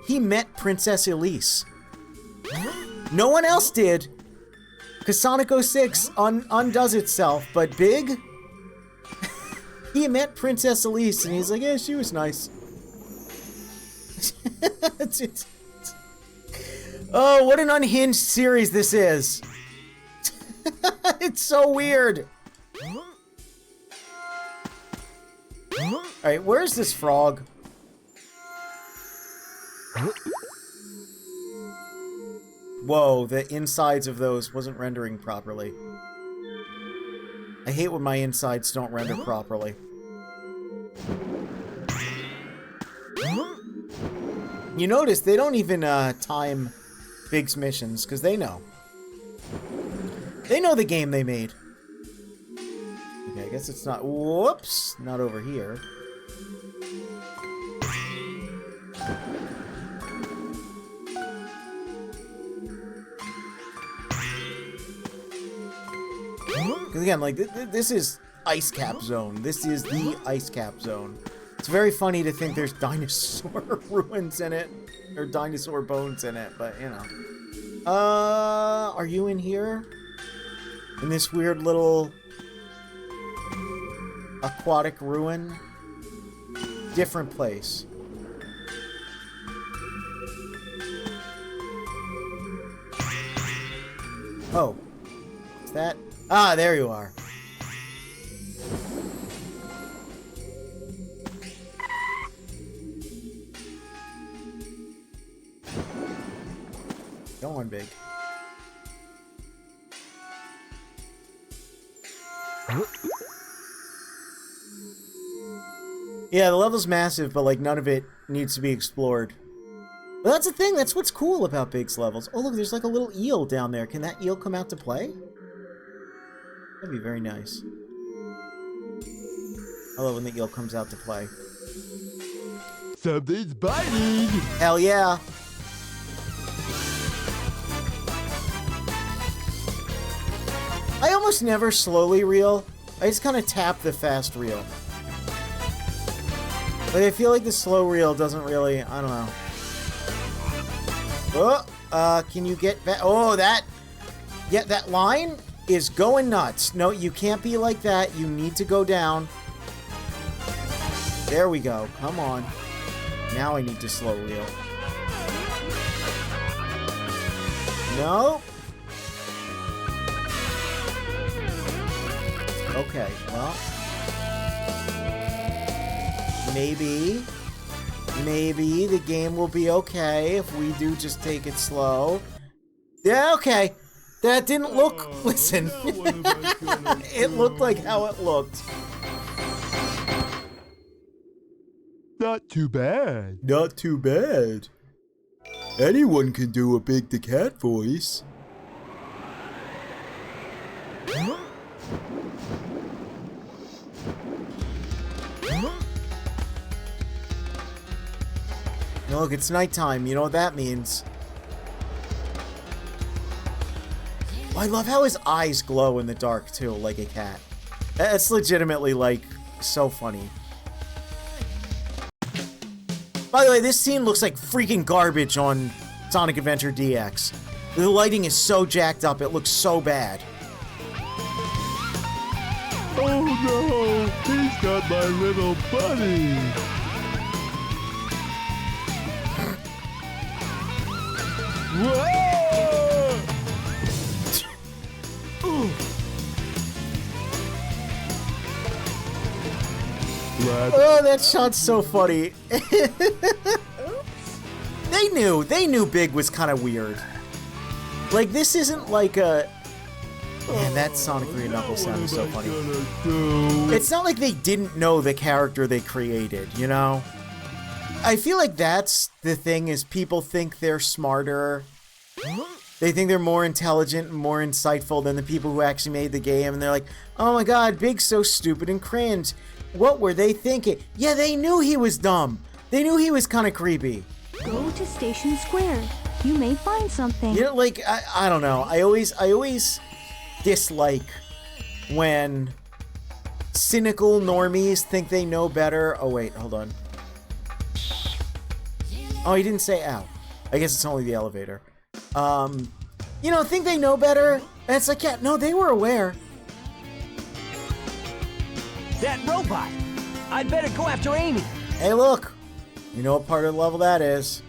he met Princess Elise. No one else did. Because Sonic 06 undoes itself, but Big, he met Princess Elise, and he's like, yeah, she was nice. Oh, what an unhinged series this is. It's so weird. Alright, where's this frog? Whoa, the insides of those wasn't rendering properly. I hate when my insides don't render properly. You notice they don't even time Big's missions, because they know. They know the game they made. Okay, I guess it's not... Whoops! Not over here. Because again, like, this is Ice Cap Zone. This is the Ice Cap Zone. It's very funny to think there's dinosaur ruins in it. Or dinosaur bones in it, but, you know. Are you in here? In this weird little aquatic ruin? Different place. Oh. Is that? Ah, there you are. Go on, Big. Yeah, the level's massive, but like none of it needs to be explored. But that's the thing, that's what's cool about Big's levels. Oh look, there's like a little eel down there. Can that eel come out to play? That'd be very nice. I love when the eel comes out to play. Something's biting! Hell yeah! I almost never slowly reel. I just kind of tap the fast reel. But I feel like the slow reel doesn't really... I don't know. Oh, can you get back? Oh, that... Yeah, that line is going nuts. No, you can't be like that. You need to go down. There we go. Come on. Now I need to slow reel. No. Okay, well. Maybe the game will be okay if we do just take it slow. Yeah, okay. That didn't look... Listen. It looked like how it looked. Not too bad. Not too bad. Anyone can do a Big the Cat voice. Look, it's nighttime. You know what that means. Oh, I love how his eyes glow in the dark, too, like a cat. That's legitimately, like, so funny. By the way, this scene looks like freaking garbage on Sonic Adventure DX. The lighting is so jacked up, it looks so bad. Oh no! He's got my little bunny! Whoa! Oh, that shot's so funny. They knew Big was kind of weird. Like, this isn't like a... Man, that Sonic 3 Knuckles sound is so funny. It's not like they didn't know the character they created, you know? I feel like that's the thing, is people think they're smarter. They think they're more intelligent and more insightful than the people who actually made the game. And they're like, oh my god, Big's so stupid and cringe. What were they thinking? Yeah, they knew he was dumb. They knew he was kind of creepy. Go to Station Square. You may find something. You know, like, I don't know. I always dislike when cynical normies think they know better. Oh, wait, hold on. Oh, he didn't say ow. I guess it's only the elevator. you know, think they know better. And it's like, yeah, no, they were aware. That robot! I'd better go after Amy. Hey, look. You know what part of the level that is.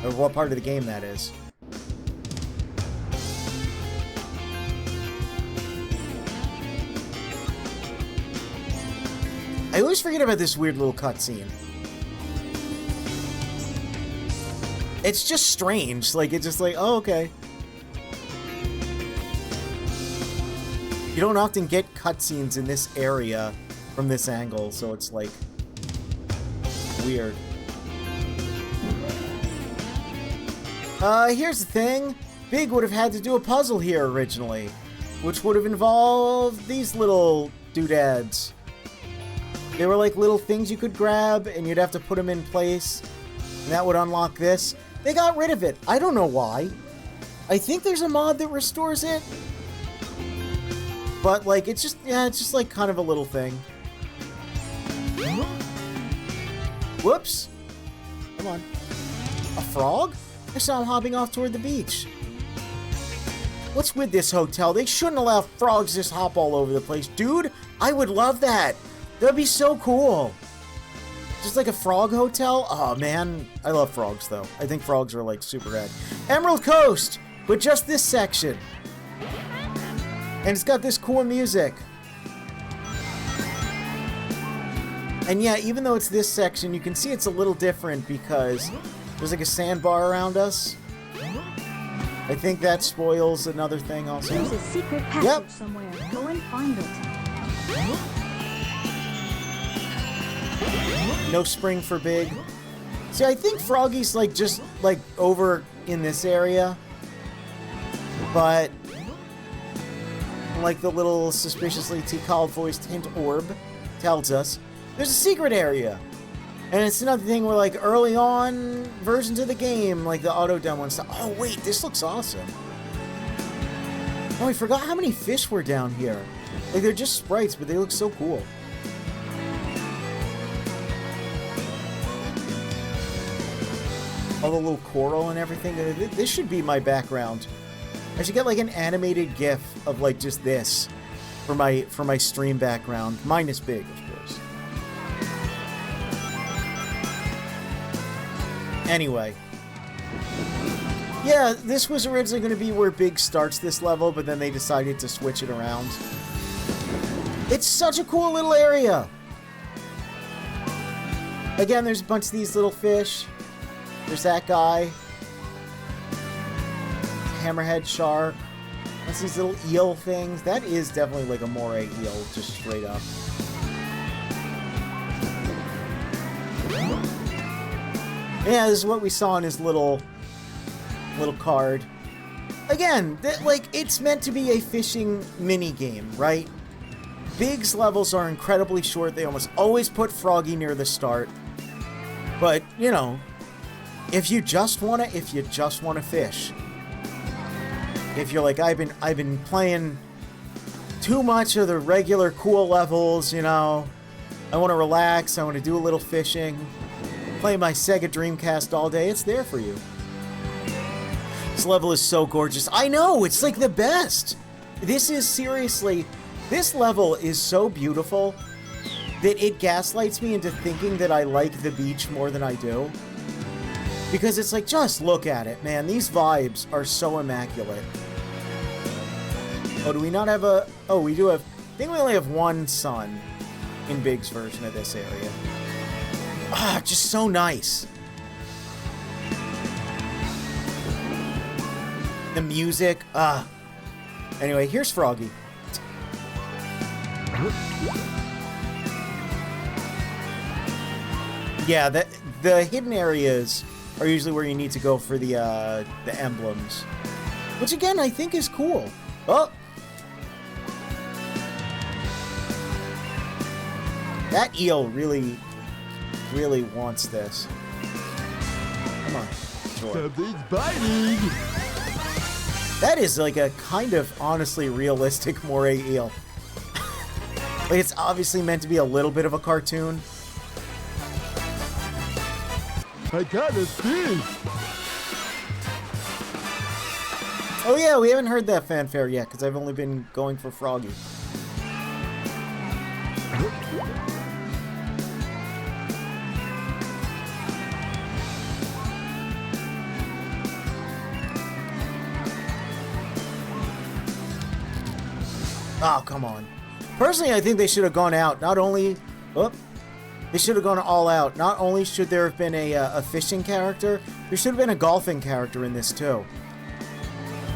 Or what part of the game that is. I always forget about this weird little cutscene. It's just strange. Like, it's just like, oh, okay. You don't often get cutscenes in this area from this angle, so it's like weird. Here's the thing. Big would have had to do a puzzle here originally, which would have involved these little doodads. They were like little things you could grab, and you'd have to put them in place, and that would unlock this. They got rid of it. I don't know why. I think there's a mod that restores it. But, like, it's just, yeah, it's just, like, kind of a little thing. Whoops. Come on. A frog? I saw him hopping off toward the beach. What's with this hotel? They shouldn't allow frogs to just hop all over the place. Dude, I would love that. That'd be so cool. Just like a frog hotel? Oh, man. I love frogs, though. I think frogs are, like, super rad. Emerald Coast! But just this section. And it's got this cool music. And yeah, even though it's this section, you can see it's a little different because there's like a sandbar around us. I think that spoils another thing also. There's a secret passage somewhere. Go and find it. No spring for Big. See, I think Froggy's like just like over in this area. But like the little suspiciously tea-called voiced hint orb tells us, there's a secret area. And it's another thing where, like, early on versions of the game, like the auto demo and stuff. Oh, wait, this looks awesome. Oh, I forgot how many fish were down here. Like, they're just sprites, but they look so cool. All the little coral and everything. This should be my background. I should get, like, an animated GIF of, like, just this for my stream background. Minus Big, of course. Anyway. Yeah, this was originally going to be where Big starts this level, but then they decided to switch it around. It's such a cool little area! Again, there's a bunch of these little fish. There's that guy. Hammerhead shark. That's these little eel things. That is definitely like a moray eel, just straight up. Yeah, this is what we saw in his little card. Again, like, it's meant to be a fishing mini game, right? Big's levels are incredibly short. They almost always put Froggy near the start. But, you know, if you just wanna fish. If you're like, I've been playing too much of the regular cool levels, you know. I want to relax, I want to do a little fishing. Play my Sega Dreamcast all day, it's there for you. This level is so gorgeous. I know, it's like the best. This is seriously, this level is so beautiful that it gaslights me into thinking that I like the beach more than I do. Because it's like, just look at it, man. These vibes are so immaculate. Oh, do we not have a... Oh, we do have... I think we only have one sun in Big's version of this area. Ah, just so nice. The music, ah. Anyway, here's Froggy. Yeah, the hidden areas are usually where you need to go for the emblems. Which, again, I think is cool. Oh! That eel really wants this. Come on. Sure. Something's biting! That is like a kind of honestly realistic moray eel. Like, it's obviously meant to be a little bit of a cartoon. I got a fish! Oh yeah, we haven't heard that fanfare yet, because I've only been going for Froggy. Oh, come on. Personally, I think they should have gone out. Not only... Oh, they should have gone all out. Not only should there have been a fishing character, there should have been a golfing character in this, too.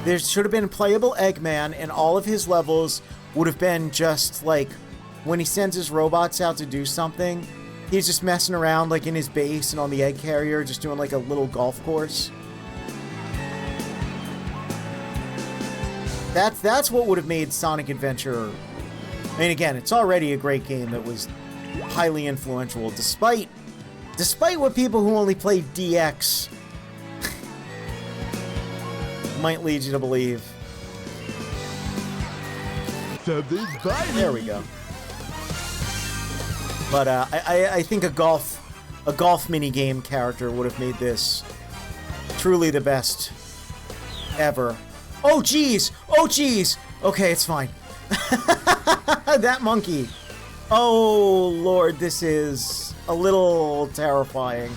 There should have been a playable Eggman, and all of his levels would have been just, like, when he sends his robots out to do something, he's just messing around, like, in his base and on the egg carrier, just doing, like, a little golf course. That's what would have made Sonic Adventure... I mean, again, it's already a great game that was highly influential, despite what people who only played DX might lead you to believe. There we go. But I think a golf minigame character would have made this truly the best ever. Oh jeez! Oh jeez! Okay, it's fine. That monkey. Oh lord, this is a little terrifying.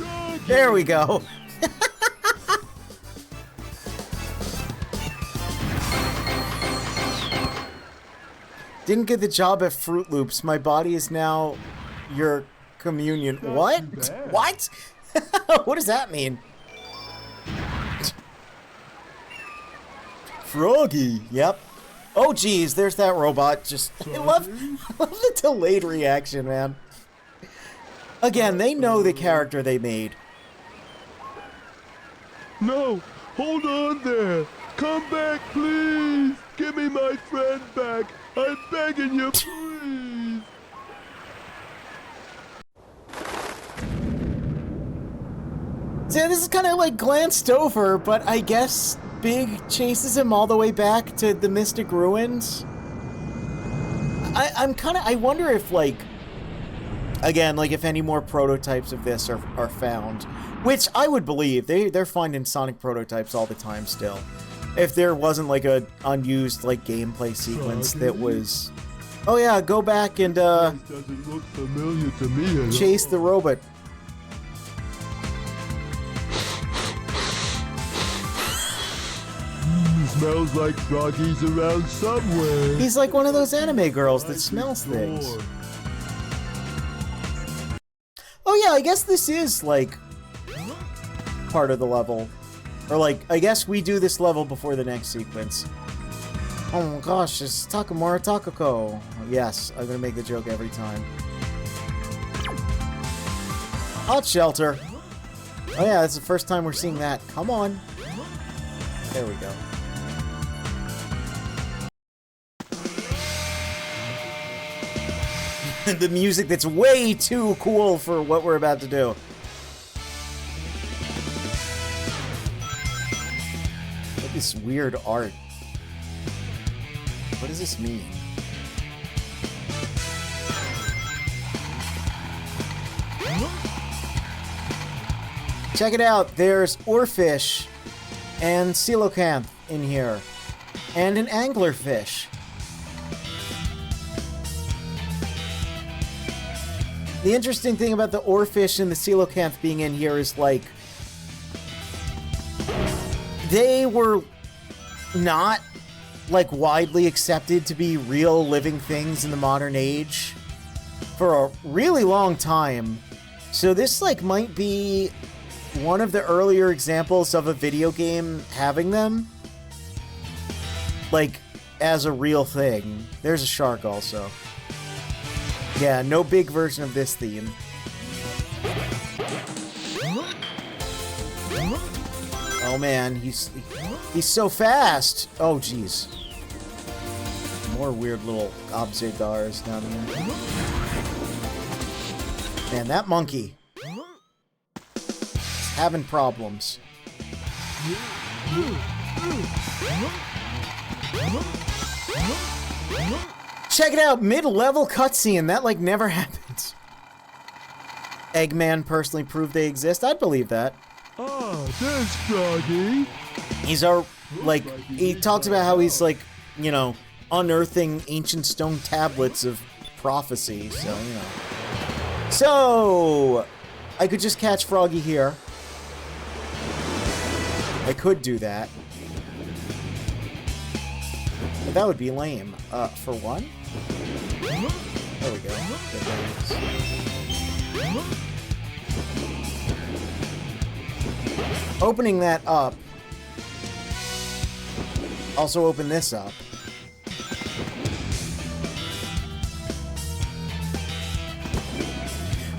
There we go. Didn't get the job at Fruit Loops. My body is now your communion. What? What? What does that mean? Froggy. Yep. Oh, geez. There's that robot. Just... I love the delayed reaction, man. Again, they know the character they made. No! Hold on there! Come back, please! Give me my friend back! I'm begging you, please! See, this is kind of like glanced over, but I guess Big chases him all the way back to the Mystic Ruins. I wonder if, like, again, like, if any more prototypes of this are found. Which I would believe. They're finding Sonic prototypes all the time still. If there wasn't, like, a unused, like, gameplay sequence that was... Oh yeah, go back and, Doesn't look familiar to me. chase the robot. Smells like Froggy's around somewhere. He's like one of those anime girls that smells things. Oh yeah, I guess this is, like, part of the level. Or, like, I guess we do this level before the next sequence. Oh my gosh, it's Takamura Takako. Yes, I'm gonna make the joke every time. Hot Shelter. Oh yeah, that's the first time we're seeing that. Come on. There we go. The music that's way too cool for what we're about to do. Look at this weird art. What does this mean? Check it out. There's oarfish and coelacanth in here. And an anglerfish. The interesting thing about the oarfish and the coelacanth being in here is, like, they were not, like, widely accepted to be real living things in the modern age for a really long time. So this, like, might be one of the earlier examples of a video game having them, like, as a real thing. There's a shark also. Yeah, no big version of this theme. Oh man, he's so fast! Oh jeez. More weird little obzigars down here. Man, that monkey is having problems. Check it out, mid-level cutscene. That, like, never happens. Eggman personally proved they exist. I'd believe that. Ah, there's Froggy. He's our, like, he talks about how he's, like, you know, unearthing ancient stone tablets of prophecy, so, you know. So, I could just catch Froggy here. I could do that. But that would be lame. For one? There we go. Opening that up. Also open this up.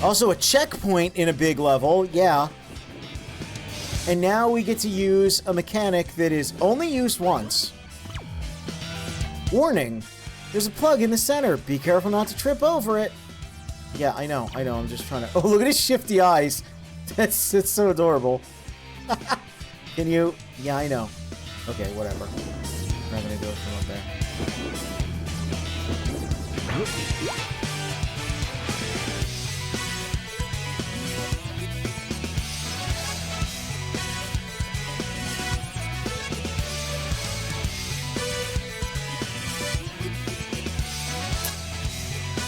Also a checkpoint in a big level, yeah. And now we get to use a mechanic that is only used once. Warning, there's a plug in the center. Be careful not to trip over it. Yeah, I know, I'm just trying to... Oh, look at his shifty eyes. It's so adorable. Can you... Yeah, I know. Okay, whatever. We're not gonna do it from up there.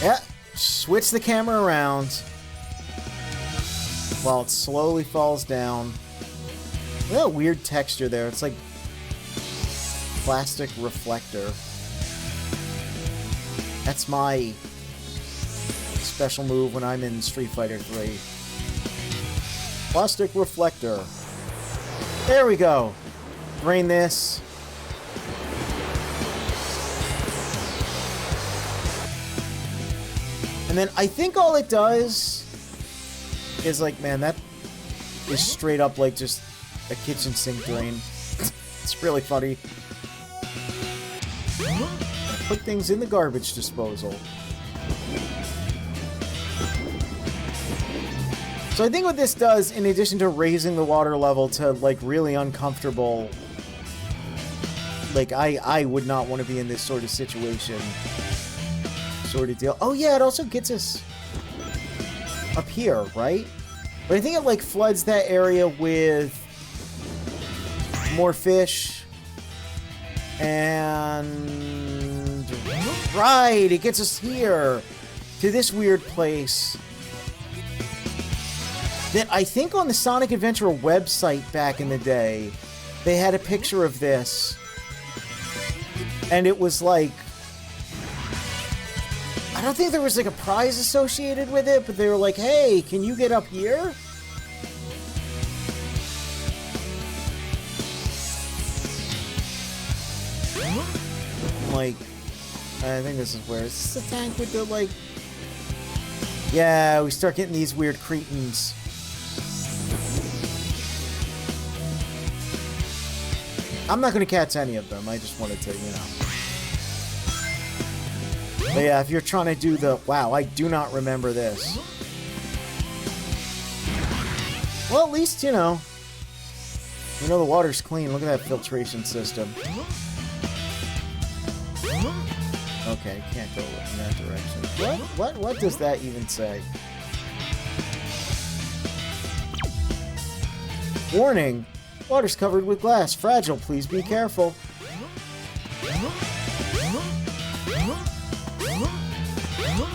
Yeah, switch the camera around while it slowly falls down. Look at that weird texture there. It's like plastic reflector. That's my special move when I'm in Street Fighter 3. Plastic reflector. There we go. Drain this. And then I think all it does is like, man, that is straight up like just a kitchen sink drain. It's really funny. Put things in the garbage disposal. So I think what this does, in addition to raising the water level to like really uncomfortable, like I would not want to be in this sort of situation. Sort of deal. Oh yeah, it also gets us up here, right? But I think it like floods that area with more fish. And right, it gets us here to this weird place that I think on the Sonic Adventure website back in the day, they had a picture of this. And it was like, I don't think there was like a prize associated with it, but they were like, hey, can you get up here? Like, I think this is where it's the tank with the like, yeah, we start getting these weird cretins. I'm not going to catch any of them. I just wanted to, you know. But yeah, if you're trying to do the... Wow, I do not remember this. Well, at least, you know the water's clean. Look at that filtration system. Okay, can't go in that direction. What does that even say? Warning! Water's covered with glass. Fragile, please be careful.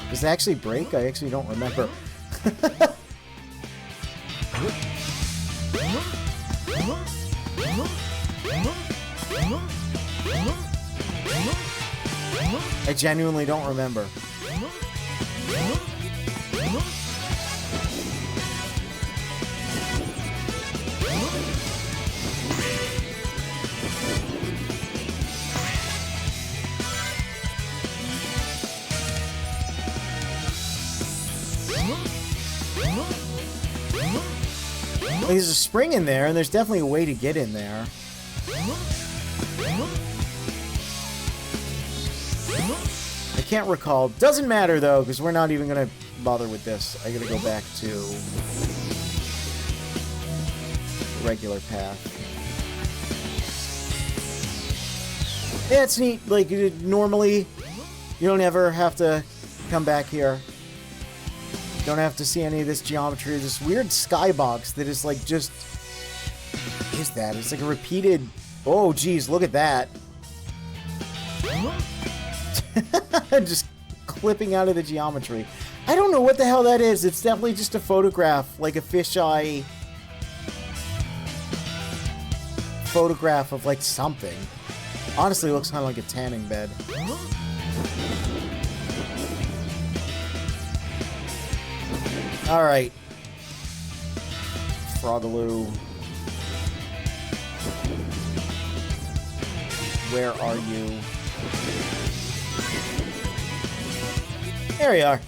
Does it actually break? I actually don't remember. I genuinely don't remember. There's a spring in there, and there's definitely a way to get in there. I can't recall. Doesn't matter, though, because we're not even going to bother with this. I gotta go back to the regular path. Yeah, it's neat. Like, normally, you don't ever have to come back here. Don't have to see any of this geometry. This weird skybox that is like just is that? It's like a repeated... Oh, geez, look at that. Just clipping out of the geometry. I don't know what the hell that is. It's definitely just a photograph, like a fisheye photograph of like something. Honestly, it looks kind of like a tanning bed. Alright. Frogaloo. Where are you? There you are.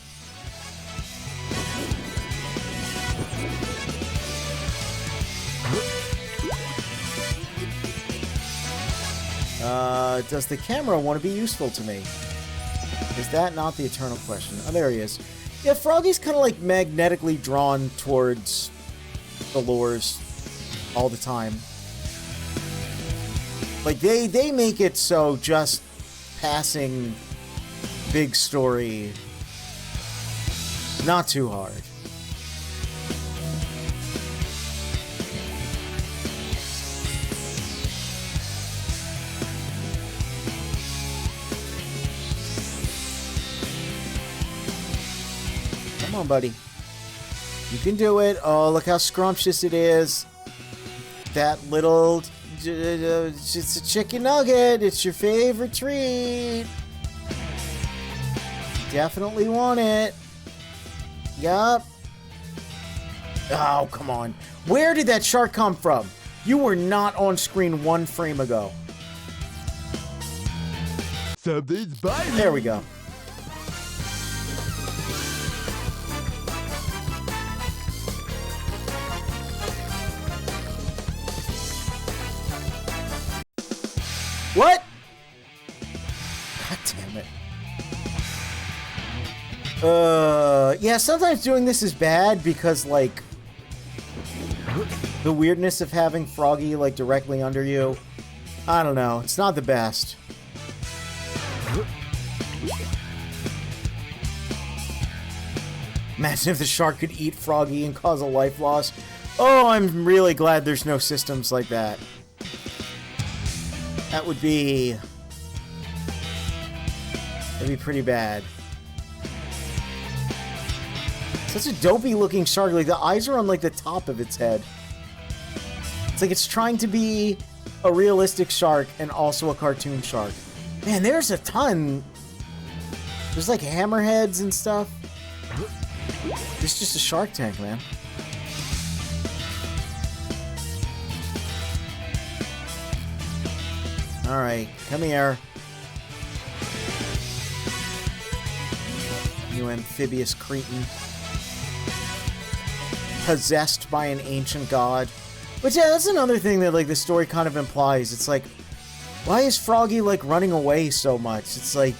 Does the camera want to be useful to me? Is that not the eternal question? Oh, there he is. Yeah, Froggy's kind of like magnetically drawn towards the lures all the time. Like, they make it so just passing big story not too hard. Come on, buddy. You can do it. Oh, look how scrumptious it is. That little... It's a chicken nugget. It's your favorite treat. Definitely want it. Yup. Oh, come on. Where did that shark come from? You were not on screen 1 frame ago. Something's biting. There we go. What? God damn it. Yeah, sometimes doing this is bad because, like, the weirdness of having Froggy, like, directly under you. I don't know. It's not the best. Imagine if the shark could eat Froggy and cause a life loss. Oh, I'm really glad there's no systems like that. That would be... That'd be pretty bad. Such a dopey looking shark. Like, the eyes are on, like, the top of its head. It's like it's trying to be a realistic shark and also a cartoon shark. Man, there's a ton. There's, like, hammerheads and stuff. It's just a Shark Tank, man. Alright, come here. You amphibious cretin. Possessed by an ancient god. But yeah, that's another thing that, like, the story kind of implies. It's like, why is Froggy, like, running away so much? It's like,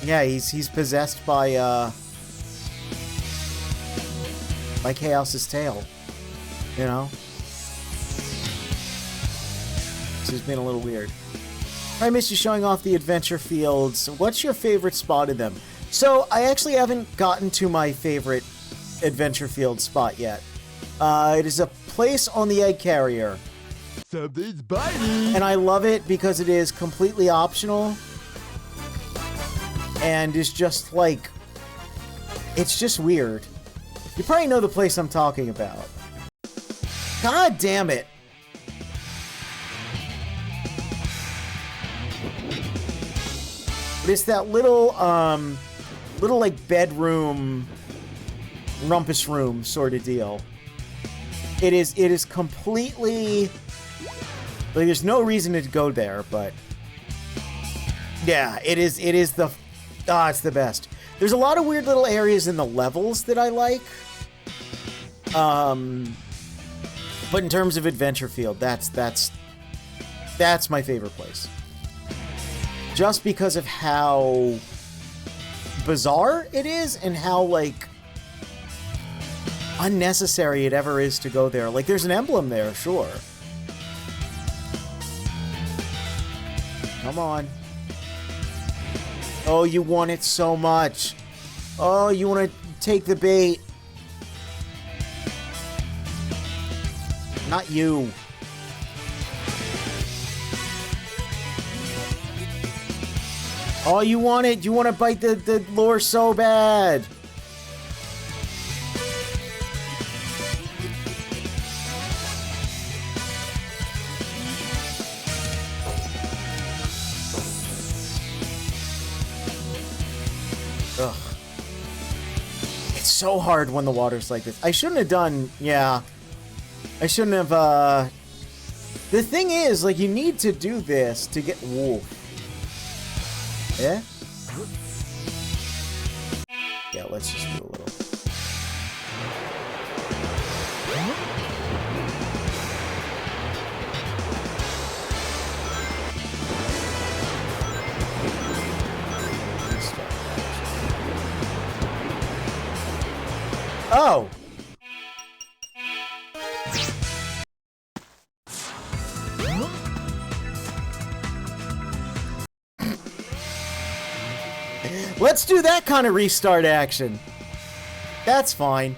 yeah, he's possessed by Chaos's tail. You know? This has been a little weird. I miss you showing off the adventure fields. What's your favorite spot in them? So, I actually haven't gotten to my favorite adventure field spot yet. It is a place on the egg carrier. Something's biting. And I love it because it is completely optional. And is just like... It's just weird. You probably know the place I'm talking about. God damn it. It's that little, like, bedroom, rumpus room sort of deal. It is completely, like, there's no reason to go there, but, yeah, it is the, it's the best. There's a lot of weird little areas in the levels that I like, but in terms of adventure field, that's my favorite place. Just because of how bizarre it is and how, like, unnecessary it ever is to go there. Like, there's an emblem there, sure. Come on. Oh, you want it so much. Oh, you want to take the bait. Not you. Oh, you want it? You want to bite the lure so bad. Ugh. It's so hard when the water's like this. I shouldn't have done, yeah. I shouldn't have, The thing is, like, you need to do this to get wolf. Yeah? Yeah, let's just do a little. Oh! Let's do that kind of restart action. That's fine.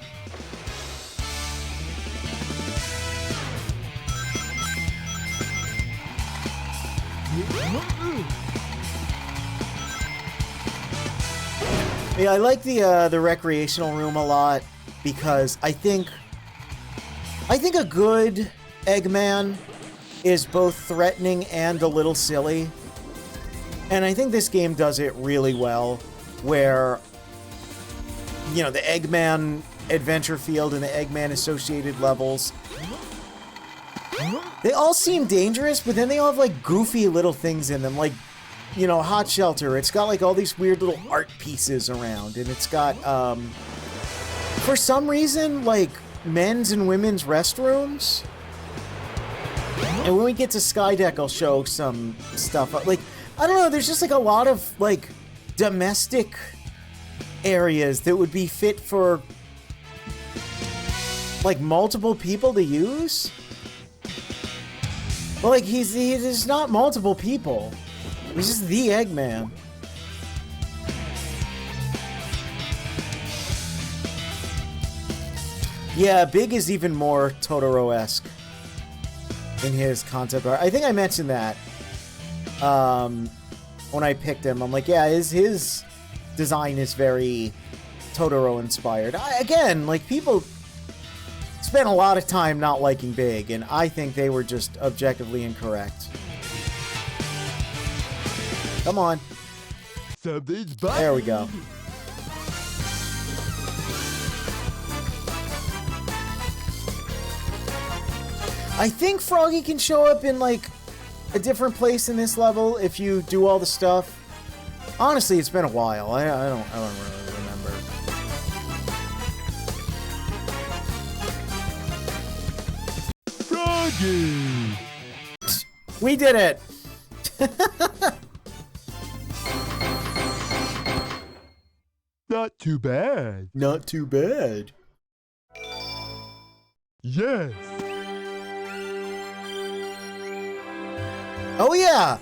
Yeah, I like the recreational room a lot because I think a good Eggman is both threatening and a little silly. And I think this game does it really well, where, you know, the Eggman adventure field and the Eggman associated levels, they all seem dangerous, but then they all have, like, goofy little things in them, like, you know, Hot Shelter. It's got, like, all these weird little art pieces around, and it's got, for some reason, like, men's and women's restrooms. And when we get to Skydeck, I'll show some stuff, like, I don't know, there's just like a lot of like domestic areas that would be fit for like multiple people to use. But like he's not multiple people. He's just the Eggman. Yeah, Big is even more Totoro-esque in his concept art. I think I mentioned that. When I picked him, I'm like, yeah, his design is very Totoro inspired. Again, like, people spent a lot of time not liking Big, and I think they were just objectively incorrect. Come on. There we go. I think Froggy can show up in, like, a different place in this level if you do all the stuff. Honestly, it's been a while. I don't really remember. Froggy! We did it! Not too bad. Not too bad. Yes. Oh yeah!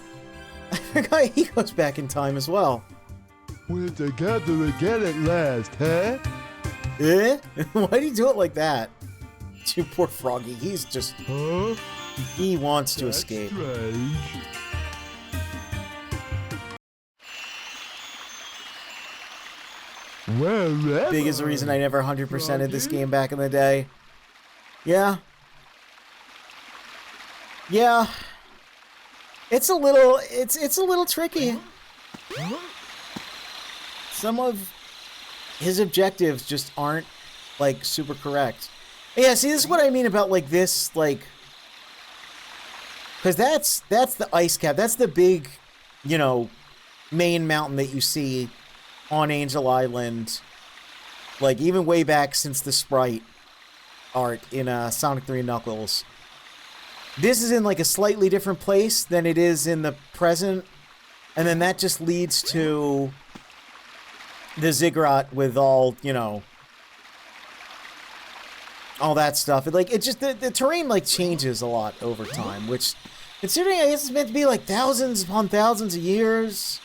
I forgot he goes back in time as well. We're together again at last, huh? Eh? Why do you do it like that? Too poor Froggy. He's just... Huh? He wants to escape. Strange. Wherever. Big is the reason I never 100%ed this game back in the day. Yeah. Yeah. It's a little tricky. Some of his objectives just aren't, like, super correct. Yeah, see, this is what I mean about, like, this, like... Because that's the ice cap. That's the big, you know, main mountain that you see on Angel Island. Like, even way back since the Sprite art in Sonic 3 and Knuckles. This is in, like, a slightly different place than it is in the present. And then that just leads to the Ziggurat with all, you know, all that stuff. It just, the terrain, like, changes a lot over time, which, considering I guess it's meant to be, like, thousands upon thousands of years,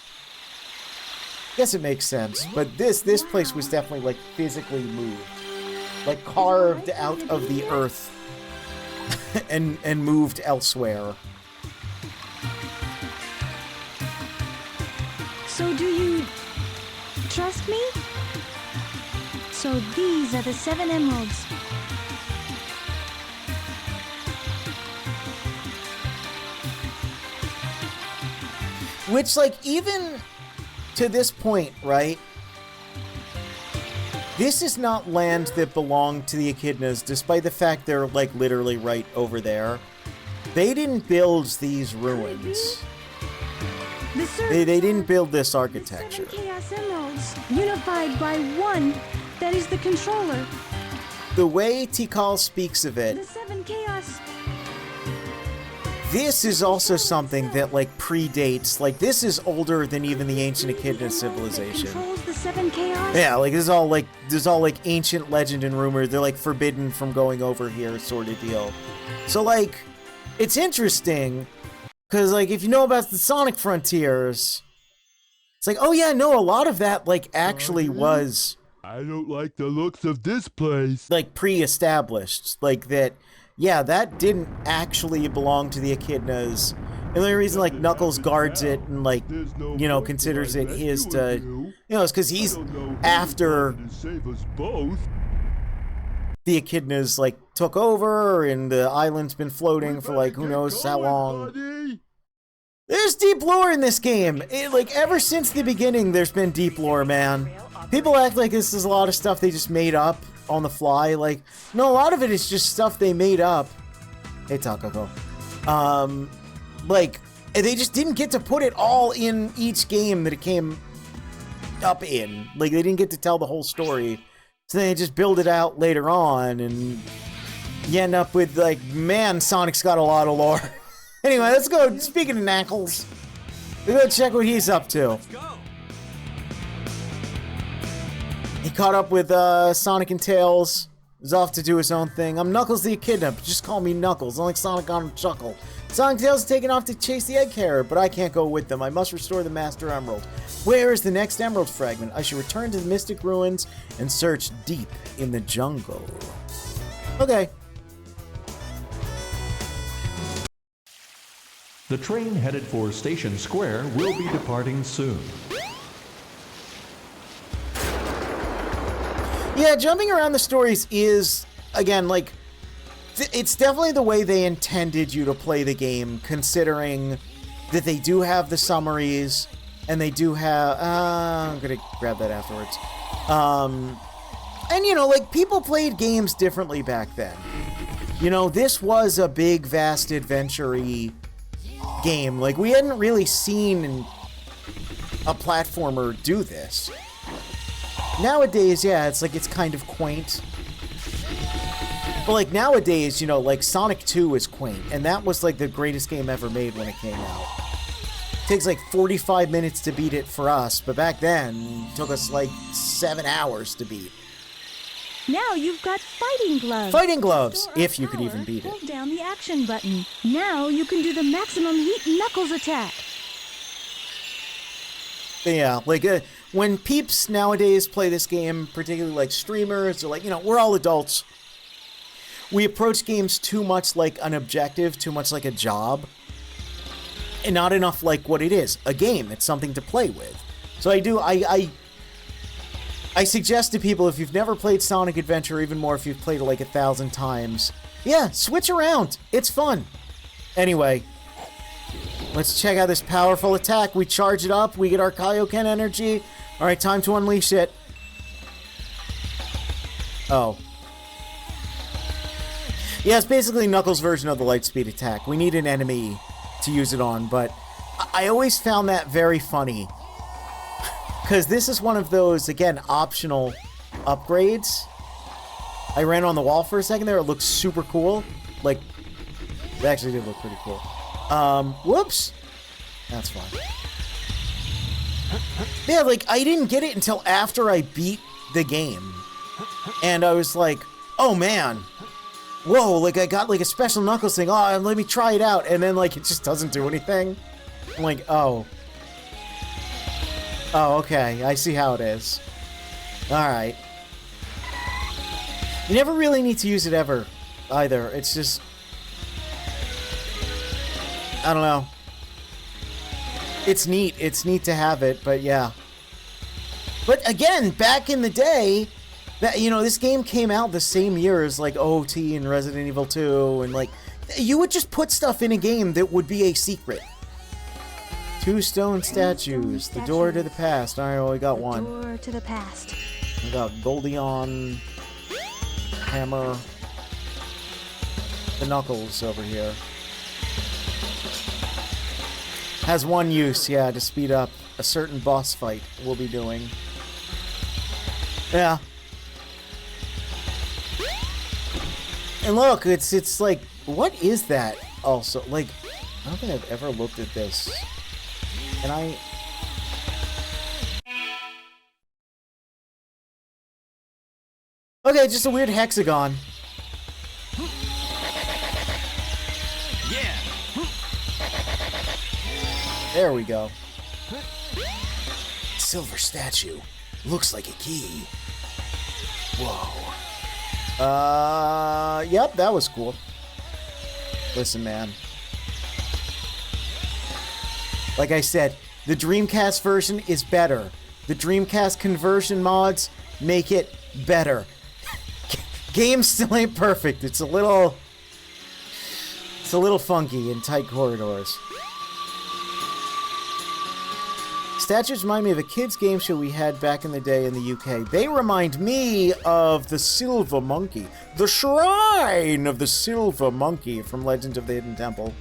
I guess it makes sense. But this place was definitely, like, physically moved. Like, carved out of the earth. and moved elsewhere. So do you trust me? So these are the 7 emeralds. Which, like, even to this point, right? This is not land that belonged to the Echidnas, despite the fact they're, like, literally right over there. They didn't build these ruins. They didn't build this architecture. The 7 Chaos Emeralds, unified by one, that is the controller. The way Tikal speaks of it, The 7 Chaos. this is also something that, like, predates, like, this is older than even the ancient Echidna civilization. Controls the 7 Chaos. Yeah, like, this is all, like, ancient legend and rumor. They're, like, forbidden from going over here sort of deal. So, like, it's interesting, because, like, if you know about the Sonic Frontiers, it's like, oh yeah, no, a lot of that, like, actually was... I don't like the looks of this place. Like, pre-established. Like, that, yeah, that didn't actually belong to the Echidnas. And the only reason, like, Knuckles guards it and, like, you know, considers it his to... You know, it's because he's after... The Echidnas, like, took over, and the island's been floating for, like, who knows how long. There's deep lore in this game. Like, ever since the beginning, there's been deep lore, man. People act like this is a lot of stuff they just made up on the fly. Like, no, a lot of it is just stuff they made up. Hey, Takako. Like, they just didn't get to put it all in each game that it came up in. Like, they didn't get to tell the whole story. So they just build it out later on, and you end up with, like, man, Sonic's got a lot of lore. Anyway, let's go. Speaking of Knuckles, let's go check what he's up to. He caught up with Sonic and Tails. He's off to do his own thing. I'm Knuckles the Echidna, but just call me Knuckles. Unlike Sonic on Chuckle. Sonic and Tails are taken off to chase the egg carrier, but I can't go with them. I must restore the Master Emerald. Where is the next Emerald fragment? I should return to the Mystic Ruins and search deep in the jungle. Okay. The train headed for Station Square will be departing soon. Yeah, jumping around the stories is, again, like, it's definitely the way they intended you to play the game, considering that they do have the summaries, and they do have, I'm gonna grab that afterwards. And, you know, like, people played games differently back then. You know, this was a big, vast, adventure-y game. Like, we hadn't really seen a platformer do this. Nowadays, yeah, it's like, it's kind of quaint. But, like, nowadays, you know, like, Sonic 2 is quaint, and that was, like, the greatest game ever made when it came out. It takes, like, 45 minutes to beat it for us, but back then, it took us, like, 7 hours to beat. Now you've got fighting gloves. Fighting gloves, if you could even beat it. Hold down the action button. Now you can do the maximum heat Knuckles attack. Yeah, like, when peeps nowadays play this game, particularly, like, streamers, or, like, you know, we're all adults. We approach games too much like an objective, too much like a job, and not enough like what it is, a game. It's something to play with. So I suggest to people, if you've never played Sonic Adventure, even more if you've played it like 1,000 times, yeah, switch around. It's fun. Anyway, let's check out this powerful attack. We charge it up, we get our Kaioken energy. All right, time to unleash it. Oh. Yeah, it's basically Knuckles' version of the Lightspeed attack. We need an enemy to use it on, but I always found that very funny. Because this is one of those, again, optional upgrades. I ran on the wall for a second there. It looked super cool. Like, it actually did look pretty cool. Whoops. That's fine. Yeah, like, I didn't get it until after I beat the game. And I was like, oh, man. Whoa, like, I got, like, a special Knuckles thing. Oh, let me try it out. And then, like, it just doesn't do anything. I'm like, oh. Oh, okay. I see how it is. Alright. You never really need to use it ever, either. It's just... I don't know. It's neat. It's neat to have it, but yeah. But again, back in the day, that this game came out the same year as like OT and Resident Evil 2, and like you would just put stuff in a game that would be a secret. 2 stone statues. The door to the past. All right, well, we got one. Door to the past. We got Goldion, hammer, the knuckles over here. Has one use, yeah, to speed up a certain boss fight we'll be doing. Yeah. And look, it's like, what is that also? Like, I don't think I've ever looked at this. And okay, just a weird hexagon. Yeah. There we go. Silver statue. Looks like a key. Whoa. Yep, that was cool. Listen, man. Like I said, the Dreamcast version is better. The Dreamcast conversion mods make it better. Game still ain't perfect. It's a little funky in tight corridors. Statues remind me of a kids' game show we had back in the day in the UK. They remind me of the Silver Monkey. The Shrine of the Silver Monkey from Legend of the Hidden Temple.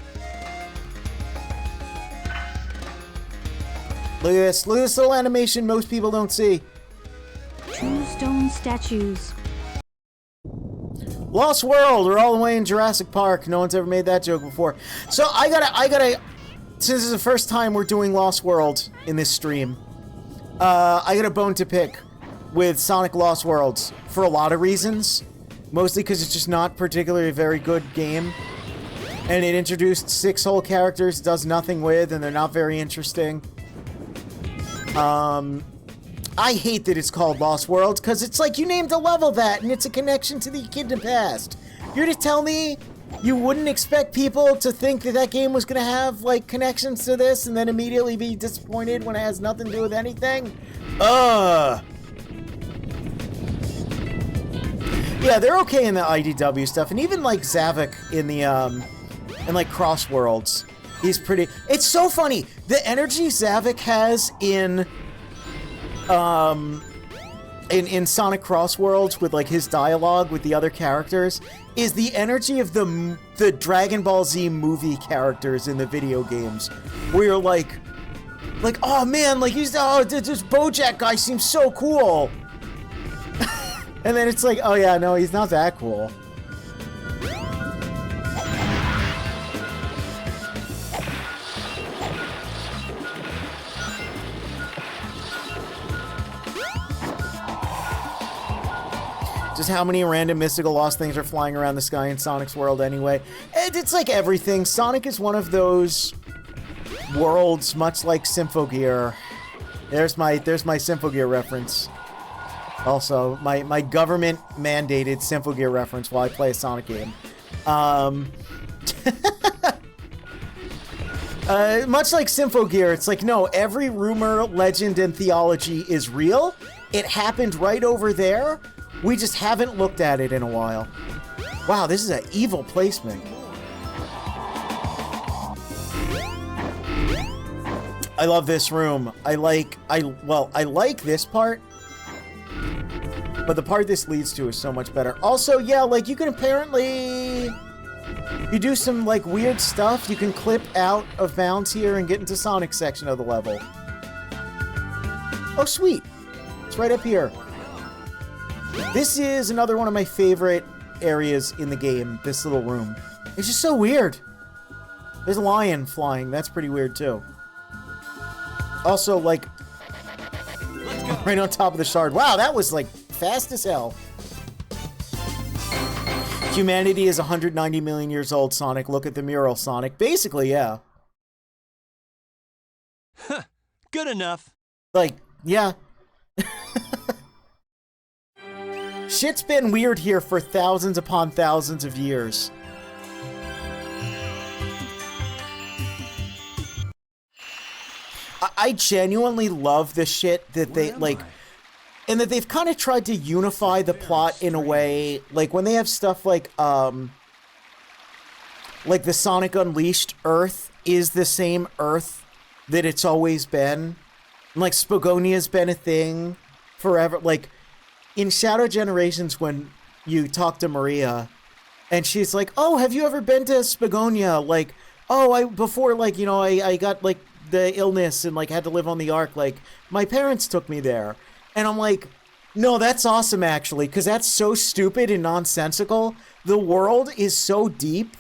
Look at this. Look at this little animation most people don't see. 2 stone statues. Lost World, we're all the way in Jurassic Park. No one's ever made that joke before. So I gotta, since this is the first time we're doing Lost World in this stream, I got a bone to pick with Sonic Lost Worlds for a lot of reasons. Mostly because it's just not particularly a very good game. And it introduced 6 whole characters, does nothing with, and they're not very interesting. I hate that it's called Lost Worlds, because it's like you named a level that, and it's a connection to the kid in the past. You're to tell me you wouldn't expect people to think that that game was going to have, like, connections to this, and then immediately be disappointed when it has nothing to do with anything? Yeah, they're okay in the IDW stuff, and even, like, Zavik in the, in, like, Cross Worlds. He's pretty... It's so funny! The energy Zavik has in Sonic Cross Worlds with, like, his dialogue with the other characters is the energy of the Dragon Ball Z movie characters in the video games. Where you're like, oh man, like, this BoJack guy seems so cool! And then it's like, oh yeah, no, he's not that cool. Just how many random mystical lost things are flying around the sky in Sonic's world anyway. It's like everything. Sonic is one of those worlds, much like Symphogear. There's my Symphogear reference. Also, my government-mandated Symphogear reference while I play a Sonic game. Much like Symphogear, it's like, no, every rumor, legend, and theology is real. It happened right over there. We just haven't looked at it in a while. Wow, this is an evil placement. I love this room. I like this part, but the part this leads to is so much better. Also, yeah, like, you can apparently... You do some, like, weird stuff. You can clip out of bounds here and get into Sonic's section of the level. Oh, sweet. It's right up here. This is another one of my favorite areas in the game, this little room. It's just so weird. There's a lion flying. That's pretty weird, too. Also, like, right on top of the shard. Wow, that was, like, fast as hell. Humanity is 190 million years old, Sonic. Look at the mural, Sonic. Basically, yeah. Huh. Good enough. Like, yeah. Shit's been weird here for thousands upon thousands of years. I genuinely love the shit that they, like, and that they've kind of tried to unify the plot in a way, like, when they have stuff like the Sonic Unleashed Earth is the same Earth that it's always been. And, like, Spogonia's been a thing forever. Like, in Shadow Generations, when you talk to Maria, and she's like, oh, have you ever been to Spagonia? Like, oh, before, like, you know, I got, like, the illness and, like, had to live on the Ark. Like, my parents took me there. And I'm like, no, that's awesome, actually, because that's so stupid and nonsensical. The world is so deep,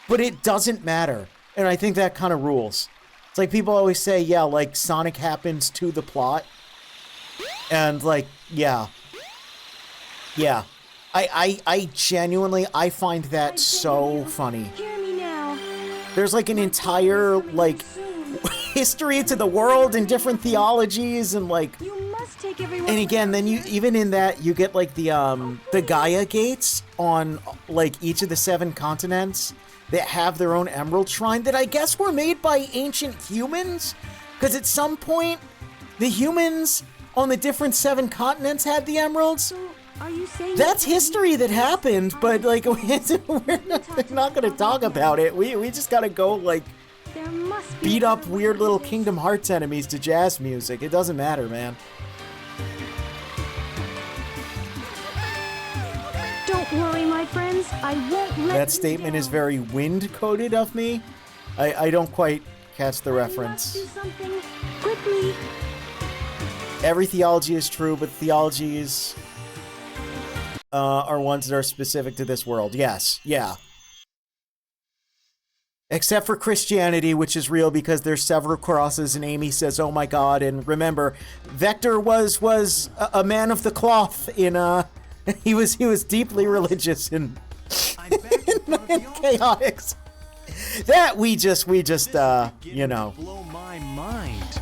but it doesn't matter. And I think that kind of rules. It's like people always say, yeah, like, Sonic happens to the plot. And, like, yeah. Yeah. I genuinely, I find that so funny. Hear me now. There's, like, an entire, like, history to the world and different theologies and, like... You must take everyone. And again, then you, even in that, you get, like, the Gaia gates on, like, each of the 7 continents that have their own emerald shrine that I guess were made by ancient humans? Because at some point, the humans on the different 7 continents had the emeralds. So, are you saying that's history that happened, but, like, we're not going to talk about it. We just got to go, like, there must be beat up weird little Kingdom Hearts enemies to jazz music. It doesn't matter, man. Don't worry, my friends. I won't let That you statement down. is very wind-coded of me. I don't quite catch the I reference. must do something quickly. Every theology is true, but theologies are ones that are specific to this world. Yes, yeah. Except for Christianity, which is real because there's several crosses, and Amy says, "Oh my God!" And remember, Vector was a man of the cloth. In he was deeply religious and chaotic. That we just you know. Blow my mind.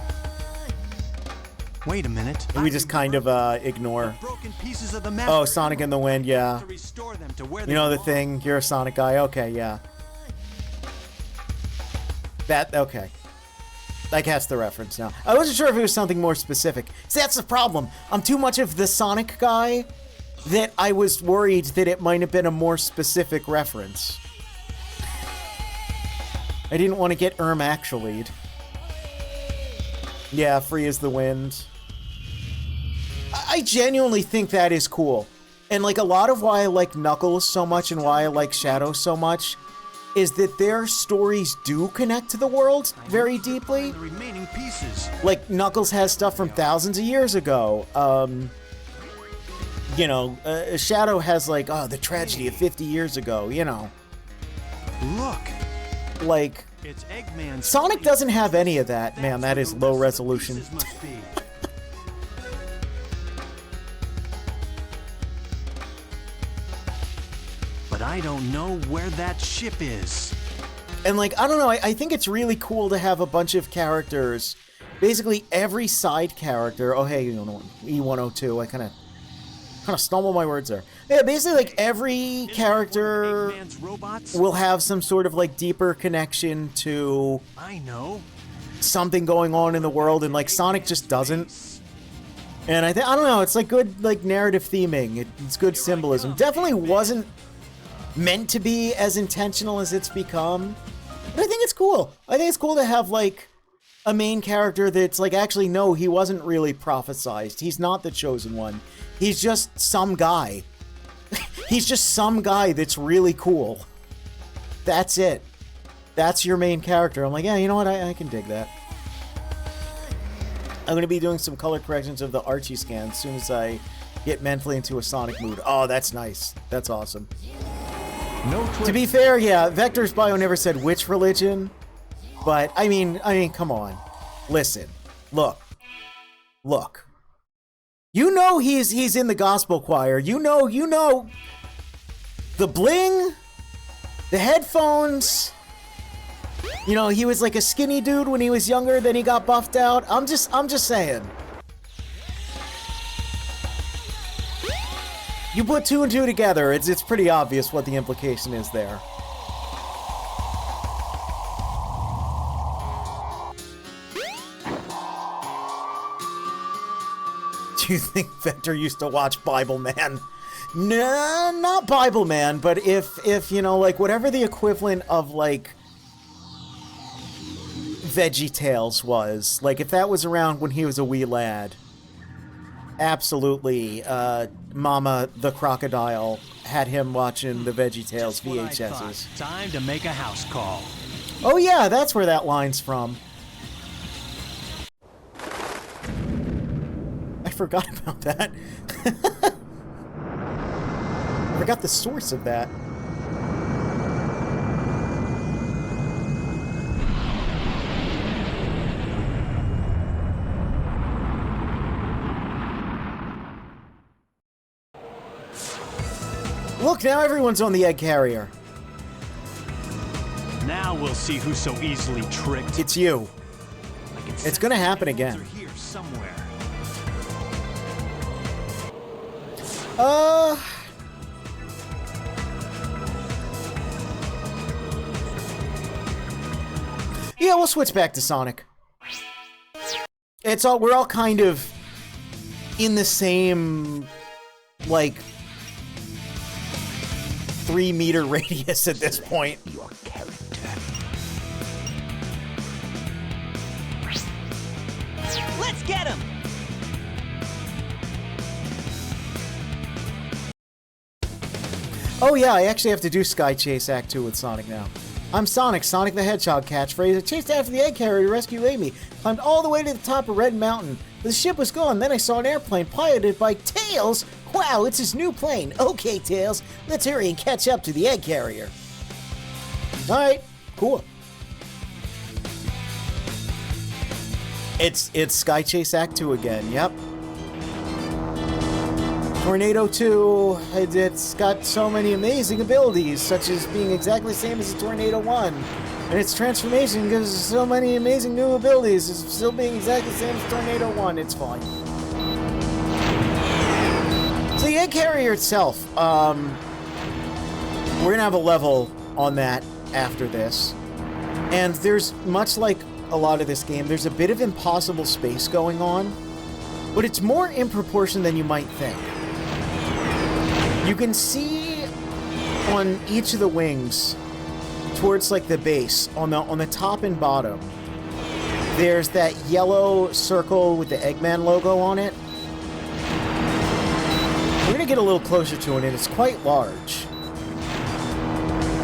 Wait a minute. We just kind of ignore. Broken pieces of the Oh, Sonic in the Wind, yeah. to restore them to where You know the thing. You're a Sonic guy. Okay, yeah. That, okay. I catch the reference now. I wasn't sure if it was something more specific. See, that's the problem. I'm too much of the Sonic guy that I was worried that it might have been a more specific reference. I didn't want to get actually'd. Yeah, free as the wind. I genuinely think that is cool. And, like, a lot of why I like Knuckles so much and why I like Shadow so much is that their stories do connect to the world very deeply. The remaining pieces. Like, Knuckles has stuff from thousands of years ago. You know, Shadow has, like, oh, the tragedy of 50 years ago, you know. Look. Like, It's Eggman's Sonic doesn't have any of that. Man, that is low resolution. But I don't know where that ship is. And, like, I don't know, I think it's really cool to have a bunch of characters. Basically, every side character. Oh, hey, you know, E102. I kind of stumble my words there. Yeah, basically, like, every character will have some sort of, like, deeper connection to something going on in the world, and, like, Sonic just doesn't. And I don't know, it's, like, good, like, narrative theming. It's good symbolism. Definitely wasn't meant to be as intentional as it's become. But I think it's cool. I think it's cool to have, like, a main character that's, like, actually, no, he wasn't really prophesized. He's not the chosen one. He's just some guy. He's just some guy that's really cool. That's it. That's your main character. I'm like, yeah, you know what? I can dig that. I'm going to be doing some color corrections of the Archie scan as soon as I get mentally into a Sonic mood. Oh, that's nice. That's awesome. To be fair, yeah, Vector's bio never said which religion, but I mean, come on. Listen. Look. You know he's in the gospel choir. You know the bling, the headphones. You know, he was like a skinny dude when he was younger, then he got buffed out. I'm just saying. You put 2 and 2 together, it's pretty obvious what the implication is there. you think Vector used to watch Bible Man? Nah, not Bible Man, but if you know, like, whatever the equivalent of, like, VeggieTales was, like, if that was around when he was a wee lad, absolutely, Mama the Crocodile had him watching the VeggieTales VHSs. Time to make a house call. Oh yeah, that's where that line's from. I forgot about that. I forgot the source of that. Look, now everyone's on the egg carrier. Now we'll see who's so easily tricked. It's you. It's gonna happen again. Here somewhere. Yeah, we'll switch back to Sonic. We're all kind of in the same, like, 3-meter radius at this point. Your character. Let's get him! Oh yeah, I actually have to do Sky Chase Act 2 with Sonic now. I'm Sonic, Sonic the Hedgehog catchphrase. I chased after the egg carrier to rescue Amy, climbed all the way to the top of Red Mountain. The ship was gone, then I saw an airplane piloted by Tails. Wow, it's his new plane. Okay, Tails, let's hurry and catch up to the egg carrier. Alright, cool. It's Sky Chase Act 2 again, yep. Tornado 2, it's got so many amazing abilities, such as being exactly the same as the Tornado 1. And its transformation gives us so many amazing new abilities, it's still being exactly the same as Tornado 1, it's fine. So the egg carrier itself, we're gonna have a level on that after this. And there's, much like a lot of this game, there's a bit of impossible space going on, but it's more in proportion than you might think. You can see on each of the wings, towards like the base, on the top and bottom, there's that yellow circle with the Eggman logo on it. We're gonna get a little closer to it, and it's quite large.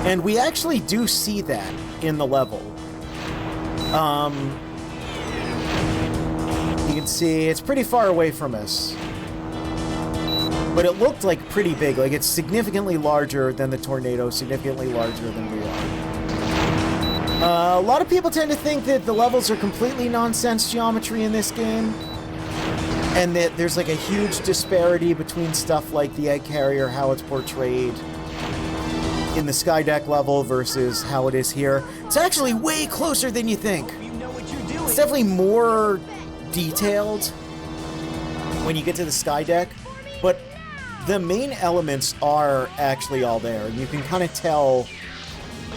And we actually do see that in the level. You can see it's pretty far away from us. But it looked like pretty big, like it's significantly larger than the Tornado, significantly larger than we are. A lot of people tend to think that the levels are completely nonsense geometry in this game, and that there's like a huge disparity between stuff like the egg carrier, how it's portrayed in the Skydeck level versus how it is here. It's actually way closer than you think. It's definitely more detailed when you get to the Skydeck, but the main elements are actually all there, and you can kind of tell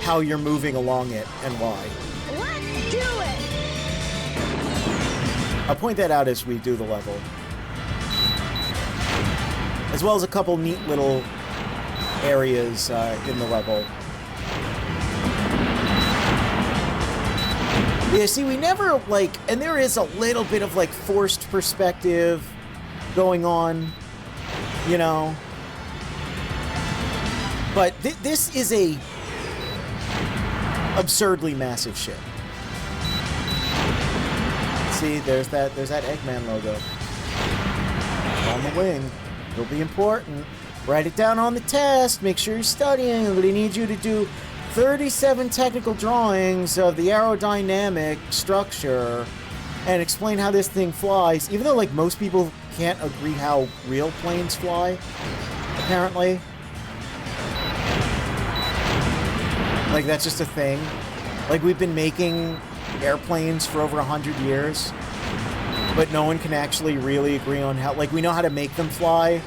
how you're moving along it and why. Let's do it! I'll point that out as we do the level. As well as a couple neat little areas in the level. Yeah, see, we never, like, and there is a little bit of, like, forced perspective going on. You know, but this is a absurdly massive ship. See, there's that Eggman logo on the wing. It'll be important. Write it down on the test. Make sure you're studying. I'm going to need you to do 37 technical drawings of the aerodynamic structure and explain how this thing flies. Even though, like, most people can't agree how real planes fly, apparently. Like, that's just a thing. Like, we've been making airplanes for over 100 years, but no one can actually really agree on how, like, we know how to make them fly,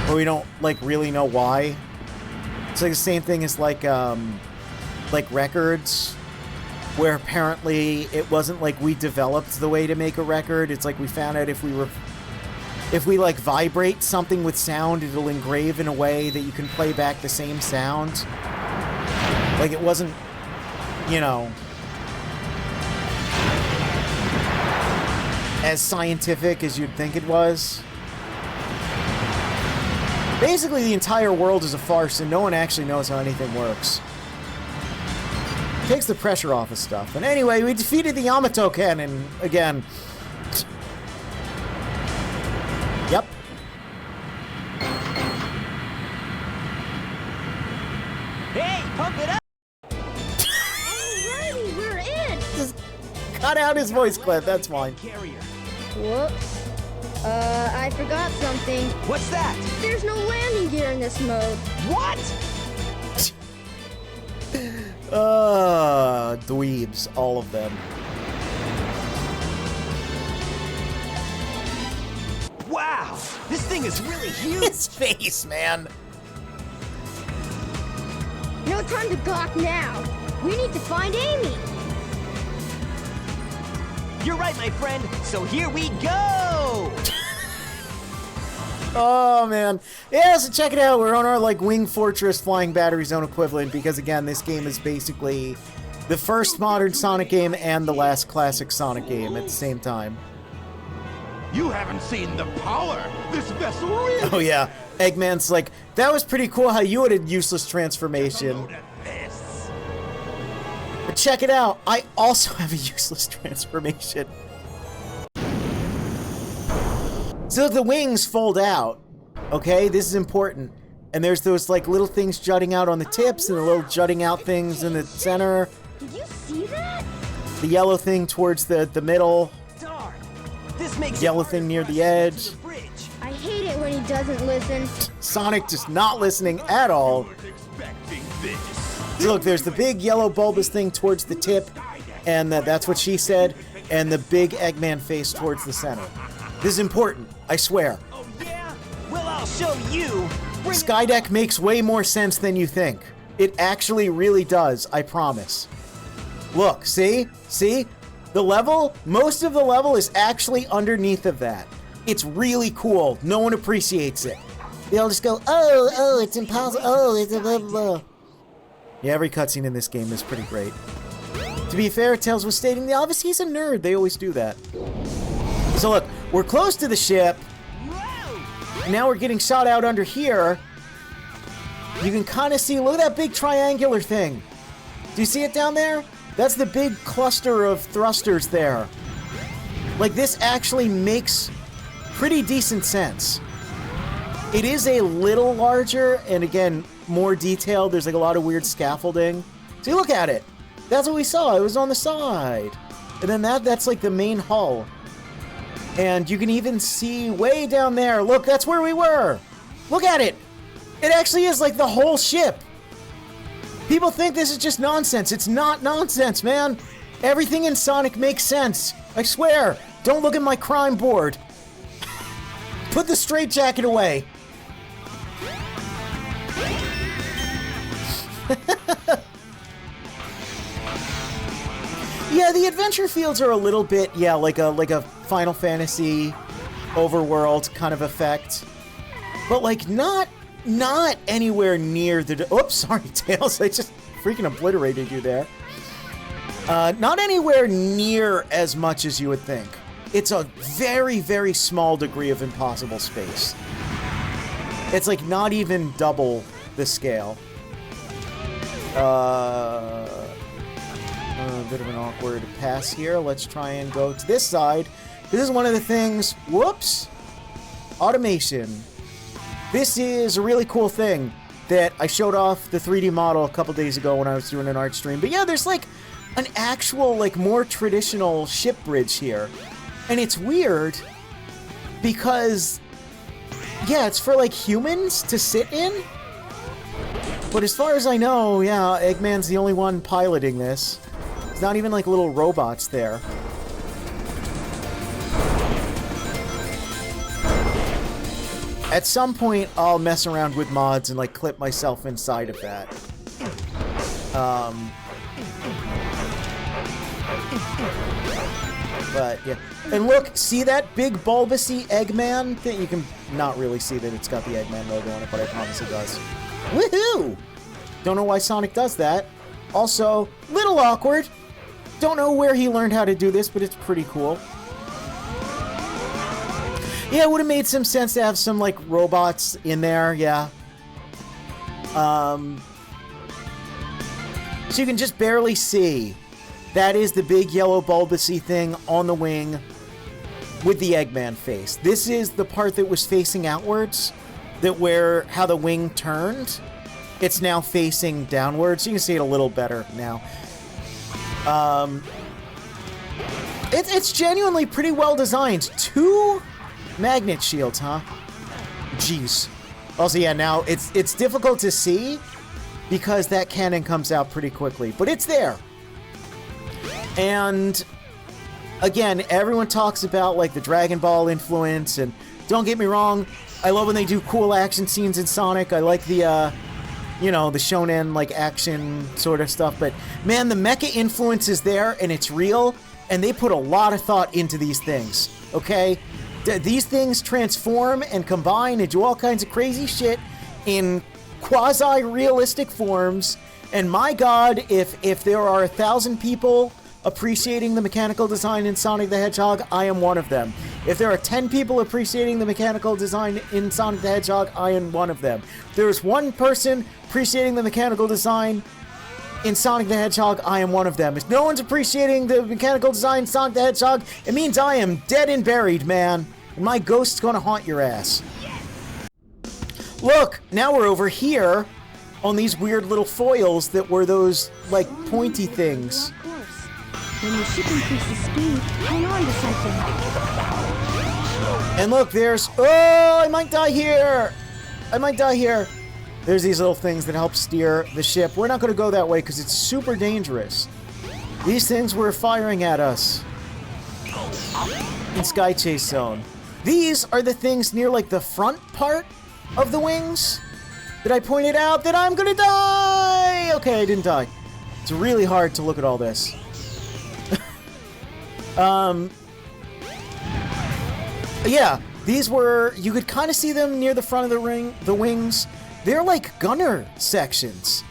but we don't, like, really know why. It's like the same thing as, like records. where apparently it wasn't like we developed the way to make a record. It's like we found out if we like vibrate something with sound, it'll engrave in a way that you can play back the same sound. Like it wasn't, you know, as scientific as you'd think it was. Basically, the entire world is a farce and no one actually knows how anything works. Takes the pressure off of stuff. And anyway, we defeated the Yamato Cannon again. Yep. Hey, pump it up! Alrighty, we're in! Just cut out his voice clip, that's fine. Whoops. I forgot something. What's that? There's no landing gear in this mode. What? Dweebs, all of them. Wow, this thing is really huge. His face, man. No time to gawk now. We need to find Amy. You're right, my friend. So here we go. Oh, man. Yeah, so check it out. We're on our, like, Wing Fortress Flying Battery Zone equivalent because, again, this game is basically the first modern Sonic game and the last classic Sonic game at the same time. You haven't seen the power this vessel really. Oh, yeah. Eggman's like, that was pretty cool how you had a useless transformation. But check it out. I also have a useless transformation. So the wings fold out, okay? This is important. And there's those, like, little things jutting out on the tips and the little jutting out things in the center. Did you see that? The yellow thing towards the middle. Darn. This makes Yellow thing near the edge. I hate it when he doesn't listen. Sonic just not listening at all. So look, there's the big yellow bulbous thing towards the tip, and that's what she said, and the big Eggman face towards the center. This is important, I swear. Oh, yeah? Well, I'll show you. Skydeck makes way more sense than you think. It actually really does, I promise. Look, see? See? The level, most of the level is actually underneath of that. It's really cool. No one appreciates it. They all just go, oh, it's impossible. Oh, it's a blah, blah, blah. Yeah, every cutscene in this game is pretty great. To be fair, Tails was stating the obvious. He's a nerd. They always do that. So look, we're close to the ship. Now we're getting shot out under here. You can kind of see, look at that big triangular thing. Do you see it down there? That's the big cluster of thrusters there. Like, this actually makes pretty decent sense. It is a little larger, and again, more detailed. There's like a lot of weird scaffolding. See, look at it. That's what we saw. It was on the side. And then that's like the main hull. And you can even see way down there. Look, that's where we were. Look at it. It actually is like the whole ship. People think this is just nonsense. It's not nonsense, man. Everything in Sonic makes sense. I swear. Don't look at my crime board. Put the straitjacket away. Yeah, the adventure fields are a little bit, yeah, like a Final Fantasy overworld kind of effect. But like not anywhere near the... Oops, sorry, Tails. I just freaking obliterated you there. Not anywhere near as much as you would think. It's a very, very small degree of impossible space. It's like not even double the scale. A bit of an awkward pass here. Let's try and go to this side. This is one of the things... Whoops! Automation. This is a really cool thing that I showed off the 3D model a couple days ago when I was doing an art stream. But yeah, there's like an actual, like, more traditional ship bridge here. And it's weird because, yeah, it's for, like, humans to sit in. But as far as I know, yeah, Eggman's the only one piloting this. It's not even, like, little robots there. At some point, I'll mess around with mods and, like, clip myself inside of that. But, yeah. And look, see that big bulbousy Eggman thing? You can not really see that it's got the Eggman logo on it, but I promise it does. Woohoo! Don't know why Sonic does that. Also, little awkward. Don't know where he learned how to do this, but it's pretty cool. Yeah, it would have made some sense to have some, like, robots in there, yeah. So you can just barely see. That is the big yellow bulbousy thing on the wing with the Eggman face. This is the part that was facing outwards, how the wing turned. It's now facing downwards. You can see it a little better now. It's genuinely pretty well designed. 2 magnet shields, huh? Jeez. Also, yeah, now it's difficult to see because that cannon comes out pretty quickly, but it's there. And again, everyone talks about like the Dragon Ball influence, and don't get me wrong, I love when they do cool action scenes in Sonic. I like the you know, the shonen like action sort of stuff, but man, the mecha influence is there and it's real, and they put a lot of thought into these things. Okay? These things transform and combine and do all kinds of crazy shit in quasi-realistic forms, and my god, if there are 1,000 people appreciating the mechanical design in Sonic the Hedgehog, I am one of them. If there are 10 people appreciating the mechanical design in Sonic the Hedgehog, I am one of them. If there's one person appreciating the mechanical design in Sonic the Hedgehog, I am one of them. If no one's appreciating the mechanical design in Sonic the Hedgehog, it means I am dead and buried, man. And my ghost's gonna haunt your ass. Look, now we're over here on these weird little foils that were those, like, pointy things. When the ship increases speed, hang on to something. And look, there's... Oh, I might die here! I might die here. There's these little things that help steer the ship. We're not going to go that way because it's super dangerous. These things were firing at us in Sky Chase Zone. These are the things near, like, the front part of the wings that I pointed out that I'm going to die! Okay, I didn't die. It's really hard to look at all this. Yeah, these were, you could kind of see them near the front of the wings. They're like gunner sections.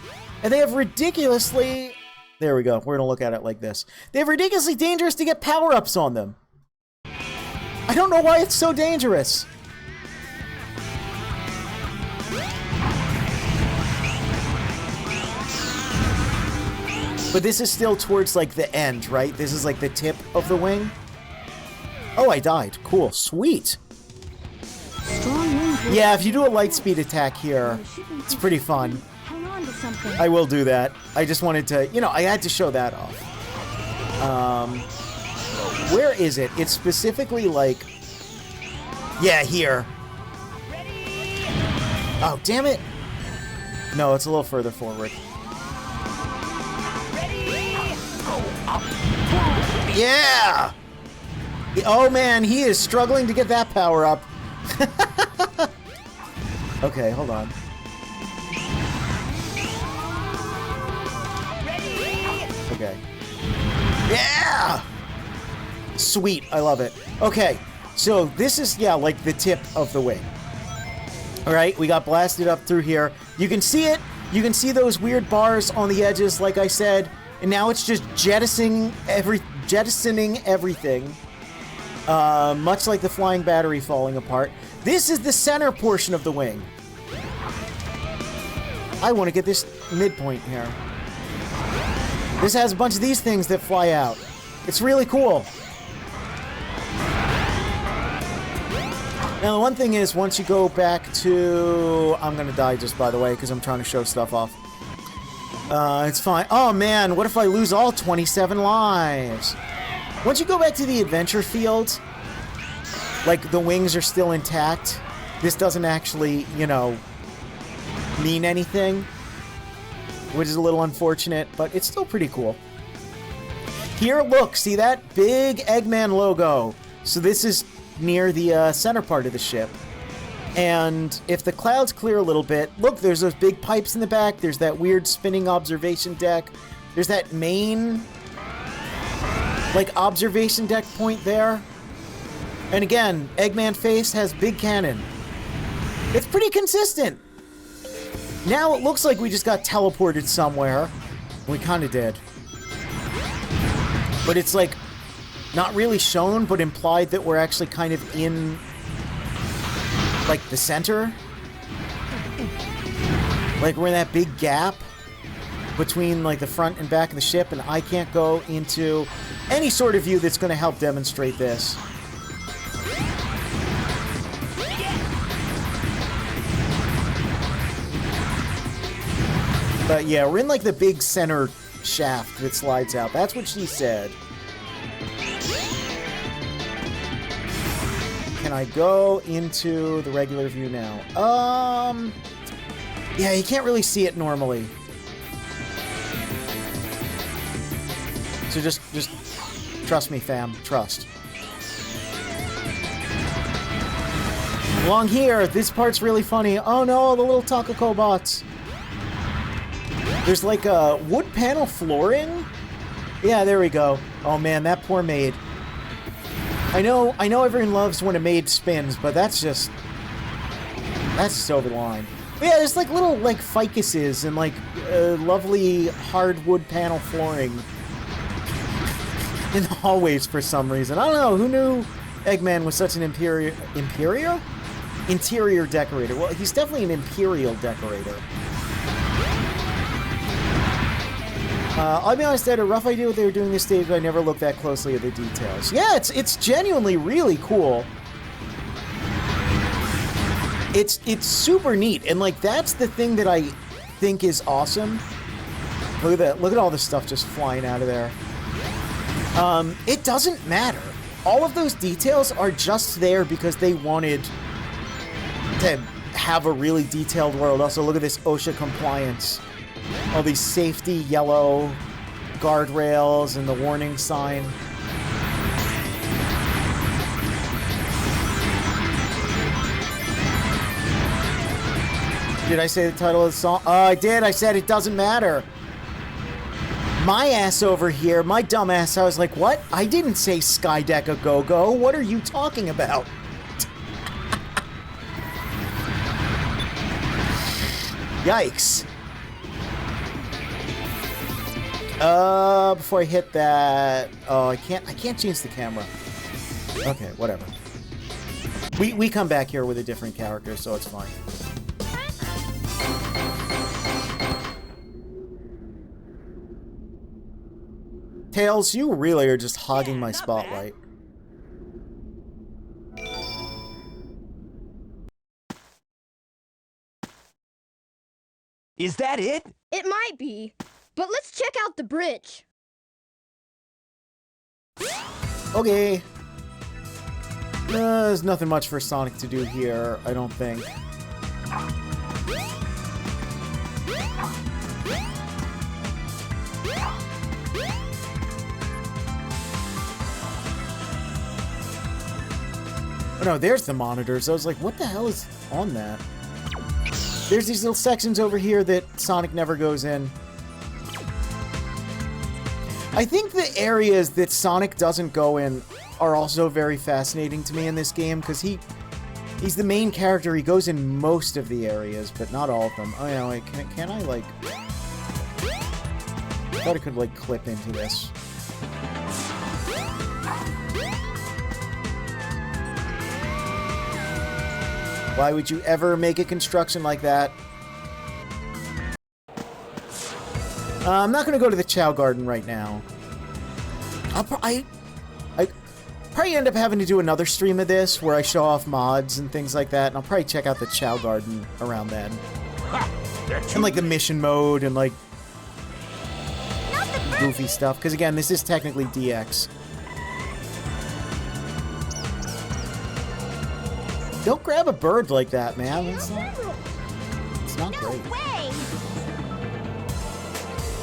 And they have ridiculously, there we go, we're gonna look at it like this. They have ridiculously dangerous to get power-ups on them. I don't know why it's so dangerous. But this is still towards, like, the end, right? This is, like, the tip of the wing. Oh, I died. Cool. Sweet. Yeah, if you do a light speed attack here, it's pretty fun. I will do that. I just wanted to, you know, I had to show that off. Where is it? It's specifically, like... Yeah, here. Oh, damn it. No, it's a little further forward. Yeah! Oh man, he is struggling to get that power up. Okay, hold on. Okay. Yeah! Sweet, I love it. Okay, so this is, yeah, like the tip of the wing. Alright, we got blasted up through here. You can see it. You can see those weird bars on the edges, like I said. And now it's just jettisoning everything. Much like the flying battery falling apart. This is the center portion of the wing. I want to get this midpoint here. This has a bunch of these things that fly out. It's really cool. Now, the one thing is, once you go back to... I'm going to die just, by the way, because I'm trying to show stuff off. It's fine. Oh, man, what if I lose all 27 lives? Once you go back to the adventure field, like, the wings are still intact. This doesn't actually, you know, mean anything, which is a little unfortunate, but it's still pretty cool. Here, look, see that big Eggman logo? So this is near the center part of the ship. And if the clouds clear a little bit, look, there's those big pipes in the back. There's that weird spinning observation deck. There's that main like, observation deck point there. And again, Eggman face has big cannon. It's pretty consistent. Now it looks like we just got teleported somewhere. We kind of did. But it's like, not really shown, but implied that we're actually kind of in, like, the center. Like, we're in that big gap between, like, the front and back of the ship, and I can't go into any sort of view that's going to help demonstrate this. But yeah, we're in, like, the big center shaft that slides out. That's what she said. Can I go into the regular view now? Yeah, you can't really see it normally. So just trust me, fam. Trust. Along here, this part's really funny. Oh no, the little Takako bots. There's like a wood panel flooring? Yeah, there we go. Oh man, that poor maid. I know everyone loves when a maid spins, but that's just over the line. But yeah, there's like little like ficuses and like lovely hardwood panel flooring in the hallways for some reason. I don't know, who knew Eggman was such an interior decorator? Well, he's definitely an imperial decorator. I'll be honest, I had a rough idea what they were doing this stage, but I never looked that closely at the details. Yeah, it's genuinely really cool. It's super neat, and like that's the thing that I think is awesome. Look at that! Look at all this stuff just flying out of there. It doesn't matter. All of those details are just there because they wanted to have a really detailed world. Also, look at this OSHA compliance. All these safety yellow guardrails and the warning sign. Did I say the title of the song? I did. I said it doesn't matter. My ass over here, my dumb ass, I was like, what? I didn't say Skydeck a go-go. What are you talking about? Yikes. Before I hit that... Oh, I can't change the camera. Okay, whatever. We come back here with a different character, so it's fine. Tails, you really are just hogging my spotlight. Is that it? It might be. But let's check out the bridge. Okay. There's nothing much for Sonic to do here, I don't think. Oh no, there's the monitors. I was like, what the hell is on that? There's these little sections over here that Sonic never goes in. I think the areas that Sonic doesn't go in are also very fascinating to me in this game, because he's the main character. He goes in most of the areas, but not all of them. Oh yeah, wait, can I like... I thought I could like clip into this. Why would you ever make a construction like that? I'm not going to go to the Chow Garden right now. I probably end up having to do another stream of this where I show off mods and things like that, and I'll probably check out the Chow Garden around then. And like the mission mode and like goofy stuff, because again, this is technically DX. Don't grab a bird like that, man. It's not great.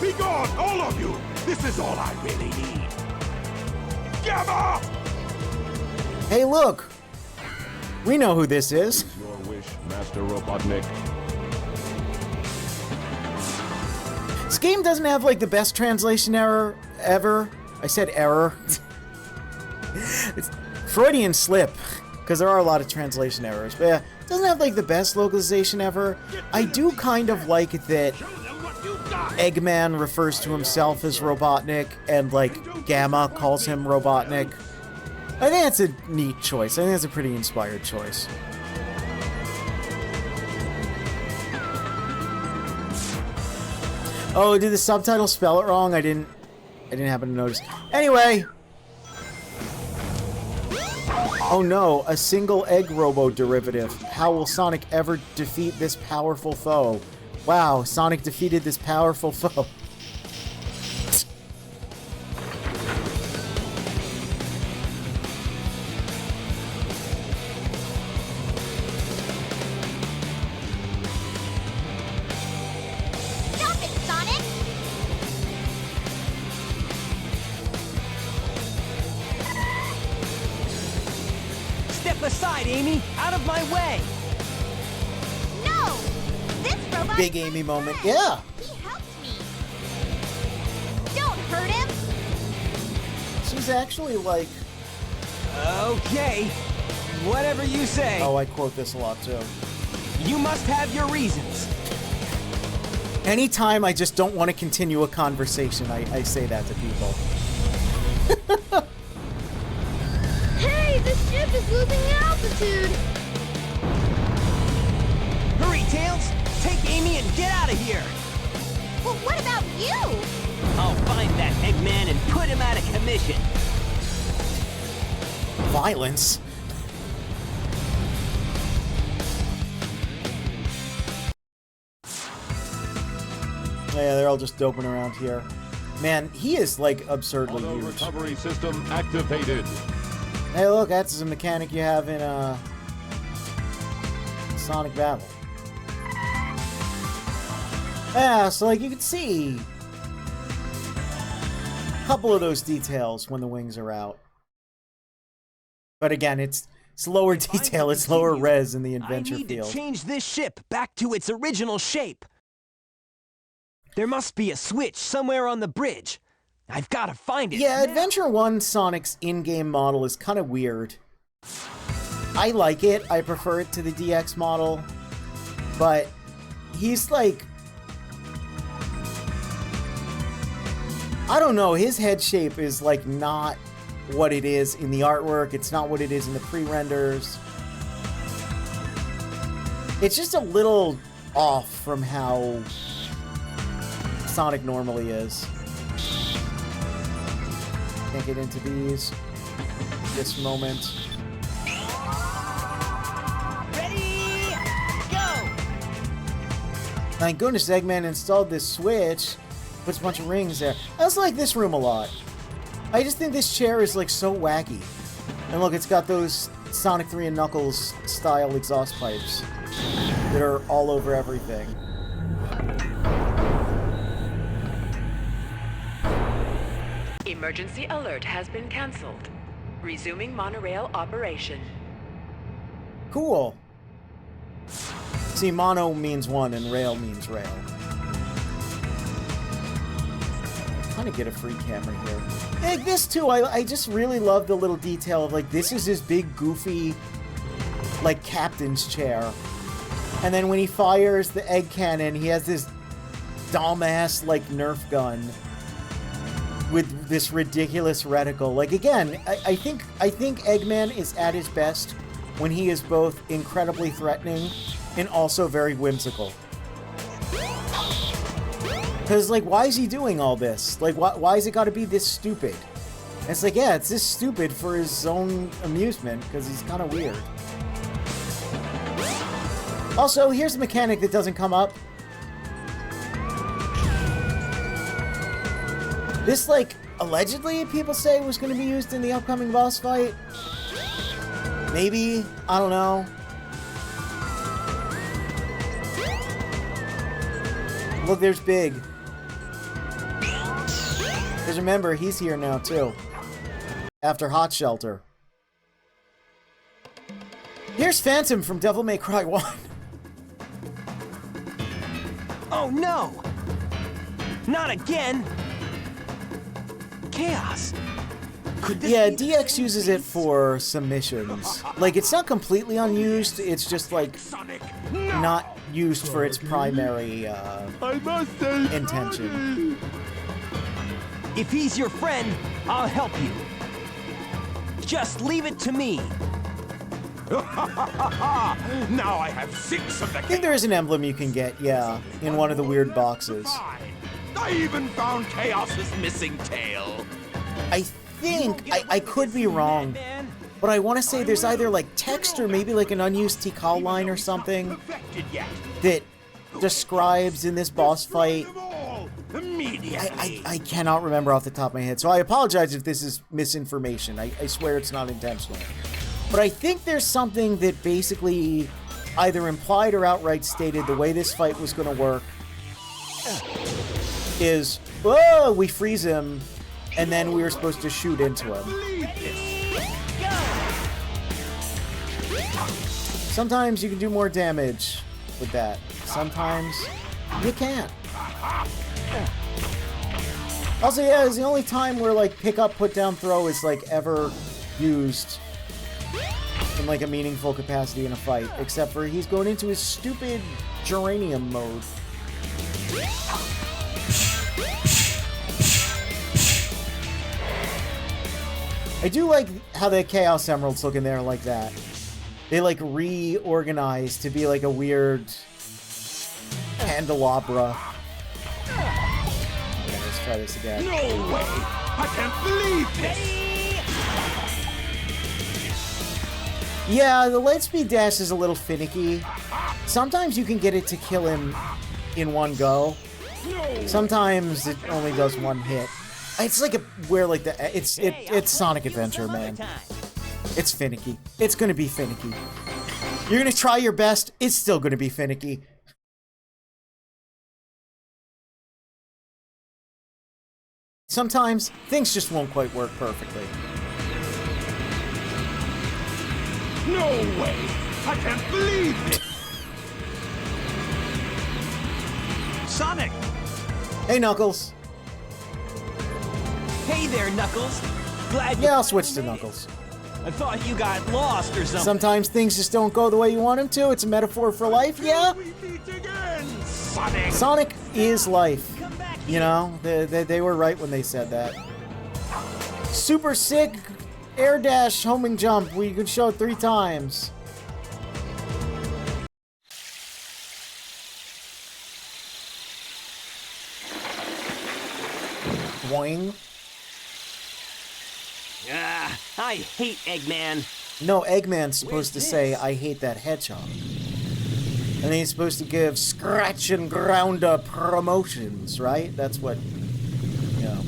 Be gone, all of you! This is all I really need. Gamma! Hey, look! We know who this is. Your wish, Master Robotnik. This game doesn't have like the best translation error ever. I said error. It's Freudian slip, because there are a lot of translation errors. But yeah, it doesn't have like the best localization ever. I do kind of like that Eggman refers to himself as Robotnik, and like Gamma calls him Robotnik. I think that's a neat choice. I think that's a pretty inspired choice. Oh, did the subtitle spell it wrong? I didn't happen to notice. Anyway. Oh no, a single egg robo derivative. How will Sonic ever defeat this powerful foe? Wow, Sonic defeated this powerful foe. Stop it, Sonic! Step aside, Amy! Out of my way! No! This robot... Big Amy moment. Yeah! He helped me! Don't hurt him! She's actually like... Okay. Whatever you say. Oh, I quote this a lot too. You must have your reasons. Anytime I just don't want to continue a conversation, I say that to people. Hey, this ship is losing altitude! Hurry, Tails! Take Amy and get out of here! Well, what about you? I'll find that Eggman and put him out of commission. Violence? Yeah, they're all just doping around here. Man, he is like absurdly huge. Recovery system activated. Hey, look, that's a mechanic you have in Sonic Battle. Yeah, so like you can see a couple of those details when the wings are out. But again, it's lower detail, it's lower res in the adventure I need field. to change this ship back to its original shape. There must be a switch somewhere on the bridge. I've got to find it. Yeah, now. Adventure 1 Sonic's in-game model is kind of weird. I like it. I prefer it to the DX model. But he's like... I don't know, his head shape is like not what it is in the artwork. It's not what it is in the pre-renders. It's just a little off from how Sonic normally is. Can't get into these. This moment. Ready, go! Thank goodness Eggman installed this switch. Puts a bunch of rings there. I also like this room a lot. I just think this chair is like so wacky. And look, it's got those Sonic 3 and Knuckles style exhaust pipes that are all over everything. Emergency alert has been cancelled. Resuming monorail operation. Cool. See, mono means one and rail means rail. Kind of get a free camera here. Like this too, I just really love the little detail of like, this is his big goofy, like, captain's chair. And then when he fires the egg cannon, he has this dumbass, like, Nerf gun with this ridiculous reticle. Like, again, I think Eggman is at his best when he is both incredibly threatening and also very whimsical. Because, like, why is he doing all this? Like, why is it got to be this stupid? And it's like, yeah, it's this stupid for his own amusement, because he's kind of weird. Also, here's a mechanic that doesn't come up. This, like, allegedly, people say was going to be used in the upcoming boss fight. Maybe. I don't know. Look, there's Big. Because remember, he's here now, too. After Hot Shelter. Here's Phantom from Devil May Cry 1. Oh no! Not again! chaos. Could this Yeah, be the DX same uses it beast? for submissions. Like, it's not completely unused, it's just, like, not used for its primary, intention. If he's your friend, I'll help you. Just leave it to me. Now I have 6 of the I think there is an emblem you can get, yeah, in one of the weird boxes. I even found Chaos's missing tail. I think, I could be wrong, but I want to say there's either like text or maybe like an unused Tikal line or something that describes in this boss fight. I cannot remember off the top of my head, so I apologize if this is misinformation. I swear it's not intentional. But I think there's something that basically either implied or outright stated the way this fight was going to work is, oh, we freeze him, and then we were supposed to shoot into him. Sometimes you can do more damage with that. Sometimes you can't. Also, yeah, it's the only time where, like, pick up, put down, throw is, like, ever used in, like, a meaningful capacity in a fight. Except for he's going into his stupid geranium mode. I do like how the Chaos Emeralds look in there like that. They, like, reorganize to be, like, a weird candelabra. Okay, let's try this again. No way! I can't believe this! Yeah, the Lightspeed Dash is a little finicky. Sometimes you can get it to kill him in one go. Sometimes it only does one hit. It's like it's Sonic Adventure, man. It's finicky. It's gonna be finicky. You're gonna try your best, it's still gonna be finicky. Sometimes things just won't quite work perfectly. No way! I can't believe it! Sonic! Hey, Knuckles. Hey there, Knuckles. Glad Yeah, I'll switch to Knuckles. I thought you got lost or something. Sometimes things just don't go the way you want them to. It's a metaphor for life, yeah? Sonic! Sonic is life. You know, they were right when they said that. Super sick air dash homing jump where you can show it 3 times. Boing. I hate Eggman. No, Eggman's supposed to say, I hate that hedgehog. And then he's supposed to give scratch and grounder promotions, right? That's what, you know.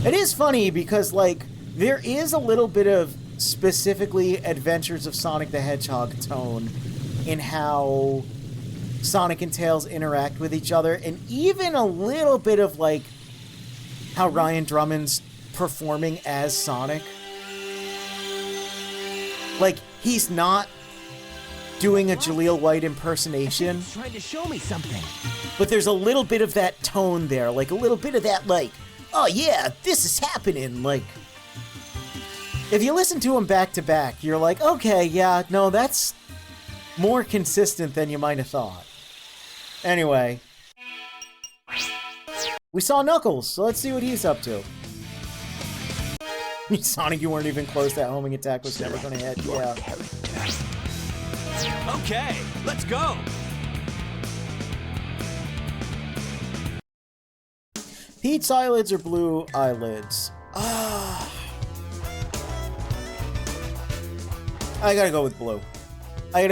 It is funny because, like, there is a little bit of specifically Adventures of Sonic the Hedgehog tone in how Sonic and Tails interact with each other, and even a little bit of, like, how Ryan Drummond's performing as Sonic. Like, he's not doing a Jaleel White impersonation. He's trying to show me something. But there's a little bit of that tone there, like a little bit of that, like, oh yeah, this is happening, like. If you listen to him back to back, you're like, okay, yeah, no, that's more consistent than you might have thought. Anyway. We saw Knuckles, so let's see what he's up to. Sonic, you weren't even close. That homing attack was never gonna hit. Yeah. Okay, let's go. Pete's eyelids or blue eyelids? Ah. I gotta go with blue. I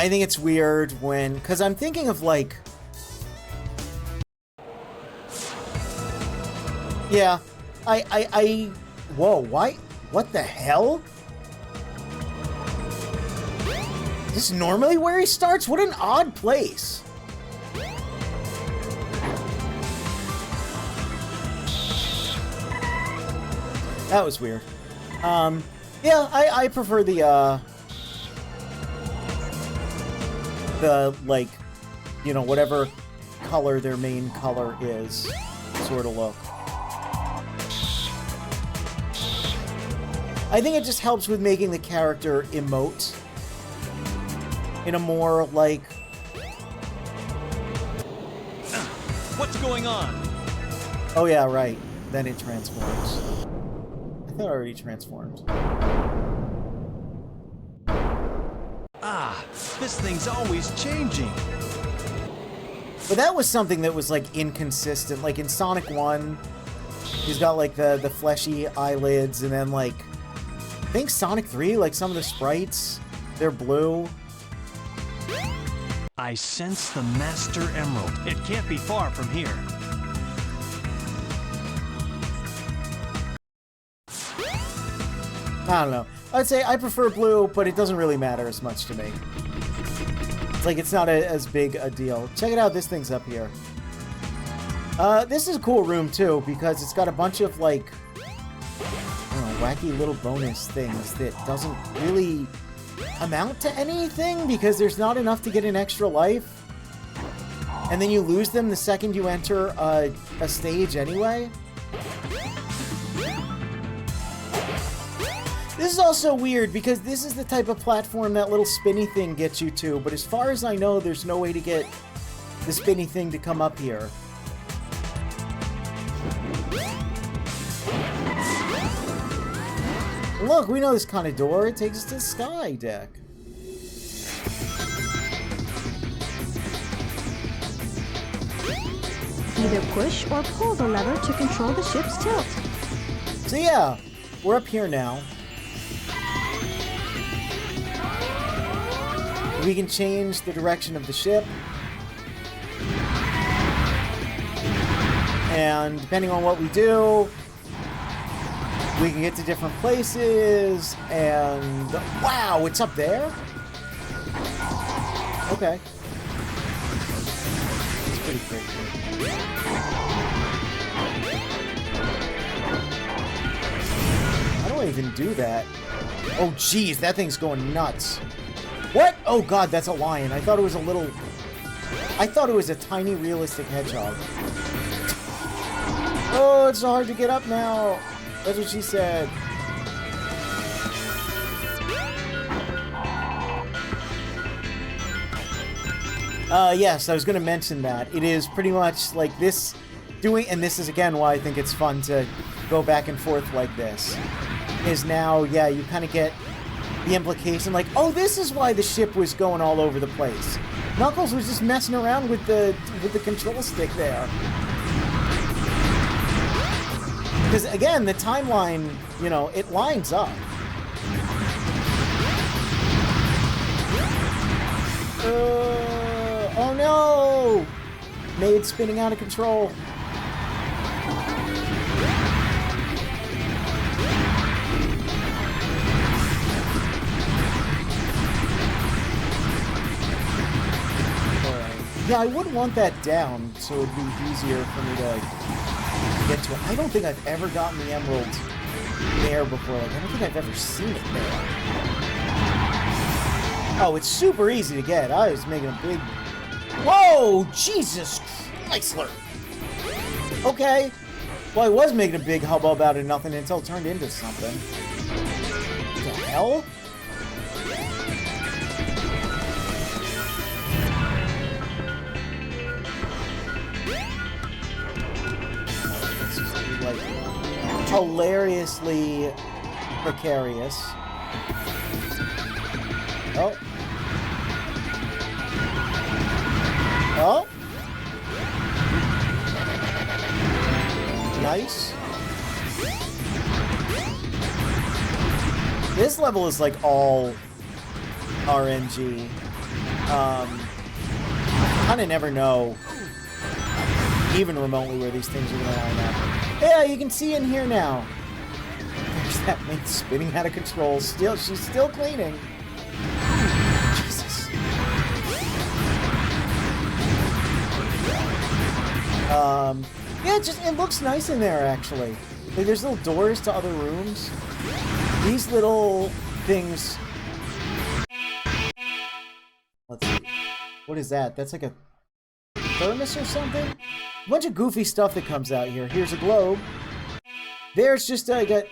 think it's weird when, because I'm thinking of, like, yeah, whoa, why? What the hell? This is normally where he starts? What an odd place. That was weird. Yeah, I prefer the, like, you know, whatever color their main color is, sort of look. I think it just helps with making the character emote in a more, like... What's going on? Oh yeah, right. Then it transforms. I thought it already transformed. Ah, this thing's always changing. But that was something that was, like, inconsistent. Like, in Sonic 1, he's got, like, the fleshy eyelids, and then, like... I think Sonic 3, like, some of the sprites, they're blue. I sense the Master Emerald. It can't be far from here. I don't know. I'd say I prefer blue, but it doesn't really matter as much to me. It's like, it's not as big a deal. Check it out, this thing's up here. This is a cool room, too, because it's got a bunch of, like... I don't know, wacky little bonus things that doesn't really amount to anything because there's not enough to get an extra life. And then you lose them the second you enter a stage anyway. This is also weird because this is the type of platform that little spinny thing gets you to, but as far as I know, there's no way to get the spinny thing to come up here. Look, we know this kind of door. It takes us to the sky deck. Either push or pull the lever to control the ship's tilt. So yeah, we're up here now. We can change the direction of the ship. And depending on what we do, we can get to different places, and wow, it's up there? Okay. It's pretty crazy. How do I even do that? Oh, jeez, that thing's going nuts. What? Oh, God, that's a lion. I thought it was a little... I thought it was a tiny, realistic hedgehog. Oh, it's so hard to get up now. That's what she said. Yes, I was going to mention that. It is pretty much like this doing, and this is again why I think it's fun to go back and forth like this, is now, yeah, you kind of get the implication like, oh, this is why the ship was going all over the place. Knuckles was just messing around with the control stick there. Because, again, the timeline, you know, it lines up. Oh, no! Made spinning out of control. Yeah, I would want that down, so it'd be easier for me to get to it. I don't think I've ever gotten the emerald there before. Like, I don't think I've ever seen it there. Oh, it's super easy to get. I was making a big... Whoa! Jesus Chrysler! Okay. Well, I was making a big hubbub out of nothing until it turned into something. What the hell? Like, hilariously precarious. Oh. Oh. Nice. This level is like all RNG. Kind of never know, even remotely, where these things are going to line up. Yeah, you can see in here now. There's that maid spinning out of control. Still, she's still cleaning. Jesus. Yeah, it looks nice in there, actually. Like, there's little doors to other rooms. These little things... Let's see. What is that? That's like a thermos or something? A bunch of goofy stuff that comes out here. Here's a globe. There's just like a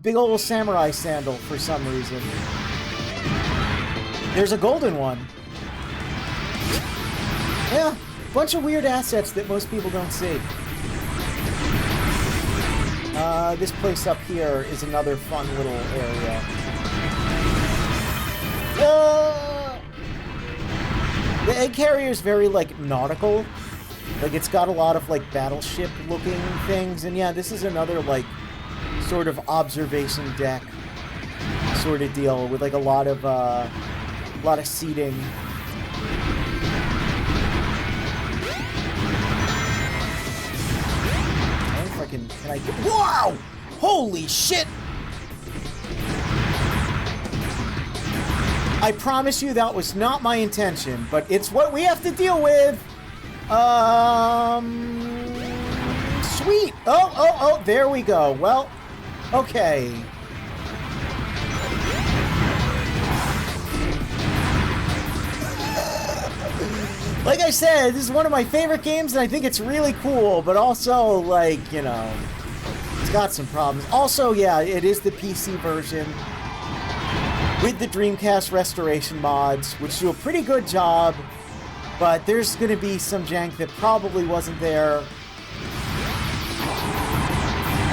big old samurai sandal for some reason. There's a golden one. Yeah, bunch of weird assets that most people don't see. This place up here is another fun little area. The egg carrier is very, like, nautical. Like, it's got a lot of, like, battleship-looking things. And yeah, this is another, like, sort of observation deck sort of deal with, like, a lot of seating. I don't know if I can I get... Wow! Holy shit! I promise you that was not my intention, but it's what we have to deal with. Sweet. Oh, there we go. Well, okay. Like I said, this is one of my favorite games, and I think it's really cool, but also, like, you know, it's got some problems. Also, yeah, it is the PC version with the Dreamcast restoration mods, which do a pretty good job, but there's going to be some jank that probably wasn't there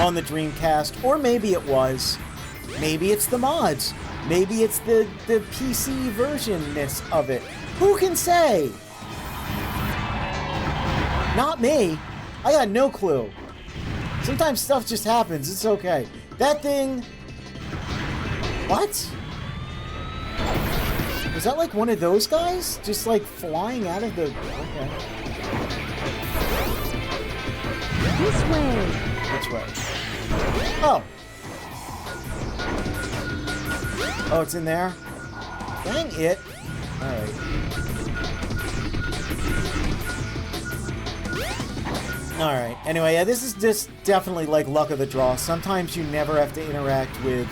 on the Dreamcast, or maybe it was. Maybe it's the mods. Maybe it's the PC version-ness of it. Who can say? Not me. I got no clue. Sometimes stuff just happens. It's okay. That thing... What? Was that like one of those guys? Just like flying out of the... Okay. This way. Which way? Oh. Oh, it's in there? Dang it. Alright. Alright. Anyway, yeah, this is just definitely like luck of the draw. Sometimes you never have to interact with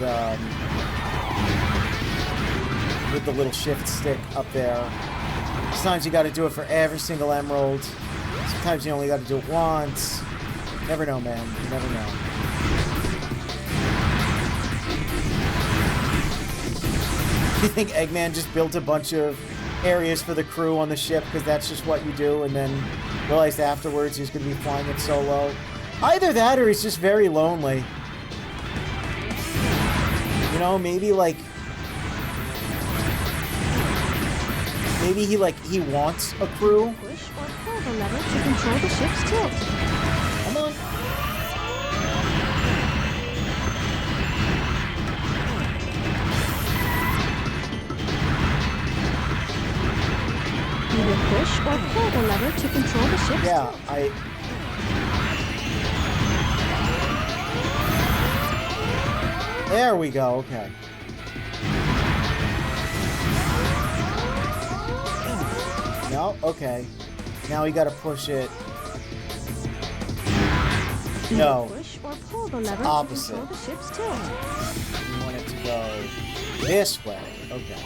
the little shift stick up there. Sometimes you gotta do it for every single emerald. Sometimes you only gotta do it once. Never know, man. You never know. You think Eggman just built a bunch of areas for the crew on the ship because that's just what you do, and then realized afterwards he's gonna be flying it solo? Either that or he's just very lonely. You know, maybe like... Maybe he wants a crew. Push or pull the lever to control the ship's tilt. Come on. Either push or pull the lever to control the ship's tilt. There we go, okay. No, okay. Now we gotta push it. No. Push or pull the lever opposite. to control the ship's tilt. You want it to go this way. Okay.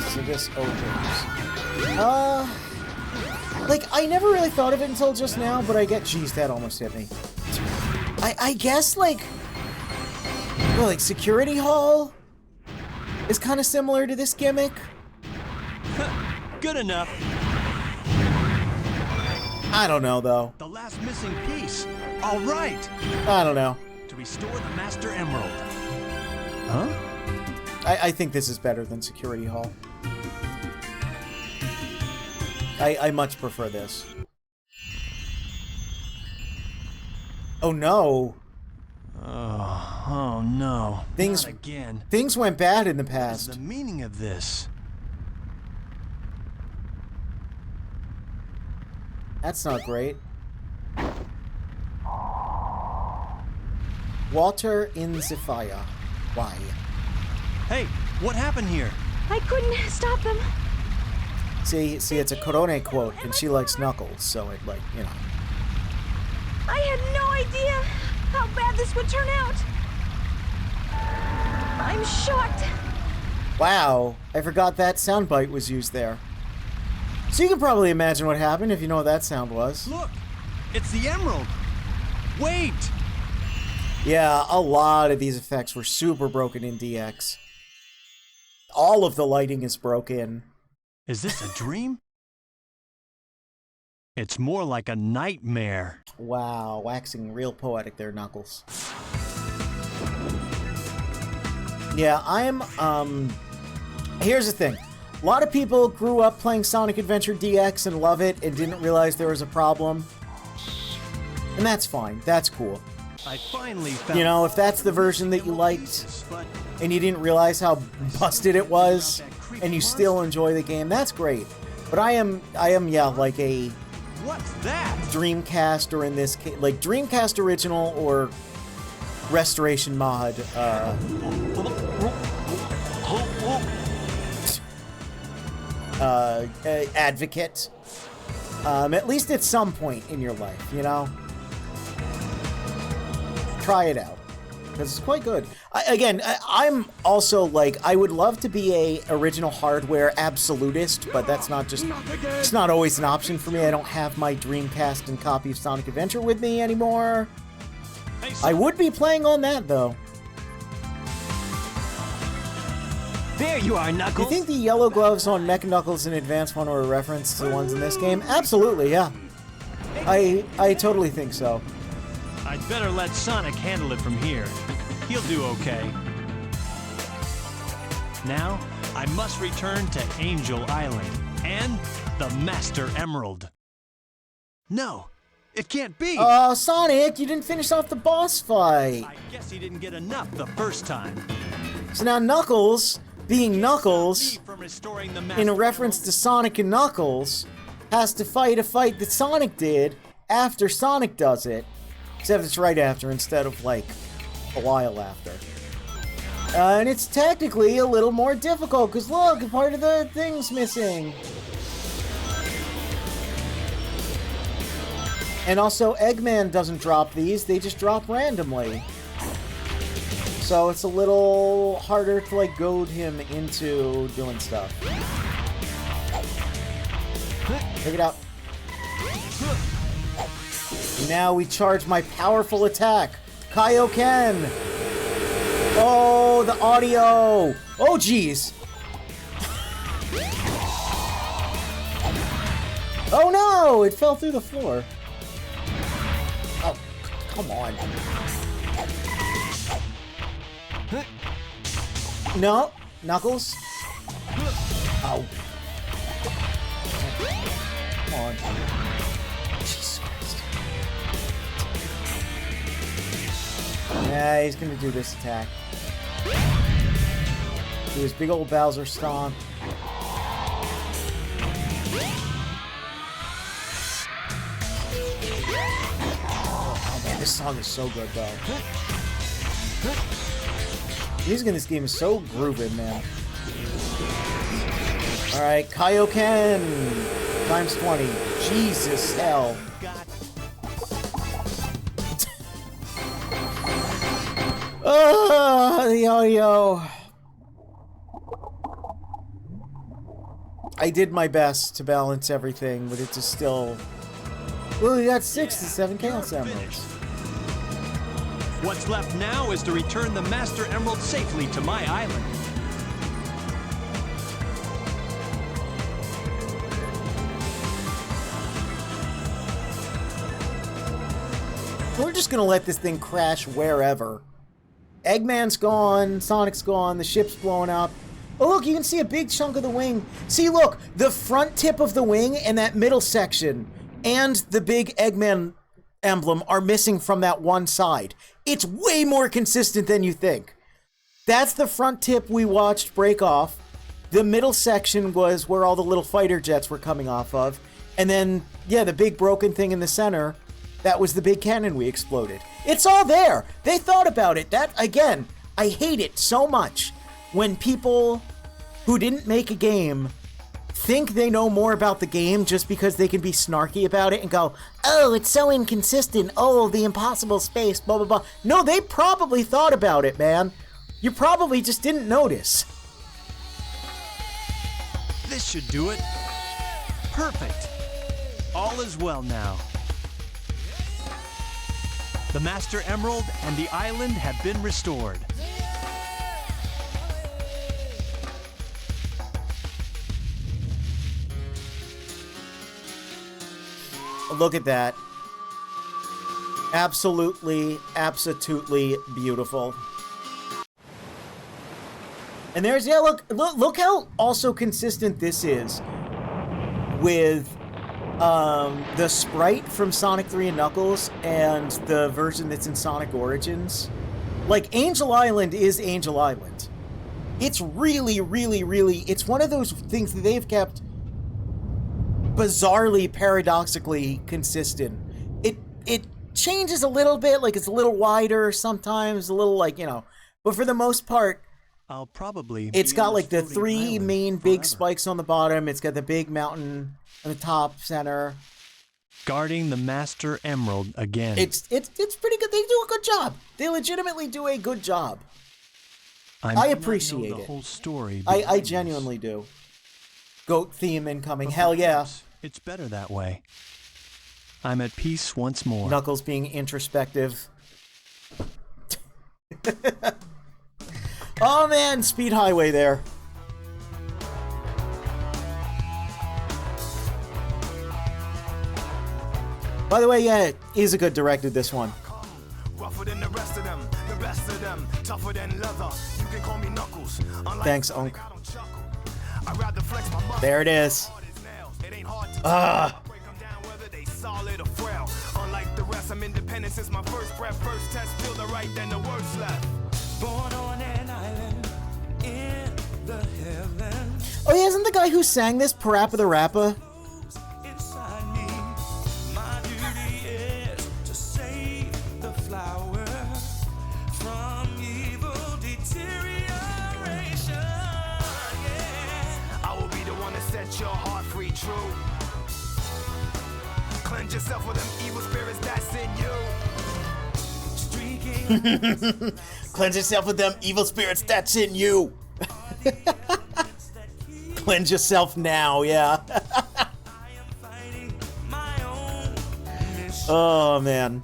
So this opens. Like, I never really thought of it until just now, but I get... Jeez, that almost hit me. I guess, like... Well, like, Security Hall is kind of similar to this gimmick. Good enough. I don't know, though. The last missing piece. All right. I don't know. To restore the Master Emerald. Huh? I think this is better than Security Hall. I much prefer this. Oh no. Oh no. Things Not again. Things went bad in the past. What's the meaning of this? That's not great. Water in the fire. Why? Hey, what happened here? I couldn't stop them. See, it's a Korone quote, and she likes Knuckles, so it, like, you know. I had no idea how bad this would turn out. I'm shocked Wow, I forgot that soundbite was used there. So you can probably imagine what happened if you know what that sound was. Look, it's the emerald. Wait! Yeah, a lot of these effects were super broken in DX. All of the lighting is broken. Is this a dream? It's more like a nightmare. Wow, waxing real poetic there, Knuckles. Yeah, here's the thing. A lot of people grew up playing Sonic Adventure DX and love it and didn't realize there was a problem. And that's fine. That's cool. I finally found... You know, if that's the version that you liked and you didn't realize how busted it was and you still enjoy the game, that's great. But I am yeah, like a... What's that? Dreamcast, or in this case, like Dreamcast original or restoration mod, advocate. At least at some point in your life, you know? Try it out, because it's quite good. I'm also, like, I would love to be a original hardware absolutist, but that's not just, it's not always an option for me. I don't have my Dreamcast and copy of Sonic Adventure with me anymore. I would be playing on that, though. There you are, Knuckles. Do you think the yellow gloves on Mecha Knuckles in Advance 1 were a reference to the ones in this game? Absolutely, yeah. I totally think so. I'd better let Sonic handle it from here. He'll do okay. Now, I must return to Angel Island and the Master Emerald. No, it can't be! Oh, Sonic, you didn't finish off the boss fight! I guess he didn't get enough the first time. So now Knuckles, being Knuckles, in a reference to Sonic and Knuckles, has to fight a fight that Sonic did after Sonic does it. Except it's right after instead of, like, a while after. And it's technically a little more difficult, because look, part of the thing's missing. And also, Eggman doesn't drop these, they just drop randomly. So it's a little harder to, like, goad him into doing stuff. Pick it up. Now we charge my powerful attack, Kaioken! Oh, the audio! Oh, jeez! Oh no! It fell through the floor. Oh, come on. No, Knuckles. Oh. Come on. Jesus Christ. Yeah, he's gonna do this attack. Do his big old Bowser stomp. Oh man, this song is so good though. Music in this game is so grooving, man. Alright, Kaioken times 20. Jesus hell. The audio. I did my best to balance everything, but it just still... Well, we got 6 to 7 Chaos Emeralds. What's left now is to return the Master Emerald safely to my island. We're just gonna let this thing crash wherever. Eggman's gone, Sonic's gone, the ship's blowing up. Oh look, you can see a big chunk of the wing. See, look, the front tip of the wing and that middle section and the big Eggman emblem are missing from that one side. It's way more consistent than you think. That's the front tip we watched break off. The middle section was where all the little fighter jets were coming off of. And then, yeah, the big broken thing in the center, that was the big cannon we exploded. It's all there. They thought about it. That, again, I hate it so much when people who didn't make a game think they know more about the game just because they can be snarky about it and go, oh, it's so inconsistent. Oh, the impossible space, blah, blah, blah. No, they probably thought about it, man. You probably just didn't notice. This should do it. Perfect. All is well now. The Master Emerald and the island have been restored. Look at that. Absolutely, absolutely beautiful. And there's, yeah, look how also consistent this is with the sprite from Sonic 3 and Knuckles and the version that's in Sonic Origins. Like, Angel Island is Angel Island. It's really, really, really, it's one of those things that they've kept bizarrely, paradoxically consistent. It changes a little bit, like it's a little wider sometimes, a little like, you know, but for the most part, I'll probably it's got like the three main big spikes on the bottom. It's got the big mountain on the top center. Guarding the Master Emerald again. It's pretty good. They do a good job. They legitimately do a good job. I appreciate it. The whole story I genuinely do. Goat theme incoming. Hell yeah. It's better that way. I'm at peace once more. Knuckles being introspective. Oh man, Speed Highway there. By the way, yeah, Izuka directed this one. Thanks, Unk. There it is. Unlike the rest, I'm independent since my first breath. First test, feel the right, then the worst left. Born on an island in the heavens. Oh yeah, isn't the guy who sang this Parappa the Rappa? Your heart free, true. Cleanse yourself with them evil spirits that's in you. Cleanse yourself with them evil spirits that's in you. Cleanse yourself now, yeah. Oh man.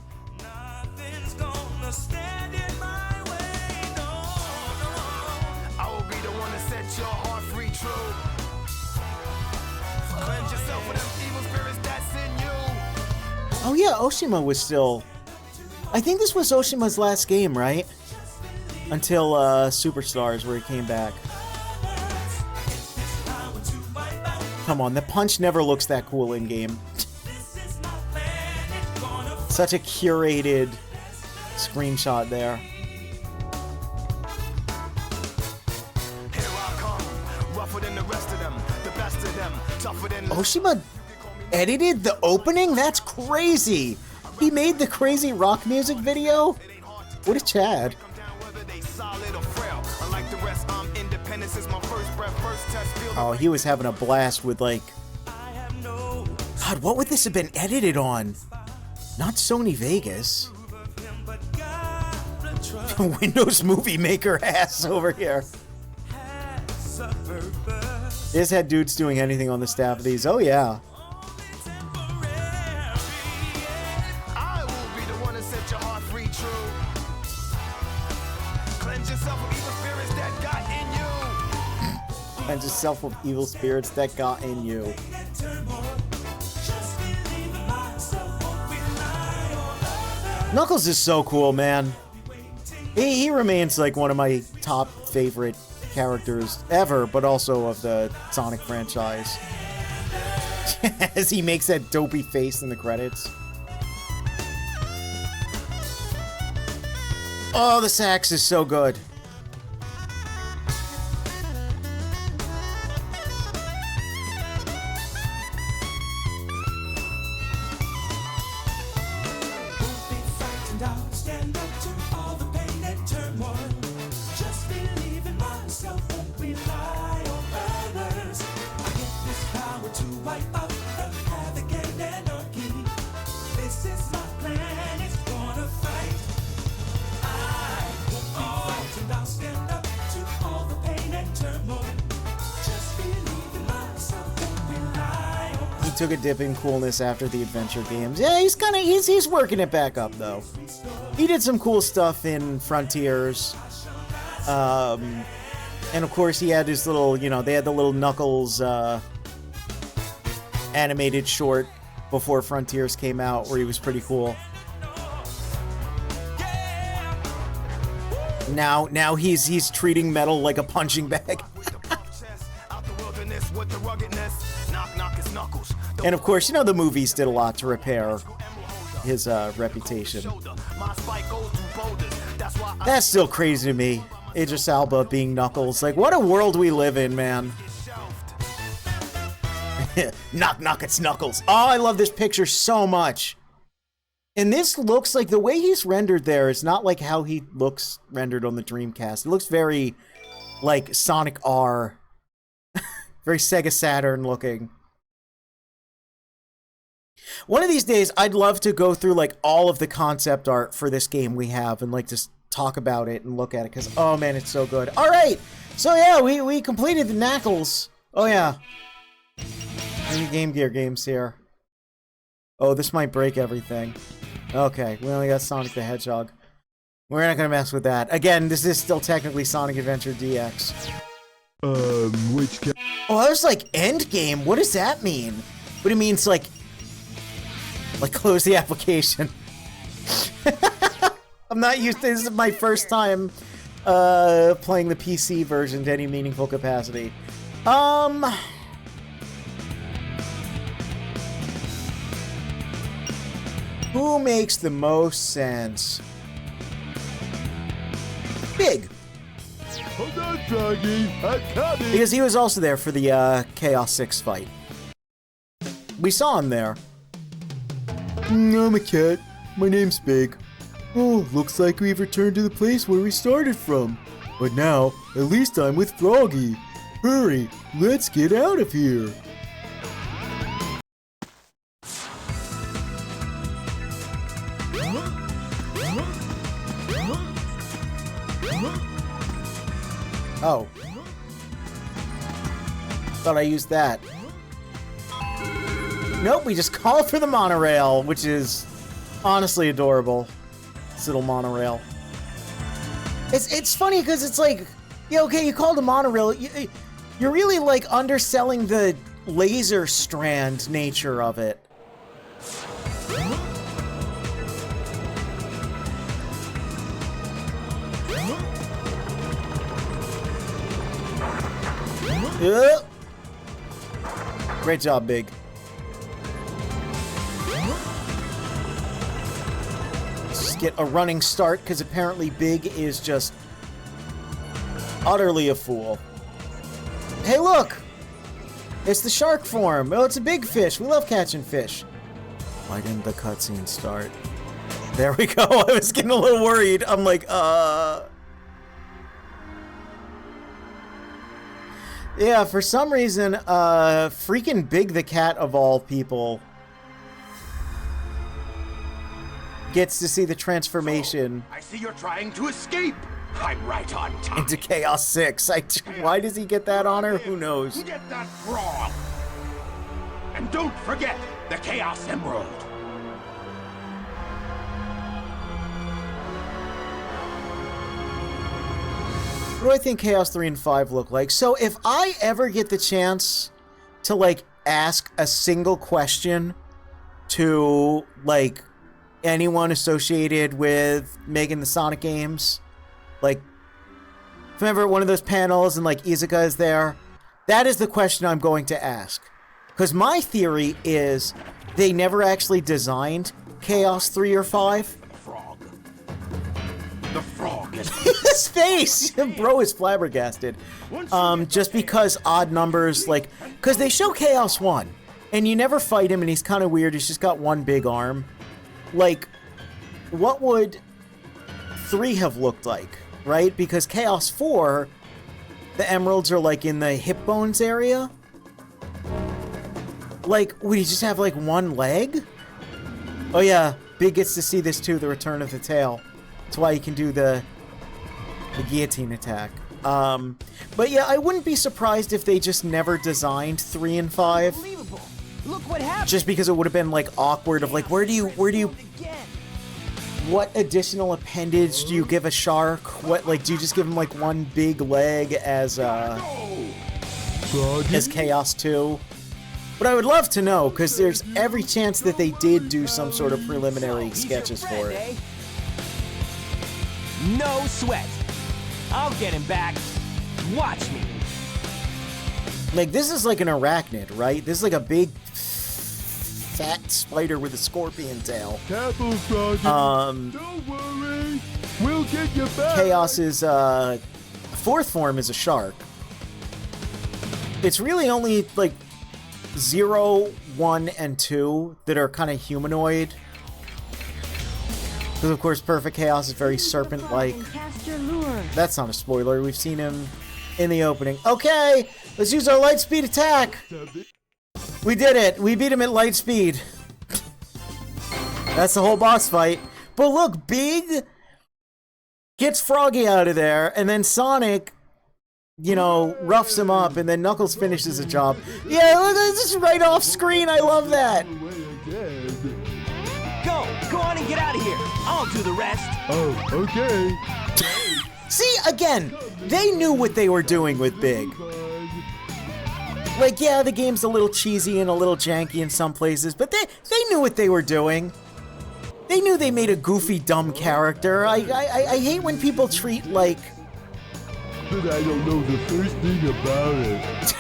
Oh yeah, Oshima was still... I think this was Oshima's last game, right? Until Superstars, where he came back. Come on, the punch never looks that cool in-game. Such a curated screenshot there. Oshima edited the opening? That's crazy! He made the crazy rock music video? What a Chad. Oh, he was having a blast with, like... God, what would this have been edited on? Not Sony Vegas. Windows Movie Maker ass over here. They just had dudes doing anything on the staff of these. Oh, yeah. Cleanse yourself of evil spirits that got in you. Knuckles is so cool, man. He remains like one of my top favorite characters ever, but also of the Sonic franchise. As he makes that dopey face in the credits. Oh, the sax is so good. took a dip in coolness after the adventure games. Yeah, he's kind of he's working it back up though. He did some cool stuff in Frontiers, and of course he had his little, you know, they had the little Knuckles animated short before Frontiers came out, where he was pretty cool. Now he's treating metal like a punching bag. And of course, you know, the movies did a lot to repair his reputation. That's still crazy to me. Idris Elba being Knuckles. Like, what a world we live in, man. Knock, knock, it's Knuckles. Oh, I love this picture so much. And this looks like, the way he's rendered there is not like how he looks rendered on the Dreamcast. It looks very like Sonic R. Very Sega Saturn looking. One of these days, I'd love to go through like all of the concept art for this game we have and like just talk about it and look at it, because oh man, it's so good. All right, so yeah, we completed the Knuckles. Oh yeah, any Game Gear games here. Oh, this might break everything. Okay, we only got Sonic the Hedgehog. We're not gonna mess with that. Again, this is still technically Sonic Adventure DX. Which ca- Oh, that was like end game. What does that mean? But it means like close the application. I'm not used to this. Is my first time playing the PC version to any meaningful capacity. Who makes the most sense? Big. Hold on, Froggy. I'm coming. Because he was also there for the Chaos 6 fight. We saw him there. I'm a cat. My name's Big. Oh, looks like we've returned to the place where we started from. But now, at least I'm with Froggy. Hurry, let's get out of here. Oh. Thought I used that. Nope, we just call for the monorail, which is honestly adorable. This little monorail. It's funny because it's like, yeah, okay, you called a monorail. You're really like underselling the laser strand nature of it. Great job, Big. Let's just get a running start, because apparently Big is just utterly a fool. Hey, look! It's the shark form. Oh, it's a big fish. We love catching fish. Why didn't the cutscene start? There we go. I was getting a little worried. I'm like, Yeah, for some reason, freaking Big the Cat of all people gets to see the transformation. So, I see you're trying to escape. I'm right on time. Into Chaos 6. Why does he get that honor? Who knows? Get that frog. And don't forget the Chaos Emerald. What do I think Chaos 3 and 5 look like? So if I ever get the chance to, like, ask a single question to, like, anyone associated with making the Sonic games, like, if I'm ever at one of those panels and, like, Izuka is there, that is the question I'm going to ask. Because my theory is they never actually designed Chaos 3 or 5. The frog is... His face! Bro is flabbergasted. Just because odd numbers, like... Because they show Chaos 1, and you never fight him, and he's kind of weird. He's just got one big arm. Like, what would 3 have looked like, right? Because Chaos 4, the emeralds are, like, in the hip bones area. Like, would he just have, like, one leg? Oh, yeah. Big gets to see this, too, the return of the tail. That's why you can do the guillotine attack. But yeah, I wouldn't be surprised if they just never designed 3 and 5. Look what happened. Just because it would have been like awkward of like, where do you, what additional appendage do you give a shark? What, like, do you just give him like one big leg as Chaos 2? But I would love to know, because there's every chance that they did do some sort of preliminary sketches for it. No sweat. I'll get him back. Watch me. Like, this is like an arachnid, right? This is like a big, fat spider with a scorpion tail. Careful, Froggy. Don't worry. We'll get you back. Chaos's fourth form is a shark. It's really only, like, 0, 1, and 2 that are kind of humanoid. Because, of course, Perfect Chaos is very serpent-like. That's not a spoiler. We've seen him in the opening. Okay, let's use our light speed attack. We did it. We beat him at light speed. That's the whole boss fight. But look, Big gets Froggy out of there, and then Sonic, you know, roughs him up, and then Knuckles finishes the job. Yeah, look, this is right off screen. I love that. Go on and get out of here. I'll do the rest. Oh, okay. See, again, they knew what they were doing with Big. Like, yeah, the game's a little cheesy and a little janky in some places, but they knew what they were doing. They knew they made a goofy, dumb character. I hate when people treat, like... But I don't know the first thing about it.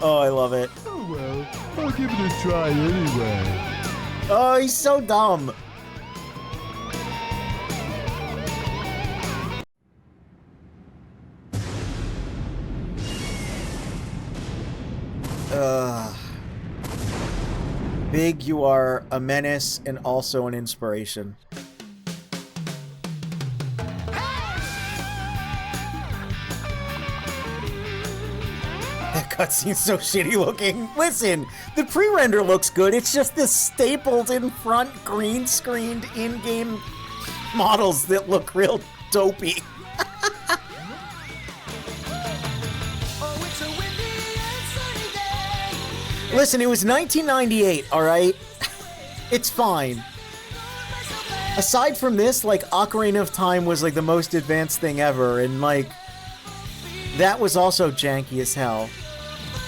Oh, I love it. Oh, well, I'll give it a try anyway. Oh, he's so dumb. Big, you are a menace and also an inspiration. That cutscene's so shitty looking. Listen, the pre-render looks good. It's just the stapled in front, green screened in-game models that look real dopey. Listen, it was 1998, alright? It's fine. Aside from this, like, Ocarina of Time was, like, the most advanced thing ever, and, like, that was also janky as hell.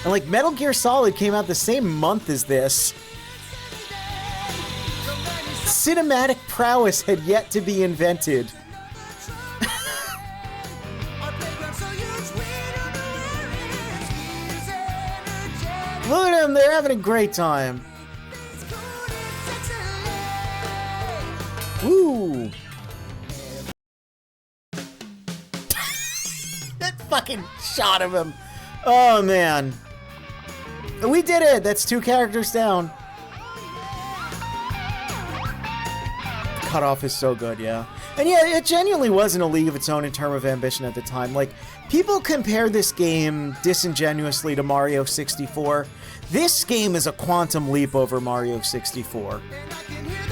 And, like, Metal Gear Solid came out the same month as this. Cinematic prowess had yet to be invented. Look at them, they're having a great time. Woo! That fucking shot of him. Oh, man. We did it! That's 2 characters down. The cutoff is so good, yeah. And yeah, it genuinely was in a league of its own in terms of ambition at the time. Like, people compare this game disingenuously to Mario 64. This game is a quantum leap over Mario 64.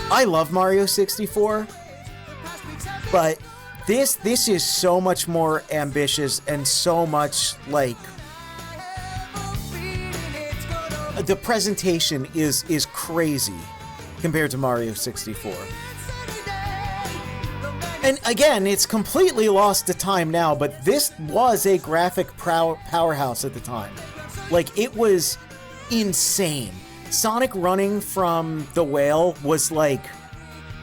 I love Mario 64, but this is so much more ambitious and so much, like... The presentation is crazy compared to Mario 64. And again, it's completely lost to time now, but this was a graphic powerhouse at the time. Like, it was insane. Sonic running from the whale was like...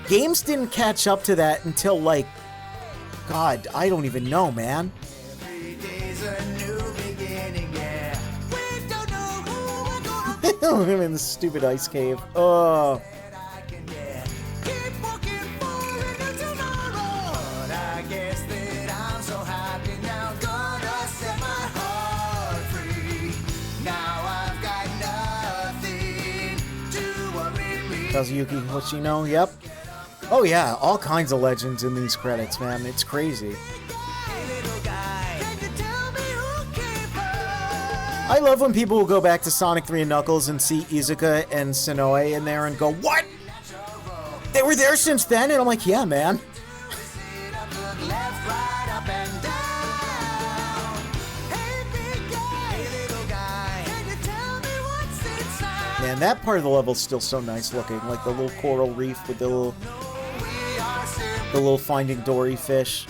Games didn't catch up to that until, like... God, I don't even know, man. I'm in the stupid ice cave. Oh... Kazuyuki Hoshino, yep. Oh yeah, all kinds of legends in these credits, man. It's crazy. I love when people will go back to Sonic 3 and Knuckles and see Izuka and Sonoe in there and go, what? They were there since then? And I'm like, yeah, man. man, that part of the level is still so nice looking. Like the little coral reef with the little Finding Dory fish.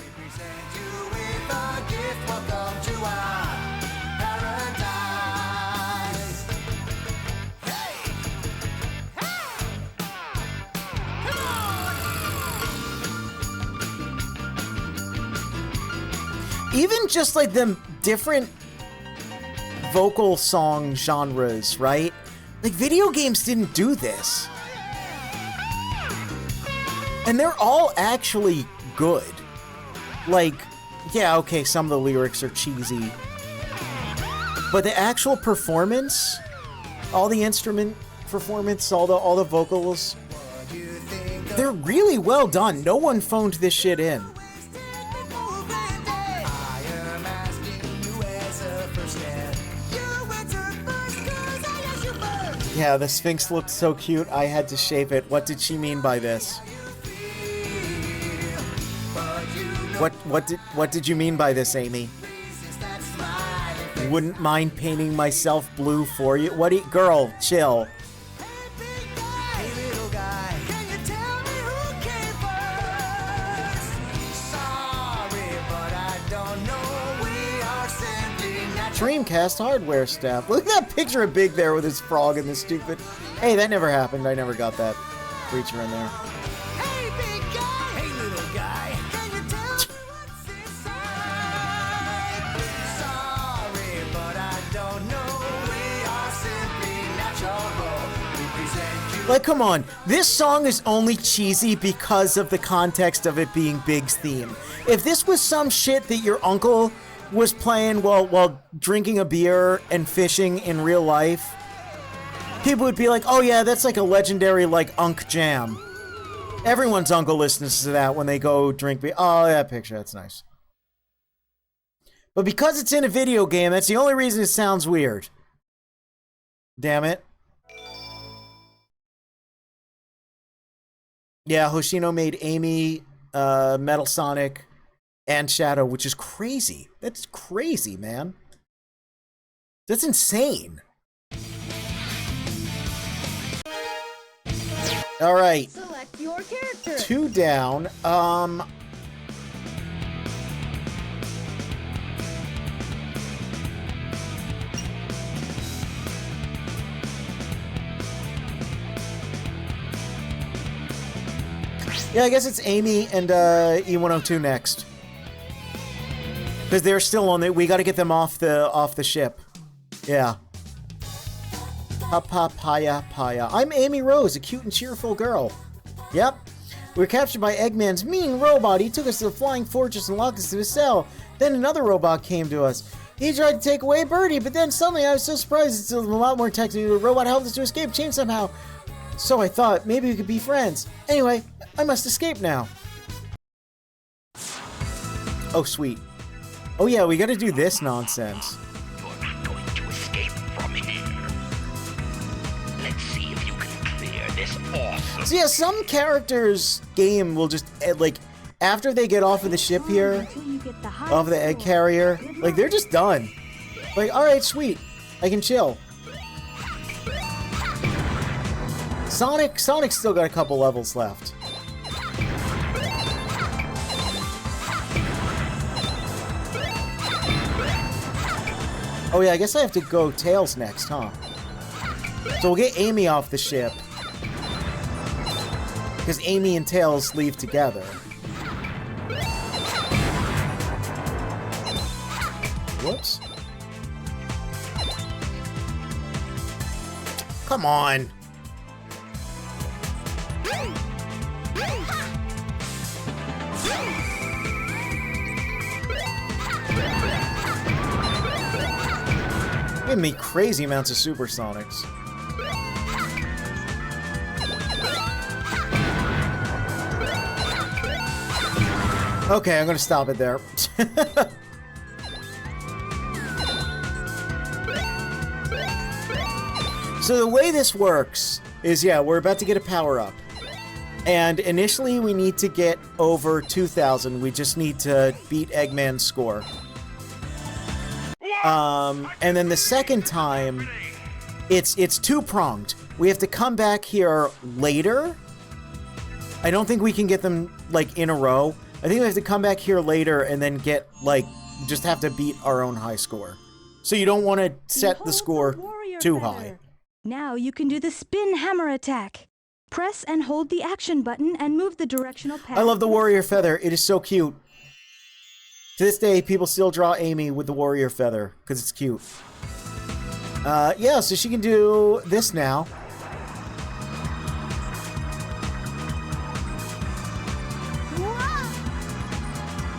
Even just like the different vocal song genres, right? Like video games didn't do this. And they're all actually good. Like, yeah, okay, some of the lyrics are cheesy. But the actual performance, all the instrument performance, all the vocals, they're really well done. No one phoned this shit in. Yeah, the Sphinx looked so cute, I had to shape it. What did she mean by this? What did you mean by this, Amy? Wouldn't mind painting myself blue for you? What do you... Girl, chill. Dreamcast hardware staff. Look at that picture of Big there with his frog and the stupid... Hey, that never happened. I never got that creature in there. Hey, big guy! Hey, little guy! Can you tell me what's inside? Sorry, but I don't know. We are simply natural. We present you... Like, come on. This song is only cheesy because of the context of it being Big's theme. If this was some shit that your uncle was playing while drinking a beer and fishing in real life, people would be like, oh yeah, that's like a legendary, like, Unk Jam. Everyone's uncle listens to that when they go drink beer. Oh, that picture, that's nice. But because it's in a video game, that's the only reason it sounds weird. Damn it. Yeah, Hoshino made Amy, Metal Sonic, and Shadow, which is crazy. That's crazy, man. That's insane. All right. Select your character. 2 down. Yeah, I guess it's Amy and E102 next. Because they're still on the... We gotta get them off the ship. Yeah. Papaya. I'm Amy Rose, a cute and cheerful girl. Yep. We were captured by Eggman's mean robot. He took us to the flying fortress and locked us to his cell. Then another robot came to us. He tried to take away Birdie, but then suddenly I was so surprised it's a lot more technical. The robot helped us to escape chain somehow. So I thought, maybe we could be friends. Anyway, I must escape now. Oh, sweet. Oh yeah, we gotta do this nonsense. You're not going to escape from here. Let's see if you can clear this awesome... So yeah, some characters' game will just, like, after they get off of the ship here, off of the egg carrier, like, they're just done. Like, alright, sweet. I can chill. Sonic's still got a couple levels left. Oh yeah, I guess I have to go Tails next, huh? So we'll get Amy off the ship. Because Amy and Tails leave together. Whoops. Come on. Give me crazy amounts of supersonics. Okay, I'm gonna stop it there. So the way this works is, yeah, we're about to get a power-up. And initially we need to get over 2,000. We just need to beat Eggman's score. And then the second time, it's two-pronged. We have to come back here later. I don't think we can get them, like, in a row. I think we have to come back here later and then get, like, just have to beat our own high score. So you don't want to set the score too high. Now you can do the spin hammer attack. Press and hold the action button and move the directional pad. I love the warrior feather. It is so cute. To this day, people still draw Amy with the warrior feather because it's cute. Yeah, so she can do this now.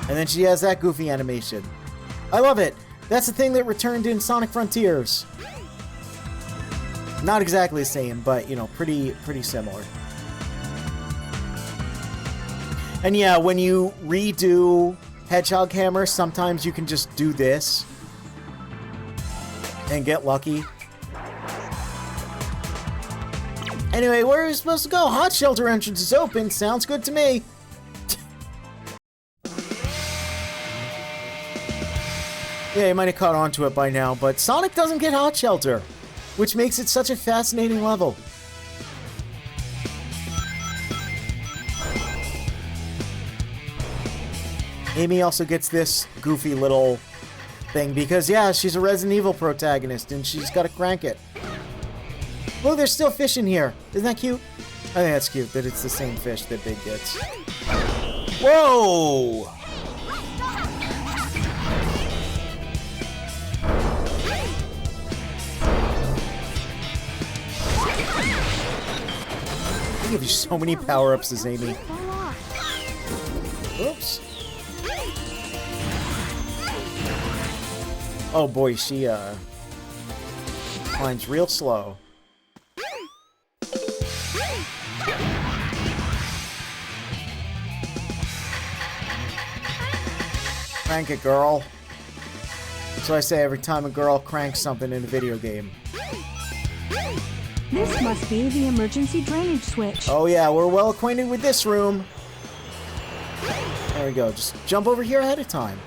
And then she has that goofy animation. I love it. That's the thing that returned in Sonic Frontiers. Not exactly the same, but, you know, pretty similar. And yeah, when you redo Hedgehog Hammer, sometimes you can just do this and get lucky. Anyway, where are we supposed to go? Hot Shelter entrance is open. Sounds good to me. Yeah, you might have caught on to it by now, but Sonic doesn't get Hot Shelter, which makes it such a fascinating level. Amy also gets this goofy little thing because, yeah, she's a Resident Evil protagonist and she's got to crank it. Look, there's still fish in here. Isn't that cute? I think that's cute that it's the same fish that Big gets. Whoa! They give you so many power-ups as Amy. Oops. Oh boy, she climbs real slow. Crank it, girl. That's what I say every time a girl cranks something in a video game. This must be the emergency drainage switch. Oh yeah, we're well acquainted with this room. There we go. Just jump over here ahead of time.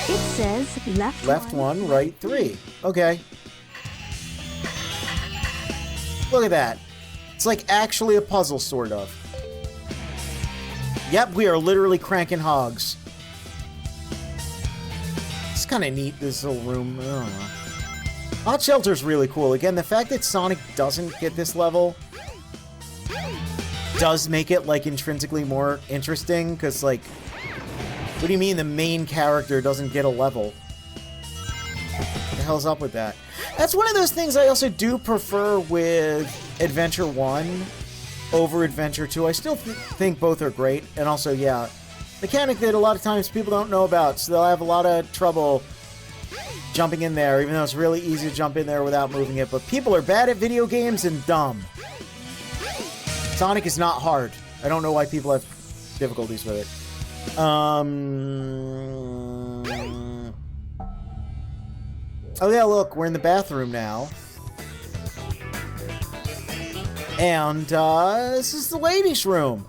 It says left one, right 3. Okay. Look at that. It's like actually a puzzle, sort of. Yep, we are literally cranking hogs. It's kind of neat, this little room. I don't know. Hot Shelter's really cool. Again, the fact that Sonic doesn't get this level does make it, like, intrinsically more interesting, because, like, what do you mean the main character doesn't get a level? What the hell's up with that? That's one of those things I also do prefer with Adventure 1 over Adventure 2. I still think both are great, and also, yeah, mechanic that a lot of times people don't know about, so they'll have a lot of trouble jumping in there, even though it's really easy to jump in there without moving it. But people are bad at video games and dumb. Sonic is not hard. I don't know why people have difficulties with it. Oh yeah, look, we're in the bathroom now. And this is the ladies' room.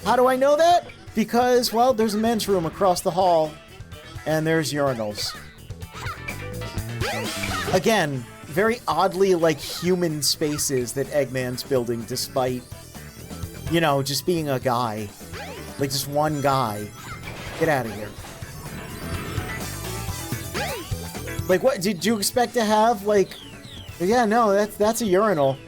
How do I know that? Because, well, there's a men's room across the hall, and there's urinals. Again, very oddly, like, human spaces that Eggman's building, despite, you know, just being a guy. Like, just one guy. Get out of here. Like, what? Did you expect to have, like... Yeah, no, that's a urinal.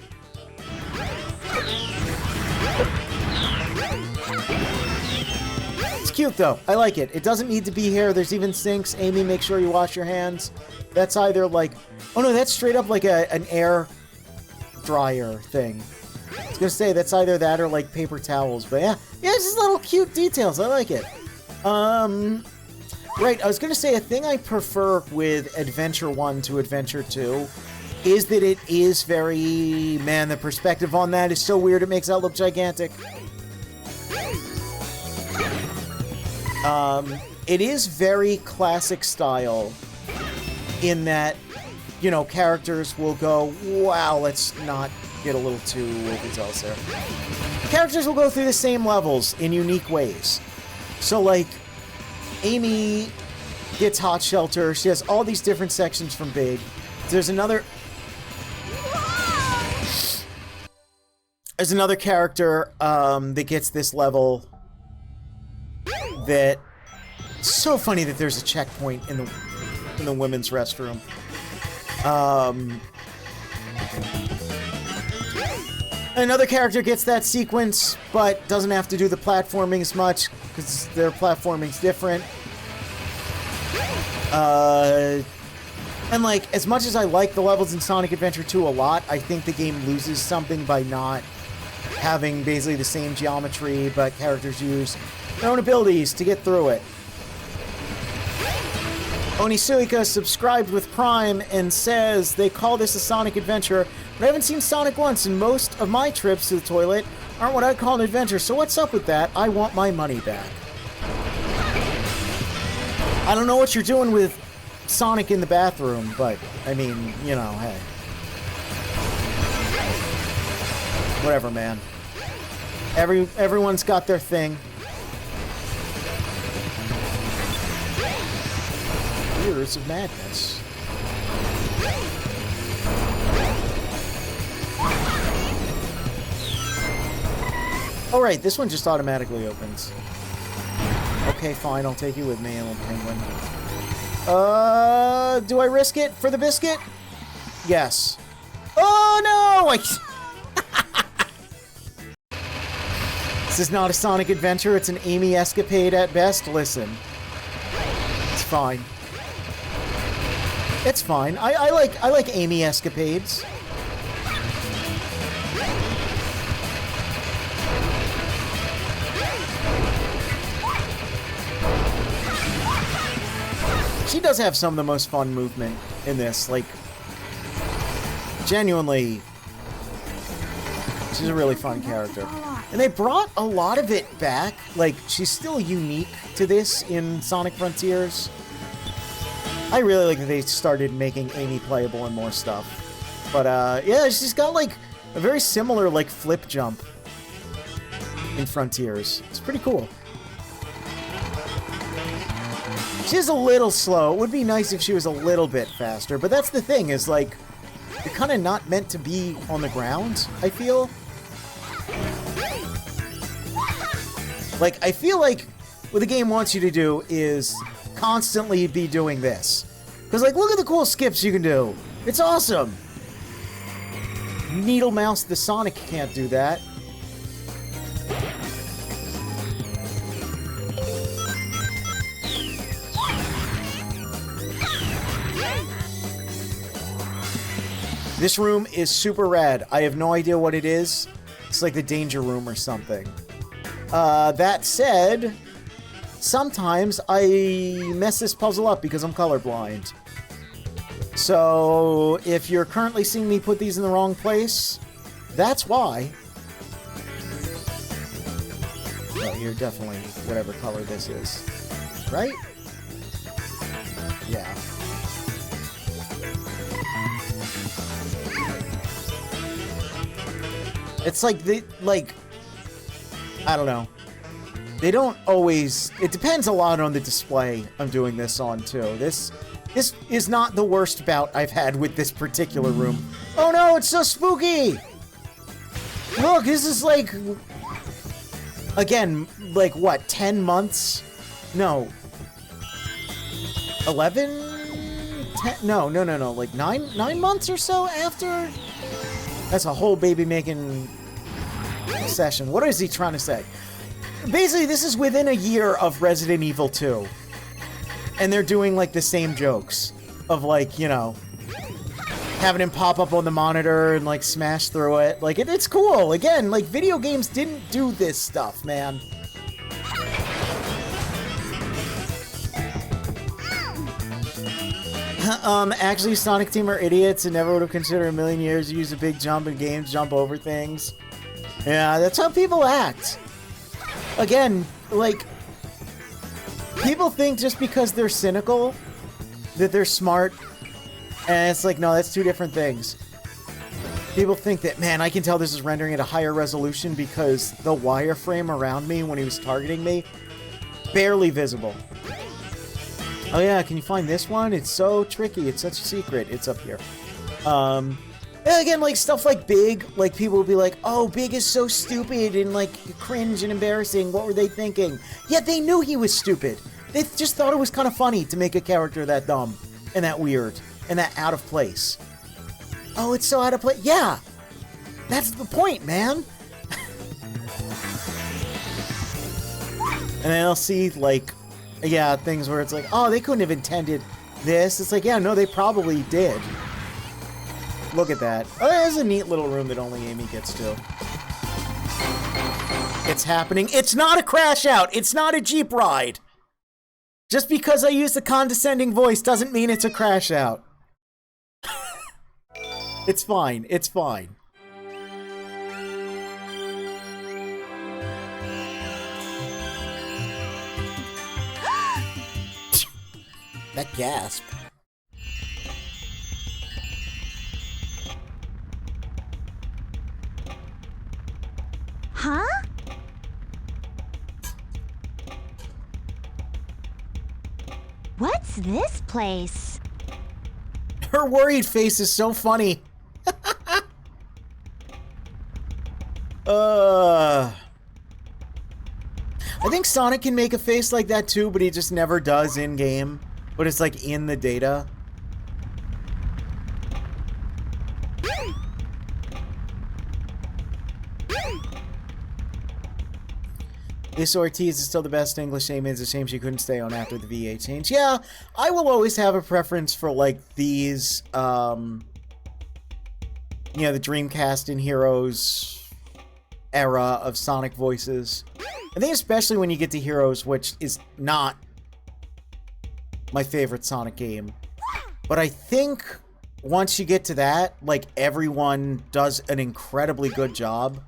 It's cute, though. I like it. It doesn't need to be here. There's even sinks. Amy, make sure you wash your hands. That's either, like... Oh, no, that's straight up like an air dryer thing. I was gonna say, that's either that or, like, paper towels. But, yeah. Yeah, it's just little cute details. I like it. Right, I was gonna say, a thing I prefer with Adventure 1 to Adventure 2 is that it is very... Man, the perspective on that is so weird, it makes that look gigantic. It is very classic style in that, you know, characters will go, wow, let's not get a little too overzealous there. Characters will go through the same levels in unique ways. So, like, Amy gets Hot Shelter. She has all these different sections from Big. There's another character that gets this level that... It's so funny that there's a checkpoint in the women's restroom. Another character gets that sequence, but doesn't have to do the platforming as much, because their platforming's different. And like, as much as I like the levels in Sonic Adventure 2 a lot, I think the game loses something by not having basically the same geometry, but characters use their own abilities to get through it. Onisuika subscribed with Prime and says they call this a Sonic Adventure, but I haven't seen Sonic once, and most of my trips to the toilet aren't what I'd call an adventure, so what's up with that? I want my money back. I don't know what you're doing with Sonic in the bathroom, but, I mean, you know, hey. Whatever, man. Everyone's got their thing. Years of madness. Oh, right, this one just automatically opens. Okay, fine, I'll take you with me, little penguin. Do I risk it for the biscuit? Yes. Oh, no! This is not a Sonic adventure, it's an Amy escapade at best. Listen. It's fine. It's fine. I like Amy escapades. She does have some of the most fun movement in this. Like, genuinely, she's a really fun character. And they brought a lot of it back. Like, she's still unique to this in Sonic Frontiers. I really like that they started making Amy playable and more stuff. But, yeah, she's got, like, a very similar, like, flip jump in Frontiers. It's pretty cool. She's a little slow. It would be nice if she was a little bit faster, but that's the thing, is, like, you're kind of not meant to be on the ground, I feel. Like, I feel like what the game wants you to do is constantly be doing this. Because, like, look at the cool skips you can do. It's awesome. Needle Mouse the Sonic can't do that. This room is super rad. I have no idea what it is. It's like the danger room or something. That said, sometimes I mess this puzzle up because I'm colorblind. So, if you're currently seeing me put these in the wrong place, that's why. Oh, you're definitely whatever color this is. Right? Yeah. It's like I don't know. They don't always... It depends a lot on the display I'm doing this on, too. This is not the worst bout I've had with this particular room. Oh no, it's so spooky! Look, this is like... Again, like what, 10 months? No. 11? 10? No, like 9 months or so after? That's a whole baby-making session. What is he trying to say? Basically, this is within a year of Resident Evil 2. And they're doing, like, the same jokes. Of, like, you know, having him pop up on the monitor and, like, smash through it. Like, it's cool. Again, like, video games didn't do this stuff, man. Actually, Sonic Team are idiots and never would have considered a million years to use a big jump in games, jump over things. Yeah, that's how people act. Again, like, people think just because they're cynical that they're smart, and it's like, no, that's two different things. People think that, man, I can tell this is rendering at a higher resolution because the wireframe around me when he was targeting me, barely visible. Oh yeah, can you find this one? It's so tricky. It's such a secret. It's up here. And again, like stuff like Big, like people will be like, oh, Big is so stupid and like cringe and embarrassing. What were they thinking? Yeah, they knew he was stupid. They just thought it was kind of funny to make a character that dumb and that weird and that out of place. Oh, it's so out of place. Yeah, that's the point, man. And then I'll see like, yeah, things where it's like, oh, they couldn't have intended this. It's like, yeah, no, they probably did. Look at that. Oh, there's a neat little room that only Amy gets to. It's happening. It's not a crash out. It's not a Jeep ride. Just because I use the condescending voice doesn't mean it's a crash out. It's fine. It's fine. That gasp. Huh? What's this place? Her worried face is so funny. I think Sonic can make a face like that too, but he just never does in-game. But it's like in the data. This Ortiz is still the best English name. It's a shame she couldn't stay on after the VA change. Yeah, I will always have a preference for like these, you know, the Dreamcast and Heroes era of Sonic voices. I think especially when you get to Heroes, which is not my favorite Sonic game. But I think once you get to that, like, everyone does an incredibly good job.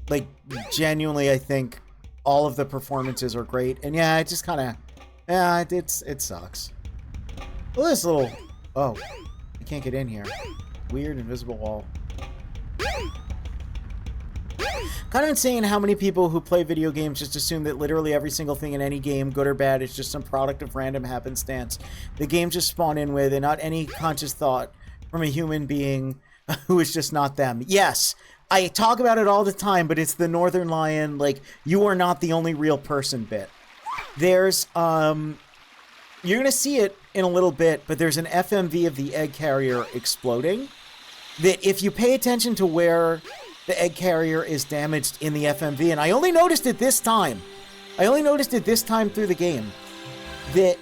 Like, genuinely, I think all of the performances are great. And yeah, it just kind of, yeah, it sucks. Well, this little, oh, I can't get in here. Weird invisible wall. Kind of insane how many people who play video games just assume that literally every single thing in any game, good or bad, is just some product of random happenstance. The game just spawned in with, and not any conscious thought from a human being who is just not them. Yes, I talk about it all the time, but it's the Northern Lion, like, you are not the only real person bit. There's, you're gonna see it in a little bit, but there's an FMV of the egg carrier exploding that if you pay attention to where the egg carrier is damaged in the FMV, and I only noticed it this time. I only noticed it this time through the game. That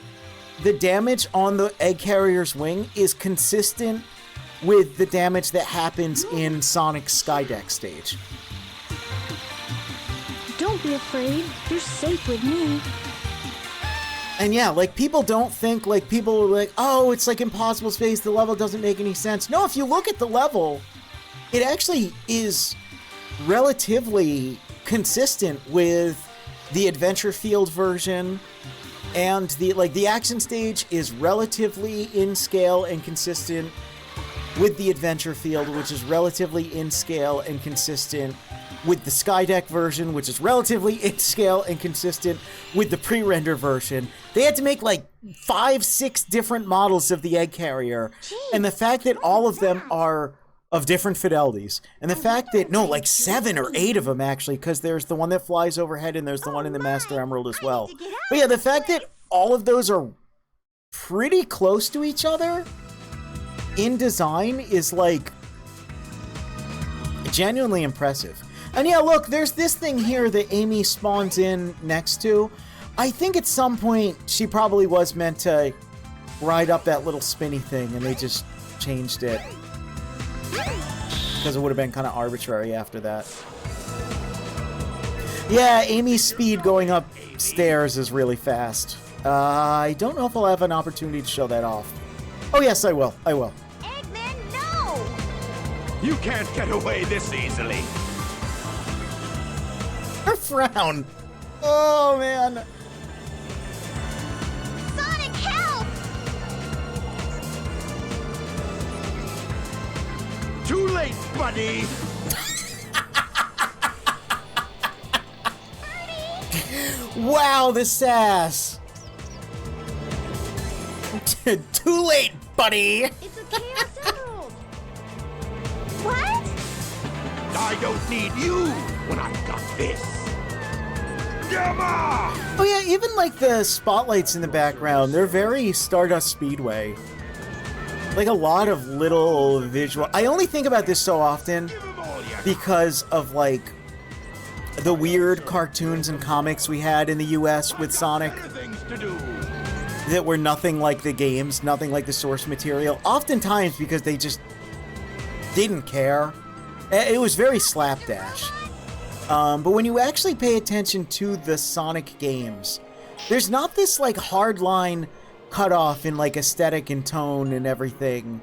the damage on the egg carrier's wing is consistent with the damage that happens in Sonic's Skydeck stage. Don't be afraid. You're safe with me. And yeah, like, people don't think, like, people are like, oh, it's like impossible space, the level doesn't make any sense. No, if you look at the level, it actually is relatively consistent with the Adventure Field version, and the action stage is relatively in scale and consistent with the Adventure Field, which is relatively in scale and consistent with the Skydeck version, which is relatively in scale and consistent with the pre-render version. They had to make like 5-6 different models of the egg carrier, and the fact that all of them are of different fidelities, and the fact that, no, like 7 or 8 of them actually, because there's the one that flies overhead and there's the one in the Master Emerald as well. But yeah, the fact that all of those are pretty close to each other in design is like genuinely impressive. And yeah, look, there's this thing here that Amy spawns in next to. I think at some point she probably was meant to ride up that little spinny thing, and they just changed it because it would have been kind of arbitrary after that. Yeah, Amy's speed going upstairs is really fast. I don't know if I'll have an opportunity to show that off. Oh yes, I will. I will. Eggman, no! You can't get away this easily. Her frown. Oh man. Sonic, help! Too late, buddy. Wow, the sass. Too late, buddy! It's a Chaos Emerald! What? I don't need you when I've got this. Gamma! Oh yeah, even like the spotlights in the background, they're very Stardust Speedway. Like a lot of little visual. I only think about this so often because of like the weird cartoons and comics we had in the US with Sonic that were nothing like the games, nothing like the source material. Oftentimes because they just didn't care. It was very slapdash. But when you actually pay attention to the Sonic games, there's not this like hard line cutoff in like aesthetic and tone and everything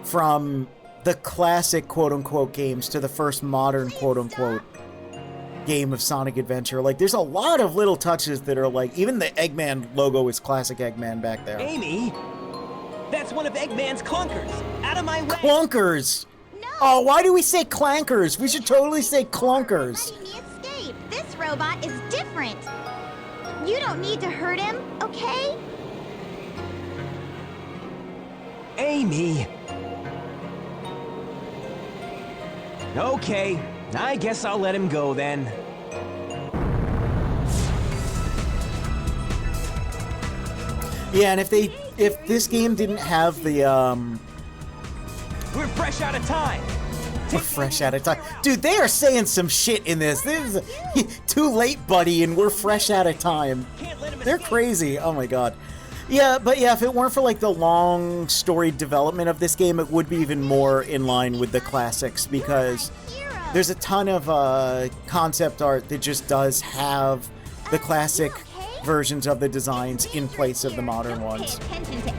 from the classic quote-unquote games to the first modern quote-unquote game of Sonic Adventure. Like, there's a lot of little touches that are like, even the Eggman logo is classic Eggman back there. Amy, that's one of Eggman's clunkers. Out of my way. Clunkers! No. Oh, why do we say clankers? We should totally say clunkers. Letting me escape. This robot is different. You don't need to hurt him, okay? Amy. Okay, I guess I'll let him go then. Yeah, and if this game didn't have the We're fresh out of time. We're fresh out of time. Dude, they are saying some shit in this. This is too late, buddy, and we're fresh out of time. They're crazy. Oh my god. Yeah, but yeah, if it weren't for like the long storied development of this game, it would be even more in line with the classics because there's a ton of concept art that just does have the classic versions of the designs in place of the modern ones.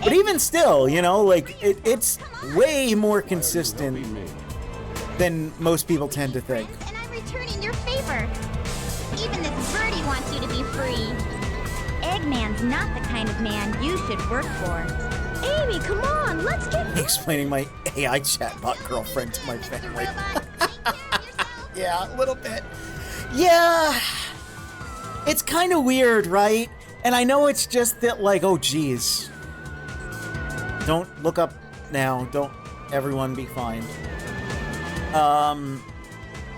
But even still, you know, like it's way more consistent than most people tend to think. And I'm returning your favor. Even this birdie wants you to be free. Eggman's not the kind of man you should work for. Amy, come on, let's get... Explaining my AI chatbot girlfriend to my family. Yeah, a little bit. Yeah. It's kind of weird, right? And I know it's just that, like, oh, geez. Don't look up now. Don't everyone be fine. Yeah,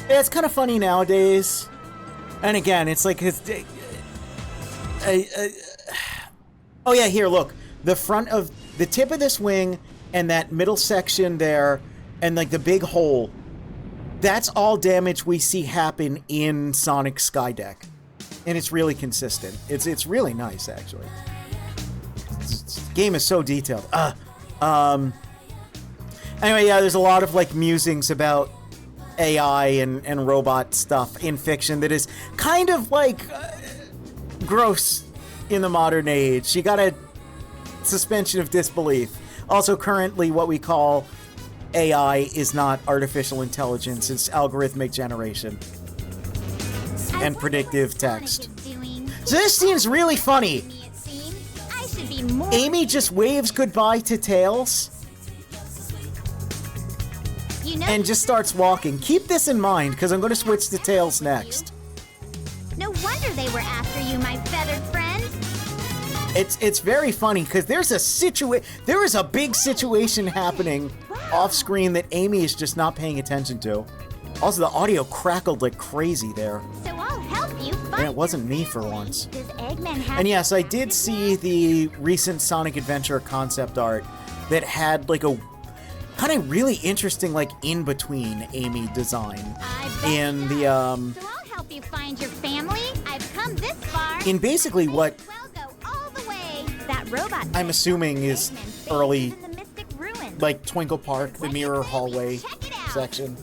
it's kind of funny nowadays. And again, it's like... oh yeah, here, look. The front of... The tip of this wing and that middle section there and, like, the big hole. That's all damage we see happen in Sonic Skydeck. And it's really consistent. It's really nice, actually. This game is so detailed. Anyway, yeah, there's a lot of, like, musings about AI and robot stuff in fiction that is kind of, like, gross in the modern age. You got a suspension of disbelief. Also, currently, what we call AI is not artificial intelligence. It's algorithmic generation. And predictive text. So this seems really funny. Amy just waves goodbye to Tails and just starts walking. Keep this in mind, because I'm going to switch to Tails next. No wonder they were after you, my feathered friend. It's very funny, because there is a big situation happening off screen that Amy is just not paying attention to. Also, the audio crackled like crazy there. So I'll help you find And it wasn't me for once. Does Eggman have... And yes, I did see the recent Sonic Adventure concept art that had like a kind of really interesting like in-between Amy design. In the So I'll help you find your family. I've come this far. in basically what Well, go all the way. That robot I'm assuming is early in the Mystic Ruin. like Twinkle Park, the mirror hallway section.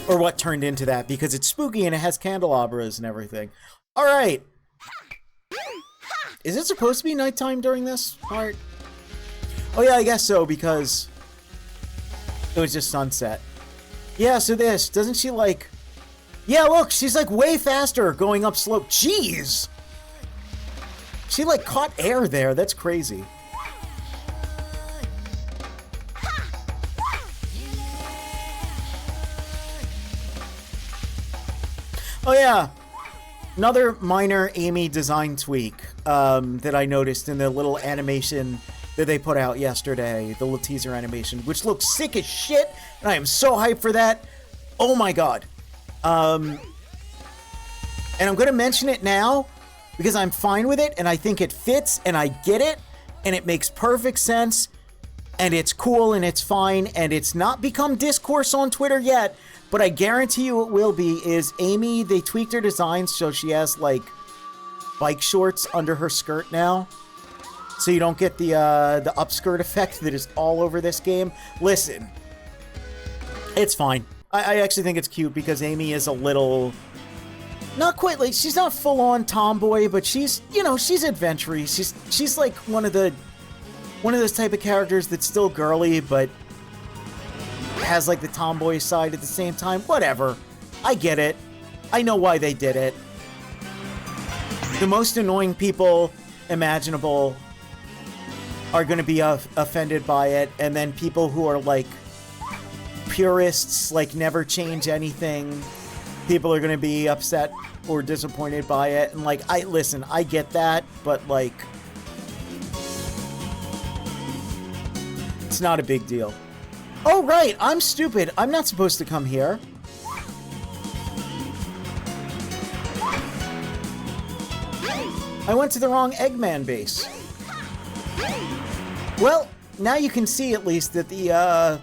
Or what turned into that, because it's spooky and it has candelabras and everything. Alright. Is it supposed to be nighttime during this part? Oh yeah, I guess so, because it was just sunset. Yeah, so this, doesn't she like... Yeah, look, she's like way faster going up slope. Jeez! She like caught air there, that's crazy. Oh yeah, another minor Amy design tweak. that I noticed in the little animation that they put out yesterday, the little teaser animation, which looks sick as shit, and I am so hyped for that. Oh my god. And I'm going to mention it now because I'm fine with it, and I think it fits, and I get it, and it makes perfect sense, and it's cool, and it's fine, and it's not become discourse on Twitter yet, but I guarantee you it will be, is Amy, they tweaked her design so she has, like, bike shorts under her skirt now, so you don't get the upskirt effect that is all over this game. Listen, it's fine. I actually think it's cute because Amy is a little, not quite like, she's not full-on tomboy, but she's, you know, she's adventurous. She's like one of those type of characters that's still girly, but has like the tomboy side at the same time. Whatever. I get it. I know why they did it. The most annoying people imaginable are going to be offended by it, and then people who are like purists, like never change anything, people are going to be upset or disappointed by it. And like, listen, I get that, but like, it's not a big deal. Oh, right, I'm stupid. I'm not supposed to come here. I went to the wrong Eggman base. Well, now you can see at least that the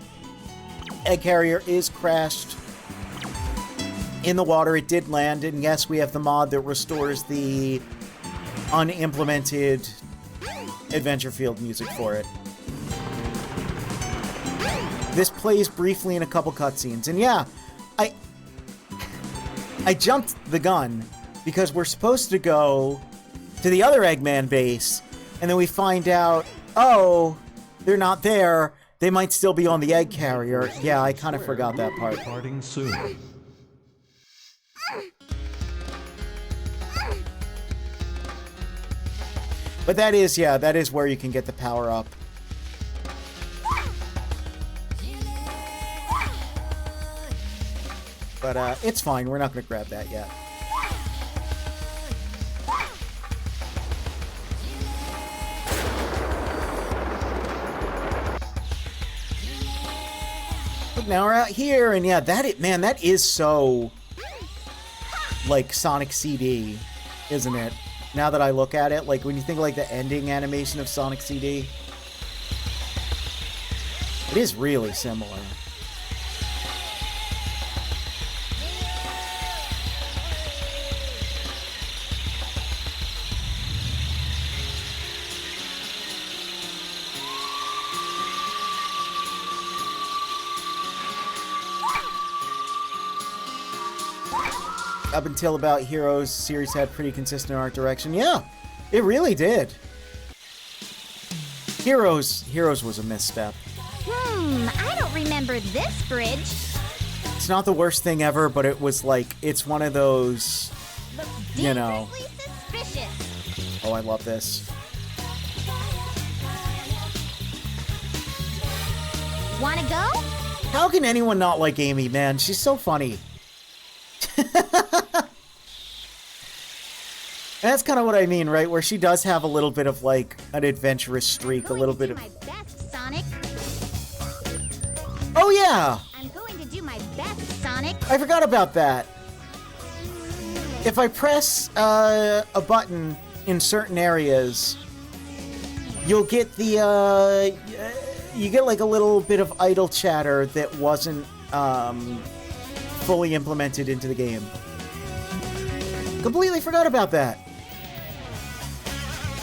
egg carrier is crashed in the water. It did land, and yes, we have the mod that restores the unimplemented adventure field music for it. This plays briefly in a couple cutscenes, and yeah, I jumped the gun because we're supposed to go to the other Eggman base, and then we find out, oh, they're not there. They might still be on the egg carrier. Yeah, I kind of forgot that part. Departing soon. But that is, yeah, that is where you can get the power up. But it's fine. We're not going to grab that yet. But now we're out here, and yeah, that is so like Sonic CD, isn't it? Now that I look at it, like when you think like the ending animation of Sonic CD, it is really similar. Up until about Heroes, series had pretty consistent art direction. Yeah, it really did. Heroes was a misstep. I don't remember this bridge. It's not the worst thing ever, but it was like, it's one of those, you know. Suspicious. Oh, I love this. Wanna go? How can anyone not like Amy, man? She's so funny. And that's kind of what I mean, right? Where she does have a little bit of, like, an adventurous streak, a little bit of... my best, Sonic. Oh, yeah! I'm going to do my best, Sonic. I forgot about that. If I press a button in certain areas, you'll get the, you get, like, a little bit of idle chatter that wasn't, fully implemented into the game. Completely forgot about that.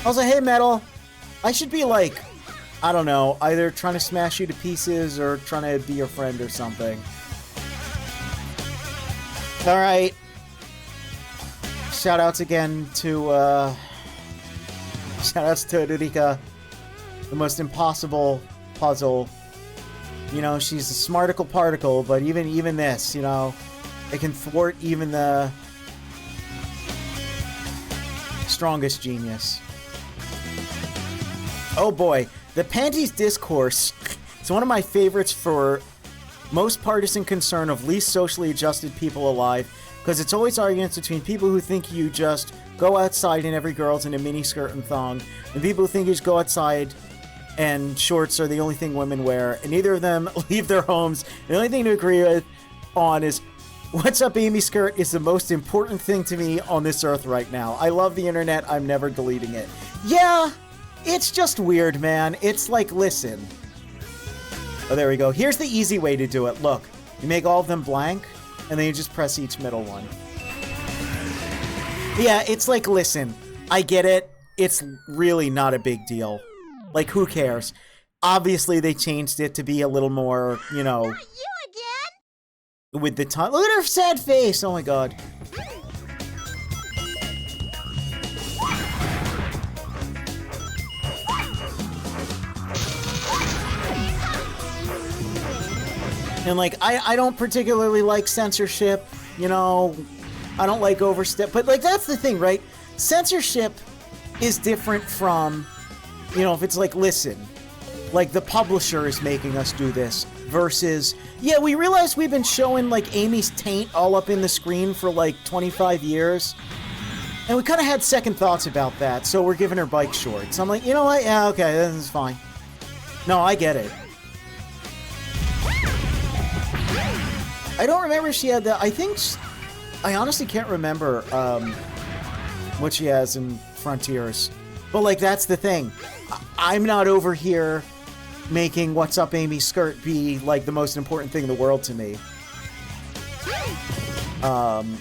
I was like, hey, Metal, I should be like, I don't know, either trying to smash you to pieces or trying to be your friend or something. Alright. Shoutouts again to, shoutouts to Rurika. The most impossible puzzle. You know, she's a smarticle particle, but even this, you know, it can thwart even the strongest genius. Oh boy, the Panties Discourse is one of my favorites for most partisan concern of least socially adjusted people alive, because it's always arguments between people who think you just go outside and every girl's in a mini skirt and thong, and people who think you just go outside and shorts are the only thing women wear, and neither of them leave their homes. The only thing to agree on is, what's up, Amy skirt is the most important thing to me on this earth right now. I love the internet. I'm never deleting it. Yeah, it's just weird, man. It's like, listen. Oh, there we go. Here's the easy way to do it. Look, you make all of them blank, and then you just press each middle one. Yeah, it's like, listen, I get it. It's really not a big deal. Like, who cares? Obviously, they changed it to be a little more, you know... Not you again! With the time. Look at her sad face! Oh my god. And, like, I don't particularly like censorship, you know... I don't like overstep, but, like, that's the thing, right? Censorship is different from... You know, if it's like, listen, like the publisher is making us do this versus, yeah, we realize we've been showing like Amy's taint all up in the screen for like 25 years. And we kind of had second thoughts about that, so we're giving her bike shorts. I'm like, you know what? Yeah, okay, this is fine. No, I get it. I don't remember if she had that. I honestly can't remember what she has in Frontiers. But, like, that's the thing. I'm not over here making What's Up Amy skirt be, like, the most important thing in the world to me.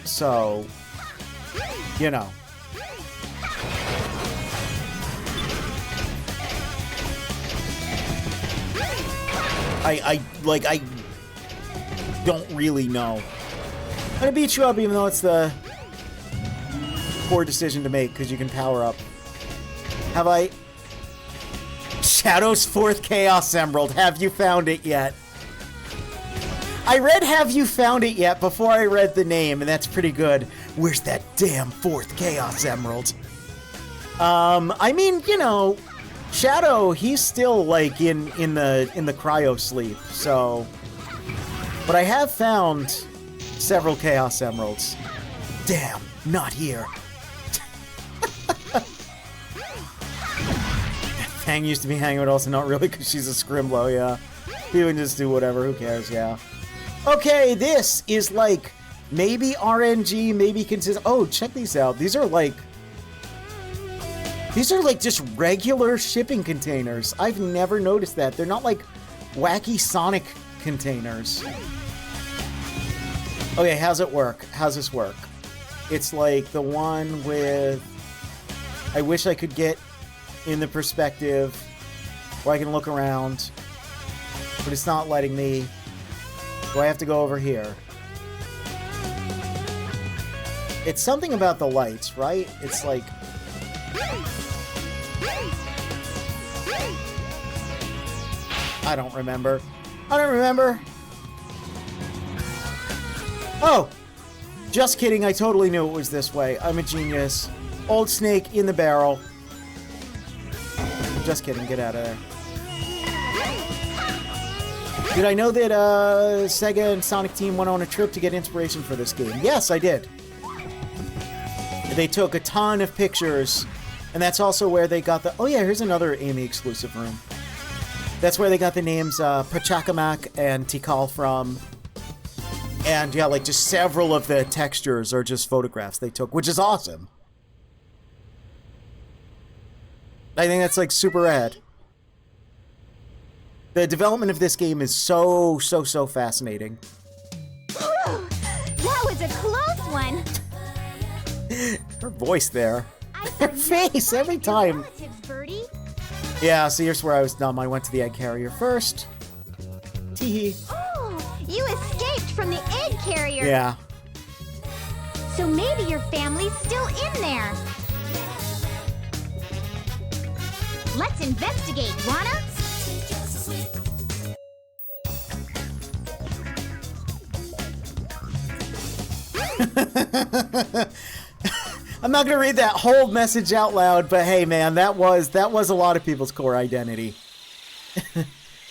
So, you know. I don't really know. I'm gonna beat you up even though it's the poor decision to make, because you can power up. Have I... Shadow's 4th Chaos Emerald. Have you found it yet? I read Have You Found It Yet before I read the name, and that's pretty good. Where's that damn 4th Chaos Emerald? I mean, you know, Shadow, he's still, like, in the cryo sleep, so... But I have found several Chaos Emeralds. Damn, not here. Fang used to be hanging with us, and not really, because she's a Scrimblow, yeah. You can just do whatever, who cares, yeah. Okay, this is like, maybe RNG, maybe consist. Oh, check these out. These are like just regular shipping containers. I've never noticed that. They're not like wacky Sonic containers. Okay, how's it work? How's this work? It's like the one with... I wish I could get in the perspective where I can look around, but it's not letting me. Do I have to go over here? It's something about the lights, right? It's like... I don't remember. I don't remember. Oh! Just kidding, I totally knew it was this way. I'm a genius. Old snake in the barrel. Just kidding, get out of there. Did I know that Sega and Sonic Team went on a trip to get inspiration for this game? Yes, I did. They took a ton of pictures, and that's also where they got the... Oh yeah, here's another Amy exclusive room. That's where they got the names Pachacamac and Tikal from. And yeah, like just several of the textures are just photographs they took, which is awesome. I think that's like super rad. The development of this game is so fascinating. That was a close one. Her voice there. Her face every time. Yeah, so here's where I was dumb. I went to the egg carrier first. Teehee. Oh, you escaped from the egg carrier. Yeah. So maybe your family's still in there. Let's investigate, wanna? I'm not gonna read that whole message out loud, but hey, man, that was a lot of people's core identity.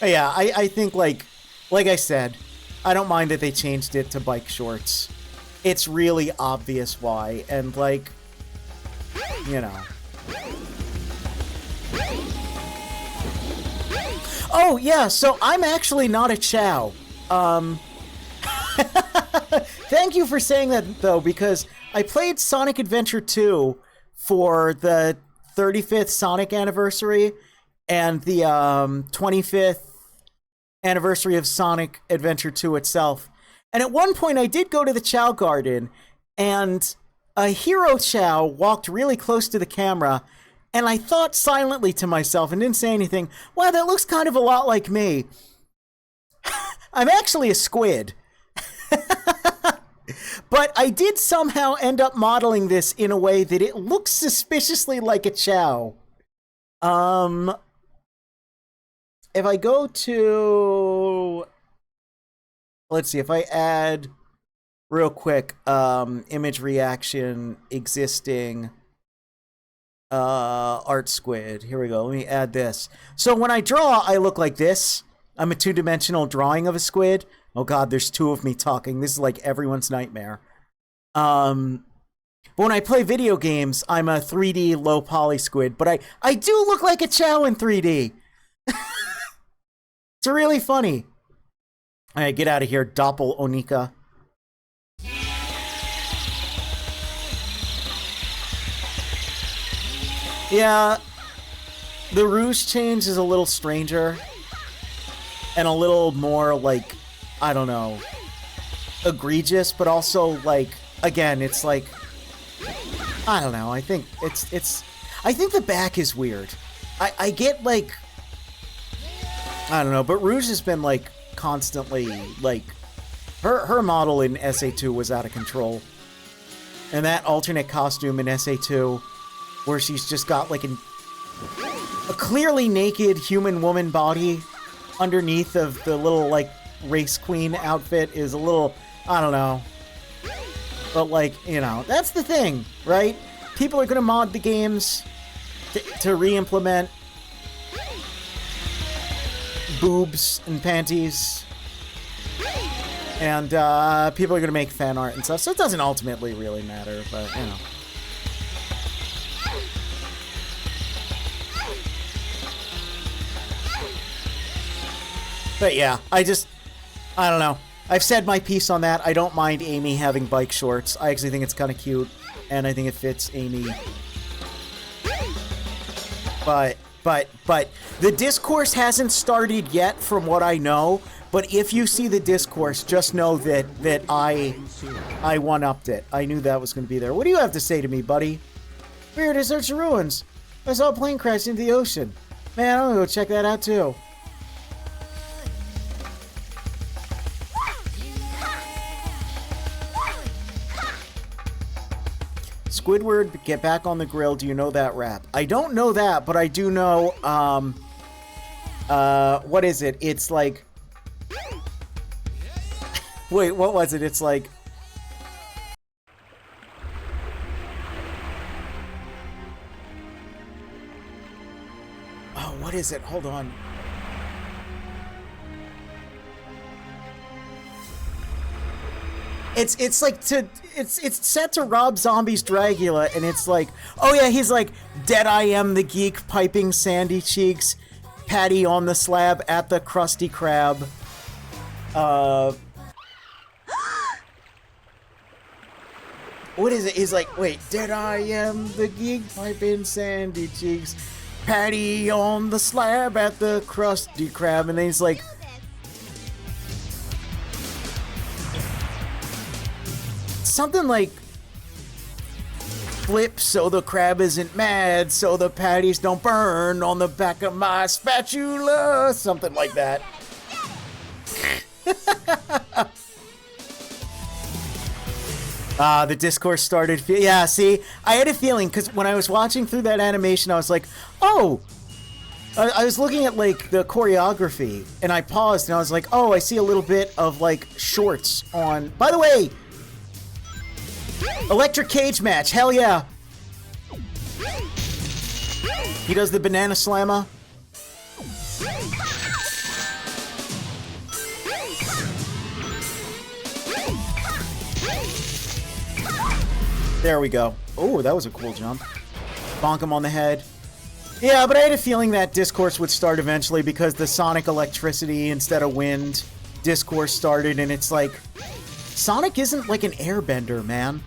Yeah, I think like I said, I don't mind that they changed it to bike shorts. It's really obvious why, and like, you know. Oh yeah, so I'm actually not a Chow. Thank you for saying that though, because I played Sonic Adventure 2 for the 35th Sonic anniversary and the 25th anniversary of Sonic Adventure 2 itself. And at one point I did go to the Chow Garden, and a Hero Chow walked really close to the camera, and I thought silently to myself and didn't say anything, wow, that looks kind of a lot like me. I'm actually a squid. But I did somehow end up modeling this in a way that it looks suspiciously like a Chow. If I go to... Let's see, if I add real quick, image reaction existing art squid. Here we go. Let me add this. So when I draw, I look like this. I'm a two-dimensional drawing of a squid. Oh god, there's two of me talking. This is like everyone's nightmare. But when I play video games, I'm a 3D low poly squid, but I do look like a Chow in 3D. It's really funny. All right, get out of here, Doppel Onika. Yeah, the Rouge change is a little stranger and a little more, like, I don't know, egregious, but also, like, again, it's like, I don't know, I think I think the back is weird. I get, like, I don't know, but Rouge has been, like, constantly, like, her model in SA2 was out of control. And that alternate costume in SA2, where she's just got, like, a clearly naked human woman body underneath of the little, like, race queen outfit is a little, I don't know. But, like, you know, that's the thing, right? People are gonna mod the games to re-implement boobs and panties. And, people are gonna make fan art and stuff, so it doesn't ultimately really matter, but, you know. But yeah, I don't know. I've said my piece on that. I don't mind Amy having bike shorts. I actually think it's kind of cute, and I think it fits Amy. But the discourse hasn't started yet from what I know, but if you see the discourse, just know that I one-upped it. I knew that was going to be there. What do you have to say to me, buddy? We're here to search the ruins. I saw a plane crash into the ocean. Man, I'm going to go check that out too. Squidward, get back on the grill. Do you know that rap? I don't know that, but I do know, what is it? It's like... Wait, what was it? It's like... Oh, what is it? Hold on. It's like it's set to Rob Zombie's Dragula, and it's like, oh yeah, he's like, dead I am the geek, piping sandy cheeks, patty on the slab at the Krusty Krab. What is it? He's like, wait, dead I am the geek, piping sandy cheeks, patty on the slab at the Krusty Krab, and then he's like, something like, flip so the crab isn't mad, so the patties don't burn on the back of my spatula, something like that. The discourse started, yeah, see, I had a feeling, because when I was watching through that animation, I was like, oh, I was looking at, like, the choreography, and I paused, and I was like, oh, I see a little bit of, like, shorts on, by the way, electric cage match, hell yeah. He does the banana slammer. There we go. Oh, that was a cool jump. Bonk him on the head. Yeah, but I had a feeling that discourse would start eventually because the Sonic electricity instead of wind discourse started, and it's like, Sonic isn't like an airbender, man.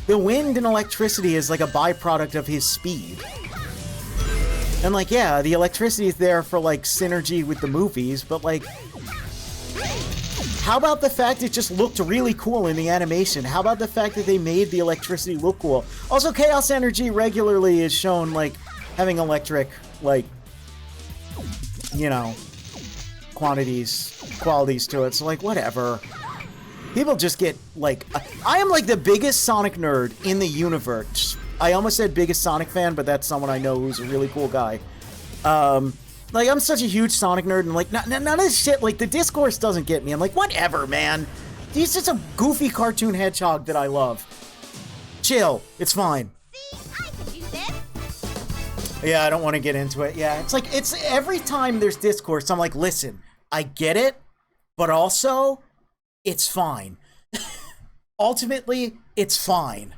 The wind and electricity is like a byproduct of his speed. And like, yeah, the electricity is there for like synergy with the movies, but like, how about the fact it just looked really cool in the animation? How about the fact that they made the electricity look cool? Also, Chaos Energy regularly is shown, like, having electric, like, you know, qualities to it. So, like, whatever. People just get, like... I am, like, the biggest Sonic nerd in the universe. I almost said biggest Sonic fan, but that's someone I know who's a really cool guy. Like, I'm such a huge Sonic nerd, and, like, none of this shit, like, the discourse doesn't get me. I'm like, whatever, man. He's just a goofy cartoon hedgehog that I love. Chill. It's fine. See, I could do this. Yeah, I don't want to get into it. Yeah, it's like, it's every time there's discourse, I'm like, listen, I get it, but also, it's fine. Ultimately, it's fine.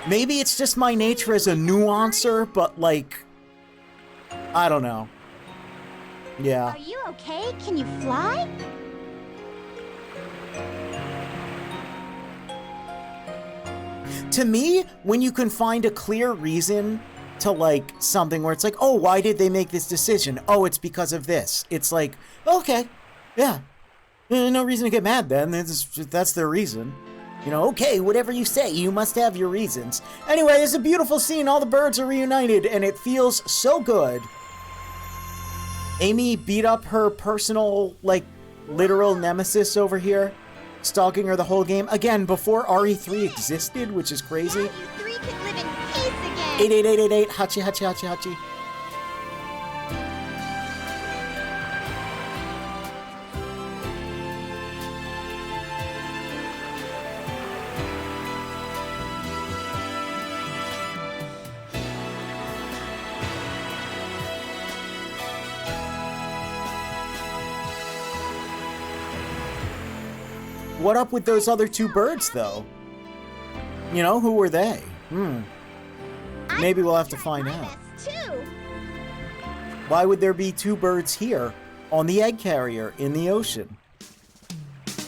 Maybe it's just my nature as a nuancer, but, like... I don't know. Yeah. Are you okay? Can you fly? To me, when you can find a clear reason to, like, something where it's like, oh, why did they make this decision? Oh, it's because of this. It's like, okay, yeah. No reason to get mad then. That's their reason. You know, okay, whatever you say, you must have your reasons. Anyway, it's a beautiful scene. All the birds are reunited, and it feels so good. Amy beat up her personal, like, literal nemesis over here, stalking her the whole game. Again, before RE3 existed, which is crazy. Now you three could live in peace again. 88888, hachi, hachi, hachi, hachi. What up with those other two birds, though? You know, who were they? Maybe we'll have to find out. Why would there be two birds here on the egg carrier in the ocean?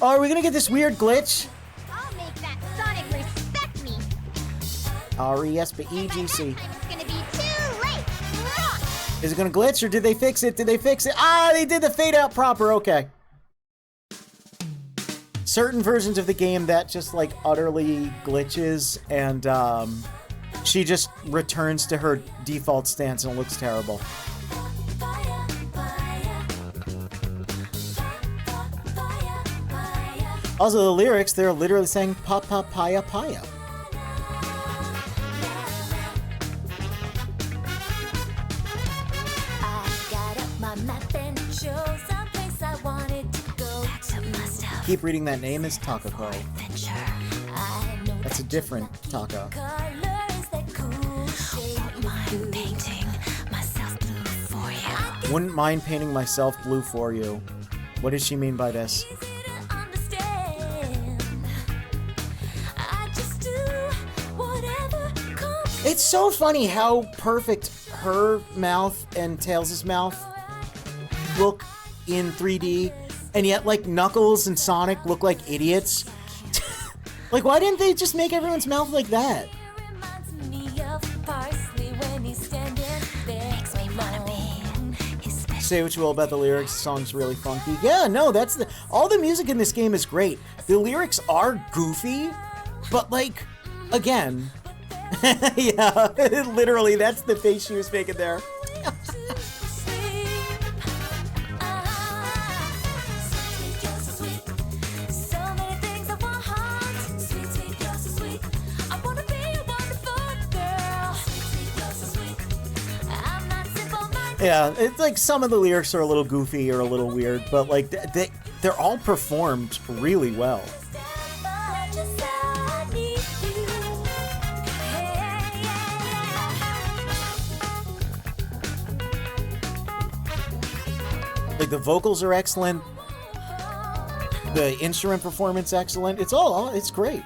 Oh, are we gonna get this weird glitch? I'll make that Sonic respect me. R-E-S-P-E-G-C. It's gonna be too late. Is it gonna glitch, or did they fix it? Did they fix it? Ah, they did the fade out proper, okay. Certain versions of the game that just, like, utterly glitches, and, she just returns to her default stance and it looks terrible. Also, the lyrics, they're literally saying, pa-pa-paya paya. Keep reading that name is Takako. That's a different Taka. Wouldn't mind painting myself blue for you. What does she mean by this? It's so funny how perfect her mouth and Tails' mouth look in 3D. And yet, like, Knuckles and Sonic look like idiots. Like, why didn't they just make everyone's mouth like that? Say what you will about the lyrics, the song's really funky. Yeah, no, that's all the music in this game is great. The lyrics are goofy, but, like, again, yeah, literally, that's the face she was making there. Yeah, it's like some of the lyrics are a little goofy or a little weird, but like they're all performed really well. Like the vocals are excellent, the instrument performance excellent. It's great.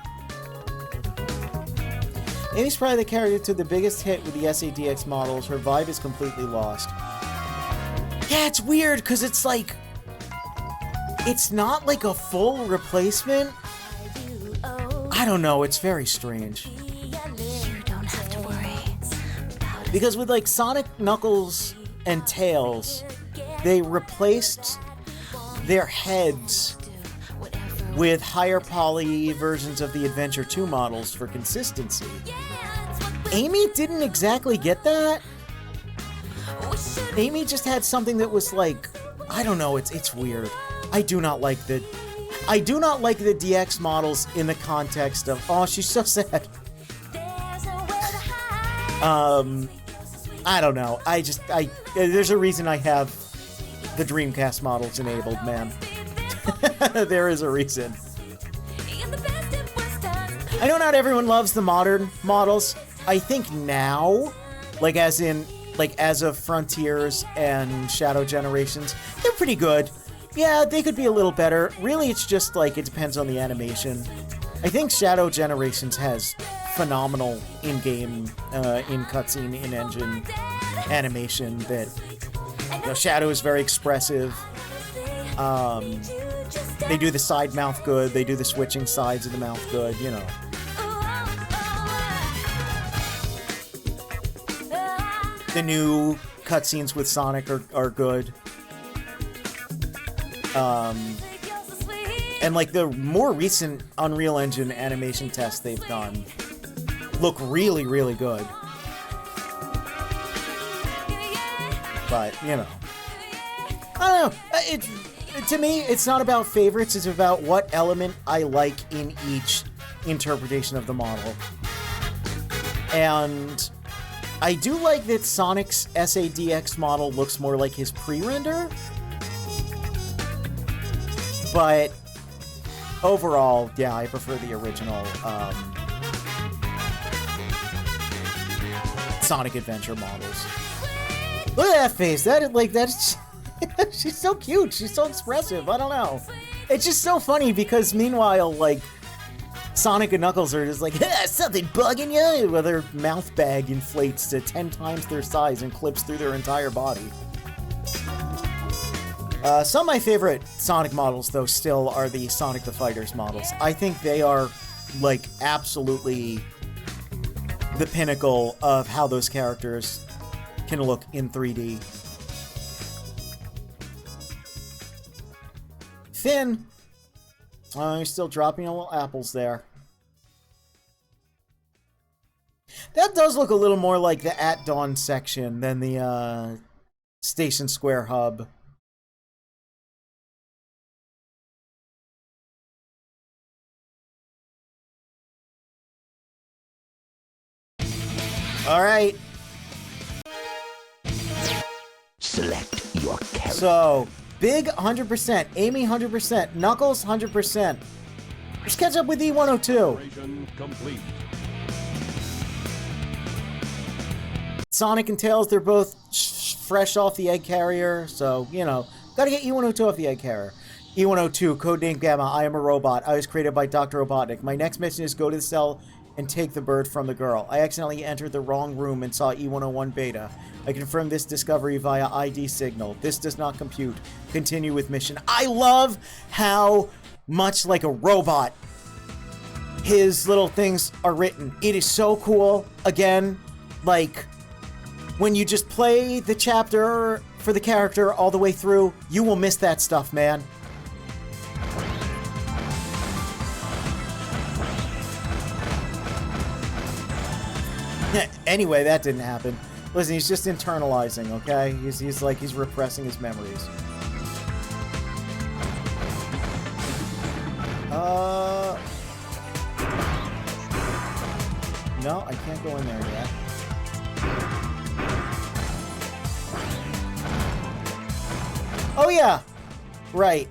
Amy's probably the character to the biggest hit with the SADX models. Her vibe is completely lost. Yeah, it's weird, because it's like... It's not like a full replacement. I don't know, it's very strange. Because with like Sonic, Knuckles, and Tails, they replaced their heads with higher poly versions of the Adventure 2 models for consistency. Amy didn't exactly get that. Amy just had something that was like, I don't know, it's weird. I do not like the DX models in the context of, oh, she's so sad. I don't know. There's a reason I have the Dreamcast models enabled, man. There is a reason. I know not everyone loves the modern models. I think now, like as of Frontiers and Shadow Generations, they're pretty good. Yeah, they could be a little better. Really, it's just like, it depends on the animation. I think Shadow Generations has phenomenal in-game, in-cutscene, in-engine animation that, you know, Shadow is very expressive. They do the side mouth good, they do the switching sides of the mouth good, you know. The new cutscenes with Sonic are good. And like the more recent Unreal Engine animation tests they've done look really, really good. But, you know. I don't know. To me, it's not about favorites, it's about what element I like in each interpretation of the model. And I do like that Sonic's SADX model looks more like his pre-render. But overall, yeah, I prefer the original Sonic Adventure models. Look at that face. That's she's so cute. She's so expressive. I don't know. It's just so funny because meanwhile, like, Sonic and Knuckles are just like, something bugging you? Well, their mouth bag inflates to 10 times their size and clips through their entire body. Some of my favorite Sonic models, though, still are the Sonic the Fighters models. I think they are, like, absolutely the pinnacle of how those characters can look in 3D. Finn! You're still dropping a little apples there. That does look a little more like the At Dawn section than the Station Square hub. Alright. Select your character. So, Big 100%, Amy 100%, Knuckles 100%. Let's catch up with E102. Complete. Sonic and Tails, they're both fresh off the egg carrier, so, you know, gotta get E102 off the egg carrier. E102, codename Gamma, I am a robot. I was created by Dr. Robotnik. My next mission is go to the cell and take the bird from the girl. I accidentally entered the wrong room and saw E101 beta. I confirmed this discovery via ID signal. This does not compute. Continue with mission. I love how much like a robot his little things are written. It is so cool. Again, like, when you just play the chapter for the character all the way through, you will miss that stuff, man. Anyway, that didn't happen. Listen, he's just internalizing, okay? He's repressing his memories. No, I can't go in there yet. Oh yeah! Right.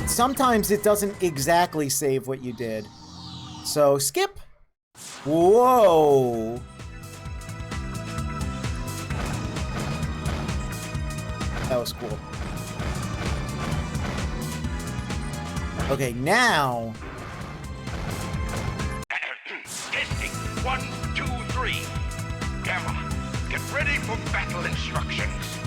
Sometimes it doesn't exactly save what you did. So, skip. Whoa. That was cool. Okay, now 1, 2, 3. Gamma, get ready for battle instructions.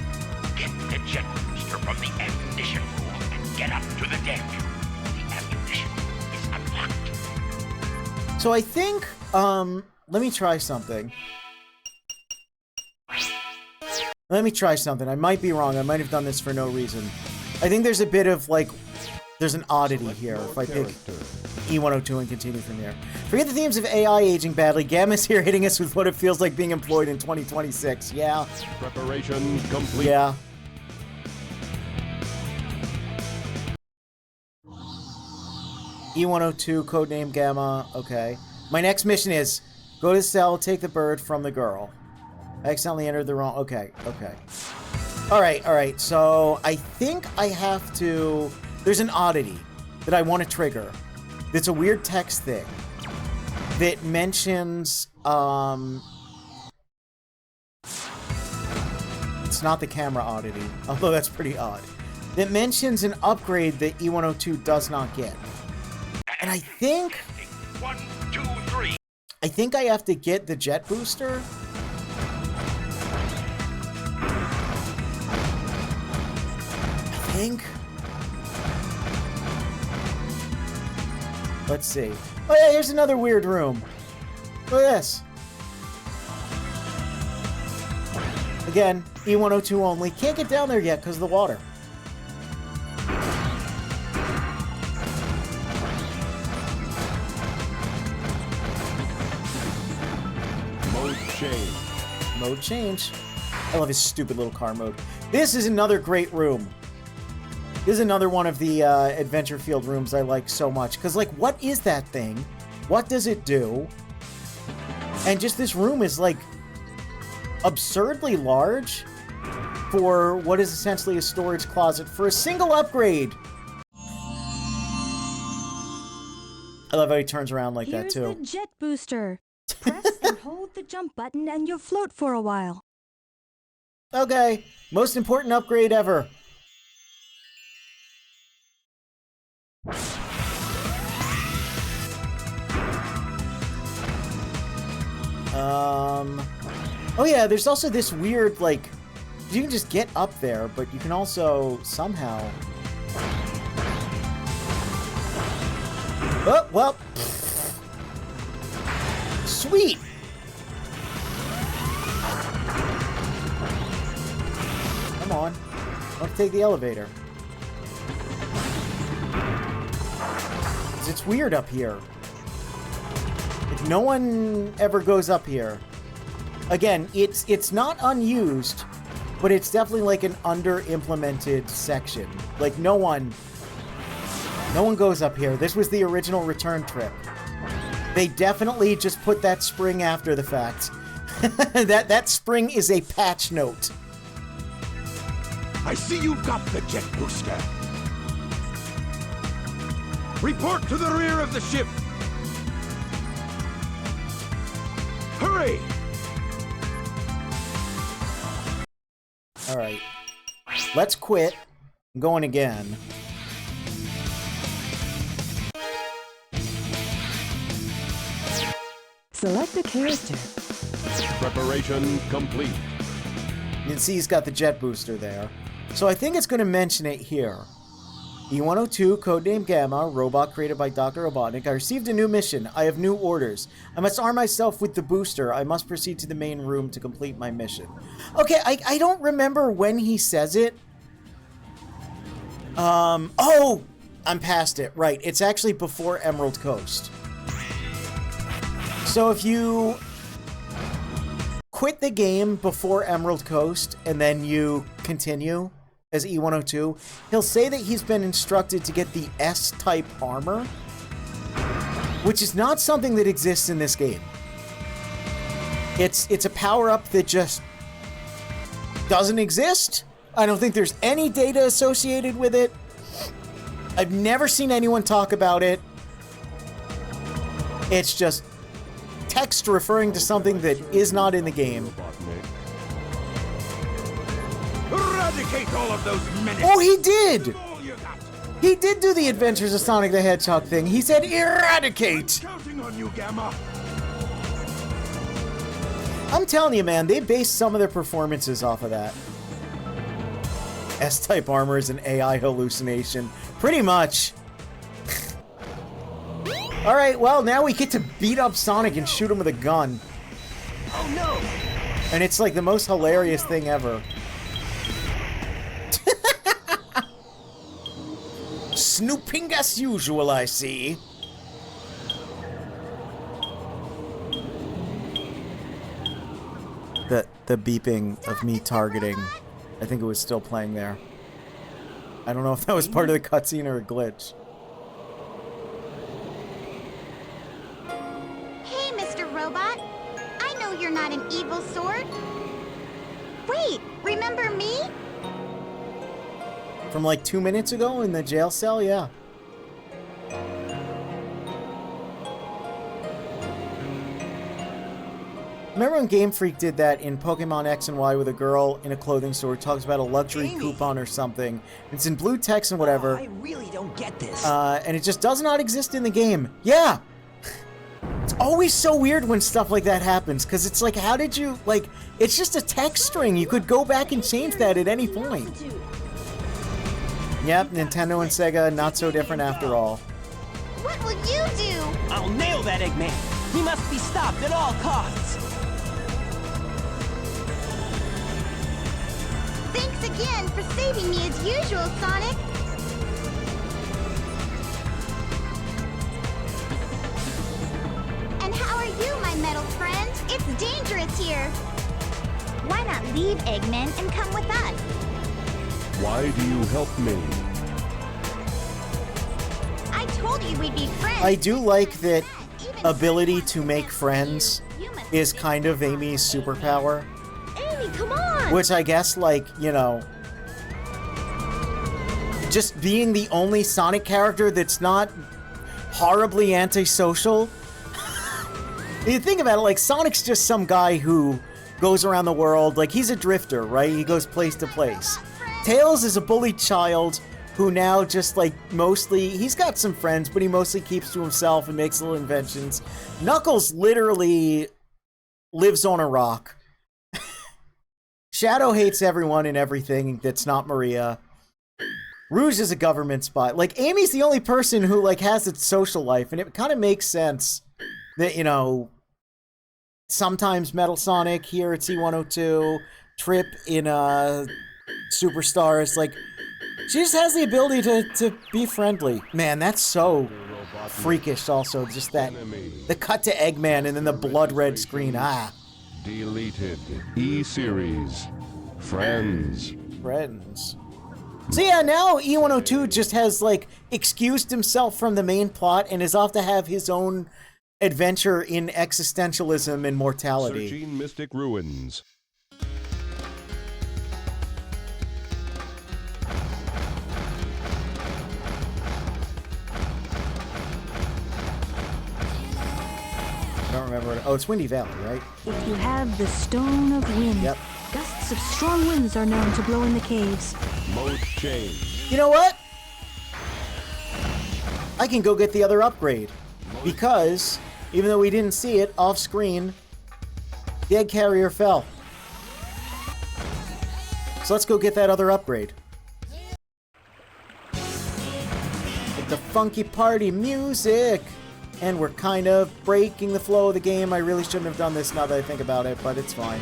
Get the jet booster from the ammunition room and get up to the deck. The ammunition is unlocked. So I think, let me try something. Let me try something. I might be wrong. I might have done this for no reason. I think there's a bit of, like, there's an oddity here if I pick E102 and continue from here. Forget the themes of AI aging badly. Gamma's here hitting us with what it feels like being employed in 2026. Yeah. Preparation complete. Yeah. E102, codename Gamma. Okay. My next mission is go to the cell, take the bird from the girl. I accidentally entered the wrong... Okay, okay. Alright, so I think I have to... There's an oddity that I want to trigger. It's a weird text thing that mentions... It's not the camera oddity, although that's pretty odd. That mentions an upgrade that E102 does not get. And I think... 1, 2, 3. I think I have to get the jet booster. I think. Let's see. Oh yeah, here's another weird room. Look at this. Again, E102 only. Can't get down there yet because of the water. Mode change. Mode change. I love his stupid little car mode. This is another great room. This is another one of the Adventure Field rooms I like so much. Because, like, what is that thing? What does it do? And just this room is, like, absurdly large for what is essentially a storage closet for a single upgrade. I love how he turns around like that, too. Here's the jet booster. Press and hold the jump button and you'll float for a while. Okay. Most important upgrade ever. Oh yeah, there's also this weird, like, you can just get up there, but you can also somehow... Oh, well. Sweet! Come on. Let's take the elevator. It's weird up here. Like, no one ever goes up here. Again, it's not unused, but it's definitely like an under-implemented section. Like, no one goes up here. This was the original return trip. They definitely just put that spring after the fact. that spring is a patch note. I see you've got the jet booster. Report to the rear of the ship. Hurry! Alright. Let's quit. I'm going again. Select a character. Preparation complete. You can see he's got the jet booster there. So I think it's going to mention it here. E102, codename Gamma, robot created by Dr. Robotnik. I received a new mission. I have new orders. I must arm myself with the booster. I must proceed to the main room to complete my mission. Okay, I don't remember when he says it. Oh! I'm past it. Right, it's actually before Emerald Coast. So if you quit the game before Emerald Coast and then you continue as E102, he'll say that he's been instructed to get the S-type armor, which is not something that exists in this game. It's a power-up that just doesn't exist. I don't think there's any data associated with it. I've never seen anyone talk about it. It's just text referring to something that is not in the game. Eradicate all of those menaces. Oh, he did! He did do the Adventures of Sonic the Hedgehog thing. He said eradicate! Counting on you, Gamma. I'm telling you, man, they based some of their performances off of that. S-type armor is an AI hallucination. Pretty much. Alright, well, now we get to beat up Sonic and shoot him with a gun. Oh no! And it's like the most hilarious thing ever. Snooping as usual, I see. The beeping of me targeting, I think it was still playing there. I don't know if that was part of the cutscene or a glitch. Hey, Mr. Robot. I know you're not an evil sort. Wait, remember me? From like 2 minutes ago in the jail cell, yeah. Remember when Game Freak did that in Pokemon X and Y with a girl in a clothing store who talks about a luxury coupon or something? It's in blue text and whatever. I really don't get this. And it just does not exist in the game. Yeah! It's always so weird when stuff like that happens, because it's like, how did you, like, it's just a text string. You could go back and change that at any point. Yep, Nintendo and Sega, not so different after all. What will you do? I'll nail that Eggman. He must be stopped at all costs. Thanks again for saving me as usual, Sonic. And how are you, my metal friend? It's dangerous here. Why not leave, Eggman, and come with us? Why do you help me? I told you we'd be friends. I do like that ability to make friends is kind of Amy's superpower. Amy, come on! Which I guess, like, you know, just being the only Sonic character that's not horribly antisocial. You think about it, like, Sonic's just some guy who goes around the world, like, he's a drifter, right? He goes place to place. Tails is a bullied child who now just, like, mostly, he's got some friends, but he mostly keeps to himself and makes little inventions. Knuckles literally lives on a rock. Shadow hates everyone and everything that's not Maria. Rouge is a government spy. Like, Amy's the only person who, like, has a social life, and it kind of makes sense that, you know, sometimes Metal Sonic, here at C102, Trip in, Superstars, like, she just has the ability to be friendly. Man, that's so freakish also, just that, the cut to Eggman and then the blood red screen, Deleted. E-Series. Friends. So yeah, now E102 just has, like, excused himself from the main plot and is off to have his own adventure in existentialism and mortality. Searching Mystic Ruins. I don't remember it. Oh, it's Windy Valley, right? If you have the Stone of Wind, yep. Gusts of strong winds are known to blow in the caves. Mode change. You know what? I can go get the other upgrade. Because, even though we didn't see it off screen, the egg carrier fell. So let's go get that other upgrade. With the funky party music. And we're kind of breaking the flow of the game. I really shouldn't have done this now that I think about it, but it's fine.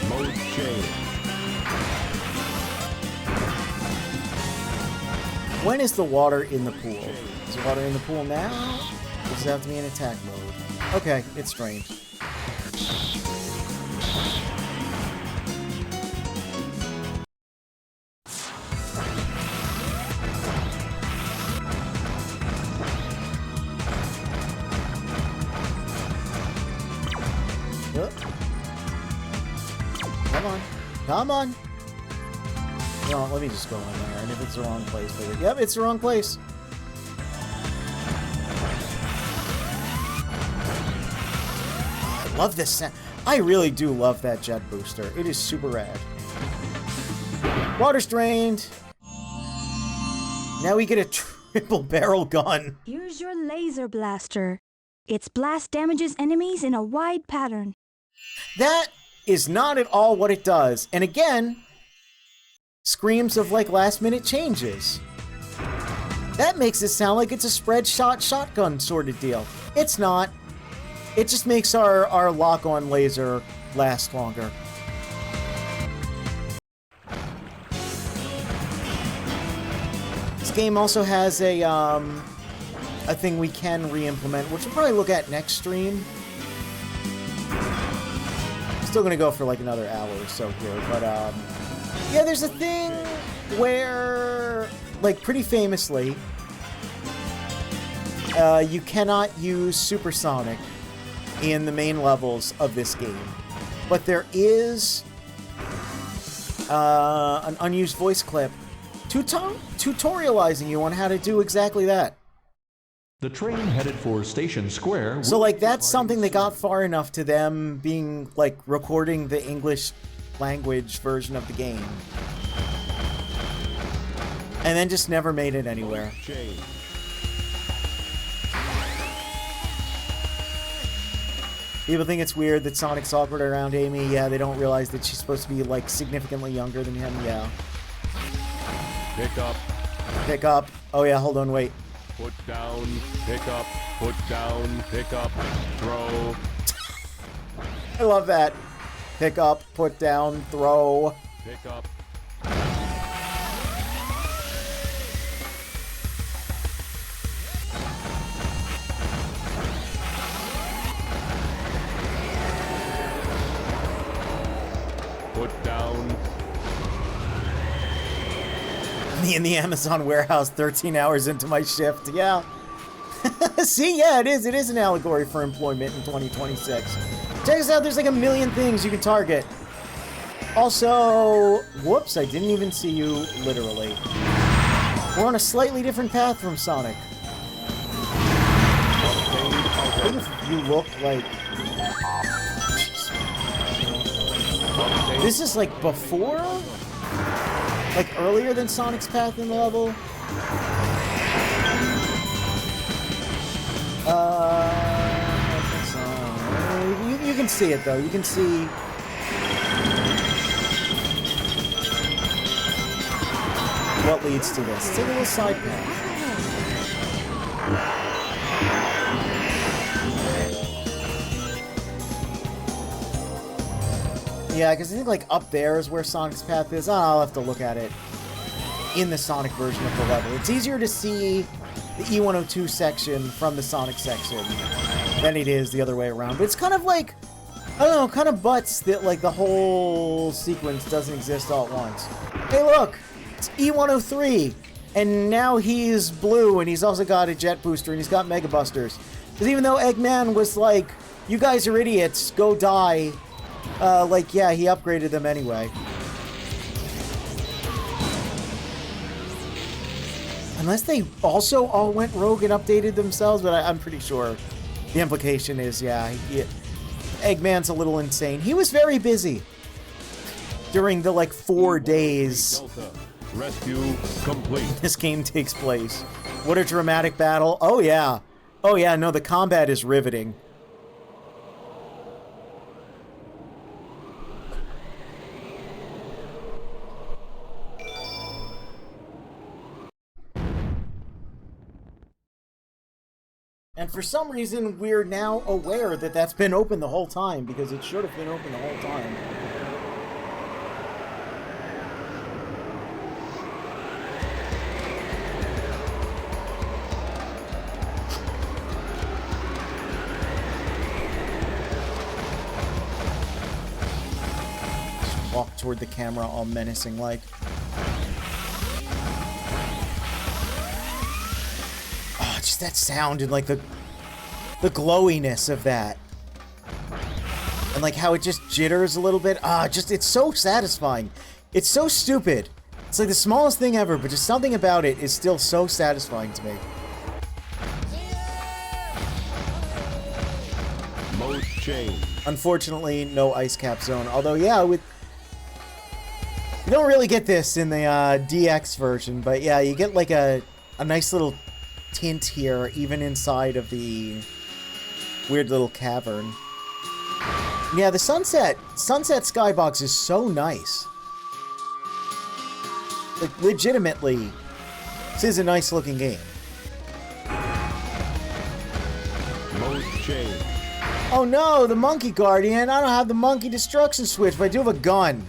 Mode change. When is the water in the pool? Is the water in the pool now? Or does it have to be in attack mode? Okay, it's drained. Come on. No, let me just go in there. And if it's the wrong place, maybe. Yep, it's the wrong place. I love this sound. I really do love that jet booster. It is super rad. Water's drained. Now we get a triple barrel gun. Here's your laser blaster. Its blast damages enemies in a wide pattern. That is not at all what it does. And again, screams of like last minute changes. That makes it sound like it's a spread shot shotgun sort of deal. It's not. It just makes our lock-on laser last longer. This game also has a thing we can re-implement, which we'll probably look at next stream. Still gonna go for like another hour or so here, but yeah, there's a thing where, like, pretty famously, you cannot use supersonic in the main levels of this game, but there is an unused voice clip tutorializing you on how to do exactly that. The train headed for Station Square. So, like, that's something that got far enough to them being, like, recording the English language version of the game. And then just never made it anywhere. People think it's weird that Sonic's awkward around Amy. Yeah, they don't realize that she's supposed to be, like, significantly younger than him. Yeah. Pick up. Pick up. Oh, yeah, hold on, wait. Put down, pick up, put down, pick up, throw. I love that. Pick up, put down, throw. Pick up. Put down. Me in the Amazon warehouse 13 hours into my shift. Yeah. See, yeah, it is. It is an allegory for employment in 2026. Check us out. There's like a million things you can target. Also, whoops, I didn't even see you, literally. We're on a slightly different path from Sonic. What if you look like... This is like before? Like earlier than Sonic's path in the level? You can see it though. You can see what leads to this. Take a little side path. Yeah, because I think like up there is where Sonic's path is. I'll have to look at it in the Sonic version of the level. It's easier to see the E102 section from the Sonic section than it is the other way around. But it's kind of like, I don't know, kind of butts that like the whole sequence doesn't exist all at once. Hey look, it's E103, and now he's blue, and he's also got a jet booster, and he's got Mega Busters. Because even though Eggman was like, you guys are idiots, go die, like, yeah, he upgraded them anyway. Unless they also all went rogue and updated themselves, but I'm pretty sure the implication is, yeah, Eggman's a little insane. He was very busy during the, like, 4 days Rescue complete. this game takes place. What a dramatic battle. Oh, yeah. Oh, yeah, no, the combat is riveting. And for some reason, we're now aware that that's been open the whole time, because it should have been open the whole time. Just walk toward the camera all menacing-like. Just that sound and like the glowiness of that, and like how it just jitters a little bit. Just it's so satisfying. It's so stupid. It's like the smallest thing ever, but just something about it is still so satisfying to me. Mode change. Unfortunately, no ice cap zone. Although, yeah, you don't really get this in the DX version, but yeah, you get like a nice little tint here, even inside of the weird little cavern. Yeah, the Sunset Skybox is so nice. Like, legitimately, this is a nice looking game. Mode change. Oh no, the Monkey Guardian. I don't have the Monkey Destruction Switch, but I do have a gun.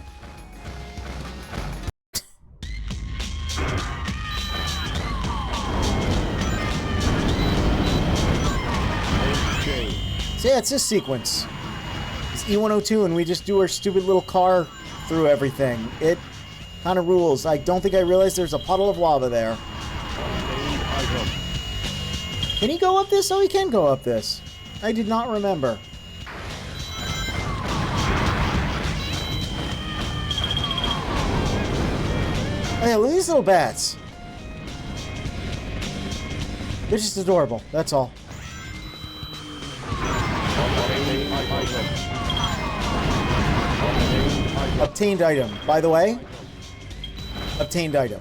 So yeah, it's this sequence. It's E102 and we just do our stupid little car through everything. It kind of rules. I don't think I realized there's a puddle of lava there. Can he go up this? Oh, he can go up this. I did not remember. Oh yeah, look at these little bats. They're just adorable, that's all. Obtained item. By the way, obtained item.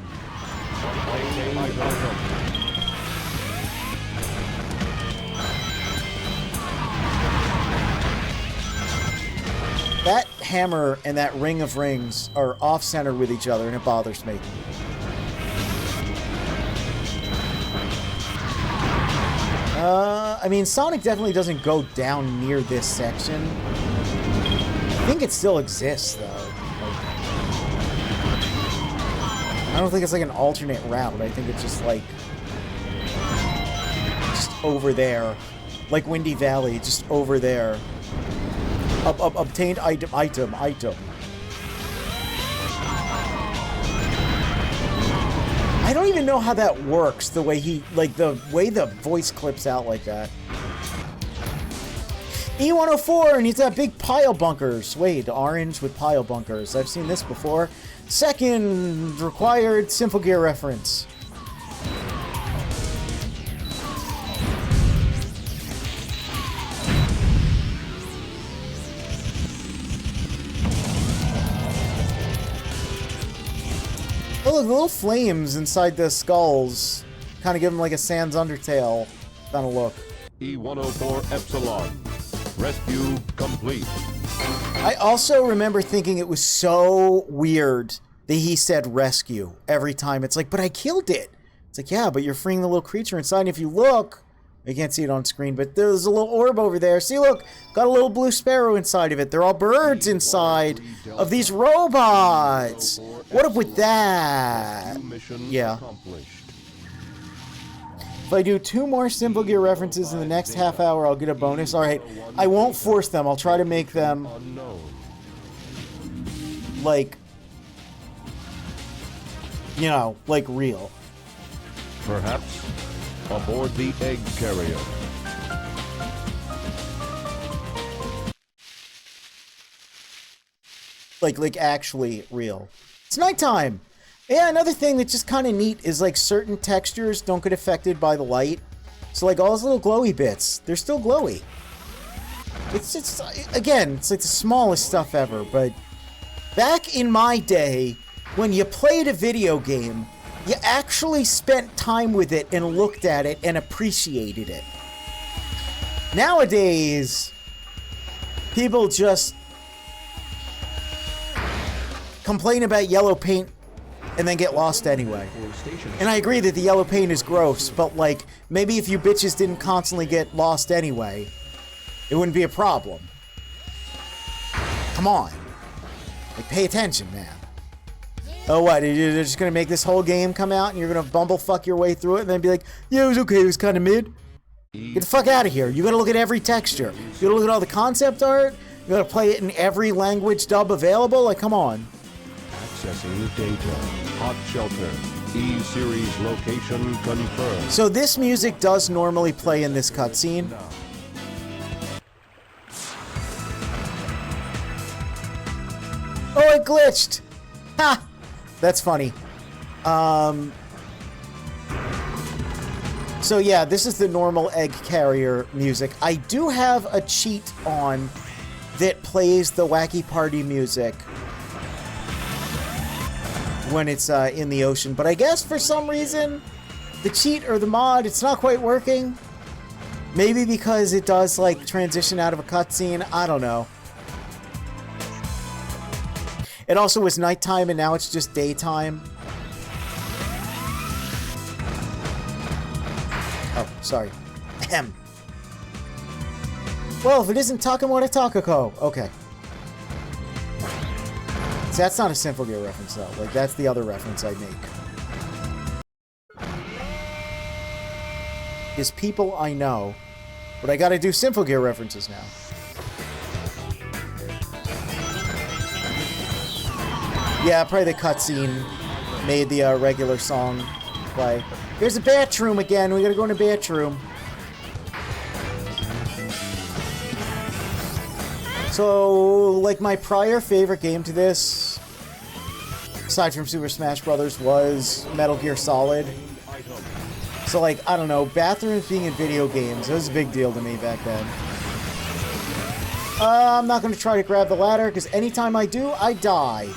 That hammer and that ring of rings are off-center with each other, and it bothers me. I mean, Sonic definitely doesn't go down near this section. I think it still exists, though. I don't think it's like an alternate route. I think it's just like... just over there. Like Windy Valley, just over there. Obtained item. I don't even know how that works, the way he, like, the way the voice clips out like that. E104, and he's got big pile bunkers. Wait, orange with pile bunkers. I've seen this before. Second required Simple Gear reference. Oh, look, the little flames inside the skulls kind of give them like a Sans Undertale kind of look. E104 Epsilon. Rescue complete. I also remember thinking it was so weird that he said rescue every time. It's like, but I killed it. It's like, yeah, but you're freeing the little creature inside. And if you look, you can't see it on screen, but there's a little orb over there. See, look, got a little blue sparrow inside of it. They're all birds inside of these robots. What up with that? Yeah. If I do 2 more Simple Gear references in the next half hour, I'll get a bonus. Alright, I won't force them. I'll try to make them, like, you know, like real. Perhaps aboard the egg carrier. Like actually real. It's nighttime! Yeah, another thing that's just kind of neat is, like, certain textures don't get affected by the light. So, like, all those little glowy bits, they're still glowy. It's again, it's like the smallest stuff ever, but back in my day, when you played a video game, you actually spent time with it and looked at it and appreciated it. Nowadays, people just complain about yellow paint and then get lost anyway. And I agree that the yellow paint is gross, but, like, maybe if you bitches didn't constantly get lost anyway, it wouldn't be a problem. Come on. Like, pay attention, man. Oh, what? You're just gonna make this whole game come out and you're gonna bumblefuck your way through it and then be like, yeah, it was okay, it was kind of mid? Get the fuck out of here. You gotta look at every texture. You gotta look at all the concept art. You gotta play it in every language dub available. Like, come on. Accessing data. Hot shelter. E-series location confirmed. So this music does normally play in this cutscene. Oh, it glitched! Ha! That's funny. So yeah, this is the normal egg carrier music. I do have a cheat on that plays the Wacky Party music when it's in the ocean, but I guess for some reason the cheat or the mod, it's not quite working. Maybe because it does, like, transition out of a cutscene. I don't know. It also was nighttime, and now it's just daytime. Oh, sorry. Ahem. Well, if it isn't Takamura Takako. Okay. See, that's not a Sinful Gear reference, though. Like, that's the other reference I make. Is people I know, but I gotta do Sinful Gear references now. Yeah, probably the cutscene made the regular song play. Here's the bathroom again. We gotta go in the bathroom. So, like, my prior favorite game to this, aside from Super Smash Bros., was Metal Gear Solid. So, like, I don't know, bathrooms being in video games, it was a big deal to me back then. I'm not going to try to grab the ladder, because anytime I do, I die.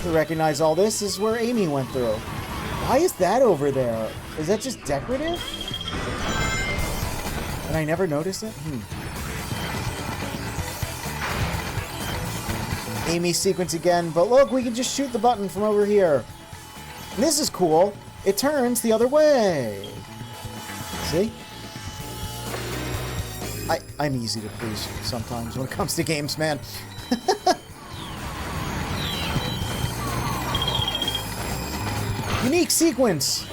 To recognize all this is where Amy went through. Why is that over there? Is that just decorative? And I never noticed it? Amy sequence again, but look, we can just shoot the button from over here. And this is cool. It turns the other way. See? I'm easy to please sometimes when it comes to games, man. Unique sequence.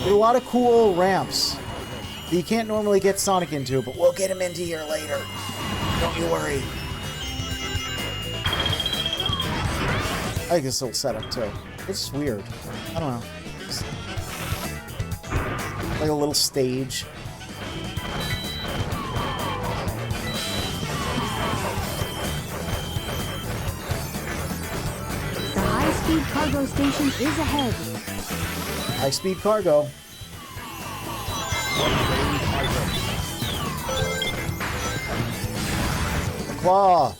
With a lot of cool ramps that you can't normally get Sonic into, but we'll get him into here later. Don't you worry. I like this little setup, too. It's weird. I don't know. It's like a little stage. The high-speed cargo station is ahead. High-speed cargo. The claw.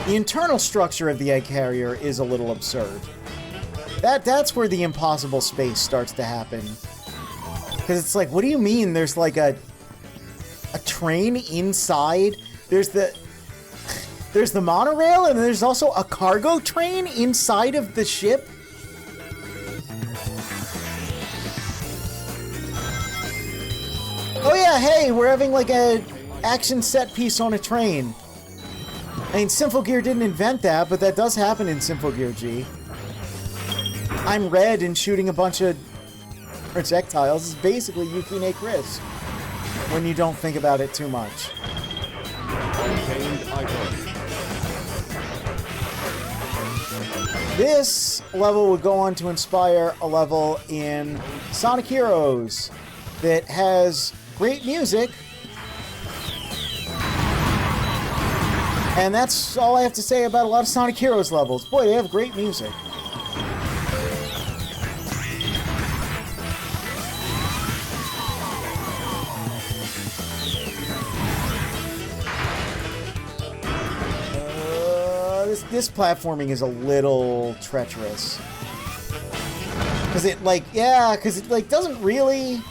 The internal structure of the egg carrier is a little absurd. That's where the impossible space starts to happen. Because it's like, what do you mean there's like a train inside? There's the monorail and there's also a cargo train inside of the ship? Oh yeah, hey, we're having like a action set piece on a train. I mean, Sinful Gear didn't invent that, but that does happen in Sinful Gear G. I'm red and shooting a bunch of projectiles is basically Yukine Chris, when you don't think about it too much. This level would go on to inspire a level in Sonic Heroes that has great music. And that's all I have to say about a lot of Sonic Heroes levels. Boy, they have great music. This platforming is a little treacherous. Because it, like, yeah, because it, like, doesn't really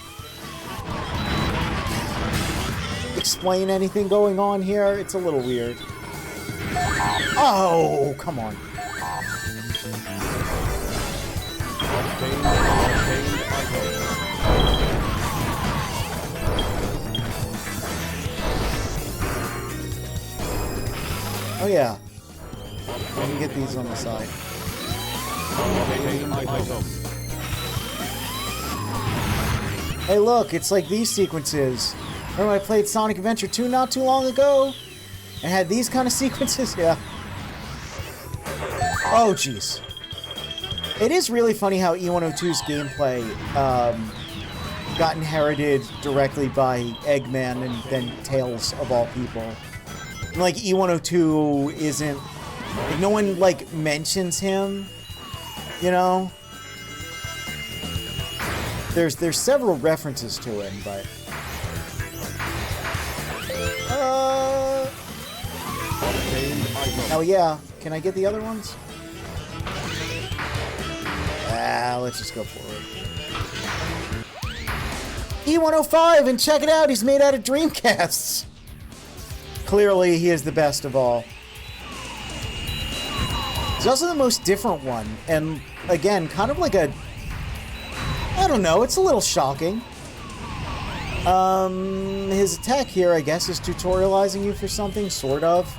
explain anything going on here. It's a little weird. Oh, come on. Oh, yeah. I can get these on the side. Hey, look, it's like these sequences. Remember I played Sonic Adventure 2 not too long ago? And had these kind of sequences? Yeah. Oh, jeez. It is really funny how E102's gameplay got inherited directly by Eggman and then Tails of all people. And, like, E102 isn't... Like, no one, like, mentions him, you know? There's several references to him, but... Oh yeah. Can I get the other ones? Let's just go for it. E105, and check it out, he's made out of Dreamcasts. Clearly, he is the best of all. He's also the most different one, and again, kind of like a... I don't know, it's a little shocking. His attack here, I guess, is tutorializing you for something, sort of.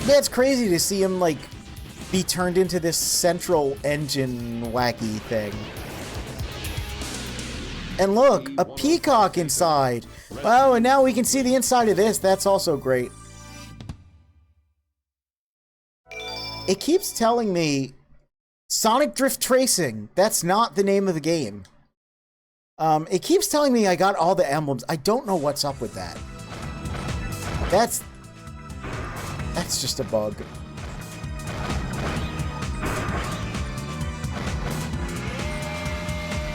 Yeah, it's crazy to see him, like, be turned into this central engine wacky thing. And look, a peacock inside. Oh, and now we can see the inside of this. That's also great. It keeps telling me Sonic Drift Tracing. That's not the name of the game. It keeps telling me I got all the emblems. I don't know what's up with that. That's just a bug.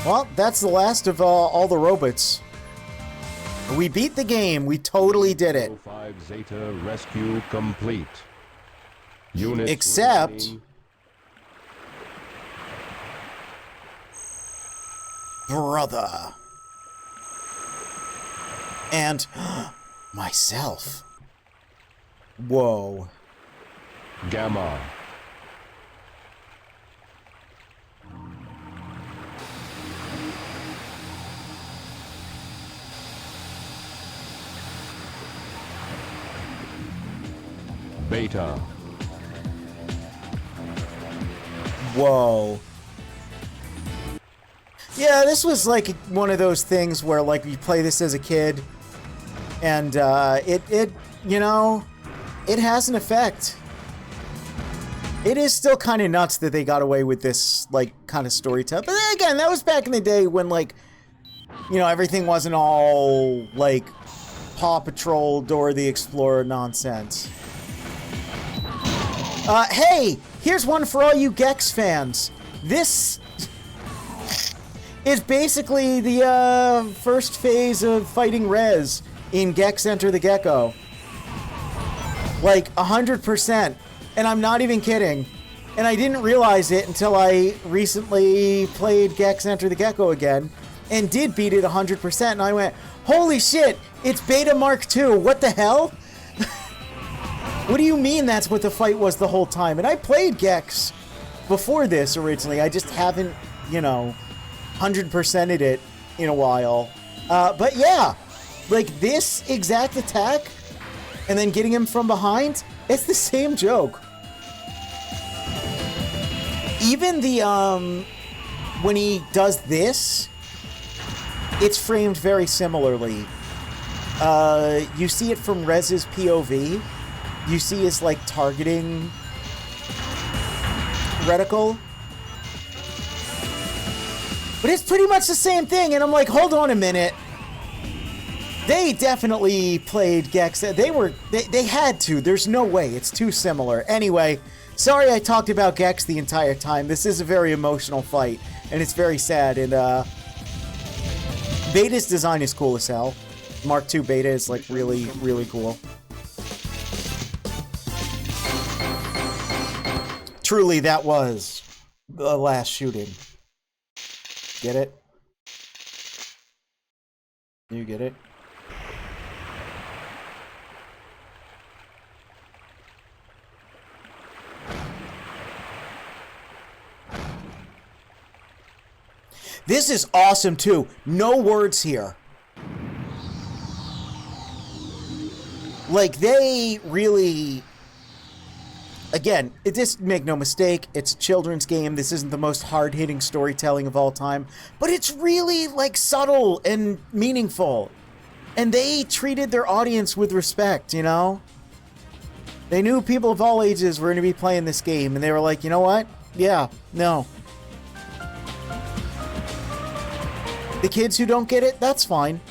Well, that's the last of all the robots. We beat the game. We totally did it. 05 Zeta rescue complete. Units except remaining. Brother. And myself. Whoa. Gamma. Beta. Whoa. Yeah, this was like one of those things where like you play this as a kid and it you know, it has an effect. It is still kind of nuts that they got away with this like kind of storytelling. But again, that was back in the day when like, you know, everything wasn't all like Paw Patrol, Dora the Explorer nonsense. Hey, here's one for all you Gex fans. This is basically the first phase of fighting Rez in Gex Enter the Gecko. Like 100%. And I'm not even kidding. And I didn't realize it until I recently played Gex Enter the Gecko again and did beat it 100%. And I went, holy shit, it's Beta Mark II. What the hell? What do you mean that's what the fight was the whole time? And I played Gex before this originally. I just haven't, you know, 100%ed it in a while. But yeah, like this exact attack and then getting him from behind, it's the same joke. Even the, when he does this, it's framed very similarly. You see it from Rez's POV. You see his, like, targeting reticle. But it's pretty much the same thing, and I'm like, hold on a minute. They definitely played Gex. They had to. There's no way. It's too similar. Anyway, sorry I talked about Gex the entire time. This is a very emotional fight, and it's very sad, and, Beta's design is cool as hell. Mark II Beta is, like, really, really cool. Truly, that was the last shooting. Get it? You get it? This is awesome, too. No words here. Like, they really... Again, just make no mistake, it's a children's game. This isn't the most hard-hitting storytelling of all time. But it's really, like, subtle and meaningful. And they treated their audience with respect, you know? They knew people of all ages were going to be playing this game. And they were like, you know what? Yeah, no. The kids who don't get it, that's fine.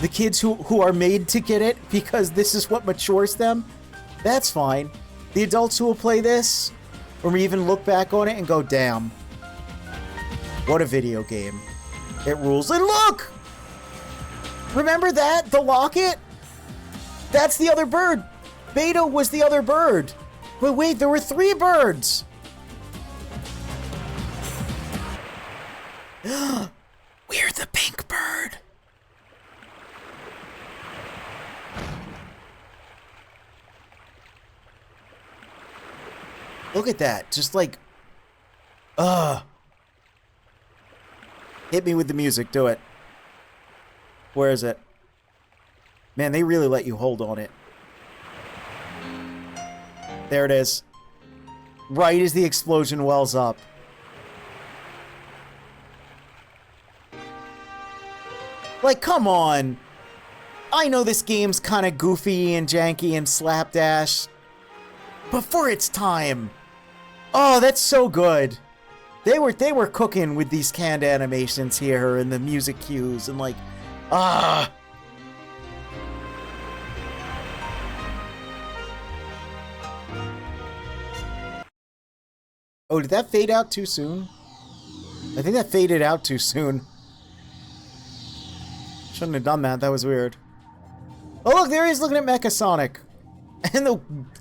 The kids who are made to get it because this is what matures them, that's fine. The adults who will play this, or even look back on it and go, damn. What a video game. It rules. And look! Remember that? The locket? That's the other bird. Beta was the other bird. But wait, there were 3 birds. We're the pink bird. Look at that. Just like, hit me with the music. Do it. Where is it? Man, they really let you hold on it. There it is. Right as the explosion wells up. Like, come on. I know this game's kind of goofy and janky and slapdash, but for its time, oh, that's so good. They were cooking with these canned animations here and the music cues and like, ah. Oh, did that fade out too soon? I think that faded out too soon. Shouldn't have done that. That was weird. Oh, look, there he is looking at Mecha Sonic. And the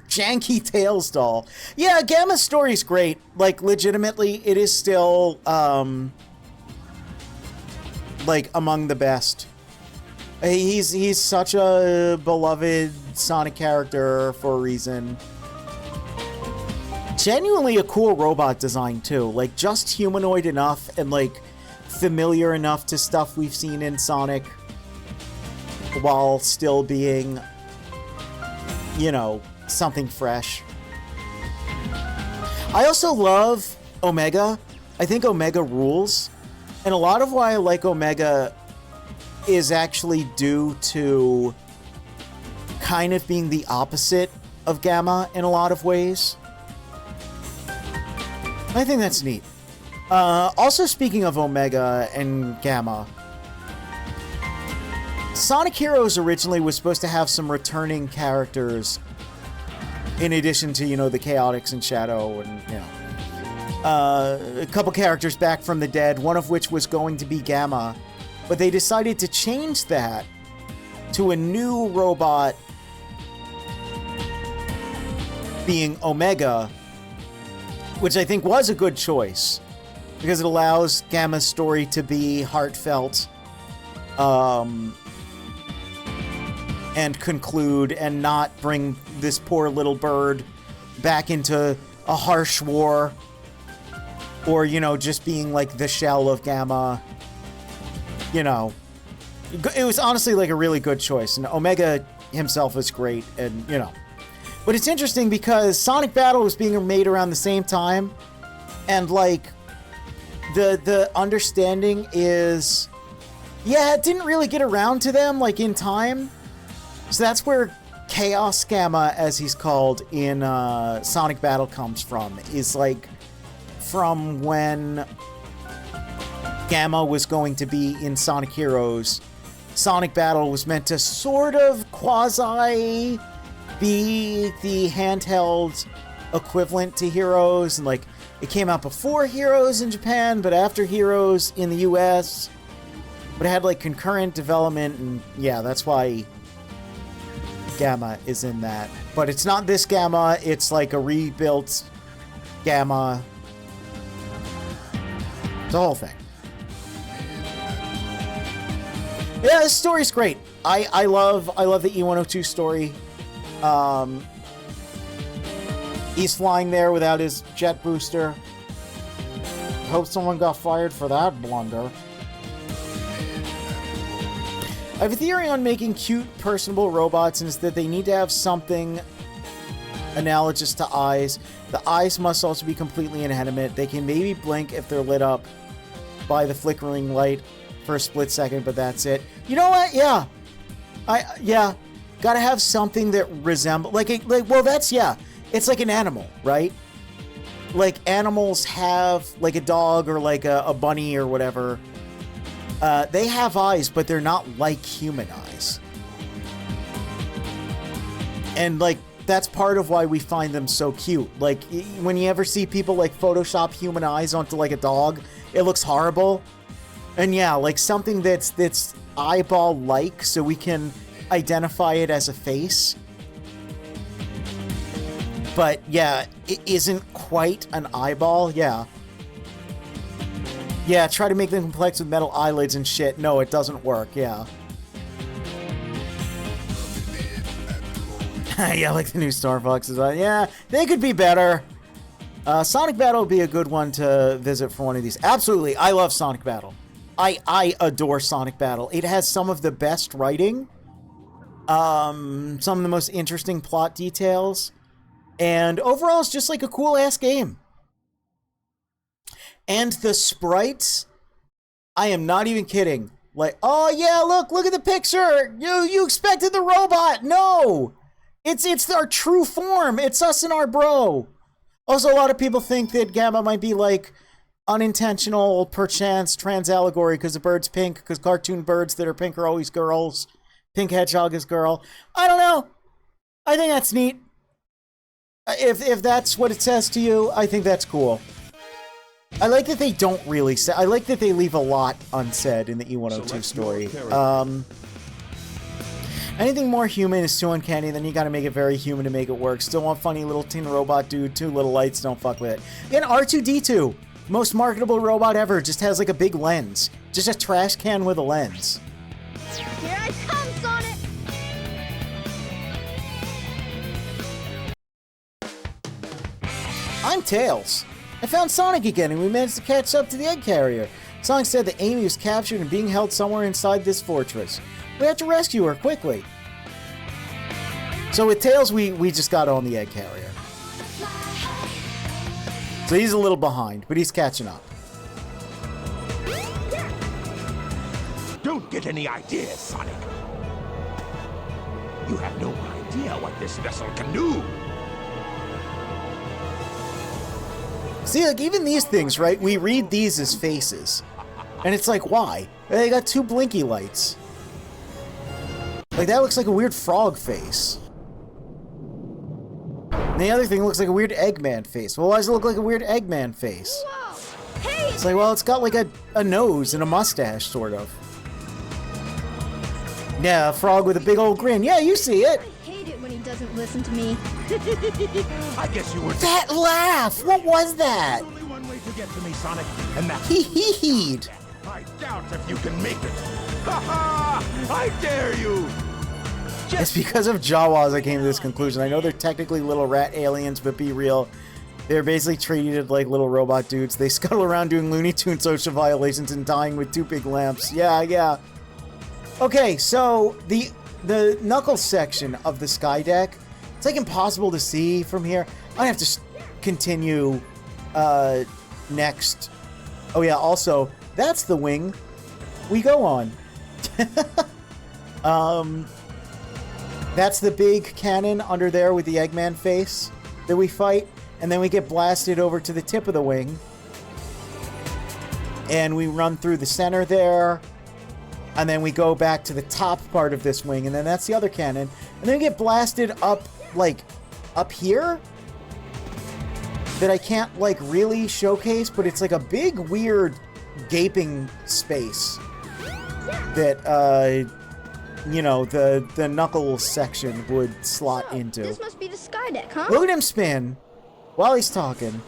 janky Tails doll. Yeah, Gamma's story's great. Like, legitimately, it is still, like, among the best. He's such a beloved Sonic character for a reason. Genuinely a cool robot design, too. Like, just humanoid enough and, like, familiar enough to stuff we've seen in Sonic, while still being, you know, something fresh. I also love Omega. I think Omega rules. And a lot of why I like Omega is actually due to kind of being the opposite of Gamma in a lot of ways. I think that's neat. Also, speaking of Omega and Gamma, Sonic Heroes originally was supposed to have some returning characters in addition to, you know, the Chaotix and Shadow and, you know, a couple characters back from the dead, one of which was going to be Gamma. But they decided to change that to a new robot being Omega, which I think was a good choice because it allows Gamma's story to be heartfelt, and conclude and not bring this poor little bird back into a harsh war or, you know, just being like the shell of Gamma. You know, it was honestly like a really good choice, and Omega himself was great, and, you know. But it's interesting because Sonic Battle was being made around the same time, and, like, the understanding is, yeah, it didn't really get around to them, like, in time. So that's where Chaos Gamma, as he's called in Sonic Battle, comes from. Is, like, from when Gamma was going to be in Sonic Heroes. Sonic Battle was meant to sort of quasi be the handheld equivalent to Heroes, and, like, it came out before Heroes in Japan, but after Heroes in the US. But it had, like, concurrent development, and yeah, that's why Gamma is in that. But it's not this Gamma, it's like a rebuilt Gamma. The whole thing. Yeah, this story's great. I love the E102 story. He's flying there without his jet booster. Hope someone got fired for that blunder. I have a theory on making cute, personable robots, and it's that they need to have something analogous to eyes. The eyes must also be completely inanimate. They can maybe blink if they're lit up by the flickering light for a split second, but that's it. You know what? Yeah. Yeah. Gotta have something that resembles, well, that's, yeah. It's like an animal, right? Like, animals have, like a dog or like a bunny or whatever. They have eyes, but they're not like human eyes. And, like, that's part of why we find them so cute. Like, when you ever see people, like, Photoshop human eyes onto, like, a dog, it looks horrible. And yeah, like, something that's eyeball-like, so we can identify it as a face. But, yeah, it isn't quite an eyeball, yeah. Yeah, try to make them complex with metal eyelids and shit. No, it doesn't work, yeah. Yeah, like the new Star Foxes. Yeah, they could be better. Sonic Battle would be a good one to visit for one of these. Absolutely, I love Sonic Battle. I adore Sonic Battle. It has some of the best writing, some of the most interesting plot details, and overall it's just like a cool-ass game. And the sprites, I am not even kidding. Like, oh yeah, look at the picture. You expected the robot. No! It's our true form. It's us and our bro. Also, a lot of people think that Gamma might be like unintentional, perchance, trans allegory because the bird's pink, because cartoon birds that are pink are always girls. Pink hedgehog is girl. I don't know. I think that's neat. If that's what it says to you, I think that's cool. I like that they don't really say. I like that they leave a lot unsaid in the E102 story. Anything more human is too uncanny, then you gotta make it very human to make it work. Still want funny little tin robot dude, 2 little lights, don't fuck with it. Again, R2-D2, most marketable robot ever, just has like a big lens. Just a trash can with a lens. Here I come, Sonic! I'm Tails. I found Sonic again, and we managed to catch up to the egg carrier. Sonic said that Amy was captured and being held somewhere inside this fortress. We have to rescue her quickly. So with Tails, we just got on the egg carrier. So he's a little behind, but he's catching up. Don't get any ideas, Sonic. You have no idea what this vessel can do. See, like, even these things, right? We read these as faces. And it's like, why? They got 2 blinky lights. Like, that looks like a weird frog face. And the other thing looks like a weird Eggman face. Well, why does it look like a weird Eggman face? Hey! It's like, well, it's got like a nose and a mustache, sort of. Yeah, a frog with a big old grin. Yeah, you see it. I hate it when he doesn't listen to me. I guess you were... That laugh! What was that? There's only one way to get to me, Sonic, and that's... Hee-hee-heed. I doubt if you can make it. Ha-ha! I dare you! It's because of Jawas I came to this conclusion. I know they're technically little rat aliens, but be real. They're basically treated like little robot dudes. They scuttle around doing Looney Tunes OSHA violations and dying with 2 big lamps. Yeah. Okay, so the Knuckles section of the sky deck, it's like impossible to see from here. I have to continue next. Oh yeah, also, that's the wing we go on. That's the big cannon under there with the Eggman face that we fight. And then we get blasted over to the tip of the wing. And we run through the center there. And then we go back to the top part of this wing. And then that's the other cannon. And then we get blasted up, like, up here. That I can't, like, really showcase. But it's like a big, weird, gaping space. That, you know, the Knuckles section would slot into. This must be the sky deck, huh? Look at him spin while he's talking.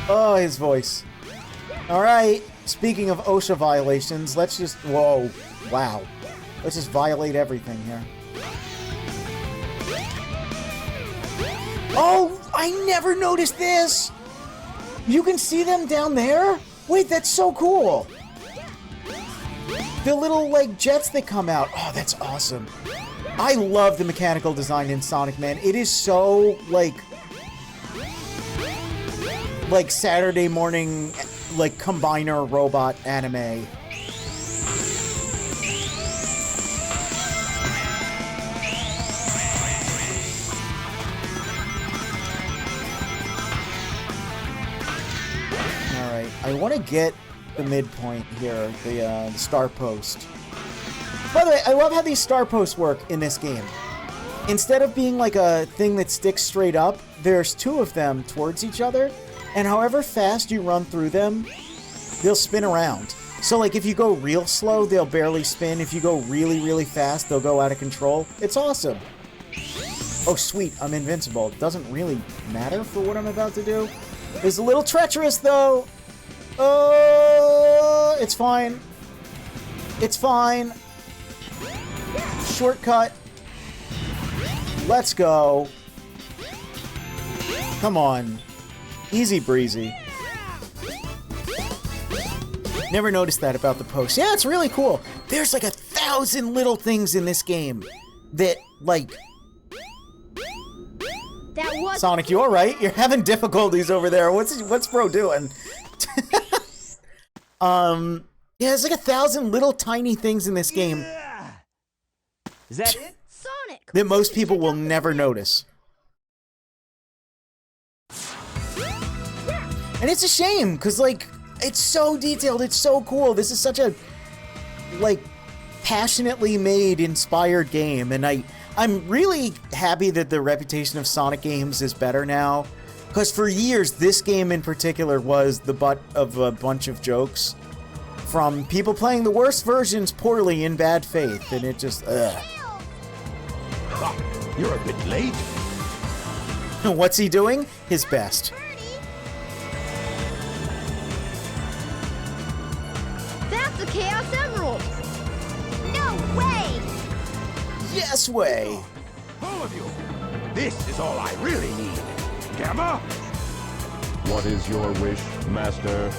Oh, his voice. Alright, speaking of OSHA violations, let's just... Whoa. Wow. Let's just violate everything here. Oh, I never noticed this! You can see them down there? Wait, that's so cool! The little, like, jets that come out. Oh, that's awesome. I love the mechanical design in Sonic, man. It is so, like Saturday morning, like, combiner robot anime. Alright, I want to get the midpoint here, the star post. By the way, I love how these star posts work in this game. Instead of being like a thing that sticks straight up, there's two of them towards each other, and however fast you run through them, they'll spin around. So like if you go real slow, they'll barely spin. If you go really, really fast, they'll go out of control. It's awesome. Oh sweet, I'm invincible. It doesn't really matter for what I'm about to do. It's a little treacherous though. Oh, it's fine. It's fine. Shortcut. Let's go. Come on. Easy breezy. Never noticed that about the post. Yeah, it's really cool. There's like 1,000 little things in this game that, like... That was Sonic, you alright? You're having difficulties over there. What's bro doing? Yeah, there's like 1,000 little tiny things in this game. Is that it? Sonic! That most people will never notice. And it's a shame, because, like, it's so detailed, it's so cool. This is such a, like, passionately made, inspired game, and I'm really happy that the reputation of Sonic games is better now, because for years, this game in particular was the butt of a bunch of jokes from people playing the worst versions poorly in bad faith, and it just, ugh. You're a bit late. What's he doing? His best. That's the Chaos Emerald! No way! Yes way! All of you, this is all I really need. Gamma? What is your wish, Master?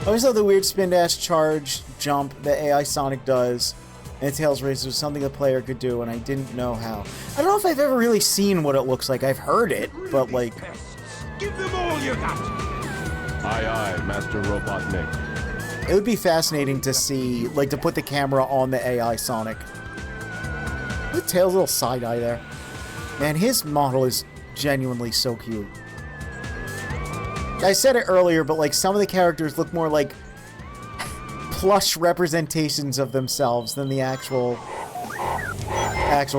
I always love the weird spin dash charge jump that AI Sonic does. And Tails Race was something a player could do, and I didn't know how. I don't know if I've ever really seen what it looks like. I've heard it, but like... Give them all you got! Aye, aye, Master Robotnik. It would be fascinating to see, like, to put the camera on the AI Sonic. Look at Tails' little side eye there. Man, his model is genuinely so cute. I said it earlier, but like some of the characters look more like plush representations of themselves than the actual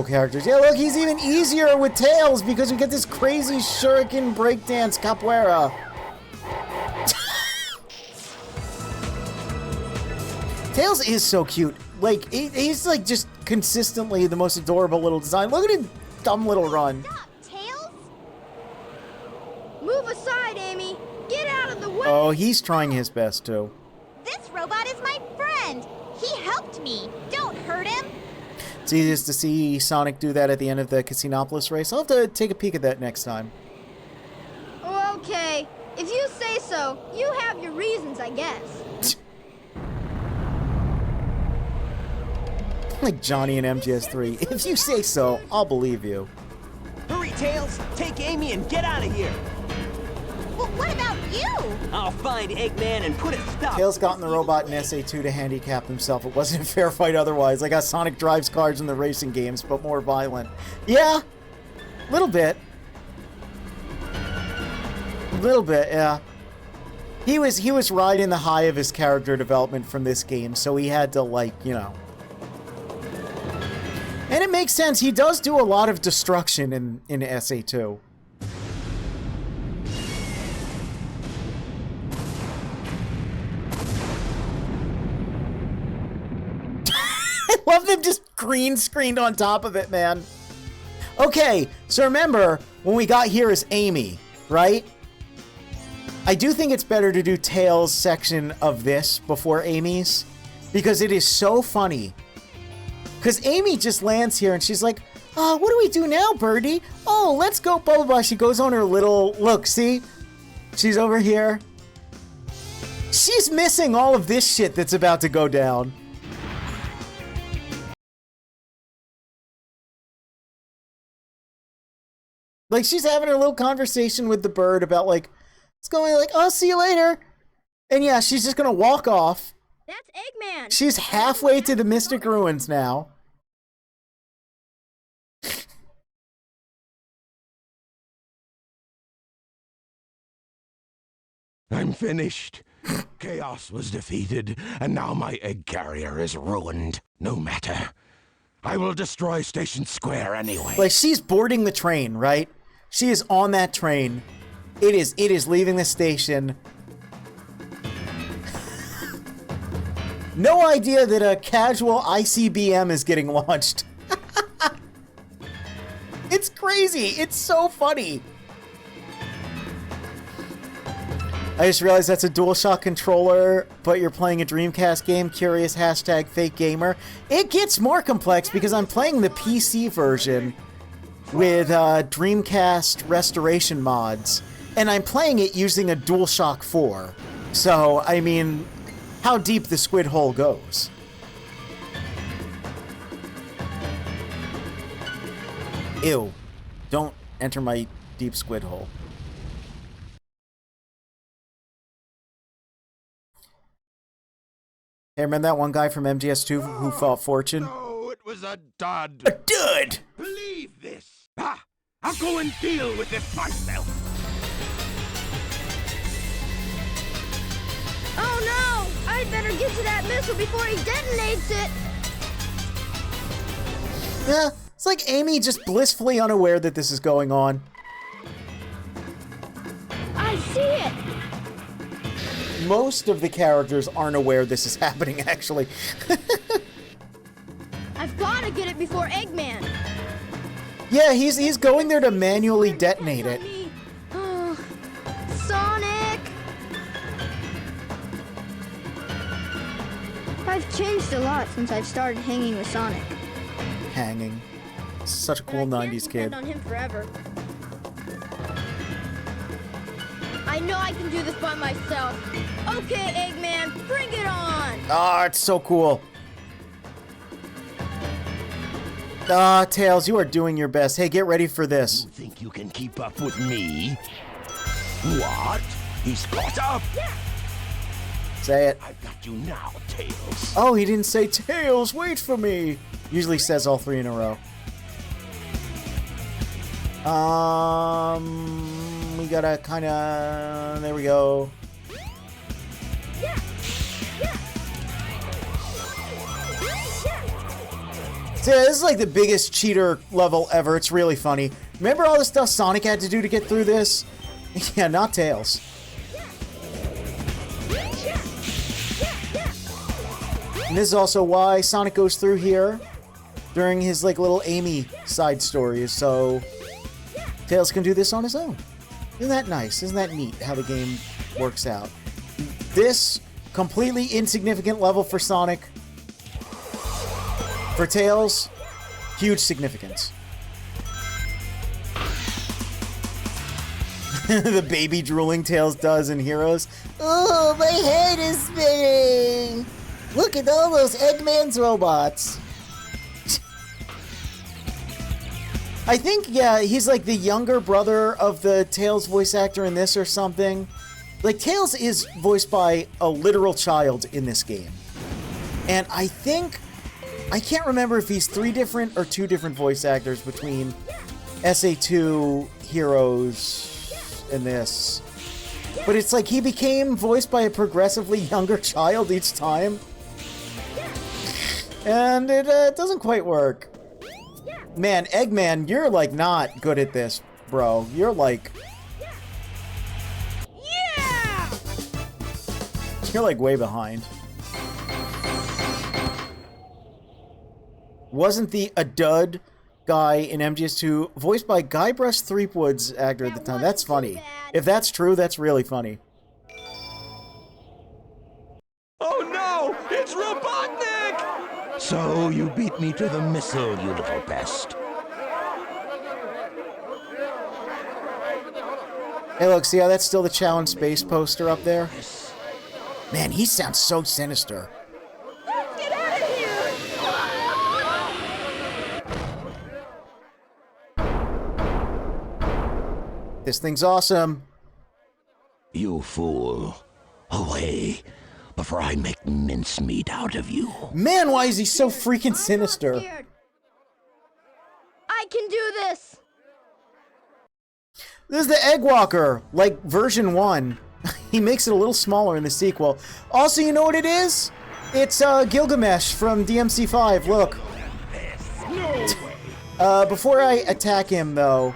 characters. Yeah, look, he's even easier with Tails because we get this crazy shuriken breakdance capoeira. Tails is so cute. Like, he's like just consistently the most adorable little design. Look at his dumb little run. Stop, Tails! Move aside, Amy! Get out of the way! Oh, he's trying his best too. This robot is my friend! He helped me! Don't hurt him! It's easiest to see Sonic do that at the end of the Casinopolis race. I'll have to take a peek at that next time. Okay, if you say so, you have your reasons, I guess. Like Johnny and MGS3. If you say so, I'll believe you. Hurry, Tails! Take Amy and get out of here! Well, what about you? I'll find Eggman and put a stop. Tails got in the robot in SA2 to handicap himself. It wasn't a fair fight otherwise. Like how Sonic drives cars in the racing games, but more violent. Yeah, little bit. Little bit, yeah. He was riding the high of his character development from this game, so he had to, like, you know. And it makes sense. He does do a lot of destruction in SA2. I love them just green screened on top of it, man. Okay, so remember, when we got here as Amy, right? I do think it's better to do Tails' section of this before Amy's, because it is so funny. Because Amy just lands here and she's like, oh, what do we do now, Birdie? Oh, let's go, blah, blah, blah. She goes on her little, look, see? She's over here. She's missing all of this shit that's about to go down. Like, she's having her little conversation with the bird about, like, it's going like, oh, see you later. And yeah, she's just gonna walk off. That's Eggman! She's halfway to the Mystic Ruins now. I'm finished. Chaos was defeated, and now my egg carrier is ruined. No matter. I will destroy Station Square anyway. Like, she's boarding the train, right? She is on that train. It is leaving the station. No idea that a casual ICBM is getting launched. It's crazy. It's so funny. I just realized that's a DualShock controller, but you're playing a Dreamcast game. Curious hashtag fake gamer. It gets more complex because I'm playing the PC version with Dreamcast restoration mods, and I'm playing it using a DualShock 4. So, I mean, how deep the squid hole goes. Ew. Don't enter my deep squid hole. Hey, remember that one guy from MGS2 who fought Fortune? No, it was a dud. A dud! Believe this. Ah, I'll go and deal with this myself. Oh no! I'd better get to that missile before he detonates it! Yeah, it's like Amy just blissfully unaware that this is going on. I see it! Most of the characters aren't aware this is happening, actually. I've got to get it before Eggman. Yeah, he's going there to manually detonate it. Sonic! I've changed a lot since I've started hanging with Sonic. Hanging. Such a cool 90s kid. On him forever. I know I can do this by myself. Okay, Eggman, bring it on! Ah, it's so cool. Ah, Tails, you are doing your best. Hey, get ready for this. You think you can keep up with me? What? He's caught up? Yeah. Say it. I've got you now, Tails. Oh, he didn't say Tails, wait for me. Usually says all three in a row. We gotta kinda... There we go. Yeah. So yeah, this is like the biggest cheater level ever. It's really funny. Remember all the stuff Sonic had to do to get through this? Yeah, not Tails. And this is also why Sonic goes through here during his like little Amy side stories, so Tails can do this on his own. Isn't that nice? Isn't that neat how the game works out? This completely insignificant level for Sonic. For Tails, huge significance. The baby drooling Tails does in Heroes. Oh, my head is spinning! Look at all those Eggman's robots. I think, yeah, he's like the younger brother of the Tails voice actor in this or something. Like, Tails is voiced by a literal child in this game. And I think... I can't remember if he's 3 different or 2 different voice actors between SA2, Heroes, and this. But it's like he became voiced by a progressively younger child each time. And it doesn't quite work. Man, Eggman, you're like not good at this, bro. You're like... Yeah! You're like way behind. Wasn't the a dud guy in MGS2 voiced by Guybrush Threepwood's actor at the time? That's funny. If that's true, that's really funny. Oh no! It's Robotnik! So you beat me to the missile, you little pest. Hey look, see how that's still the Challenge Space poster up there? Man, he sounds so sinister. Get out of here! This thing's awesome. You fool. Away, before I make mincemeat out of you. Man, why is he so freaking sinister? I can do this! This is the Egg Walker, like version 1. He makes it a little smaller in the sequel. Also, you know what it is? It's Gilgamesh from DMC5. Look. Before I attack him, though,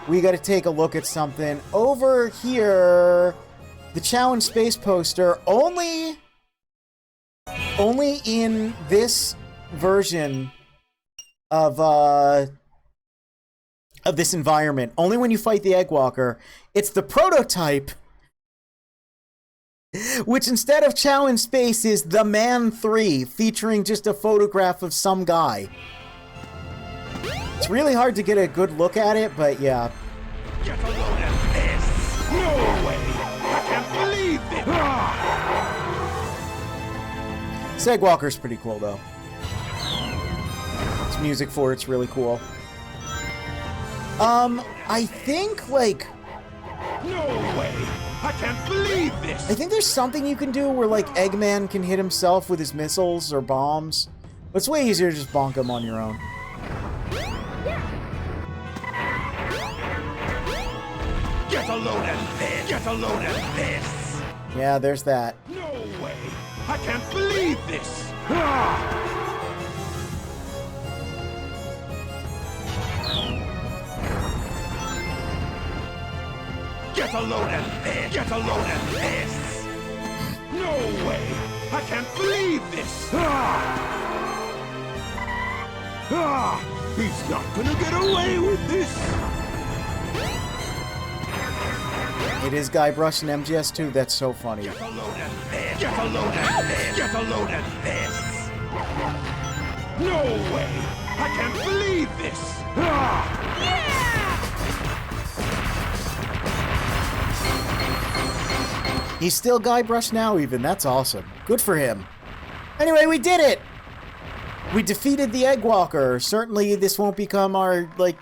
we got to take a look at something. Over here, the Challenge Space poster, only in this version of this environment. Only when you fight the Eggwalker. It's the prototype, which instead of Challenge Space is The Man 3, featuring just a photograph of some guy. It's really hard to get a good look at it, but yeah. Get a load of this! No way! I can't believe it! This Eggwalker's pretty cool, though. This music for it's really cool. I think, like... No way! I can't believe this! I think there's something you can do where, like, Eggman can hit himself with his missiles or bombs. But it's way easier to just bonk him on your own. Get a load of this! Get a load of this! Yeah, there's that. No way! I can't believe this! Get a load of this! Get a load of this! No way! I can't believe this! He's not gonna get away with this! It is Guybrush and MGS2. That's so funny. Get a load of this! Get a load of this! Get a load of this! No way! I can't believe this! He's still Guybrush now, even. That's awesome. Good for him. Anyway, we did it! We defeated the Eggwalker. Certainly, this won't become our, like,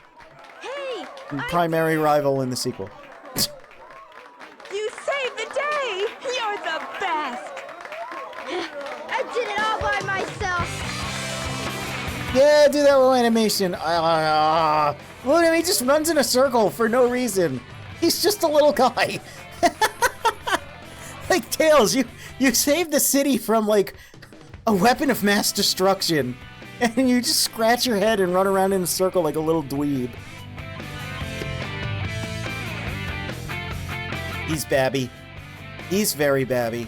primary rival in the sequel. You saved the day! You're the best! I did it all by myself. Yeah, do that little animation. Look at him, he just runs in a circle for no reason. He's just a little guy. Like, Tails, you saved the city from, like, a weapon of mass destruction. And you just scratch your head and run around in a circle like a little dweeb. He's babby. He's very babby.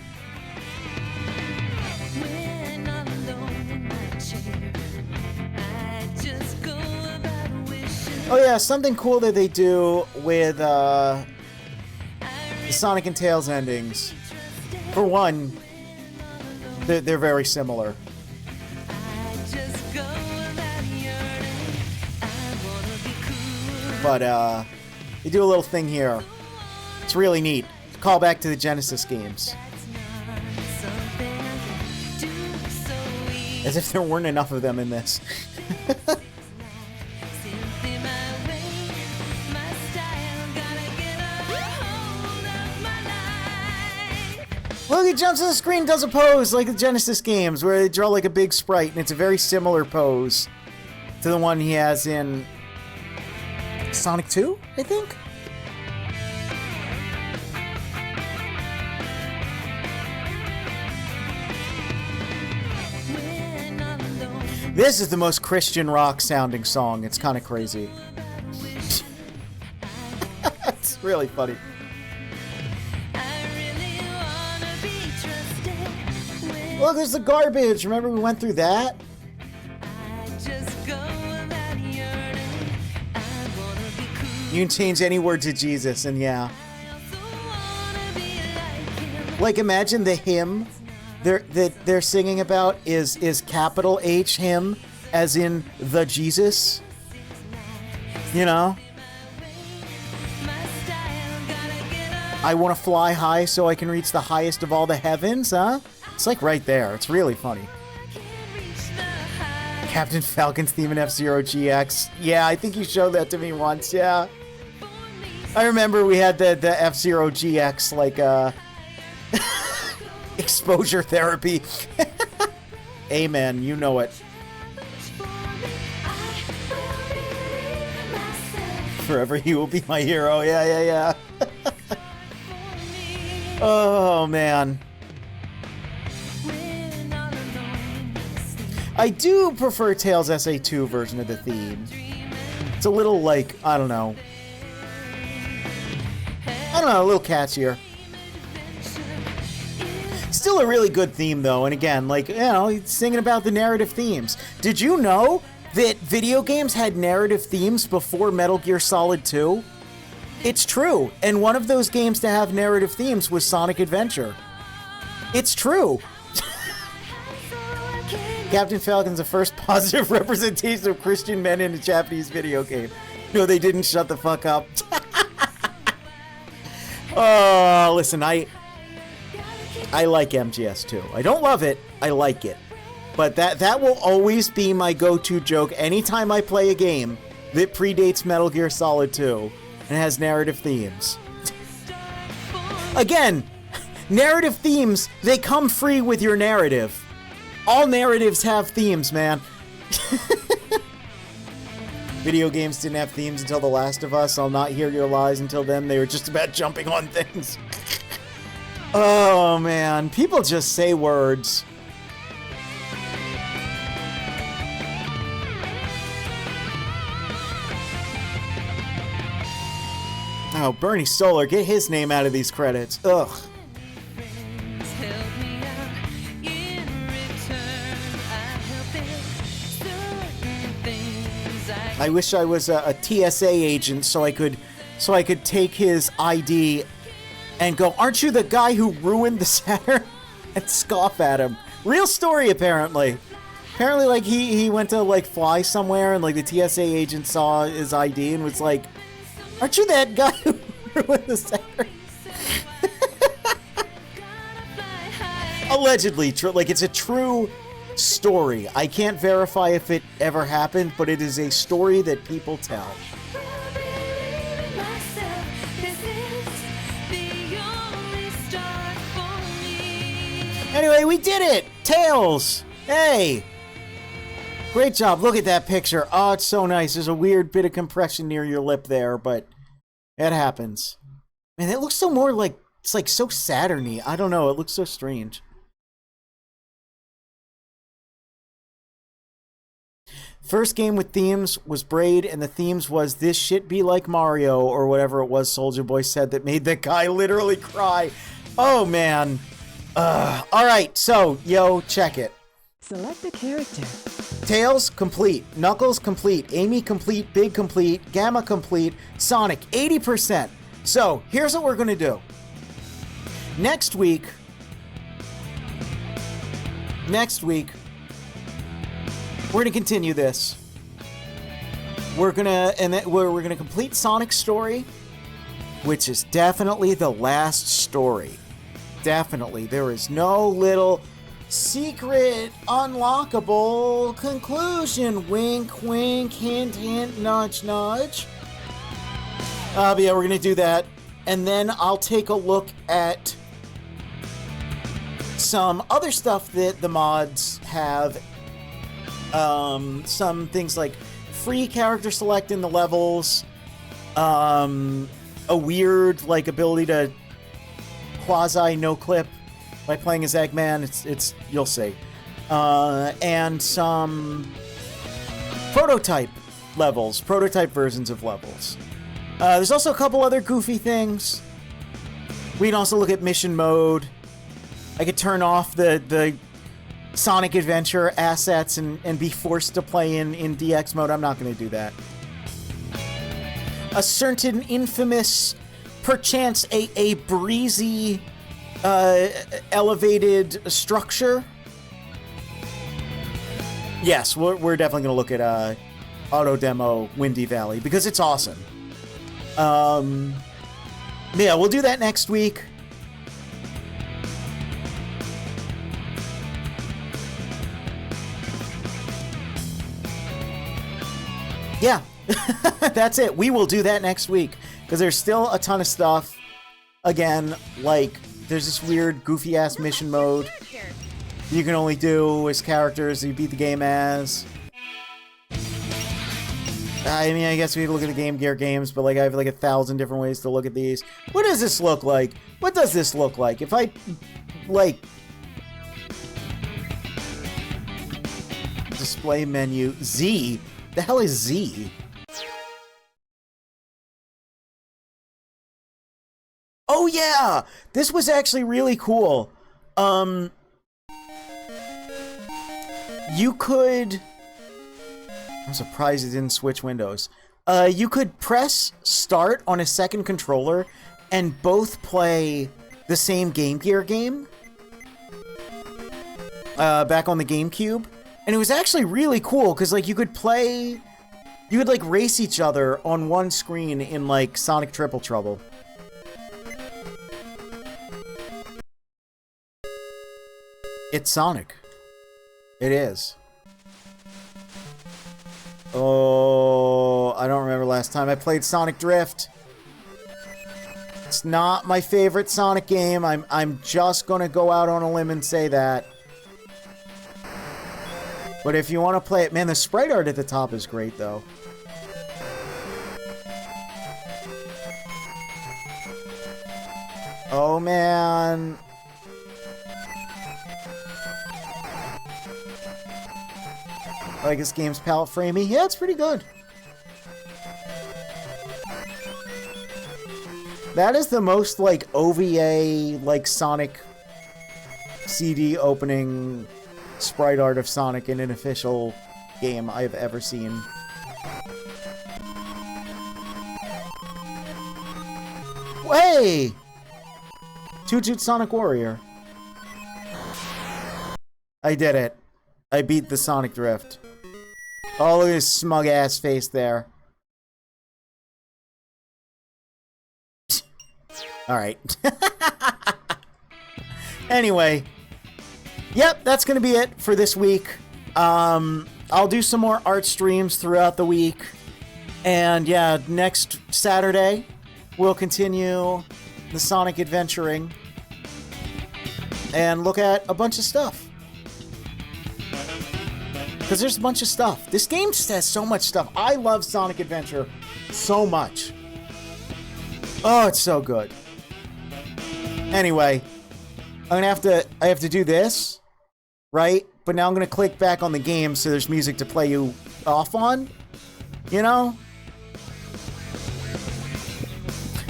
Oh yeah, something cool that they do with the Sonic and Tails endings. For one, they're very similar. But they do a little thing here. It's really neat. Call back to the Genesis games. As if there weren't enough of them in this. Look, he jumps on the screen and does a pose like the Genesis games where they draw like a big sprite, and it's a very similar pose to the one he has in Sonic 2, I think? This is the most Christian rock sounding song. It's kind of crazy. It's really funny. Look, there's the garbage. Remember we went through that? You can change any word to Jesus, and yeah. Like, imagine the hymn that they're singing about is capital H hymn, as in the Jesus. You know? I want to fly high so I can reach the highest of all the heavens, huh? It's like right there. It's really funny. Captain Falcon's theme in F-Zero GX. Yeah, I think you showed that to me once, yeah. I remember we had the F-Zero GX, like, exposure therapy. Amen, you know it. Forever you will be my hero. Yeah, yeah, yeah. Oh, man. I do prefer Tails SA2 version of the theme. It's a little, like, I don't know, a little catchier. Still a really good theme, though, and again, like, you know, he's singing about the narrative themes. Did you know that video games had narrative themes before Metal Gear Solid 2? It's true, and one of those games to have narrative themes was Sonic Adventure. It's true. Captain Falcon's the first positive representation of Christian men in a Japanese video game. No, they didn't. Shut the fuck up. Oh, listen, I like MGS2. I don't love it. I like it. But that will always be my go-to joke anytime I play a game that predates Metal Gear Solid 2 and has narrative themes. Again, narrative themes, they come free with your narrative. All narratives have themes, man. Video games didn't have themes until The Last of Us. I'll not hear your lies until then. They were just about jumping on things. Oh, man. People just say words. Oh, Bernie Solar, get his name out of these credits. Ugh. I wish I was a TSA agent so I could take his ID and go, "Aren't you the guy who ruined the Saturn?" and scoff at him. Real story, apparently. Apparently, like, he went to, like, fly somewhere and, like, the TSA agent saw his ID and was like, "Aren't you that guy who ruined the Saturn?" Allegedly, like, it's a true story. I can't verify if it ever happened, but it is a story that people tell. Anyway, we did it! Tails! Hey! Great job. Look at that picture. Oh, it's so nice. There's a weird bit of compression near your lip there, but it happens. Man, it looks so more like, it's like so Saturn-y. I don't know. It looks so strange. First game with themes was Braid, and the themes was "This shit be like Mario," or whatever it was Soulja Boy said that made that guy literally cry. Oh, man. Alright, so, yo, check it. Select a character. Tails, complete. Knuckles, complete. Amy, complete. Big, complete. Gamma, complete. Sonic, 80%. So, here's what we're going to do. Next week, we're gonna continue this. We're gonna complete Sonic's story, which is definitely the last story. Definitely, there is no little secret, unlockable conclusion. Wink, wink, hint, hint, nudge, nudge. But yeah, we're gonna do that, and then I'll take a look at some other stuff that the mods have. Some things like free character select in the levels, a weird, like, ability to quasi no clip by playing as Eggman. It's you'll see, and some prototype levels, prototype versions of levels. There's also a couple other goofy things. We can also look at mission mode. I could turn off the Sonic Adventure assets and be forced to play in DX mode. I'm not going to do that. A certain infamous, perchance a breezy, elevated structure. Yes, we're definitely going to look at auto demo Windy Valley because it's awesome. Yeah, we'll do that next week. Yeah, that's it. We will do that next week because there's still a ton of stuff. Again, like, there's this weird, goofy-ass mission mode you can only do as characters you beat the game as. I mean, I guess we could look at the Game Gear games, but like I have like 1,000 different ways to look at these. What does this look like? What does this look like? If I, like... Display menu. Z? The hell is Z? Oh yeah! This was actually really cool. You could... I'm surprised it didn't switch windows. You could press start on a second controller and both play the same Game Gear game. Back on the GameCube. And it was actually really cool, because, like, you could play... You could, like, race each other on one screen in, like, Sonic Triple Trouble. It's Sonic. It is. Oh, I don't remember last time I played Sonic Drift. It's not my favorite Sonic game. I'm just gonna go out on a limb and say that. But if you want to play it, man, the sprite art at the top is great, though. Oh, man. I like this game's palette framing. Yeah, it's pretty good. That is the most, like, OVA, like, Sonic CD opening sprite art of Sonic in an official game I've ever seen. Hey! Toot Toot Sonic Warrior. I did it. I beat the Sonic Drift. Oh, look at his smug ass face there. Alright. Anyway. Yep, that's gonna be it for this week. I'll do some more art streams throughout the week. And yeah, next Saturday, we'll continue the Sonic adventuring. And look at a bunch of stuff. Because there's a bunch of stuff. This game just has so much stuff. I love Sonic Adventure so much. Oh, it's so good. Anyway, I have to do this, right? But now I'm gonna click back on the game so there's music to play you off on. You know?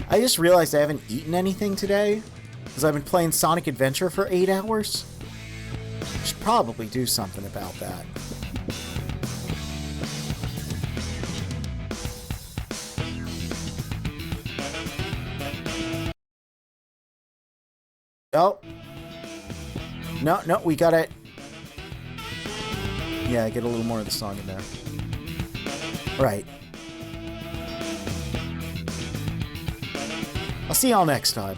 I just realized I haven't eaten anything today because I've been playing Sonic Adventure for 8 hours. I should probably do something about that. Oh. No, we gotta... Yeah, get a little more of the song in there. Right. I'll see y'all next time.